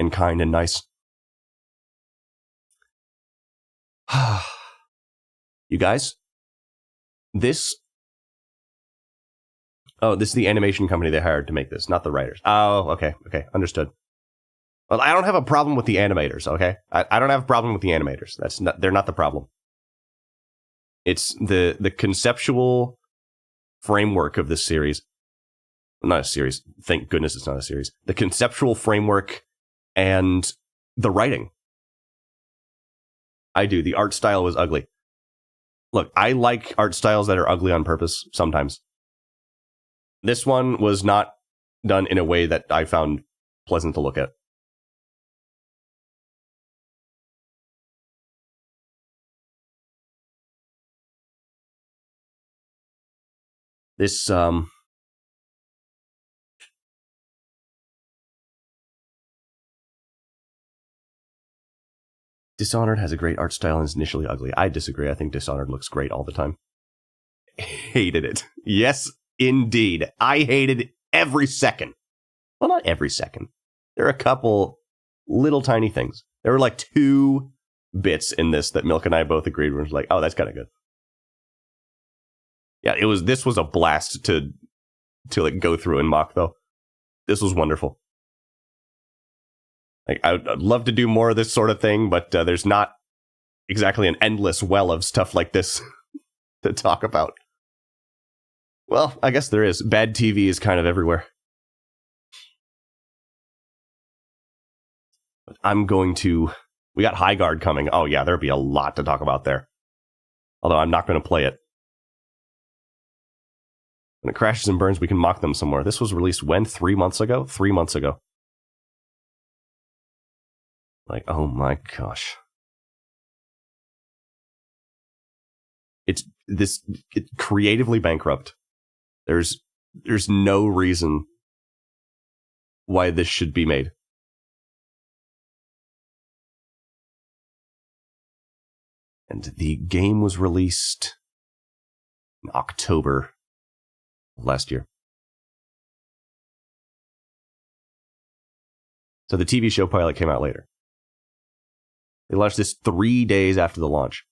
And kind and nice. You guys? This is the animation company they hired to make this, not the writers. Oh, okay, understood. Well, I don't have a problem with the animators, okay? I don't have a problem with the animators. They're not the problem. It's the conceptual framework of this series. Not a series. Thank goodness it's not a series. The conceptual framework and the writing. I do. The art style was ugly. Look, I like art styles that are ugly on purpose sometimes. This one was not done in a way that I found pleasant to look at. This, Dishonored has a great art style and is initially ugly. I disagree. I think Dishonored looks great all the time. Hated it. Yes, indeed. I hated every second. Well, not every second. There are a couple little tiny things. There were like 2 bits in this that Milk and I both agreed were like, oh, that's kind of good. Yeah, this was a blast to like go through and mock though. This was wonderful. Like I'd love to do more of this sort of thing, but there's not exactly an endless well of stuff like this to talk about. Well, I guess there is. Bad TV is kind of everywhere. We got High Guard coming. Oh yeah, there'll be a lot to talk about there. Although I'm not going to play it. When it crashes and burns, we can mock them somewhere. This was released when? 3 months ago? 3 months ago. Like, oh my gosh. It's creatively bankrupt. There's no reason why this should be made. And the game was released in October of last year. So the TV show pilot came out later. They launched this 3 days after the launch.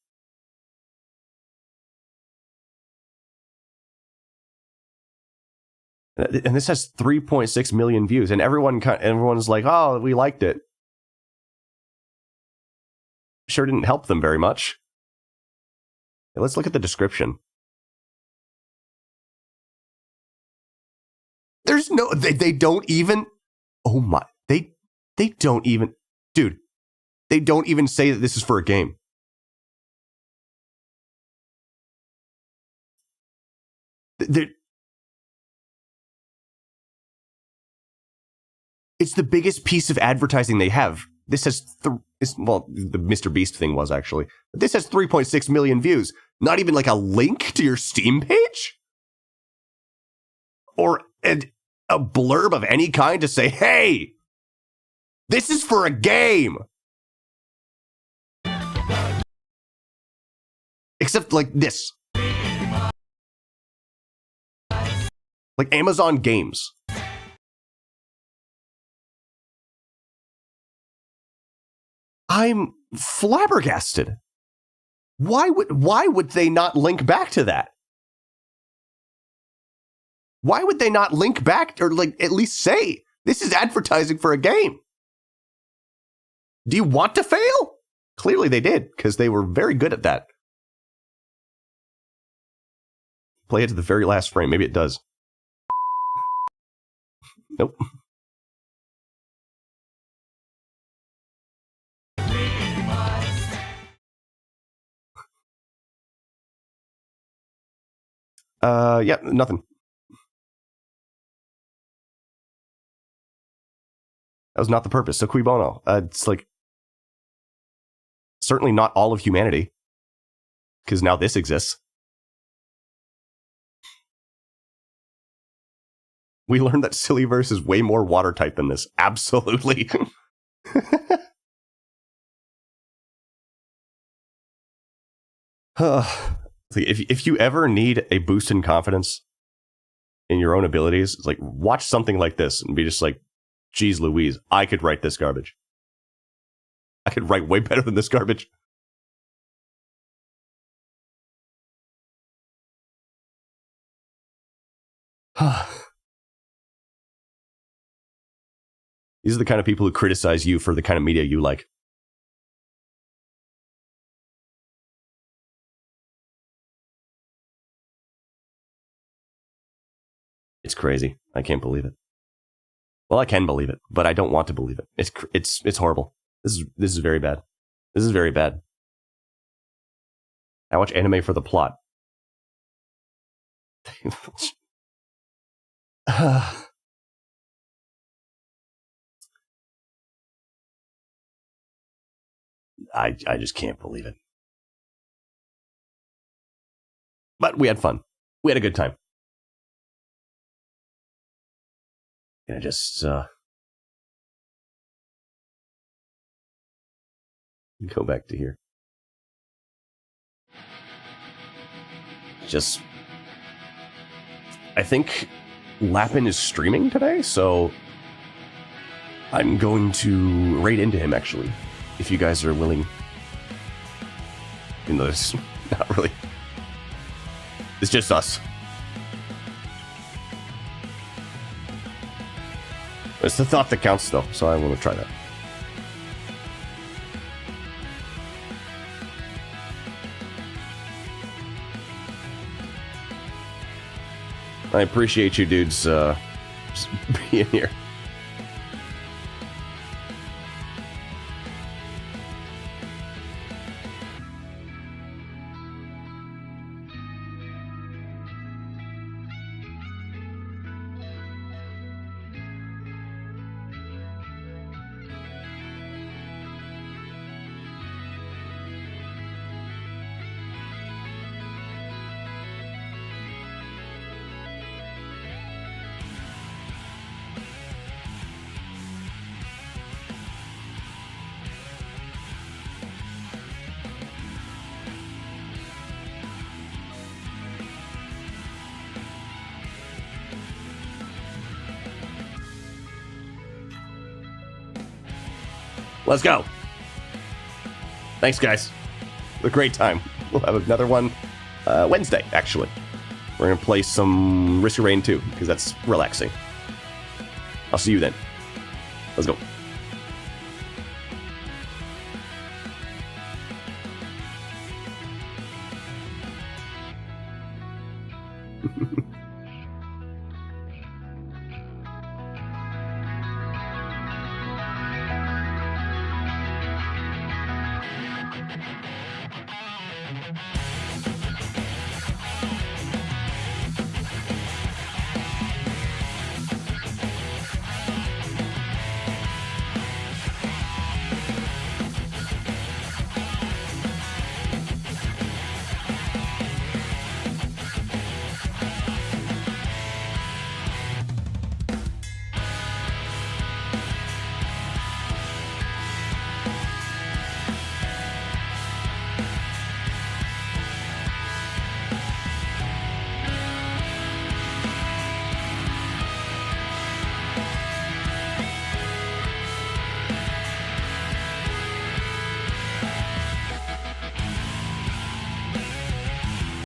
And this has 3.6 million views, and everyone's like, "Oh, we liked it." Sure didn't help them very much. Let's look at the description. There's no, they don't even. Oh my, they don't even, dude. They don't even say that this is for a game. It's the biggest piece of advertising they have. This has, the Mr. Beast thing was actually. But this has 3.6 million views. Not even like a link to your Steam page? Or a blurb of any kind to say, hey, this is for a game. Except like this. Like Amazon Games. I'm flabbergasted. Why would they not link back to that? Why would they not link back or like at least say this is advertising for a game? Do you want to fail? Clearly they did, because they were very good at that. Play it to the very last frame. Maybe it does. Nope. Yeah, nothing. That was not the purpose. So cui bono. It's like, certainly not all of humanity, because now this exists. We learned that Sillyverse is way more watertight than this. Absolutely. If you ever need a boost in confidence in your own abilities, it's like, watch something like this and be just like, geez Louise, I could write this garbage. I could write way better than this garbage. These are the kind of people who criticize you for the kind of media you like. It's crazy. I can't believe it. Well, I can believe it, but I don't want to believe it. It's horrible. This is very bad. This is very bad. I watch anime for the plot. I just can't believe it. But we had fun. We had a good time. Yeah, just go back to here. Just, I think Lappin is streaming today, so I'm going to raid into him, actually, if you guys are willing. Even though it's not really. It's just us. It's the thought that counts, though, so I want to try that. I appreciate you dudes just being here. Let's go. Thanks, guys. A great time. We'll have another one Wednesday, actually. We're going to play some Risk of Rain 2, because that's relaxing. I'll see you then. Let's go.